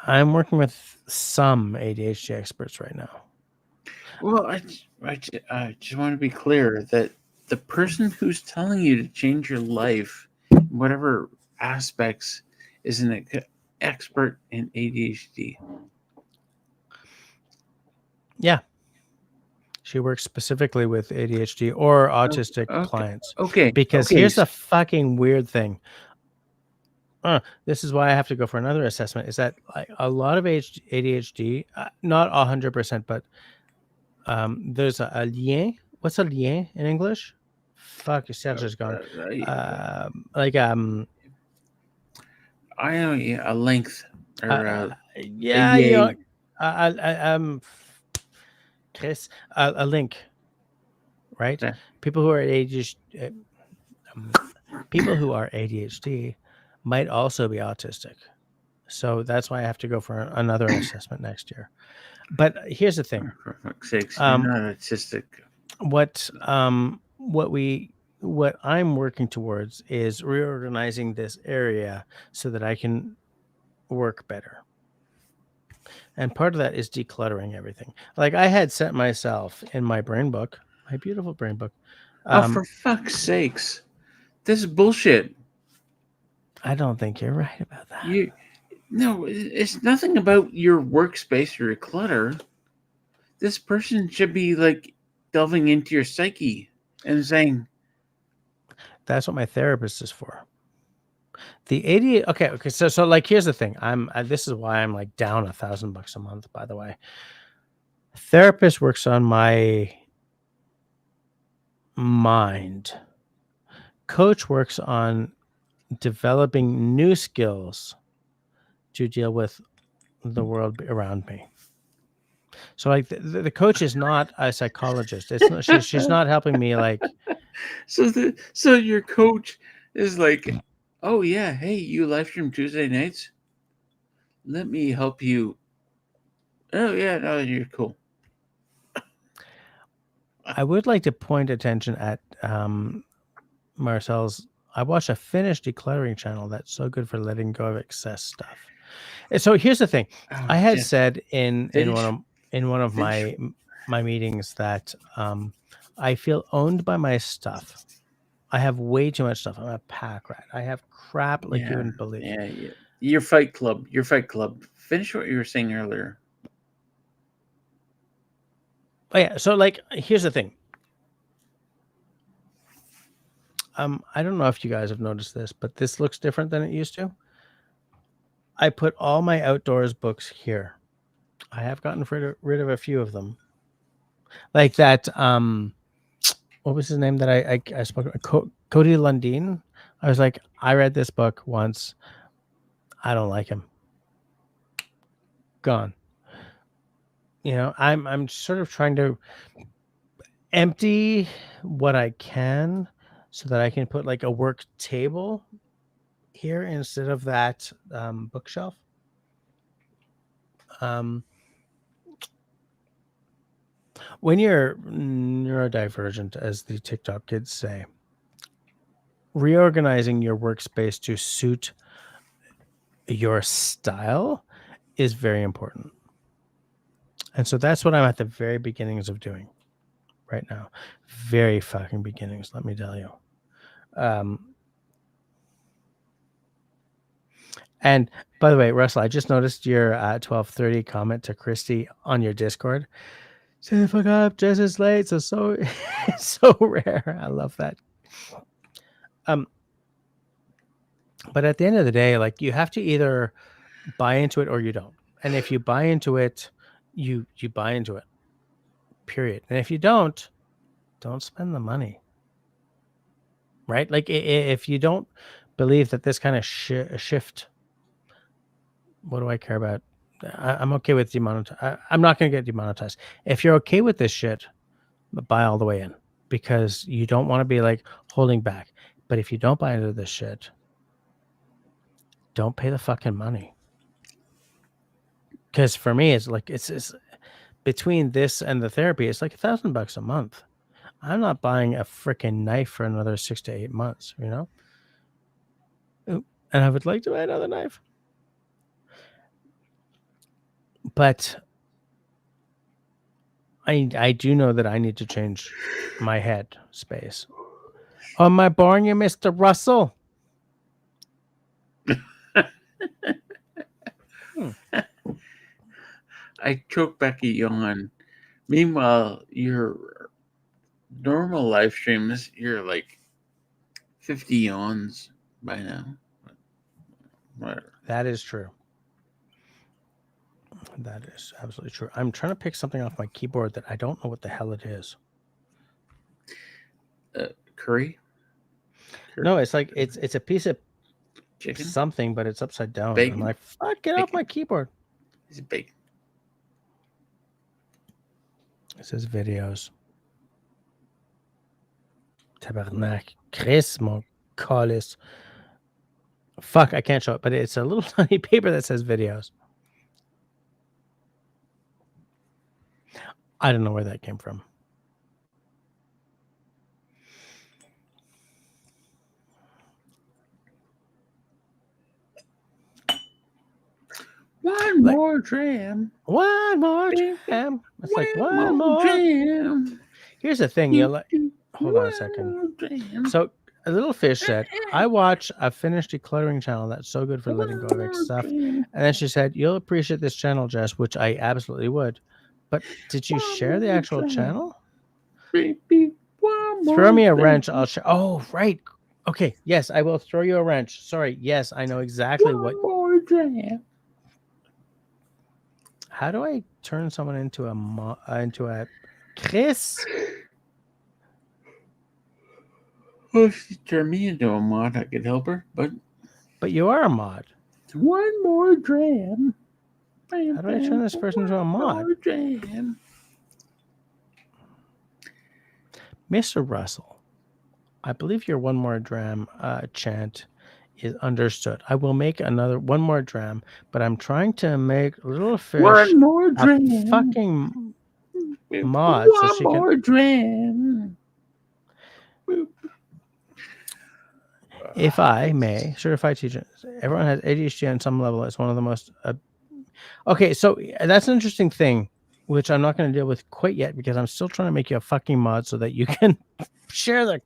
Speaker 1: I'm working with some ADHD experts right now.
Speaker 3: Well, I just want to be clear that the person who's telling you to change your life, whatever aspects, is an expert in ADHD.
Speaker 1: Yeah. She works specifically with ADHD or autistic clients.
Speaker 3: Okay.
Speaker 1: Because here's the fucking weird thing. This is why I have to go for another assessment, is that a lot of ADHD, not 100%, but there's a lien. What's a lien in English? Fuck, your Serge is gone.
Speaker 3: I know, a length. Or,
Speaker 1: Chris, a link, right?
Speaker 3: Yeah.
Speaker 1: People who are ADHD might also be autistic. So that's why I have to go for another assessment next year. But here's the thing.
Speaker 3: For fuck's sakes, you're not autistic.
Speaker 1: What I'm working towards is reorganizing this area so that I can work better. And part of that is decluttering everything. I had set myself in my brain book, my beautiful brain book.
Speaker 3: For fuck's sakes. This is bullshit.
Speaker 1: I don't think you're right about that.
Speaker 3: No, it's nothing about your workspace or your clutter. This person should be like delving into your psyche and saying,
Speaker 1: That's what my therapist is for. The ADHD. Okay. So like, here's the thing. This is why I'm like down $1,000 a month. By the way, therapist works on my mind. Coach works on developing new skills to deal with the world around me. So like the coach is not a psychologist. It's not, she's not helping me like.
Speaker 3: so your coach is like, oh yeah, hey, you live stream Tuesday nights? Let me help you. Oh yeah, no, you're cool.
Speaker 1: I would like to point attention at Marcel's. I watched a Finnish decluttering channel that's so good for letting go of excess stuff. And so here's the thing. I had said in one of my meetings that I feel owned by my stuff. I have way too much stuff. I'm a pack rat. I have crap like you wouldn't believe.
Speaker 3: Yeah. Your Fight Club. Finish what you were saying earlier.
Speaker 1: Oh yeah. So like, here's the thing. I don't know if you guys have noticed this, but this looks different than it used to. I put all my outdoors books here. I have gotten rid of a few of them. Like that, what was his name that I spoke about? Cody Lundin. I was like, I read this book once. I don't like him. Gone. You know, I'm sort of trying to empty what I can so that I can put like a work table here instead of that bookshelf. When you're neurodivergent, as the TikTok kids say, reorganizing your workspace to suit your style is very important. And so that's what I'm at the very beginnings of doing right now. Very fucking beginnings, let me tell you. And by the way, Russell, I just noticed your 12:30 comment to Christy on your Discord. Say the fuck up, just as late. So it's so rare. I love that. But at the end of the day, like, you have to either buy into it or you don't. And if you buy into it, you buy into it. Period. And if you don't spend the money. Right? Like, if you don't believe that this kind of shift, what do I care about? I'm okay with demonetized. I'm not going to get demonetized. If you're okay with this shit, buy all the way in, because you don't want to be like holding back. But if you don't buy into this shit, don't pay the fucking money. Because for me, it's like, it's between this and the therapy, it's like $1,000 a month. I'm not buying a freaking knife for another 6 to 8 months, you know? And I would like to buy another knife. But I do know that I need to change my head space. Oh, am I boring you, Mr. Russell?
Speaker 3: I choke back a yawn. Meanwhile, your normal live streams, you're like 50 yawns by now. Whatever.
Speaker 1: That is true. That is absolutely true. I'm trying to pick something off my keyboard that I don't know what the hell it is.
Speaker 3: Curry?
Speaker 1: No, it's like it's a piece of
Speaker 3: Chicken?
Speaker 1: something, but it's upside down.
Speaker 3: Bacon?
Speaker 1: I'm like, fuck, get off my keyboard.
Speaker 3: Is it bacon?
Speaker 1: It says videos. Tabernacle. Chris Moncolis. Fuck, I can't show it, but it's a little tiny paper that says videos. I don't know where that came from.
Speaker 3: One more jam.
Speaker 1: One more jam. It's like one more
Speaker 3: jam.
Speaker 1: Here's the thing. You're like, hold on a second.
Speaker 3: Jam.
Speaker 1: So A little fish said, I watch a finished decluttering channel that's so good for letting go of ex stuff. And then she said, you'll appreciate this channel, Jess, which I absolutely would. But did you share the actual channel?
Speaker 3: Baby,
Speaker 1: Throw me a wrench. I'll share. Oh, right. Okay. Yes, I will throw you a wrench. Sorry. Yes, I know exactly what.
Speaker 3: more jam.
Speaker 1: How do I turn someone into a Chris?
Speaker 3: Well, if she turned me into a mod, I could help her. But
Speaker 1: you are a mod.
Speaker 3: one more dram.
Speaker 1: How do I turn this person into a mod?
Speaker 3: More jam.
Speaker 1: Mr. Russell, I believe your one more dram chant is understood. I will make one more dram, but I'm trying to make Little Fish
Speaker 3: One more
Speaker 1: a
Speaker 3: dram.
Speaker 1: fucking mod so she
Speaker 3: One more
Speaker 1: can.
Speaker 3: dram.
Speaker 1: If I may, certified teacher, everyone has ADHD on some level. It's one of the most. Okay, so that's an interesting thing, which I'm not going to deal with quite yet because I'm still trying to make you a fucking mod so that you can share the.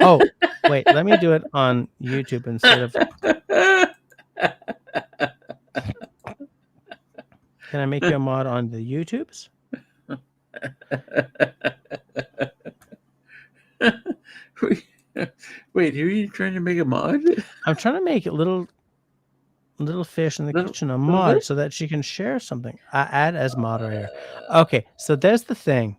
Speaker 1: Oh, wait, let me do it on YouTube instead of. Can I make you a mod on the YouTubes?
Speaker 3: Wait, who are you trying to make a mod?
Speaker 1: I'm trying to make little fish in the kitchen a mod so that she can share something. Add as moderator. Okay, so there's the thing.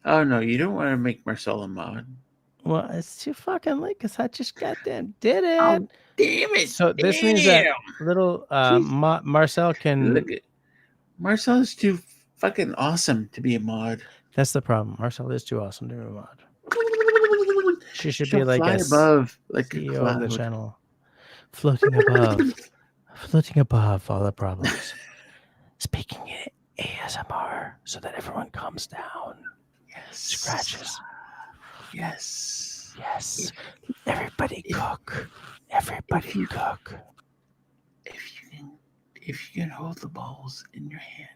Speaker 3: Oh no, you don't want to make Marcel a mod.
Speaker 1: Well, it's too fucking late because I just goddamn did it.
Speaker 3: Oh, damn it!
Speaker 1: So this means that little Marcel can.
Speaker 3: Look at Marcel is too fucking awesome to be a mod.
Speaker 1: That's the problem. Marcel is too awesome to be a mod. She should be
Speaker 3: She'll
Speaker 1: like
Speaker 3: fly
Speaker 1: a
Speaker 3: above, like
Speaker 1: CEO
Speaker 3: a
Speaker 1: of the
Speaker 3: cloud.
Speaker 1: channel, floating above all the problems, speaking in ASMR so that everyone calms down.
Speaker 3: Yes.
Speaker 1: Scratches.
Speaker 3: Yes.
Speaker 1: Yes. Everybody cook. Everybody cook.
Speaker 3: If you can hold the balls in your hand.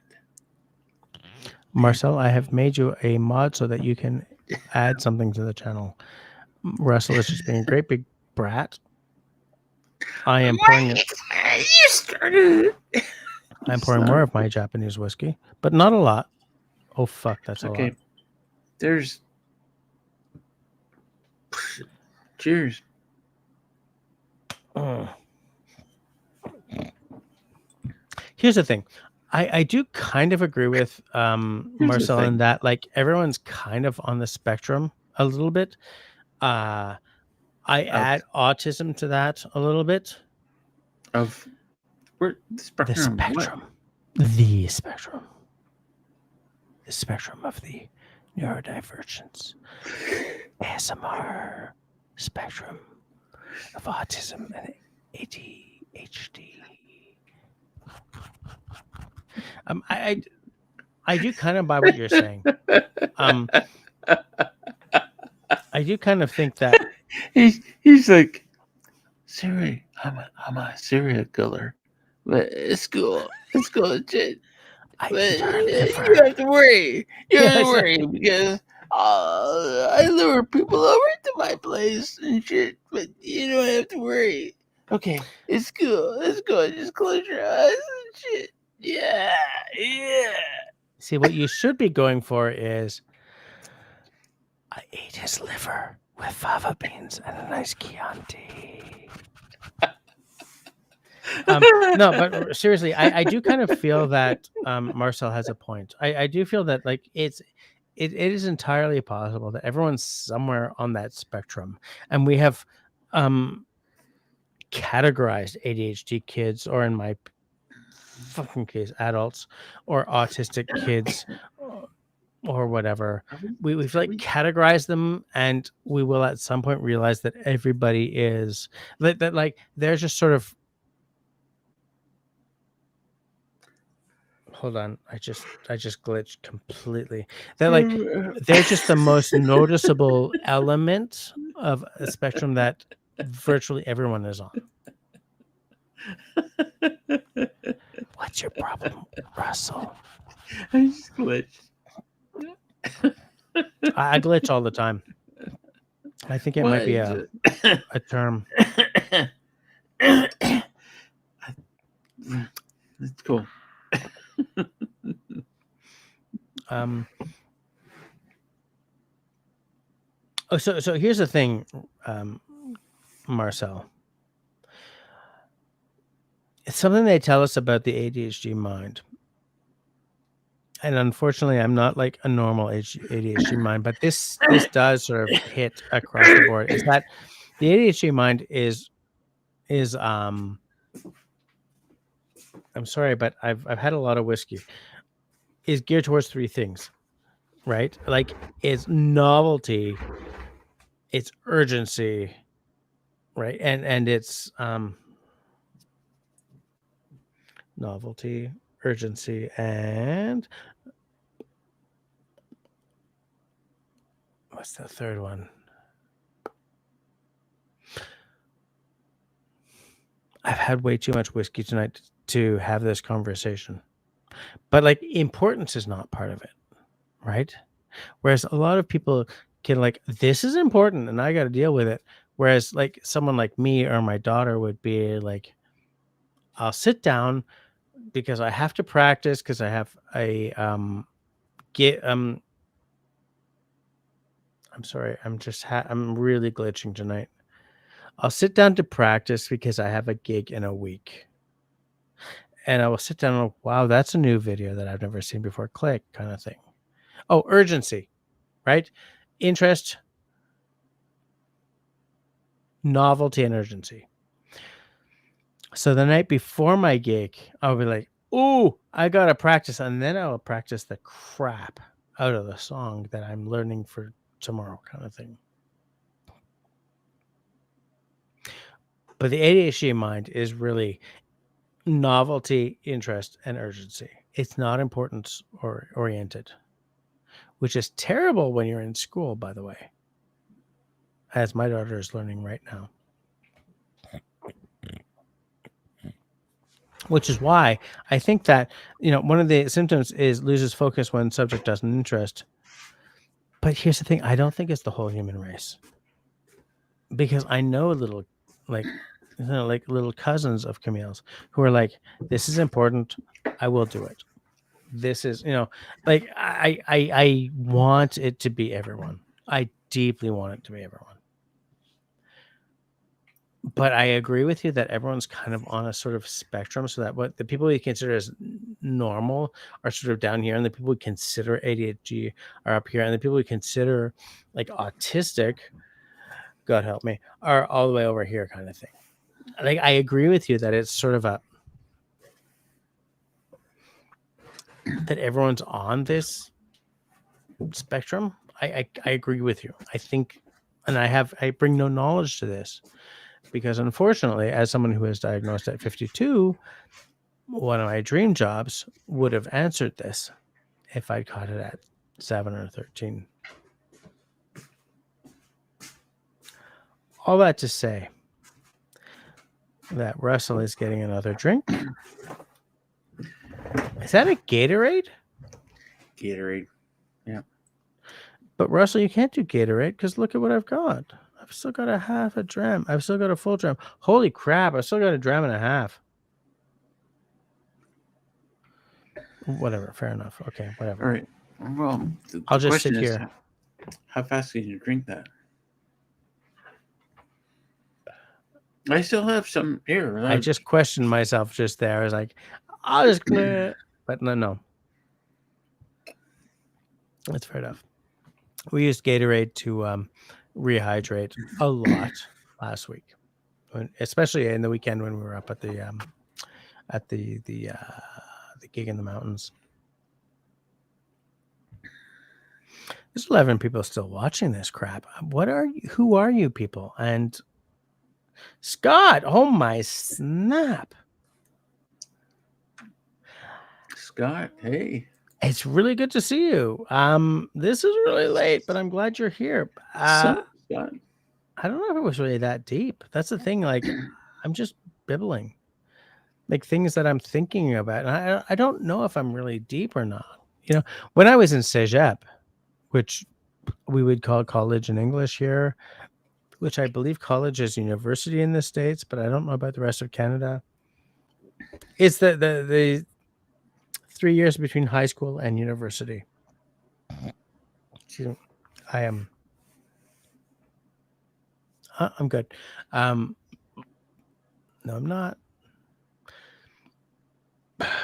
Speaker 1: Marcel, I have made you a mod so that you can add something to the channel. Russell is just being a great big brat. I am pouring it.
Speaker 3: You started.
Speaker 1: I'm pouring more of my Japanese whiskey, but not a lot. Oh fuck, that's a lot.
Speaker 3: There's. Cheers.
Speaker 1: Here's the thing. I do kind of agree with Marcel in that like everyone's kind of on the spectrum a little bit. I add autism to that a little bit.
Speaker 3: Of where the spectrum?
Speaker 1: The spectrum. The spectrum of the neurodivergence. ASMR spectrum of autism and ADHD. I do kind of buy what you're saying. I do kind of think that
Speaker 3: he's like, Siri, I'm a serial killer, but it's cool. It's cool, shit. But you have to worry. You have to worry because I lure people over to my place and shit. But you don't have to worry. Okay, it's cool. It's cool. Just close your eyes and shit. Yeah.
Speaker 1: See, what you should be going for is, I ate his liver with fava beans and a nice Chianti. No, but seriously, I do kind of feel that Marcel has a point. I do feel that like it is entirely possible that everyone's somewhere on that spectrum, and we have categorized ADHD kids, or in my fucking case, adults, or autistic kids, or whatever. We've like categorized them, and we will at some point realize that everybody is that like they're just sort of. Hold on, I just glitched completely. They're just the most noticeable element of a spectrum that virtually everyone is on. What What's your problem, Russell?
Speaker 3: I just glitched.
Speaker 1: I glitch all the time. I think it might be a term.
Speaker 3: It's cool.
Speaker 1: So here's the thing, Marcel. It's something they tell us about the ADHD mind. And unfortunately, I'm not like a normal ADHD mind, but this does sort of hit across the board. Is that the ADHD mind is I'm sorry, but I've had a lot of whiskey. Is geared towards three things, right? Like it's novelty, it's urgency, right? And it's novelty, urgency, and what's the third one? I've had way too much whiskey tonight to have this conversation. But like importance is not part of it, right? Whereas a lot of people can like, this is important and I got to deal with it. Whereas like someone like me or my daughter would be like, I'll sit down because I have to practice because I have a I'm sorry, I'm really glitching tonight. I'll sit down to practice because I have a gig in a week. And I will sit down and wow, that's a new video that I've never seen before. Click kind of thing. Oh, urgency, right? Interest, novelty, and urgency. So the night before my gig, I'll be like, oh, I got to practice. And then I'll practice the crap out of the song that I'm learning for tomorrow kind of thing. But the ADHD mind is really novelty, interest, and urgency. It's not importance or oriented, which is terrible when you're in school, by the way, as my daughter is learning right now. Which is why I think that, one of the symptoms is loses focus when subject doesn't interest. But here's the thing. I don't think it's the whole human race. Because I know little cousins of Camille's who are like, this is important. I will do it. This is, like I want it to be everyone. I deeply want it to be everyone. But I agree with you that everyone's kind of on a sort of spectrum, so that what the people you consider as normal are sort of down here, and the people we consider ADHD are up here, and the people we consider like autistic, God help me, are all the way over here kind of thing. Like, I agree with you that it's sort of that everyone's on this spectrum. I agree with you. I think, and I bring no knowledge to this. Because unfortunately, as someone who was diagnosed at 52, one of my dream jobs would have answered this if I'd caught it at 7 or 13. All that to say that Russell is getting another drink. Is that a Gatorade?
Speaker 3: Gatorade. Yeah.
Speaker 1: But Russell, you can't do Gatorade because look at what I've got. I've still got a half a dram. I've still got a full dram. Holy crap, I've still got a dram and a half. Whatever, fair enough. Okay, whatever.
Speaker 3: All right. Well,
Speaker 1: I'll just sit here.
Speaker 3: How fast can you drink that? I still have some here.
Speaker 1: I just questioned myself just there. I was like, I'll just clear it. But no. That's fair enough. We used Gatorade to rehydrate a lot last week, especially in the weekend when we were up at the gig in the mountains. There's 11 people still watching this crap. What are you? Who are you people? And Scott, oh my snap.
Speaker 3: Scott, hey.
Speaker 1: It's really good to see you. This is really late, but I'm glad you're here.
Speaker 3: Scott.
Speaker 1: I don't know if it was really that deep. That's the thing. Like, I'm just bibbling. like things that I'm thinking about. And I don't know if I'm really deep or not. You know, when I was in Cégep, which we would call college in English here, which I believe college is university in the States, but I don't know about the rest of Canada. It's the 3 years between high school and university. Excuse me. I am. I'm good. No, I'm not.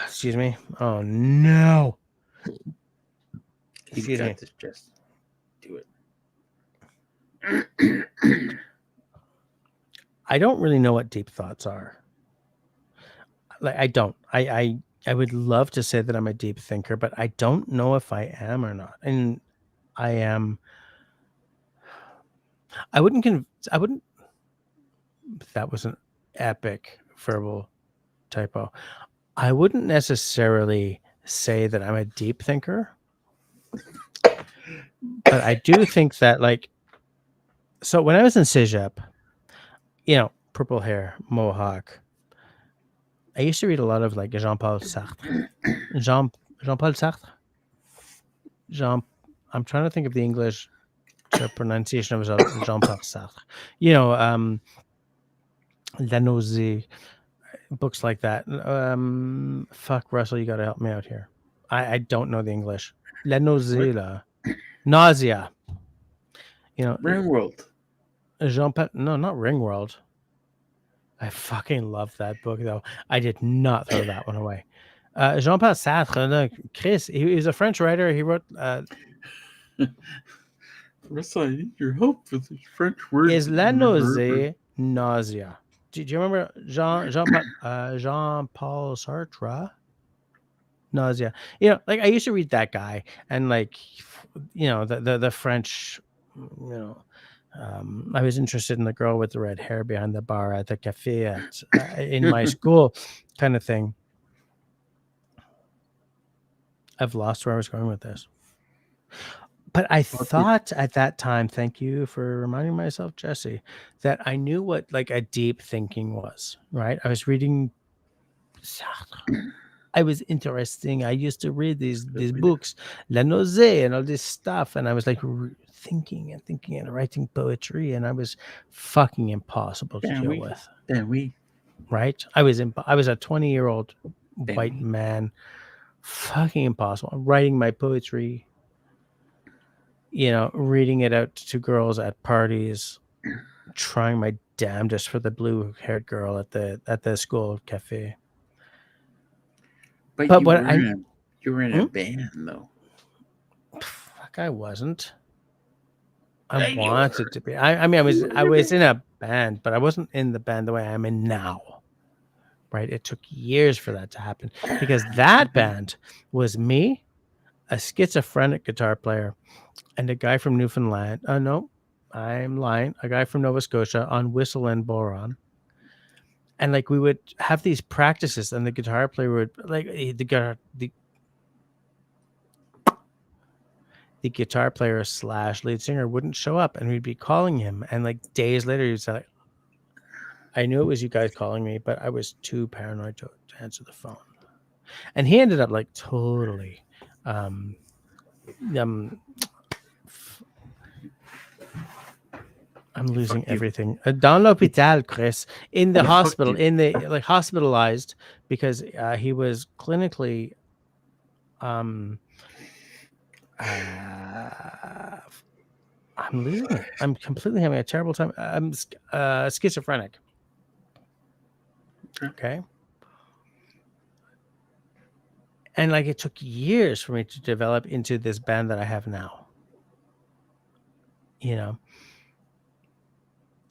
Speaker 1: Excuse me. Oh no.
Speaker 3: You
Speaker 1: Excuse me.
Speaker 3: got this, Jess. Do it.
Speaker 1: I don't really know what deep thoughts are. Like I don't. I would love to say that I'm a deep thinker, but I don't know if I am or not. And I am. I wouldn't. That was an epic verbal typo. I wouldn't necessarily say that I'm a deep thinker, but I do think that, like, so when I was in Cégep, you know, purple hair, mohawk, I used to read a lot of like Jean-Paul Sartre. Jean-Paul Sartre? I'm trying to think of the English pronunciation of Jean-Paul Sartre. You know, La Nausée, books like that. Fuck, Russell, you got to help me out here. I don't know the English. La Nausée, la nausea. You know,
Speaker 3: Ringworld.
Speaker 1: Jean-Paul. No, not Ringworld. I fucking love that book, though. I did not throw that one away. Jean-Paul Sartre, Chris, he was a French writer. He wrote.
Speaker 4: Russell, I need your help with this French word.
Speaker 1: Is La Nausée nausea? Do you remember Jean-Paul Sartre? Nausea. You know, like I used to read that guy, and like, you know, the French, you know. I was interested in the girl with the red hair behind the bar at the cafe in my school, kind of thing. I've lost where I was going with this. But I thought at that time, thank you for reminding myself, Jesse, that I knew what like a deep thinking was, right? I was reading Sartre. I was interesting. I used to read these books, La Nausée and all this stuff. And I was like thinking and writing poetry. And I was fucking impossible to deal with. Right? I was a 20-year-old white man, fucking impossible. Writing my poetry, you know, reading it out to girls at parties, trying my damnedest for the blue-haired girl at the school cafe.
Speaker 3: But you were in a band, though.
Speaker 1: Fuck, I wasn't. I wanted to be. I mean, I was in a band, but I wasn't in the band the way I am in now. Right? It took years for that to happen because that band was me, a schizophrenic guitar player, and a guy from Newfoundland. No, I'm lying. A guy from Nova Scotia on whistle and boron. And like we would have these practices, and the guitar player would like the guitar player / lead singer wouldn't show up, and we'd be calling him, and like days later he'd say, "I knew it was you guys calling me, but I was too paranoid to answer the phone." And he ended up like totally, I'm losing everything. Dans l'hôpital, Chris, in the hospital, like hospitalized because he was clinically, I'm losing it. I'm completely having a terrible time. I'm schizophrenic. Okay. And like it took years for me to develop into this band that I have now. You know.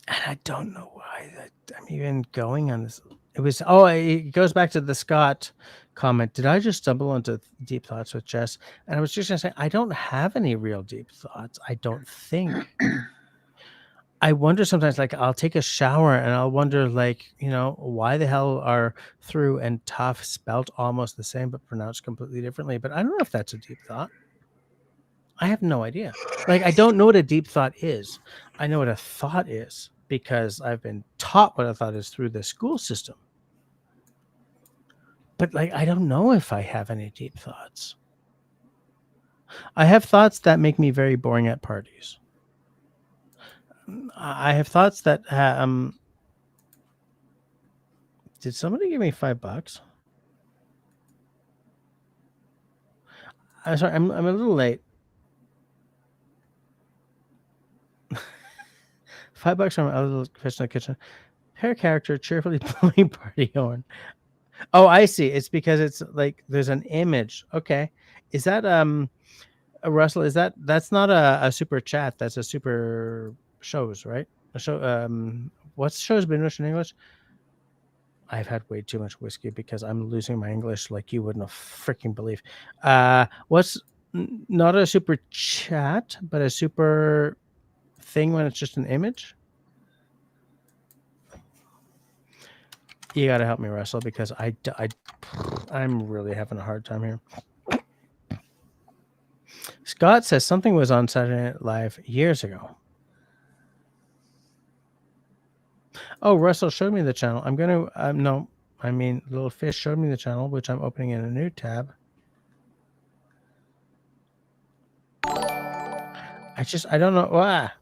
Speaker 1: And I don't know why I'm even going on this. It goes back to the Scott comment. Did I just stumble onto deep thoughts with Jess? And I was just going to say, I don't have any real deep thoughts. I don't think. I wonder sometimes, like, I'll take a shower and I'll wonder, like, you know, why the hell are through and tough spelt almost the same but pronounced completely differently? But I don't know if that's a deep thought. I have no idea. Like, I don't know what a deep thought is. I know what a thought is because I've been taught what a thought is through the school system. But like, I don't know if I have any deep thoughts. I have thoughts that make me very boring at parties. I have thoughts that did somebody give me $5? I'm sorry, I'm a little late. $5 from a little fish in the kitchen. Hair character cheerfully blowing party horn. Oh, I see. It's because it's like there's an image. Okay. Is that Russell, that's not a super chat, that's a super shows, right? A show what's shows been in English? I've had way too much whiskey because I'm losing my English like you wouldn't freaking believe. What's not a super chat, but a super thing when it's just an image? You got to help me, Russell, because I'm really having a hard time here. Scott says something was on Saturday Night Live years ago. Oh, Russell showed me the channel. I'm going to, no, I mean, Little Fish showed me the channel, which I'm opening in a new tab. I don't know. Ah.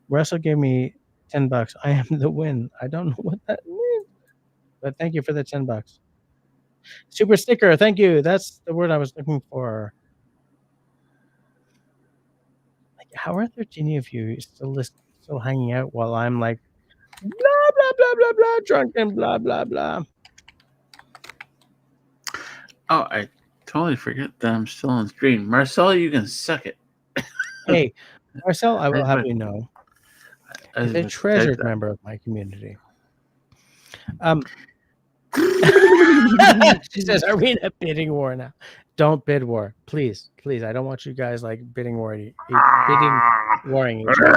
Speaker 1: Russell gave me $10. I am the win. I don't know what that means, but thank you for the $10. Super sticker. Thank you. That's the word I was looking for. Like, how are 13 of you still hanging out while I'm like, blah, blah, blah, blah, blah, drunk and blah, blah, blah.
Speaker 3: Oh, I totally forget that I'm still on screen. Marcel, you can suck it.
Speaker 1: Hey, Marcel, I will have you know, is a
Speaker 3: I
Speaker 1: treasured member of my community. She says, "Are we in a bidding war now? Don't bid war, please, please. I don't want you guys like bidding warring each other."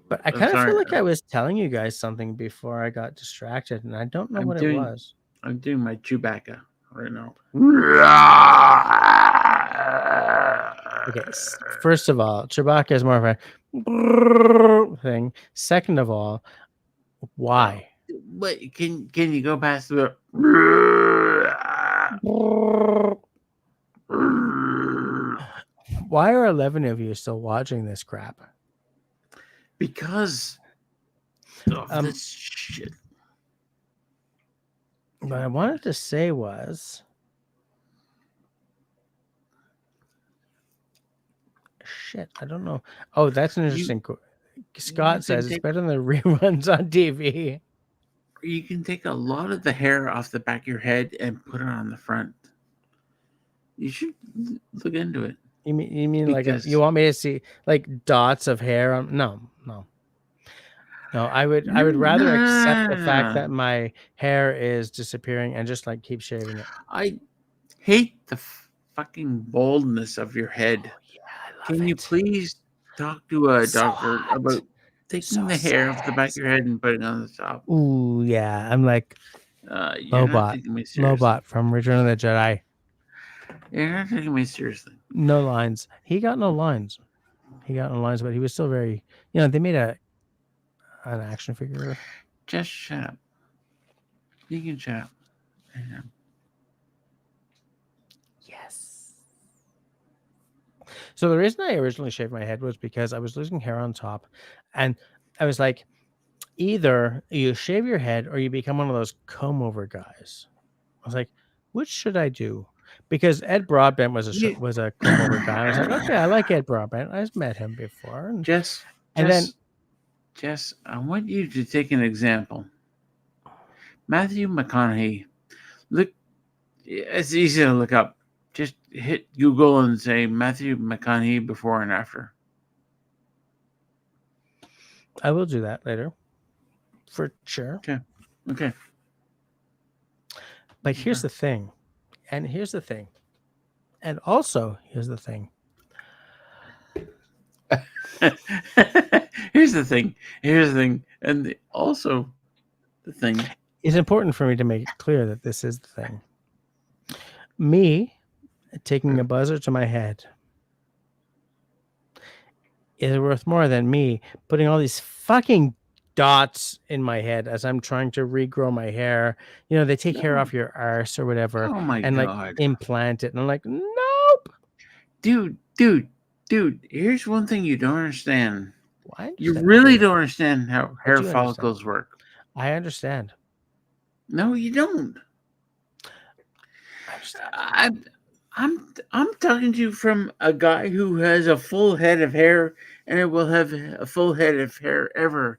Speaker 1: But I kind of feel like I was telling you guys something before I got distracted, and I don't know what it was.
Speaker 3: I'm doing my Chewbacca right now.
Speaker 1: Okay, first of all, Chewbacca is more of a thing. Second of all, why?
Speaker 3: But can you go past the
Speaker 1: Why are 11 of you still watching this crap?
Speaker 3: Because of this shit.
Speaker 1: What I wanted to say was, shit, I don't know. Oh, that's an interesting quote. Scott says it's better than the reruns on TV.
Speaker 3: You can take a lot of the hair off the back of your head and put it on the front. You should look into it.
Speaker 1: You mean like you want me to see like dots of hair on? No. I would rather accept the fact that my hair is disappearing and just like keep shaving it.
Speaker 3: I hate the fucking baldness of your head.
Speaker 1: Oh, yeah, I love
Speaker 3: Can
Speaker 1: it.
Speaker 3: you please talk to a doctor about taking the hair off the back of your head and putting it on the top?
Speaker 1: Ooh, yeah. I'm like Lobot from Return of the Jedi.
Speaker 3: You're not taking me seriously.
Speaker 1: No lines. He got no lines. But he was still very, they made an action figure.
Speaker 3: Just shut up. You can shut up. Yeah.
Speaker 1: Yes. So the reason I originally shaved my head was because I was losing hair on top, and I was like, either you shave your head or you become one of those comb over guys. I was like, which should I do? Because Ed Broadbent was a comb over guy. I was like, okay, I like Ed Broadbent. I've met him before.
Speaker 3: Jess, I want you to take an example. Matthew McConaughey. Look, it's easy to look up. Just hit Google and say Matthew McConaughey before and after.
Speaker 1: I will do that later. For sure.
Speaker 3: Okay.
Speaker 1: But here's the thing. And here's the thing. And also, here's the thing.
Speaker 3: Here's the thing. And also the thing.
Speaker 1: It's important for me to make it clear that this is the thing. Me taking a buzzer to my head is worth more than me putting all these fucking dots in my head as I'm trying to regrow my hair. You know, they take hair
Speaker 3: No.
Speaker 1: off your arse or whatever
Speaker 3: Oh my
Speaker 1: and like
Speaker 3: God.
Speaker 1: implant it. And I'm like, nope.
Speaker 3: Dude, here's one thing you don't understand.
Speaker 1: Well,
Speaker 3: You
Speaker 1: understand
Speaker 3: really
Speaker 1: everything.
Speaker 3: don't understand how
Speaker 1: I
Speaker 3: hair
Speaker 1: do understand.
Speaker 3: follicles work.
Speaker 1: I understand.
Speaker 3: No, you don't.
Speaker 1: I understand.
Speaker 3: I'm talking to you from a guy who has a full head of hair and it will have a full head of hair ever.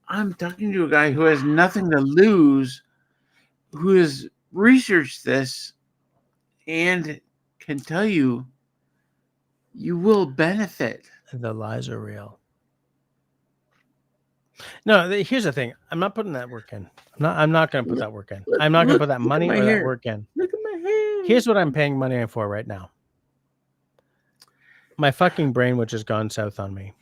Speaker 3: I'm talking to a guy who has nothing to lose, who has researched this and can tell you you will benefit.
Speaker 1: The lies are real. No, here's the thing. I'm not putting that work in. I'm not going to put that work in. I'm not going to put that money or that work in.
Speaker 3: Look at my hair.
Speaker 1: Here's what I'm paying money for right now. My fucking brain, which has gone south on me.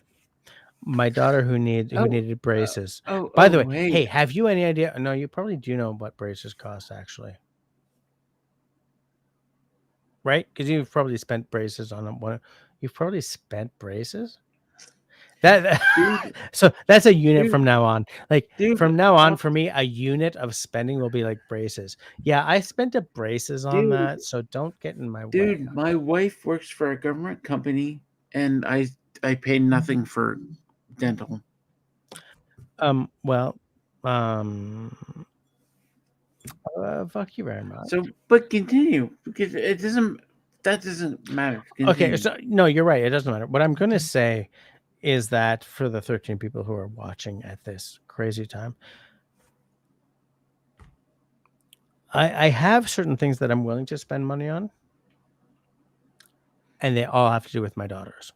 Speaker 1: My daughter who needed braces. By the way, hey, have you any idea? No, you probably do know what braces cost, actually. Right? Because you've probably spent braces on one. You've probably spent braces. So that's a unit from now on. Like from now on, for me, a unit of spending will be like braces. Yeah, I spent a braces on that, so don't get in my way.
Speaker 3: Dude, my wife works for a government company, and I pay nothing for dental.
Speaker 1: Well, fuck you very much.
Speaker 3: So, but continue because that doesn't matter.
Speaker 1: Okay, so no, you're right. It doesn't matter. What I'm going to say is that for the 13 people who are watching at this crazy time, I have certain things that I'm willing to spend money on, and they all have to do with my daughters.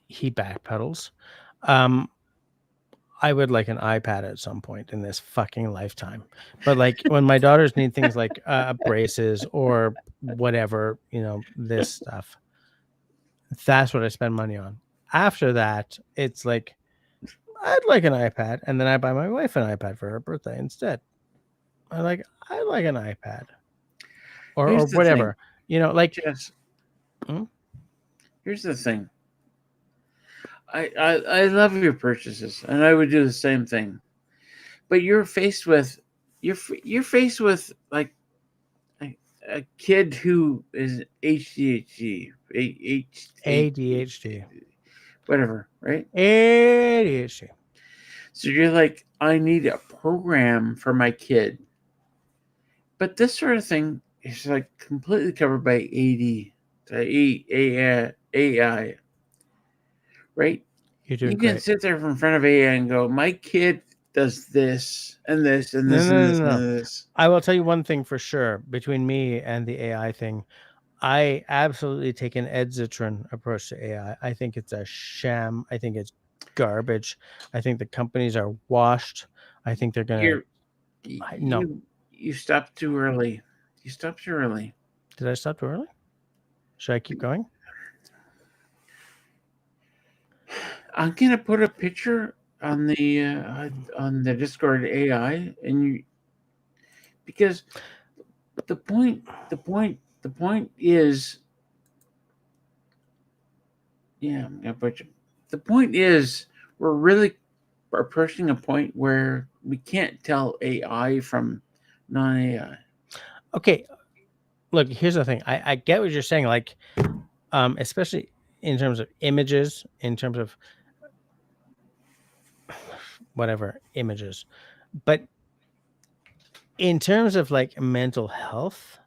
Speaker 1: He backpedals. I would like an iPad at some point in this fucking lifetime. But like when my daughters need things like braces or whatever, you know, this stuff, that's what I spend money on. After that, it's like, I'd like an iPad. And then I buy my wife an iPad for her birthday instead. I like an iPad or whatever, you know, like.
Speaker 3: Jess, here's the thing. I love your purchases, and I would do the same thing. But you're faced with like a kid who is ADHD, whatever, right?
Speaker 1: ADHD.
Speaker 3: So you're like, I need a program for my kid. But this sort of thing is like completely covered by AI. Right?
Speaker 1: You can
Speaker 3: great. Sit there in front of AI and go, my kid does this and this and this and this and this.
Speaker 1: I will tell you one thing for sure. Between me and the AI thing, I absolutely take an Edzitron approach to AI. I think it's a sham. I think it's garbage. I think the companies are washed. I think they're going to... No.
Speaker 3: You stopped too early. You stopped too early.
Speaker 1: Did I stop too early? Should I keep going?
Speaker 3: I'm gonna put a picture on the Discord AI, and because the point is, yeah, I'm gonna put you. The point is, we're really approaching a point where we can't tell AI from non-AI.
Speaker 1: Okay, look, here's the thing. I get what you're saying, like, especially in terms of images, in terms of whatever images, but in terms of like mental health,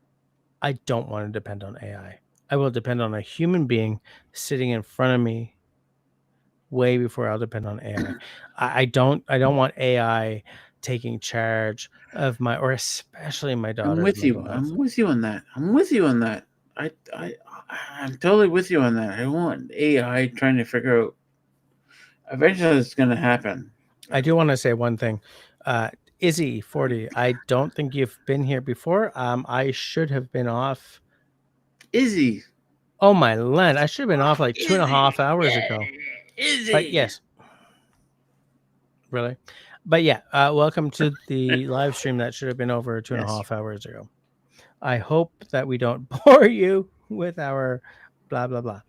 Speaker 1: I don't want to depend on AI. I will depend on a human being sitting in front of me way before I'll depend on AI. I don't want AI taking charge of my, or especially my daughter's mental health.
Speaker 3: I'm with you on that. I'm totally with you on that. I don't want AI trying to figure out. Eventually, it's going to happen.
Speaker 1: I do want to say one thing. Izzy 40, I don't think you've been here before. I should have been off.
Speaker 3: Izzy.
Speaker 1: Oh my land! I should have been off like 2.5 hours ago.
Speaker 3: Izzy.
Speaker 1: But yes. Really? But yeah, welcome to the live stream that should have been over 2.5 hours ago. I hope that we don't bore you with our blah blah blah.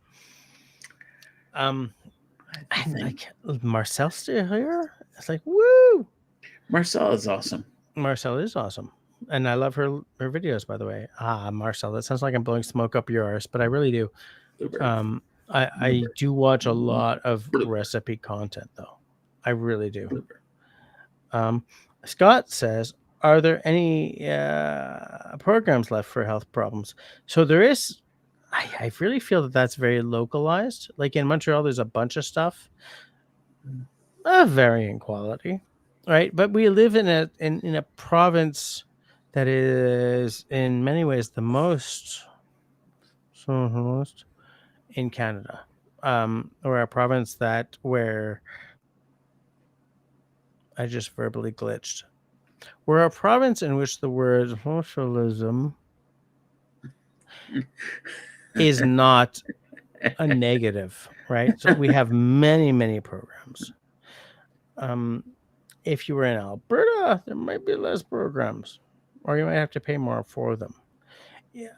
Speaker 1: And like Marcel's still here. It's like, woo!
Speaker 3: Marcel is awesome.
Speaker 1: Marcel is awesome. And I love her videos, by the way. Marcel, that sounds like I'm blowing smoke up yours, but I really do.
Speaker 3: Blueberry.
Speaker 1: I do watch a lot of recipe content, though. I really do. Scott says, are there any programs left for health problems? So there is. I really feel that that's very localized. Like in Montreal, there's a bunch of stuff of varying quality, right? But we live in a province that is in many ways the most in Canada, or a province where I just verbally glitched. We're a province in which the word socialism is not a negative, right? So we have many, many programs. If you were in Alberta, there might be less programs, or you might have to pay more for them. Yeah,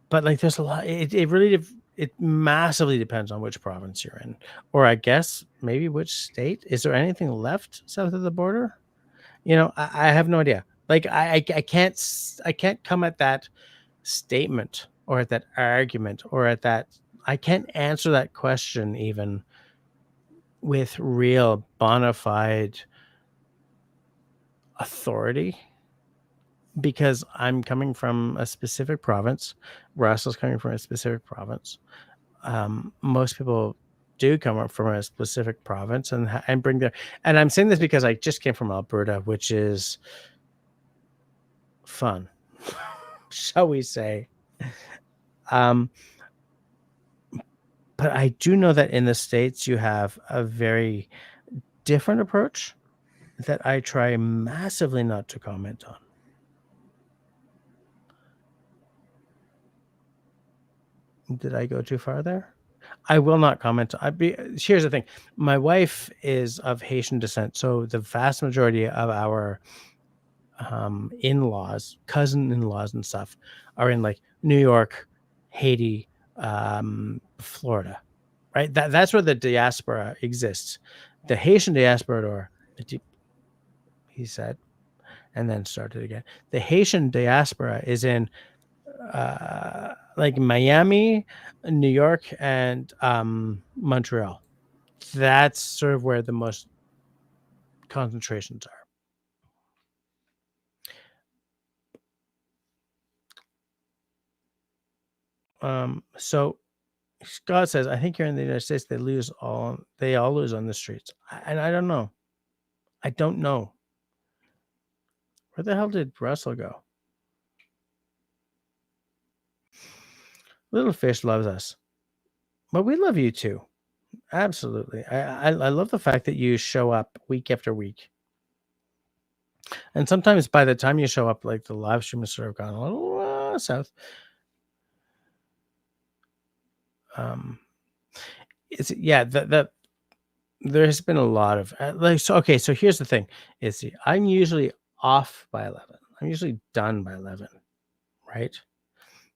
Speaker 1: but like there's a lot. It massively depends on which province you're in, or I guess maybe which state. Is there anything left south of the border? I have no idea. Like I can't come at that statement or at that argument or at that. I can't answer that question even with real bona fide authority, because I'm coming from a specific province. Russell's coming from a specific province. Most people do come up from a specific province and bring their. And I'm saying this because I just came from Alberta, which is fun, shall we say. But I do know that in the States you have a very different approach that I try massively not to comment on. Did I go too far there? I will not comment. Here's the thing. My wife is of Haitian descent, so the vast majority of our in-laws, cousin-in-laws and stuff are in like New York, Haiti, Florida, right? That's where the diaspora exists. The Haitian diaspora, he said, and then started again. The Haitian diaspora is in like Miami, New York, and Montreal. That's sort of where the most concentrations are. So Scott says, I think here in the United States, they all lose on the streets. And I don't know. I don't know. Where the hell did Russell go? Little Fish loves us, but we love you too. Absolutely. I love the fact that you show up week after week. And sometimes by the time you show up, like the live stream has sort of gone a little south. There has been a lot of so here's the thing. I'm usually off by 11. I'm usually done by 11, right?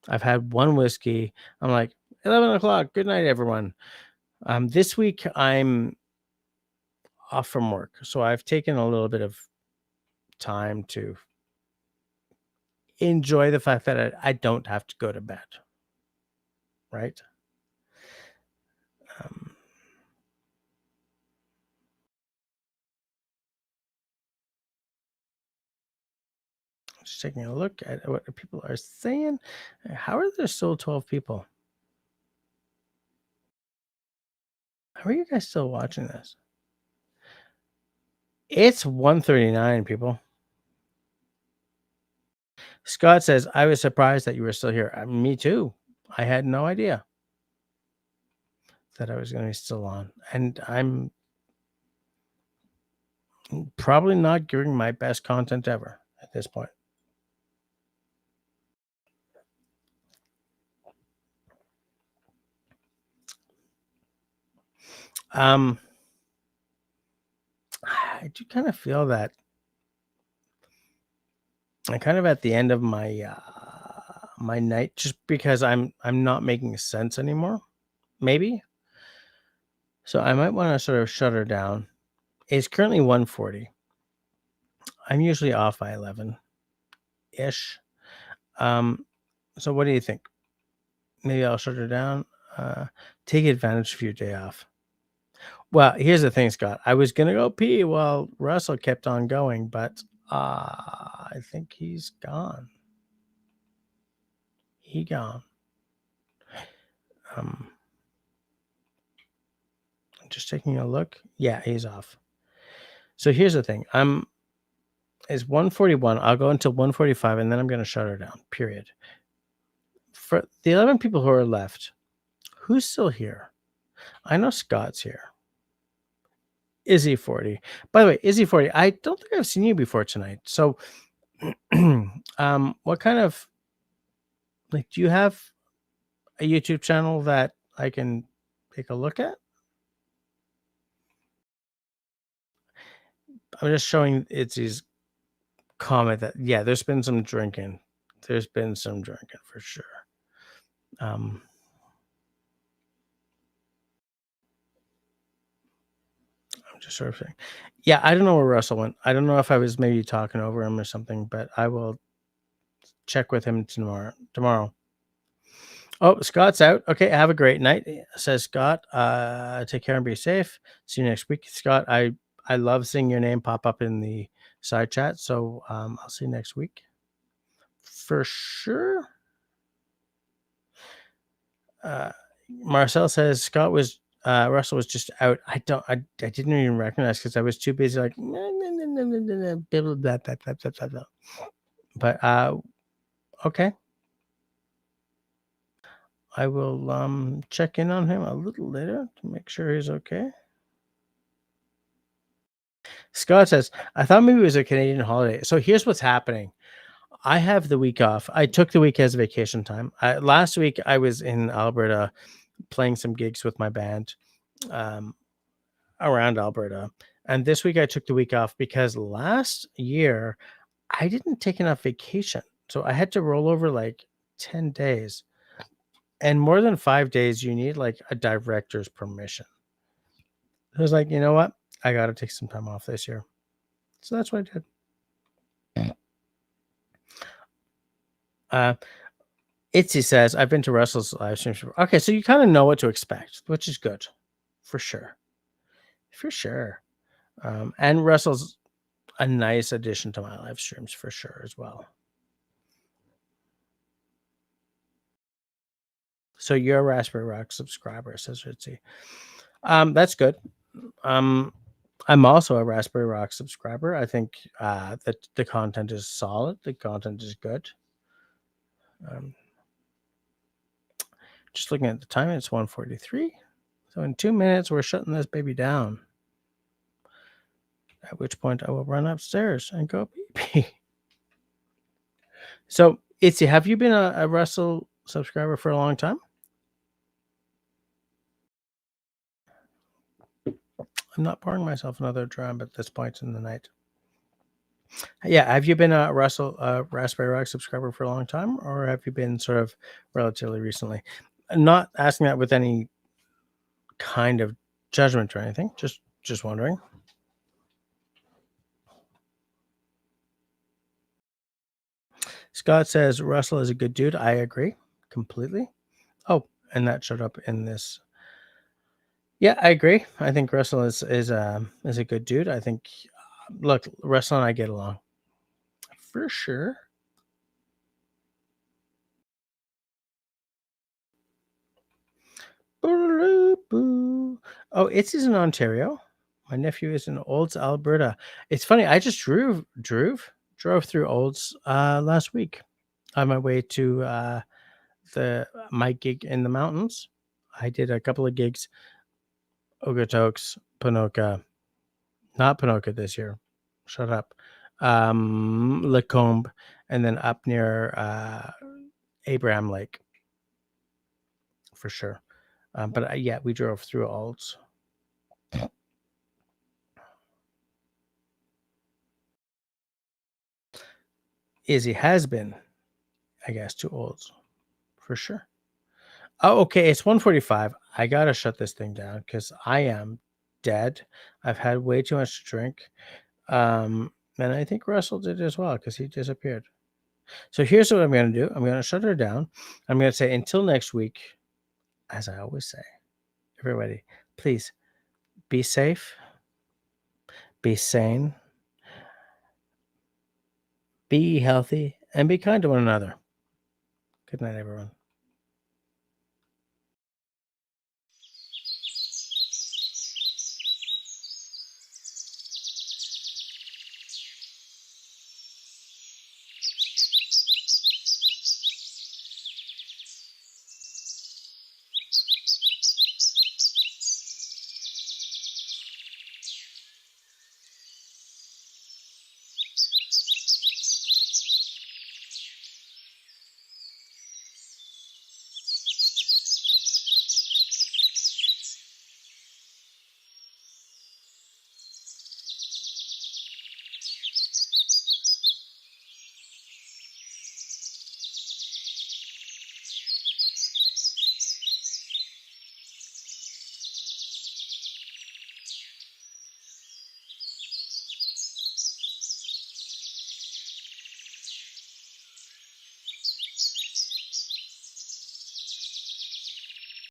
Speaker 1: I've had one whiskey. I'm like, 11 o'clock. Good night, everyone. This week I'm off from work, so I've taken a little bit of time to enjoy the fact that I don't have to go to bed, right? Just taking a look at what people are saying. How are there still 12 people? How are you guys still watching this? It's 1:39, people. Scott says, I was surprised that you were still here. Me too. I had no idea that I was going to be still on. And I'm probably not giving my best content ever at this point. I do kind of feel that I'm kind of at the end of my my night, just because I'm not making sense anymore. Maybe So I might want to sort of shut her down. It's currently 1:40. I'm usually off by 11-ish. So what do you think? Maybe I'll shut her down. Take advantage of your day off. Well, here's the thing, Scott. I was gonna go pee while Russell kept on going, but I think he's gone. He gone. I'm just taking a look. Yeah, he's off. So here's the thing. It's 1:41. I'll go until 1:45, and then I'm gonna shut her down. Period. For the 11 people who are left, who's still here? I know Scott's here. Izzy 40. By the way, Izzy 40, I don't think I've seen you before tonight. So what kind of, like, do you have a YouTube channel that I can take a look at? I'm just showing Izzy's comment that, yeah, there's been some drinking. There's been some drinking for sure. I'm just sort of saying, yeah, I don't know where Russell went. I don't know if I was maybe talking over him or something, but I will check with him tomorrow. Oh, Scott's out. Okay, have a great night, says Scott. Take care and be safe. See you next week, Scott. I love seeing your name pop up in the side chat. So I'll see you next week for sure. Marcel says Scott was Russell was just out. I didn't even recognize because I was too busy like but okay. I will check in on him a little later to make sure he's okay. Scott says, I thought maybe it was a Canadian holiday. So here's what's happening. I have the week off. I took the week as vacation time. Last week, I was in Alberta playing some gigs with my band around Alberta. And this week, I took the week off because last year, I didn't take enough vacation. So I had to roll over like 10 days. And more than 5 days, you need like a director's permission. I was like, you know what? I got to take some time off this year. So that's what I did. Itzy says, I've been to Russell's live streams before. Okay, so you kind of know what to expect, which is good. For sure. For sure. And Russell's a nice addition to my live streams for sure as well. So you're a Raspberry Rock subscriber, says Ritzy. That's good. I'm also a Raspberry Rock subscriber. I think that the content is solid. The content is good. Just looking at the time, it's 1:43. So in 2 minutes, we're shutting this baby down. At which point I will run upstairs and go pee. So, Itzy, have you been a Russell subscriber for a long time? I'm not pouring myself another dram at this point in the night. Yeah, have you been a Raspberry Rock subscriber for a long time, or have you been sort of relatively recently? I'm not asking that with any kind of judgment or anything. Just wondering. Scott says Russell is a good dude. I agree completely. Oh, and that showed up in this. Yeah, I agree. I think Russell is a good dude. I think, look, Russell and I get along for sure. Oh, it's in Ontario. My nephew is in Olds, Alberta. It's funny. I just drove through Olds last week on my way to my gig in the mountains. I did a couple of gigs. Okotoks, Ponoka, not Ponoka this year. Shut up. Lacombe, and then up near Abraham Lake for sure. But yeah, we drove through Olds. Izzy has been, I guess, to Olds for sure. Oh, okay. It's 1:45. I got to shut this thing down because I am dead. I've had way too much to drink. And I think Russell did as well because he disappeared. So here's what I'm going to do. I'm going to shut her down. I'm going to say until next week, as I always say, everybody, please be safe, be sane, be healthy, and be kind to one another. Good night, everyone.